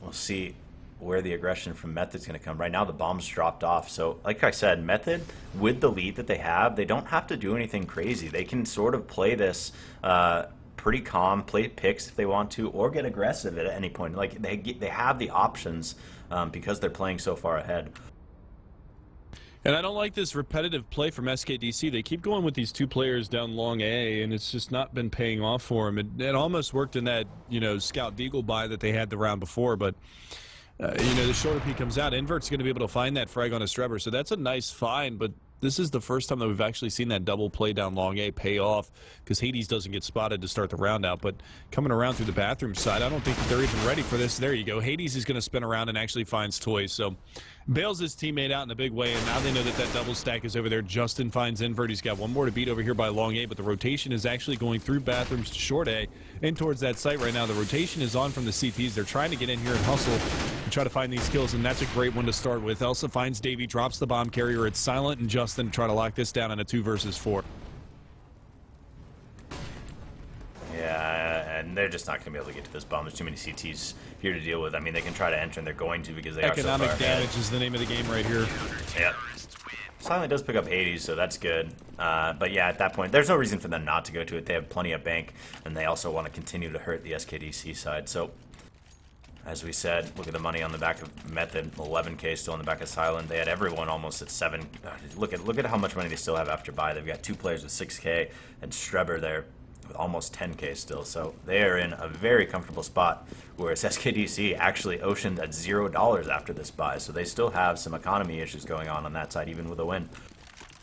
we'll see where the aggression from Method's going to come. Right now, the bomb's dropped off. So, like I said, Method, with the lead that they have, they don't have to do anything crazy. They can sort of play this pretty calm, play picks if they want to, or get aggressive at any point. Like they have the options because they're playing so far ahead. And I don't like this repetitive play from SKDC. They keep going with these 2 players down long A, and it's just not been paying off for them. It almost worked in that, Scout Deagle buy that they had the round before, but the shorter P comes out. Invert's going to be able to find that frag on a Strebber, so that's a nice find, but this is the first time that we've actually seen that double play down long A pay off because Hades doesn't get spotted to start the round out. But coming around through the bathroom side, I don't think that they're even ready for this. There you go. Hades is going to spin around and actually finds Toys. So bails his teammate out in a big way, and now they know that that double stack is over there. Justin finds Invert. He's got one more to beat over here by long A, but the rotation is actually going through bathrooms to short A and towards that site right now. The rotation is on from the CTs. They're trying to get in here and hustle and try to find these kills, and that's a great one to start with. Elsa finds Davey, drops the bomb carrier. It's Silent and Justin to try to lock this down in a 2 versus 4. Yeah, and they're just not going to be able to get to this bomb. There's too many CTs here to deal with. I mean, they can try to enter, and they're going to because they are so far Economic ahead. damage is the name of the game right here. Yep. Silent does pick up Hades, so that's good. But yeah, at that point, there's no reason for them not to go to it. They have plenty of bank, and they also want to continue to hurt the SKDC side. So, as we said, look at the money on the back of Method, 11K still on the back of Silent. They had everyone almost at 7. Look at how much money they still have after buy. They've got 2 players with 6K, and Strebber there with almost 10K still. So they are in a very comfortable spot, whereas SKDC actually oceaned at $0 after this buy. So they still have some economy issues going on that side, even with a win.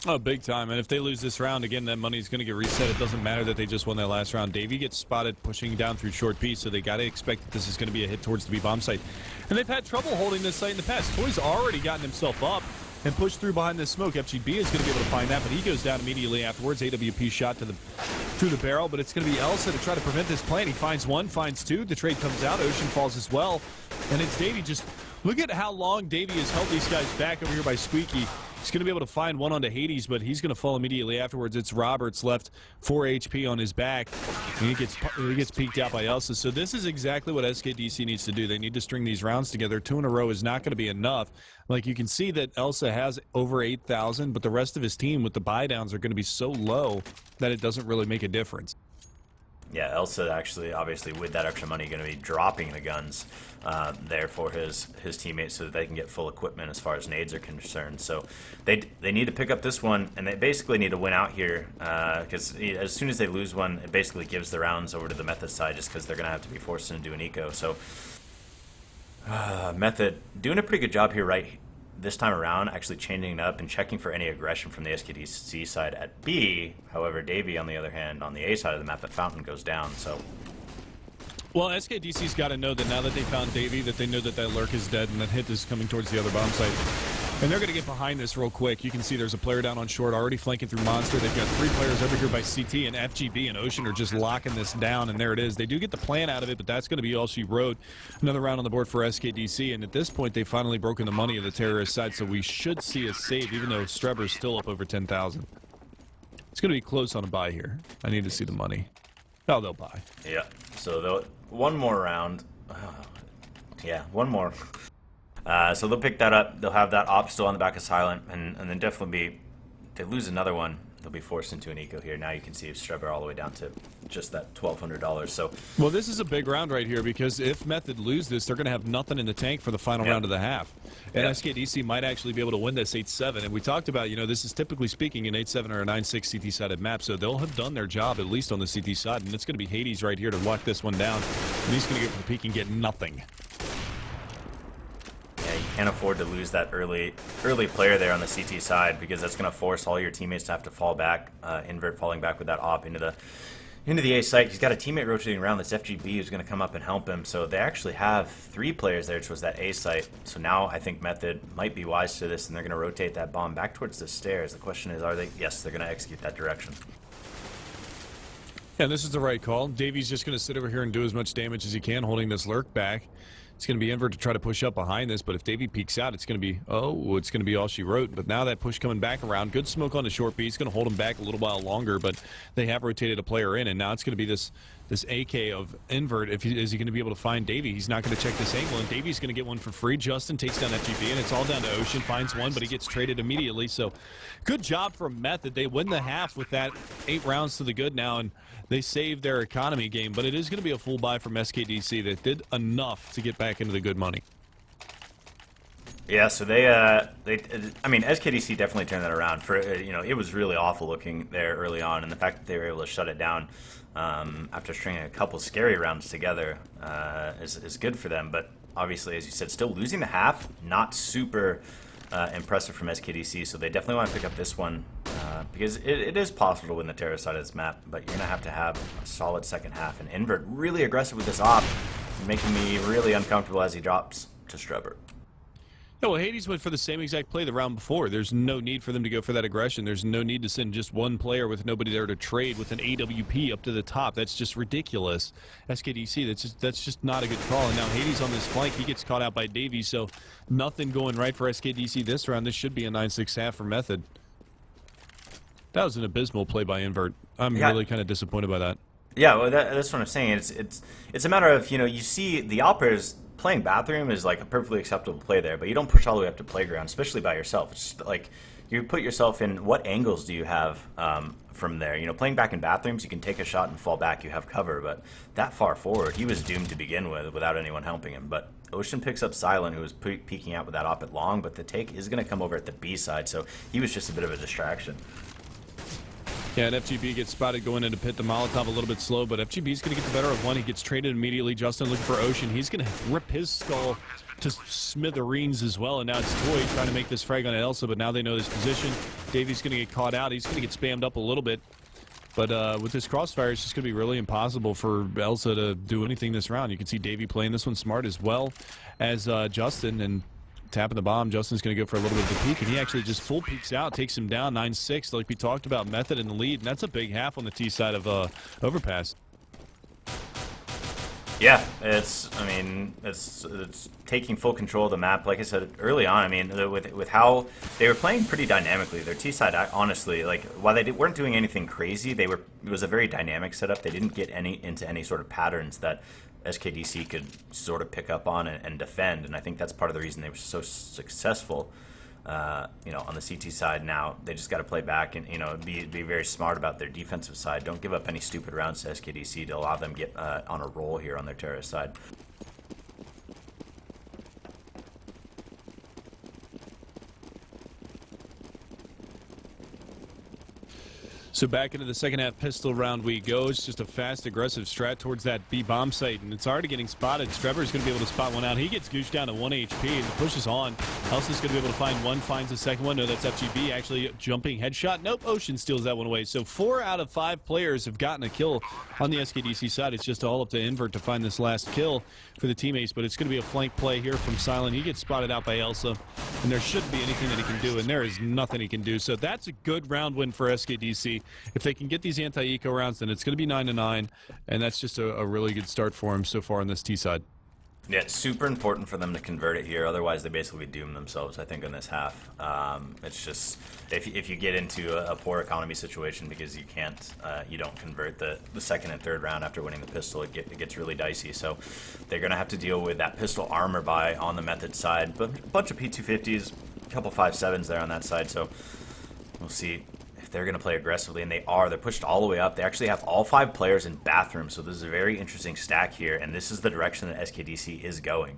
Oh, big time. And if they lose this round, again, that money's going to get reset. It doesn't matter that they just won that last round. Davey gets spotted pushing down through short P, so they got to expect that this is going to be a hit towards the B-bomb site. And they've had trouble holding this site in the past. Toy's already gotten himself up and pushed through behind this smoke. FGB is going to be able to find that, but he goes down immediately afterwards. AWP shot through the barrel, but it's going to be Elsa to try to prevent this play. He finds 1, finds 2. The trade comes out. Ocean falls as well. And it's Davey. Just look at how long Davey has held these guys back over here by Squeaky. He's going to be able to find 1 onto Hades, but he's going to fall immediately afterwards. It's Roberts left 4 HP on his back, and he gets peeked out by Elsa. So this is exactly what SKDC needs to do. They need to string these rounds together. 2 in a row is not going to be enough. Like, you can see that Elsa has over 8,000, but the rest of his team with the buy downs are going to be so low that it doesn't really make a difference. Yeah, Elsa actually, obviously, with that extra money, going to be dropping the guns there for his teammates so that they can get full equipment as far as nades are concerned. So they need to pick up this one, and they basically need to win out here because as soon as they lose one, it basically gives the rounds over to the Method side just because they're going to have to be forced into an eco. So Method doing a pretty good job here this time around, actually changing it up and checking for any aggression from the SKDC side at B. However, Davey, on the other hand, on the A side of the map at Fountain goes down. So, well, SKDC's got to know that now that they found Davey, that they know that that lurk is dead and that hit is coming towards the other bomb site. And they're going to get behind this real quick. You can see there's a player down on short already flanking through Monster. They've got 3 players over here by CT, and FGB and Ocean are just locking this down, and there it is. They do get the plan out of it, but that's going to be all she wrote. Another round on the board for SKDC, and at this point, they've finally broken the money of the terrorist side, so we should see a save, even though Strebber's still up over 10,000. It's going to be close on a buy here. I need to see the money. Oh, they'll buy. Yeah, so one more round. Yeah, one more. So they'll pick that up. They'll have that op still on the back of Silent, and then definitely if they lose another one, they'll be forced into an eco here. Now you can see Strebber all the way down to just that $1,200. So, well, this is a big round right here because if Method lose this, they're going to have nothing in the tank for the final round of the half. And SKDC might actually be able to win this 8-7. And we talked about, this is typically speaking an 8-7 or a 9-6 CT-sided map, so they'll have done their job, at least on the CT side. And it's going to be Hades right here to lock this one down. And he's going to get for the peak and get nothing. Can't afford to lose that early player there on the CT side because that's going to force all your teammates to have to fall back. Invert falling back with that op into the A site. He's got a teammate rotating around. That's FGB who's going to come up and help him. So they actually have 3 players there towards that A site. So now I think Method might be wise to this, and they're going to rotate that bomb back towards the stairs. The question is, are they? Yes, they're going to execute that direction. Yeah, this is the right call. Davey's just going to sit over here and do as much damage as he can, holding this lurk back. It's going to be Invert to try to push up behind this, but if Davey peeks out, it's going to be all she wrote. But now that push coming back around, good smoke on the short B. It's going to hold him back a little while longer, but they have rotated a player in, and now it's going to be this this AK of Invert, is he going to be able to find Davey? He's not going to check this angle, and Davey's going to get one for free. Justin takes down FGB, and it's all down to Ocean. Finds one, but he gets traded immediately. So good job from Method. They win the half with that 8 rounds to the good now, and they saved their economy game. But it is going to be a full buy from SKDC that did enough to get back into the good money. Yeah, so I mean, SKDC definitely turned that around. For it was really awful looking there early on, and the fact that they were able to shut it down after stringing a couple scary rounds together is good for them. But obviously, as you said, still losing the half, not super impressive from SKDC. So they definitely want to pick up this one because it is possible to win the terror side of this map, but you're gonna have to have a solid second half. And Invert really aggressive with this op, making me really uncomfortable as he drops to Strubber. Yeah, well, Hades went for the same exact play the round before. There's no need for them to go for that aggression. There's no need to send just one player with nobody there to trade with an AWP up to the top. That's just ridiculous. SKDC, that's just not a good call. And now Hades on this flank, he gets caught out by Davey, so nothing going right for SKDC this round. This should be a 9-6 half for Method. That was an abysmal play by Invert. I'm really kind of disappointed by that. Yeah, well, that's what I'm saying. It's a matter of, you see the Alpers playing bathroom is like a perfectly acceptable play there, but you don't push all the way up to playground, especially by yourself. It's just like you put yourself in what angles do you have from there? Playing back in bathrooms, you can take a shot and fall back, you have cover, but that far forward, he was doomed to begin with without anyone helping him. But Ocean picks up Silent, who was peeking out with that op at long, but the take is going to come over at the B side, so he was just a bit of a distraction. Yeah, and FGB gets spotted going into pit. The Molotov a little bit slow, but FGB's going to get the better of one. He gets traded immediately. Justin looking for Ocean. He's going to rip his skull to smithereens as well, and now it's Toy trying to make this frag on Elsa, but now they know his position. Davey's going to get caught out. He's going to get spammed up a little bit, but with this crossfire, it's just going to be really impossible for Elsa to do anything this round. You can see Davey playing this one smart as well as Justin, and tapping the bomb. Justin's going to go for a little bit of a peek, and he actually just full peeks out, takes him down 9-6, like we talked about. Method in the lead, and that's a big half on the T side of Overpass. Yeah, it's taking full control of the map. Like I said early on, I mean, with how they were playing pretty dynamically. Their T side, honestly, like while they weren't doing anything crazy, it was a very dynamic setup. They didn't get into any sort of patterns that SKDC could sort of pick up on and defend, and I think that's part of the reason they were so successful. On the CT side now, they just got to play back and be very smart about their defensive side. Don't give up any stupid rounds to SKDC to allow them get on a roll here on their terrorist side. So back into the second half pistol round we go. It's just a fast, aggressive strat towards that B bomb site, and it's already getting spotted. Trevor's going to be able to spot one out. He gets goosed down to 1 HP, and the push is on. Elsa's going to be able to find one, finds the second one. No, that's FGB actually jumping headshot. Nope, Ocean steals that one away. So 4 out of 5 players have gotten a kill on the SKDC side. It's just all up to Invert to find this last kill for the teammates, but it's going to be a flank play here from Silent. He gets spotted out by Elsa, and there shouldn't be anything that he can do, and there is nothing he can do. So that's a good round win for SKDC. If they can get these anti-eco rounds, then it's going to be 9-9, and that's just a really good start for him so far on this T side. Yeah, it's super important for them to convert it here. Otherwise, they basically doom themselves, I think, in this half. It's just, if you get into a poor economy situation because you don't convert the second and third round after winning the pistol, it gets really dicey. So they're going to have to deal with that pistol armor buy on the Method side. But a bunch of P250s, a couple 5.7s there on that side. So we'll see if they're going to play aggressively, and they are. They're pushed all the way up. They actually have all 5 players in bathrooms, so this is a very interesting stack here, and this is the direction that SKDC is going.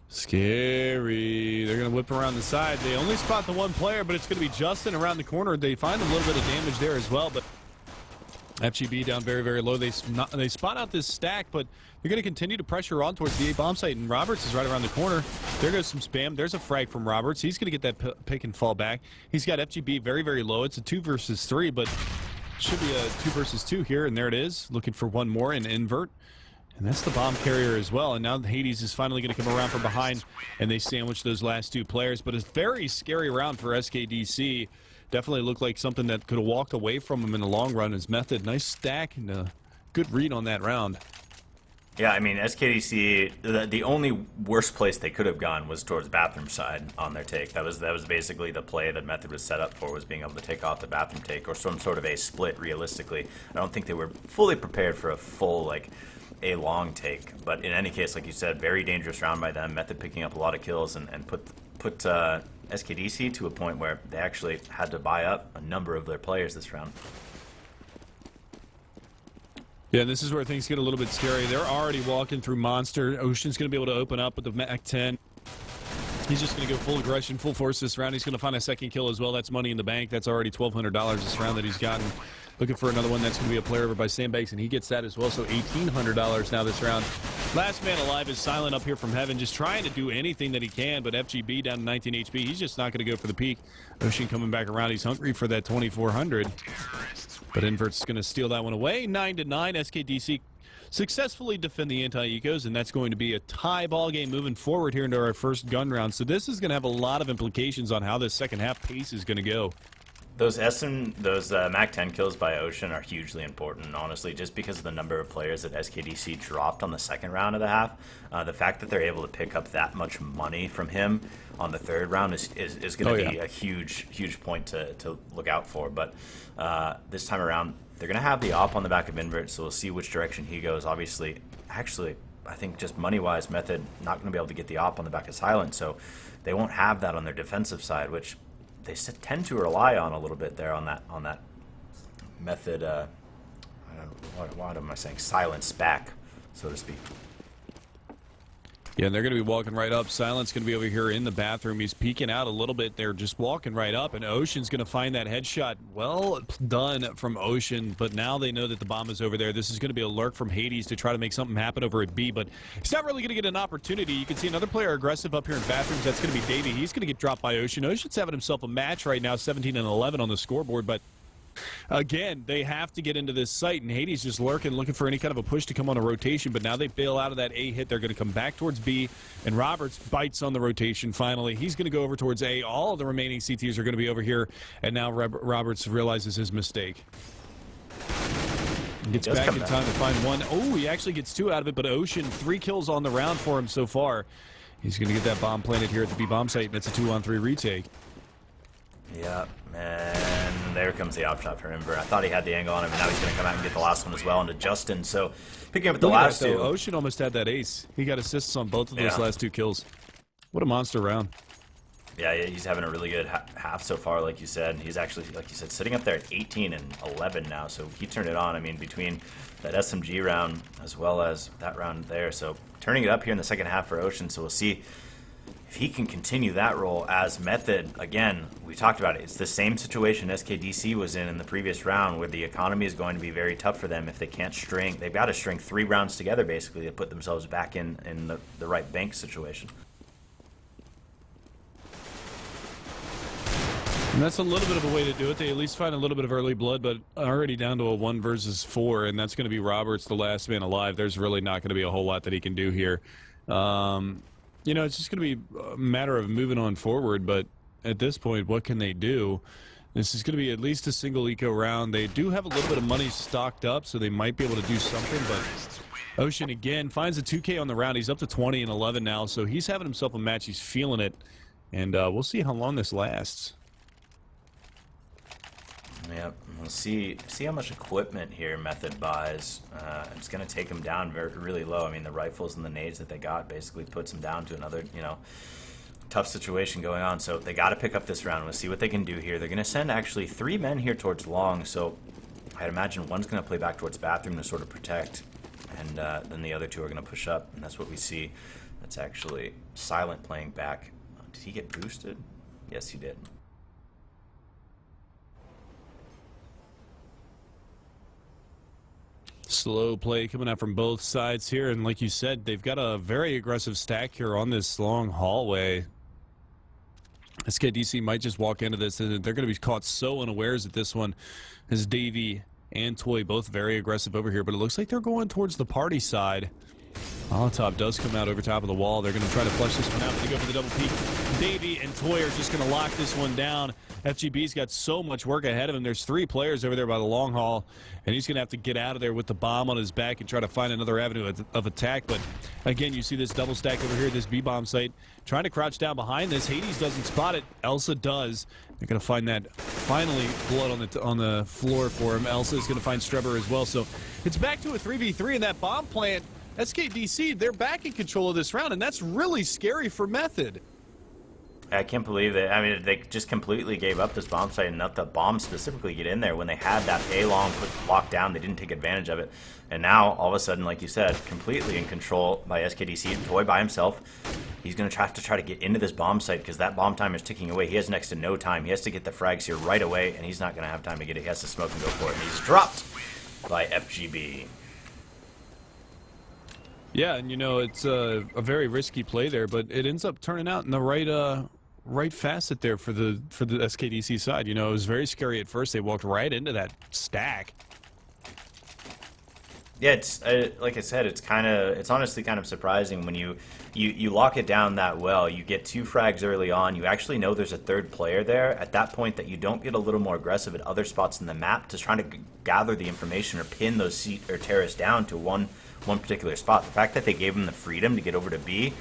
Scary. They're going to whip around the side. They only spot the one player, but it's going to be Justin around the corner. They find a little bit of damage there as well, but FGB down very, very low. They spot out this stack, but they're going to continue to pressure on towards the A bomb site, and Roberts is right around the corner. There goes some spam. There's a frag from Roberts. He's going to get that pick and fall back. He's got FGB very, very low. It's a 2 versus 3, but it should be a 2 versus 2 here, and there it is. Looking for one more in Invert. And that's the bomb carrier as well. And now Hades is finally going to come around from behind, and they sandwich those last 2 players. But a very scary round for SKDC. Definitely looked like something that could have walked away from him in the long run. His Method, nice stack and a good read on that round. Yeah, I mean, SKDC, the only worst place they could have gone was towards bathroom side on their take. That was basically the play that Method was set up for, was being able to take off the bathroom take, or some sort of a split, realistically. I don't think they were fully prepared for a full, like, a long take. But in any case, like you said, very dangerous round by them. Method picking up a lot of kills and put SKDC to a point where they actually had to buy up a number of their players this round. Yeah, this is where things get a little bit scary. They're already walking through Monster. Ocean's going to be able to open up with the MAC-10. He's just going to go full aggression, full force this round. He's going to find a second kill as well. That's money in the bank. That's already $1,200 this round that he's gotten. Looking for another one. That's going to be a player over by Sandbags, and he gets that as well. So $1,800 now this round. Last man alive is Silent up here from heaven, just trying to do anything that he can, but FGB down to 19 HP. He's just not going to go for the peak. Ocean coming back around. He's hungry for that 2,400. But Invert's going to steal that one away. 9-9. SKDC successfully defend the anti-ecos, and that's going to be a tie ball game moving forward here into our first gun round. So this is going to have a lot of implications on how this second half pace is going to go. Those MAC-10 kills by Ocean are hugely important, honestly, just because of the number of players that SKDC dropped on the second round of the half. The fact that they're able to pick up that much money from him on the third round is going to be a huge point to look out for. But this time around, they're going to have the op on the back of Invert, so we'll see which direction he goes. Obviously, actually, I think just money-wise, Method not going to be able to get the op on the back of Silent, so they won't have that on their defensive side, which they tend to rely on a little bit there on that Method. I don't know, what am I saying? Silent SPAC, so to speak. Yeah, and they're going to be walking right up. Silent's going to be over here in the bathroom. He's peeking out a little bit. They're just walking right up, and Ocean's going to find that headshot. Well done from Ocean, but now they know that the bomb is over there. This is going to be a lurk from Hades to try to make something happen over at B, but he's not really going to get an opportunity. You can see another player aggressive up here in bathrooms. That's going to be Davey. He's going to get dropped by Ocean. Ocean's having himself a match right now, 17-11 on the scoreboard, but again, they have to get into this site, and Hades just lurking, looking for any kind of a push to come on a rotation, but now they bail out of that A hit. They're going to come back towards B, and Roberts bites on the rotation finally. He's going to go over towards A. All of the remaining CTs are going to be over here, and now Roberts realizes his mistake. Gets back in time to find one. Oh, he actually gets two out of it, but Ocean, 3 kills on the round for him so far. He's going to get that bomb planted here at the B bomb site, and it's a 2-on-3 retake. Yeah, and there comes the op shot for Invert. I thought he had the angle on him, and now he's going to come out and get the last one as well into Justin. So picking up the last two. Ocean almost had that ace. He got assists on both of those last 2 kills. What a monster round. Yeah, he's having a really good half so far, like you said. He's actually, like you said, sitting up there at 18-11 now. So he turned it on. I mean, between that SMG round as well as that round there. So turning it up here in the second half for Ocean. So we'll see if he can continue that role as Method. Again, we talked about it. It's the same situation SKDC was in the previous round, where the economy is going to be very tough for them if they can't string. They've got to string 3 rounds together, basically, to put themselves back in the right bank situation. And that's a little bit of a way to do it. They at least find a little bit of early blood, but already down to a 1 versus 4, and that's going to be Roberts, the last man alive. There's really not going to be a whole lot that he can do here. You know, it's just going to be a matter of moving on forward, but at this point, what can they do? This is going to be at least a single eco round. They do have a little bit of money stocked up, so they might be able to do something, but Ocean, again, finds a 2K on the round. He's up to 20-11 now, so he's having himself a match. He's feeling it, and we'll see how long this lasts. Yep, we'll see how much equipment here Method buys. It's going to take him down really low. I mean, the rifles and the nades that they got basically puts him down to another, tough situation going on. So they got to pick up this round. We'll see what they can do here. They're going to send actually 3 men here towards long. So I'd imagine one's going to play back towards bathroom to sort of protect, and then the other 2 are going to push up, and that's what we see. That's actually Silent playing back. Did he get boosted? Yes, he did. Slow play coming out from both sides here, and like you said, they've got a very aggressive stack here on this long hallway. SKDC might just walk into this, and they're going to be caught so unawares at this one, as Davey and Toy both very aggressive over here, but it looks like they're going towards the party side. Molotov does come out over top of the wall. They're going to try to flush this one out, but they go for the double peek. Davey and Toy are just going to lock this one down. FGB's got so much work ahead of him. There's 3 players over there by the long haul, and he's going to have to get out of there with the bomb on his back and try to find another avenue of attack. But again, you see this double stack over here, this B-bomb site, trying to crouch down behind this. Hades doesn't spot it. Elsa does. They're going to find that, finally, blood on the floor for him. Elsa is going to find Strebber as well. So it's back to a 3v3 in that bomb plant. SKDC, they're back in control of this round, and that's really scary for Method. I can't believe it. I mean, they just completely gave up this bomb site and let the bomb specifically get in there when they had that A-long locked down. They didn't take advantage of it. And now, all of a sudden, like you said, completely in control by SKDC. Toy by himself. He's going to have to try to get into this bomb site because that bomb timer is ticking away. He has next to no time. He has to get the frags here right away, and he's not going to have time to get it. He has to smoke and go for it. And he's dropped by FGB. Yeah, and you know, it's a very risky play there, but it ends up turning out in the right facet there for the SKDC side. You know, it was very scary at first. They walked right into that stack. Yeah, it's like I said, it's honestly kind of surprising when you lock it down that well. You get 2 frags early on. You actually know there's a 3rd player there. At that point, that you don't get a little more aggressive at other spots in the map to trying to gather the information or pin those terrorists down to one particular spot. The fact that they gave him the freedom to get over to B,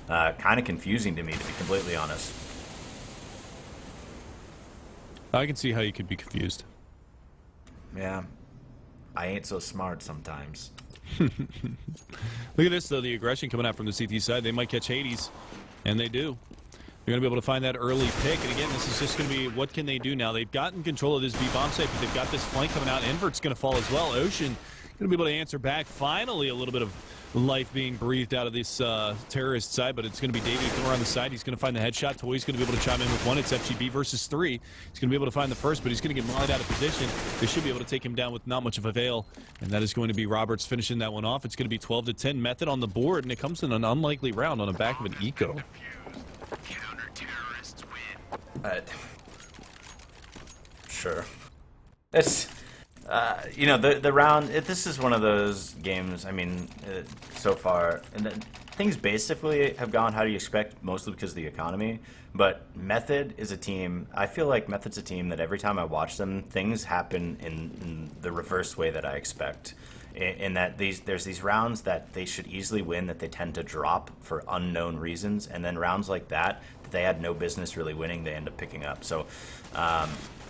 kind of confusing to me, to be completely honest. I can see how you could be confused. Yeah, I ain't so smart sometimes. Look at this, though, the aggression coming out from the CT side. They might catch Hades, and they do. They're going to be able to find that early pick, and again, this is just going to be, what can they do now? They've gotten control of this B-bomb site, but they've got this flank coming out. Invert's going to fall as well. Ocean going to be able to answer back. Finally, a little bit of life being breathed out of this terrorist side, but it's going to be Davey coming around the side. He's going to find the headshot. Toy's going to be able to chime in with 1. It's FGB versus 3. He's going to be able to find the first, but he's going to get mollied out of position. They should be able to take him down with not much of avail, and that is going to be Roberts finishing that one off. It's going to be 12-10 Method on the board, and it comes in an unlikely round on the back of an eco. Sure. It's... you know, the round, this is one of those games, I mean, so far, and things basically have gone how do you expect, mostly because of the economy, but Method is a team, I feel like Method's a team that every time I watch them, things happen in the reverse way that I expect. In that there's these rounds that they should easily win that they tend to drop for unknown reasons, and then rounds like that they had no business really winning, they end up picking up. So,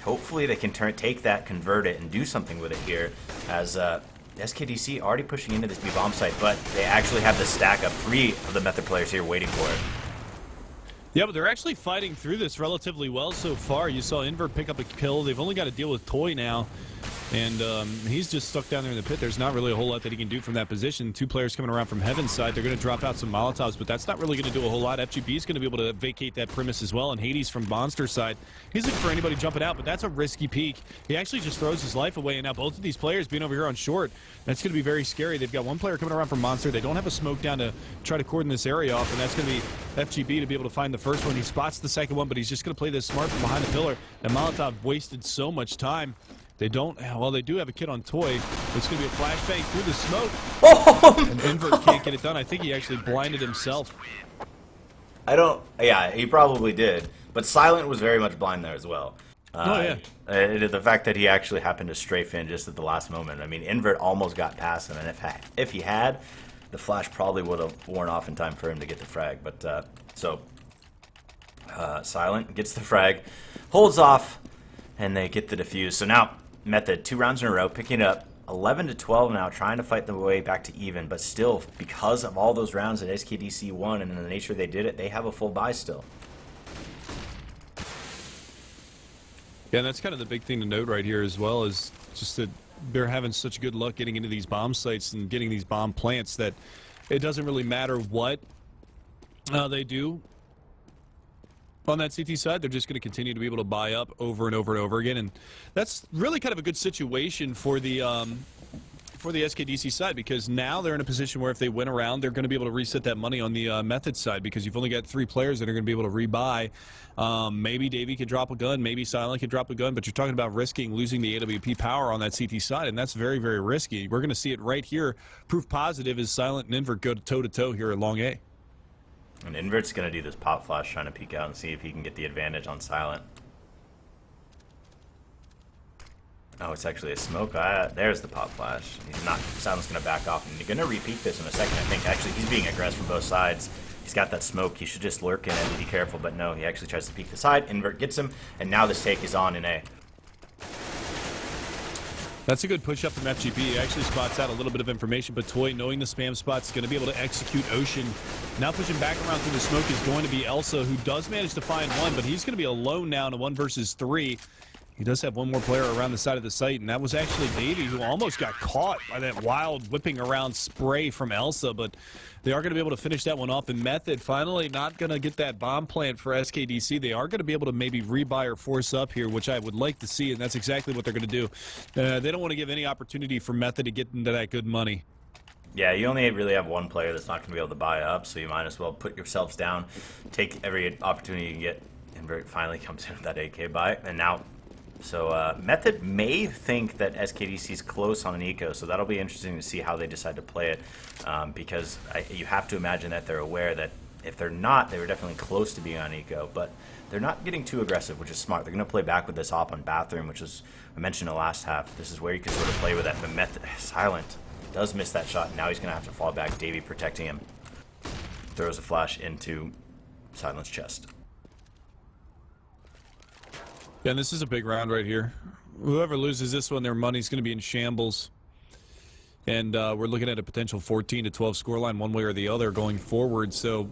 hopefully they can take that, convert it, and do something with it here, as SKDC already pushing into this B-bomb site, but they actually have the stack of 3 of the Method players here waiting for it. Yeah, but they're actually fighting through this relatively well so far. You saw Invert pick up a kill. They've only got to deal with Toy now, and he's just stuck down there in the pit. There's not really a whole lot that he can do from that position. 2 players coming around from Heaven's side. They're going to drop out some Molotovs, but that's not really going to do a whole lot. FGB is going to be able to vacate that premise as well, and Hades from Monster's side. He's looking for anybody jumping out, but that's a risky peek. He actually just throws his life away, and now both of these players being over here on short, that's going to be very scary. They've got 1 player coming around from Monster. They don't have a smoke down to try to cordon this area off, and that's going to be FGB to be able to find the first one. He spots the second one, but he's just going to play this smart from behind the pillar, and Molotov wasted so much time. They don't, well, they do have a kid on Toy. It's going to be a flashbang through the smoke. And Invert can't get it done. I think he actually blinded himself. Yeah, he probably did. But Silent was very much blind there as well. The fact that he actually happened to strafe in just at the last moment. I mean, Invert almost got past him, and if he had, the flash probably would have worn off in time for him to get the frag. But, Silent gets the frag, holds off, and they get the defuse. So now, Method, 2 rounds in a row, picking it up 11-12 now, trying to fight their way back to even, but still, because of all those rounds that SKDC won and the nature they did it, they have a full buy still. Yeah, and that's kind of the big thing to note right here as well, is just that they're having such good luck getting into these bomb sites and getting these bomb plants that it doesn't really matter what they do on that CT side. They're just going to continue to be able to buy up over and over and over again, and that's really kind of a good situation for the for the SKDC side, because now they're in a position where if they win around, they're going to be able to reset that money on the Method side, because you've only got 3 players that are going to be able to rebuy. Maybe Davey could drop a gun, maybe Silent could drop a gun, but you're talking about risking losing the AWP power on that CT side, and that's very, very risky. We're going to see it right here. Proof positive is Silent and Invert go toe-to-toe here at Long A. And Invert's going to do this pop flash, trying to peek out and see if he can get the advantage on Silent. Oh, it's actually a smoke. There's the pop flash. He's not. Silent's going to back off, and he's going to repeat this in a second, I think. Actually, he's being aggressive from both sides. He's got that smoke. He should just lurk in it and be careful, but no, he actually tries to peek the side. Invert gets him, and now this take is on in A. That's a good push up from FGP. He actually spots out a little bit of information, but Toy, knowing the spam spot, is going to be able to execute Ocean. Now pushing back around through the smoke is going to be Elsa, who does manage to find one, but he's going to be alone now in a 1 versus 3. He does have one more player around the side of the site, and that was actually Davey, who almost got caught by that wild whipping around spray from Elsa, but they are going to be able to finish that one off. And Method finally not going to get that bomb plant for SKDC. They are going to be able to maybe rebuy or force up here, which I would like to see, and that's exactly what they're going to do. They don't want to give any opportunity for Method to get into that good money. Yeah, you only really have one player that's not going to be able to buy up, so you might as well put yourselves down, take every opportunity you can get. Invert finally comes in with that AK buy, and now... So Method may think that SKDC's close on an eco, so that'll be interesting to see how they decide to play it, because you have to imagine that they're aware that if they're not, they were definitely close to being on eco, but they're not getting too aggressive, which is smart. They're going to play back with this op on Bathroom, which is, I mentioned in the last half, this is where you can sort of play with that, but Method, Silent does miss that shot, and now he's going to have to fall back. Davey protecting him, throws a flash into Silent's chest. Yeah, and this is a big round right here. Whoever loses this one, their money's going to be in shambles. And we're looking at a potential 14-12 scoreline one way or the other going forward. So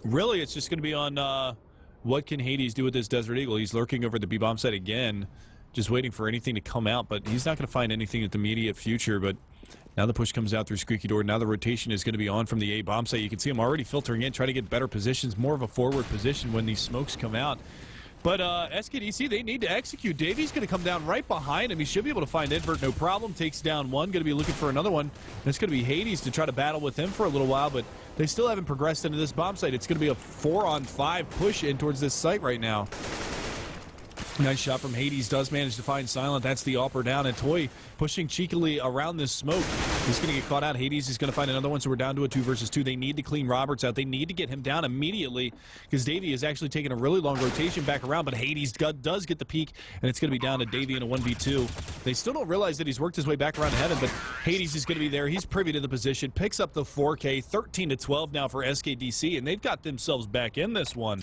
really it's just going to be on what can Hades do with this Desert Eagle. He's lurking over the B-bomb site again, just waiting for anything to come out. But he's not going to find anything at the immediate future. But now the push comes out through Squeaky Door. Now the rotation is going to be on from the A-bomb site. You can see him already filtering in, trying to get better positions, more of a forward position when these smokes come out. But SKDC, they need to execute. Davey's going to come down right behind him. He should be able to find Invert, no problem. Takes down one. Going to be looking for another one. And it's going to be Hades to try to battle with him for a little while, but they still haven't progressed into this bomb site. It's going to be a 4-on-5 push in towards this site right now. Nice shot from Hades. Does manage to find Silent. That's the upper down. And Toy pushing cheekily around this smoke. He's going to get caught out. Hades is going to find another one, so we're down to a 2 versus 2. They need to clean Roberts out. They need to get him down immediately because Davey is actually taking a really long rotation back around, but Hades does get the peak, and it's going to be down to Davey in a 1v2. They still don't realize that he's worked his way back around to heaven, but Hades is going to be there. He's privy to the position, picks up the 4K, 13-12 now for SKDC, and they've got themselves back in this one.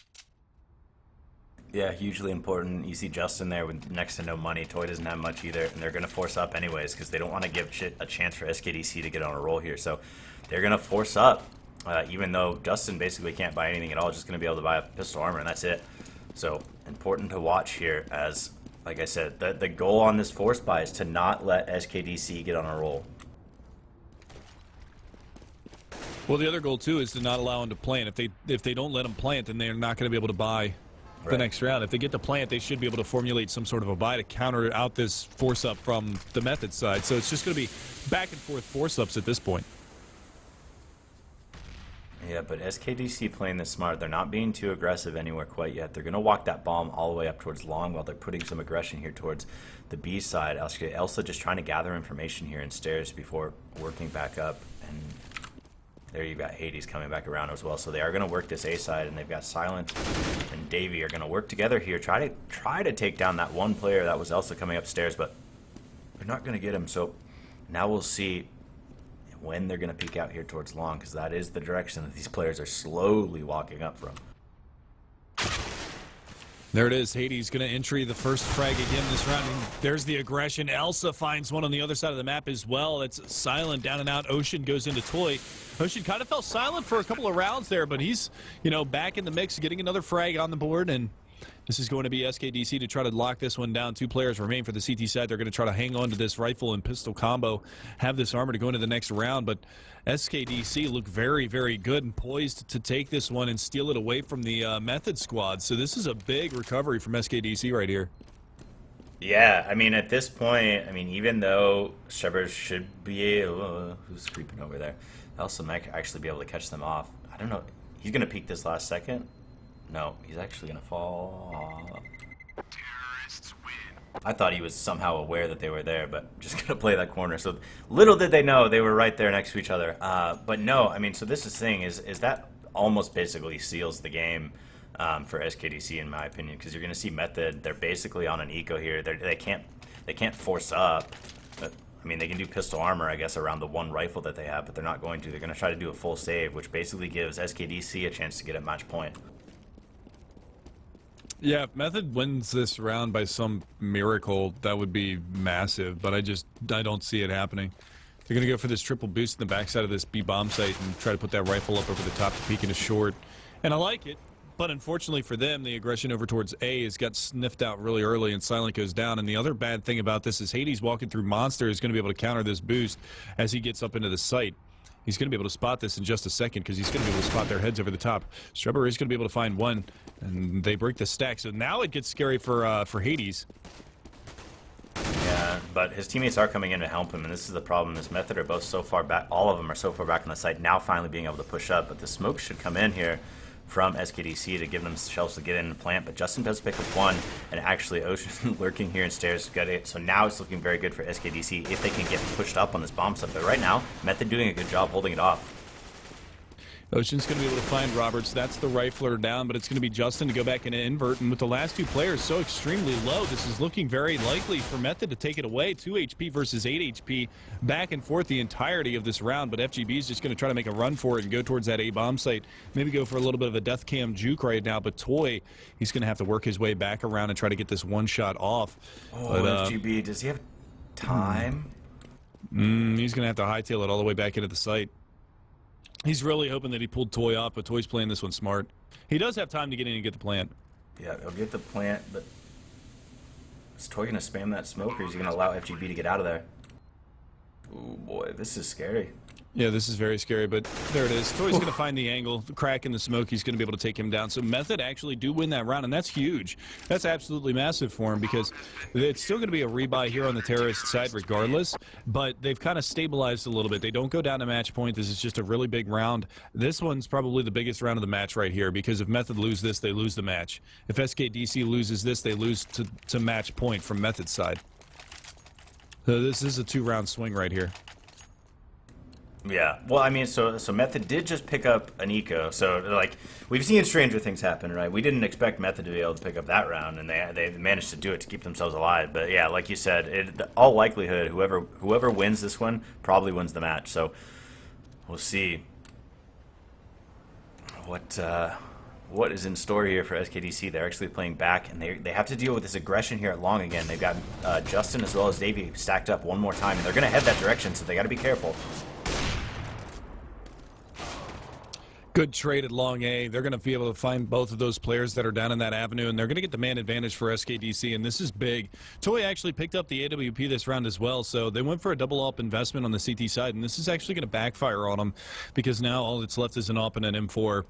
Yeah, hugely important. You see Justin there with next to no money. Toy doesn't have much either, and they're going to force up anyways because they don't want to give a chance for SKDC to get on a roll here. So they're going to force up, even though Justin basically can't buy anything at all, just going to be able to buy a pistol armor, and that's it. So important to watch here as, like I said, the goal on this force buy is to not let SKDC get on a roll. Well, the other goal, too, is to not allow them to plant. If they don't let them plant, then they're not going to be able to buy the next round. If they get the plant, they should be able to formulate some sort of a buy to counter out this force up from the Method side. So it's just going to be back and forth force ups at this point. Yeah, but SKDC playing this smart. They're not being too aggressive anywhere quite yet. They're going to walk that bomb all the way up towards long while they're putting some aggression here towards the B side. Elsa just trying to gather information here in stairs before working back up. And there you've got Hades coming back around as well. So they are going to work this A side, and they've got Silent and Davey are going to work together here. Try to take down that one player that was Elsa coming upstairs, but they're not going to get him. So now we'll see when they're going to peek out here towards long, because that is the direction that these players are slowly walking up from. There it is. Hades going to entry the first frag again this round. And there's the aggression. Elsa finds one on the other side of the map as well. It's Silent down and out. Ocean goes into Toy. Ocean kind of fell silent for a couple of rounds there, but he's, back in the mix, getting another frag on the board. And this is going to be SKDC to try to lock this one down. 2 players remain for the CT side. They're going to try to hang on to this rifle and pistol combo, have this armor to go into the next round. But SKDC look very, very good and poised to take this one and steal it away from the Method squad. So this is a big recovery from SKDC right here. Yeah, I mean, at this point, I mean, even though Strebber should be who's creeping over there? Elsa might actually be able to catch them off. I don't know. He's gonna peek this last second. No, he's actually gonna fall. I thought he was somehow aware that they were there, but just gonna play that corner. So little did they know they were right there next to each other. But no, I mean, so this is the thing is that almost basically seals the game for SKDC in my opinion, because you're gonna see Method. They're basically on an eco here. They can't force up. But, I mean, they can do pistol armor, I guess, around the one rifle that they have, but they're not going to. They're gonna try to do a full save, which basically gives SKDC a chance to get a match point. Yeah, if Method wins this round by some miracle, that would be massive, but I don't see it happening. They're going to go for this triple boost in the backside of this B bomb site and try to put that rifle up over the top to peek into short. And I like it, but unfortunately for them, the aggression over towards A has got sniffed out really early and Silent goes down. And the other bad thing about this is Hades walking through Monster is going to be able to counter this boost as he gets up into the site. He's going to be able to spot this in just a second because he's going to be able to spot their heads over the top. Strebber is going to be able to find one, and they break the stack. So now it gets scary for Hades. Yeah, but his teammates are coming in to help him, and this is the problem. This Method are both so far back. All of them are so far back on the site, now finally being able to push up. But the smoke should come in here from SKDC to give them shells to get in and plant. But Justin does pick up one, and actually Ocean lurking here in stairs got it. So now it's looking very good for SKDC if they can get pushed up on this bomb site. But right now, Method doing a good job holding it off. Ocean's going to be able to find Roberts. That's the rifler down, but it's going to be Justin to go back and invert. And with the last two players so extremely low, this is looking very likely for Method to take it away. 2 HP versus 8 HP, back and forth the entirety of this round. But FGB is just going to try to make a run for it and go towards that A bomb site. Maybe go for a little bit of a death cam juke right now. But Toy, he's going to have to work his way back around and try to get this one shot off. Oh, but, FGB, does he have time? He's going to have to hightail it all the way back into the site. He's really hoping that he pulled Toy off, but Toy's playing this one smart. He does have time to get in and get the plant. Yeah, he'll get the plant, but is Toy going to spam that smoke, or is he going to allow FGB to get out of there? Ooh, boy, this is scary. Yeah, this is very scary, but there it is. Toy's going to find the angle, the crack in the smoke. He's going to be able to take him down. So Method actually do win that round, and that's huge. That's absolutely massive for him because it's still going to be a rebuy here on the terrorist side regardless, but they've kind of stabilized a little bit. They don't go down to match point. This is just a really big round. This one's probably the biggest round of the match right here because if Method lose this, they lose the match. If SKDC loses this, they lose to match point from Method's side. So this is a 2-round swing right here. Yeah, well, I mean, so Method did just pick up an eco, so, like, we've seen stranger things happen, right? We didn't expect Method to be able to pick up that round, and they managed to do it to keep themselves alive. But, yeah, like you said, all likelihood, whoever wins this one probably wins the match, so we'll see what is in store here for SKDC. They're actually playing back, and they have to deal with this aggression here at long again. They've got Justin as well as Davey stacked up one more time, and they're going to head that direction, so they got to be careful. Good trade at long A. They're going to be able to find both of those players that are down in that avenue, and they're going to get the man advantage for SKDC, and this is big. Toy actually picked up the AWP this round as well, so they went for a double AWP investment on the CT side, and this is actually going to backfire on them because now all that's left is an AWP and an M4.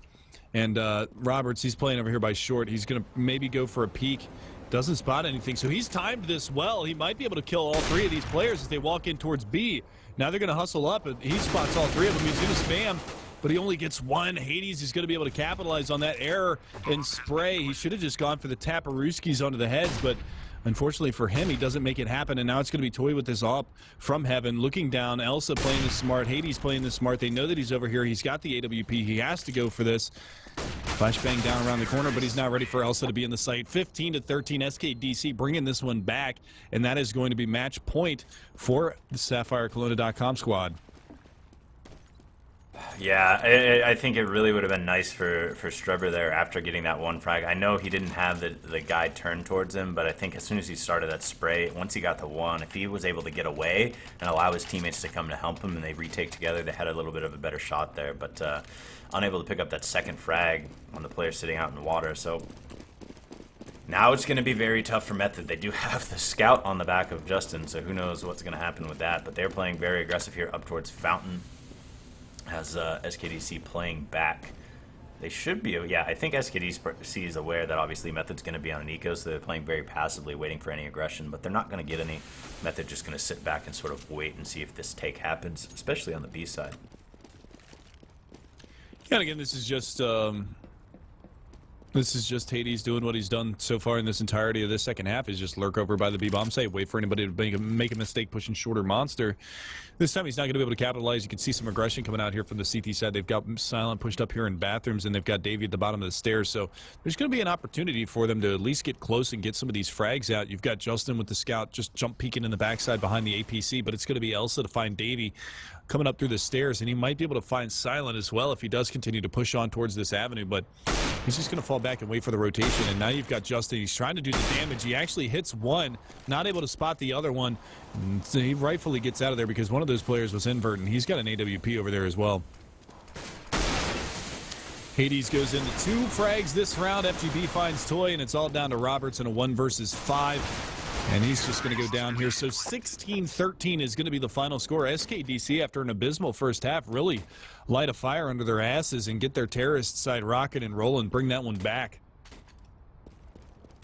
And Roberts, he's playing over here by short. He's going to maybe go for a peek. Doesn't spot anything, so he's timed this well. He might be able to kill all three of these players as they walk in towards B. Now they're going to hustle up, and he spots all three of them. He's going to spam, but he only gets one. Hades is going to be able to capitalize on that error and spray. He should have just gone for the Taparuskis onto the heads, but unfortunately for him, he doesn't make it happen, and now it's going to be Toy with this AWP from heaven, looking down. Elsa playing this smart. Hades playing this smart. They know that he's over here. He's got the AWP. He has to go for this. Flashbang down around the corner, but he's not ready for Elsa to be in the site. 15-13, SKDC bringing this one back, and that is going to be match point for the SapphireKelowna.com squad. Yeah, I think it really would have been nice for Strebber there after getting that one frag. I know he didn't have the guy turn towards him, but I think as soon as he started that spray, once he got the one, if he was able to get away and allow his teammates to come to help him and they retake together, they had a little bit of a better shot there. But unable to pick up that second frag on the player sitting out in the water. So now it's going to be very tough for Method. They do have the scout on the back of Justin, so who knows what's going to happen with that. But they're playing very aggressive here up towards Fountain. Has SKDC playing back They should be. Yeah, I think SKDC is aware that obviously Method's going to be on an eco, so they're playing very passively, waiting for any aggression, but they're not going to get any. Method just going to sit back and sort of wait and see if this take happens, especially on the B side. Yeah, and again, this is just Hades doing what he's done so far in this entirety of this second half, is just lurk over by the B-bomb site, wait for anybody to make a mistake pushing shorter monster. This time he's not going to be able to capitalize. You can see some aggression coming out here from the CT side. They've got Silent pushed up here in bathrooms, and they've got Davey at the bottom of the stairs. So there's going to be an opportunity for them to at least get close and get some of these frags out. You've got Justin with the scout just jump peeking in the backside behind the APC, but it's going to be Elsa to find Davey coming up through the stairs, and he might be able to find Silent as well if he does continue to push on towards this avenue, but he's just going to fall back and wait for the rotation. And now you've got Justin. He's trying to do the damage. He actually hits one, not able to spot the other one. And so he rightfully gets out of there because one of those players was invert, and he's got an AWP over there as well. Hades goes into 2 frags this round. FGB finds Toy, and it's all down to Roberts in a 1 versus 5. And he's just going to go down here. So 16-13 is going to be the final score. SKDC, after an abysmal first half, really light a fire under their asses and get their terrorist side rocking and rolling, bring that one back.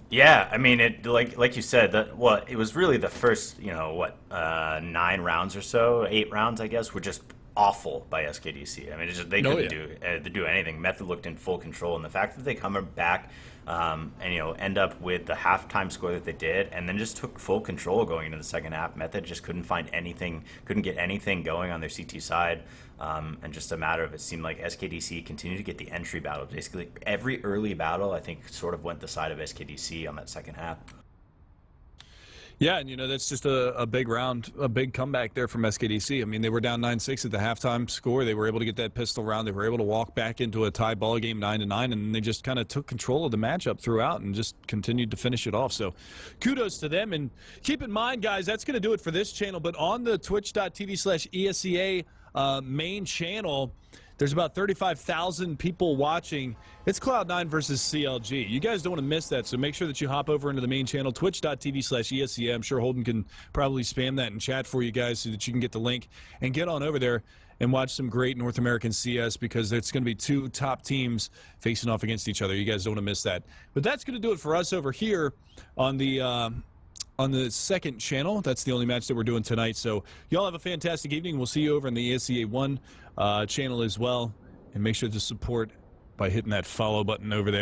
Yeah, I mean, it like you said, that it was really the first, 9 rounds or so, 8 rounds, I guess, were just awful by SKDC. I mean, they couldn't do anything. Method looked in full control, and the fact that they come back and end up with the halftime score that they did, and then just took full control going into the second half. Method just couldn't find anything, couldn't get anything going on their CT side, and just a matter of it seemed like SKDC continued to get the entry battle. Basically, every early battle, I think, sort of went the side of SKDC on that second half. Yeah, and that's just a big round, a big comeback there from SKDC. I mean, they were down 9-6 at the halftime score. They were able to get that pistol round. They were able to walk back into a tie ball game 9-9, and they just kind of took control of the matchup throughout and just continued to finish it off. So kudos to them. And keep in mind, guys, that's going to do it for this channel. But on the twitch.tv/ESEA main channel, there's about 35,000 people watching. It's Cloud9 versus CLG. You guys don't want to miss that, so make sure that you hop over into the main channel, twitch.tv/ESEA. I'm sure Holden can probably spam that in chat for you guys so that you can get the link and get on over there and watch some great North American CS, because it's going to be 2 top teams facing off against each other. You guys don't want to miss that. But that's going to do it for us over here on the second channel. That's the only match that we're doing tonight. So y'all have a fantastic evening. We'll see you over in the ESEA 1 channel as well. And make sure to support by hitting that follow button over there.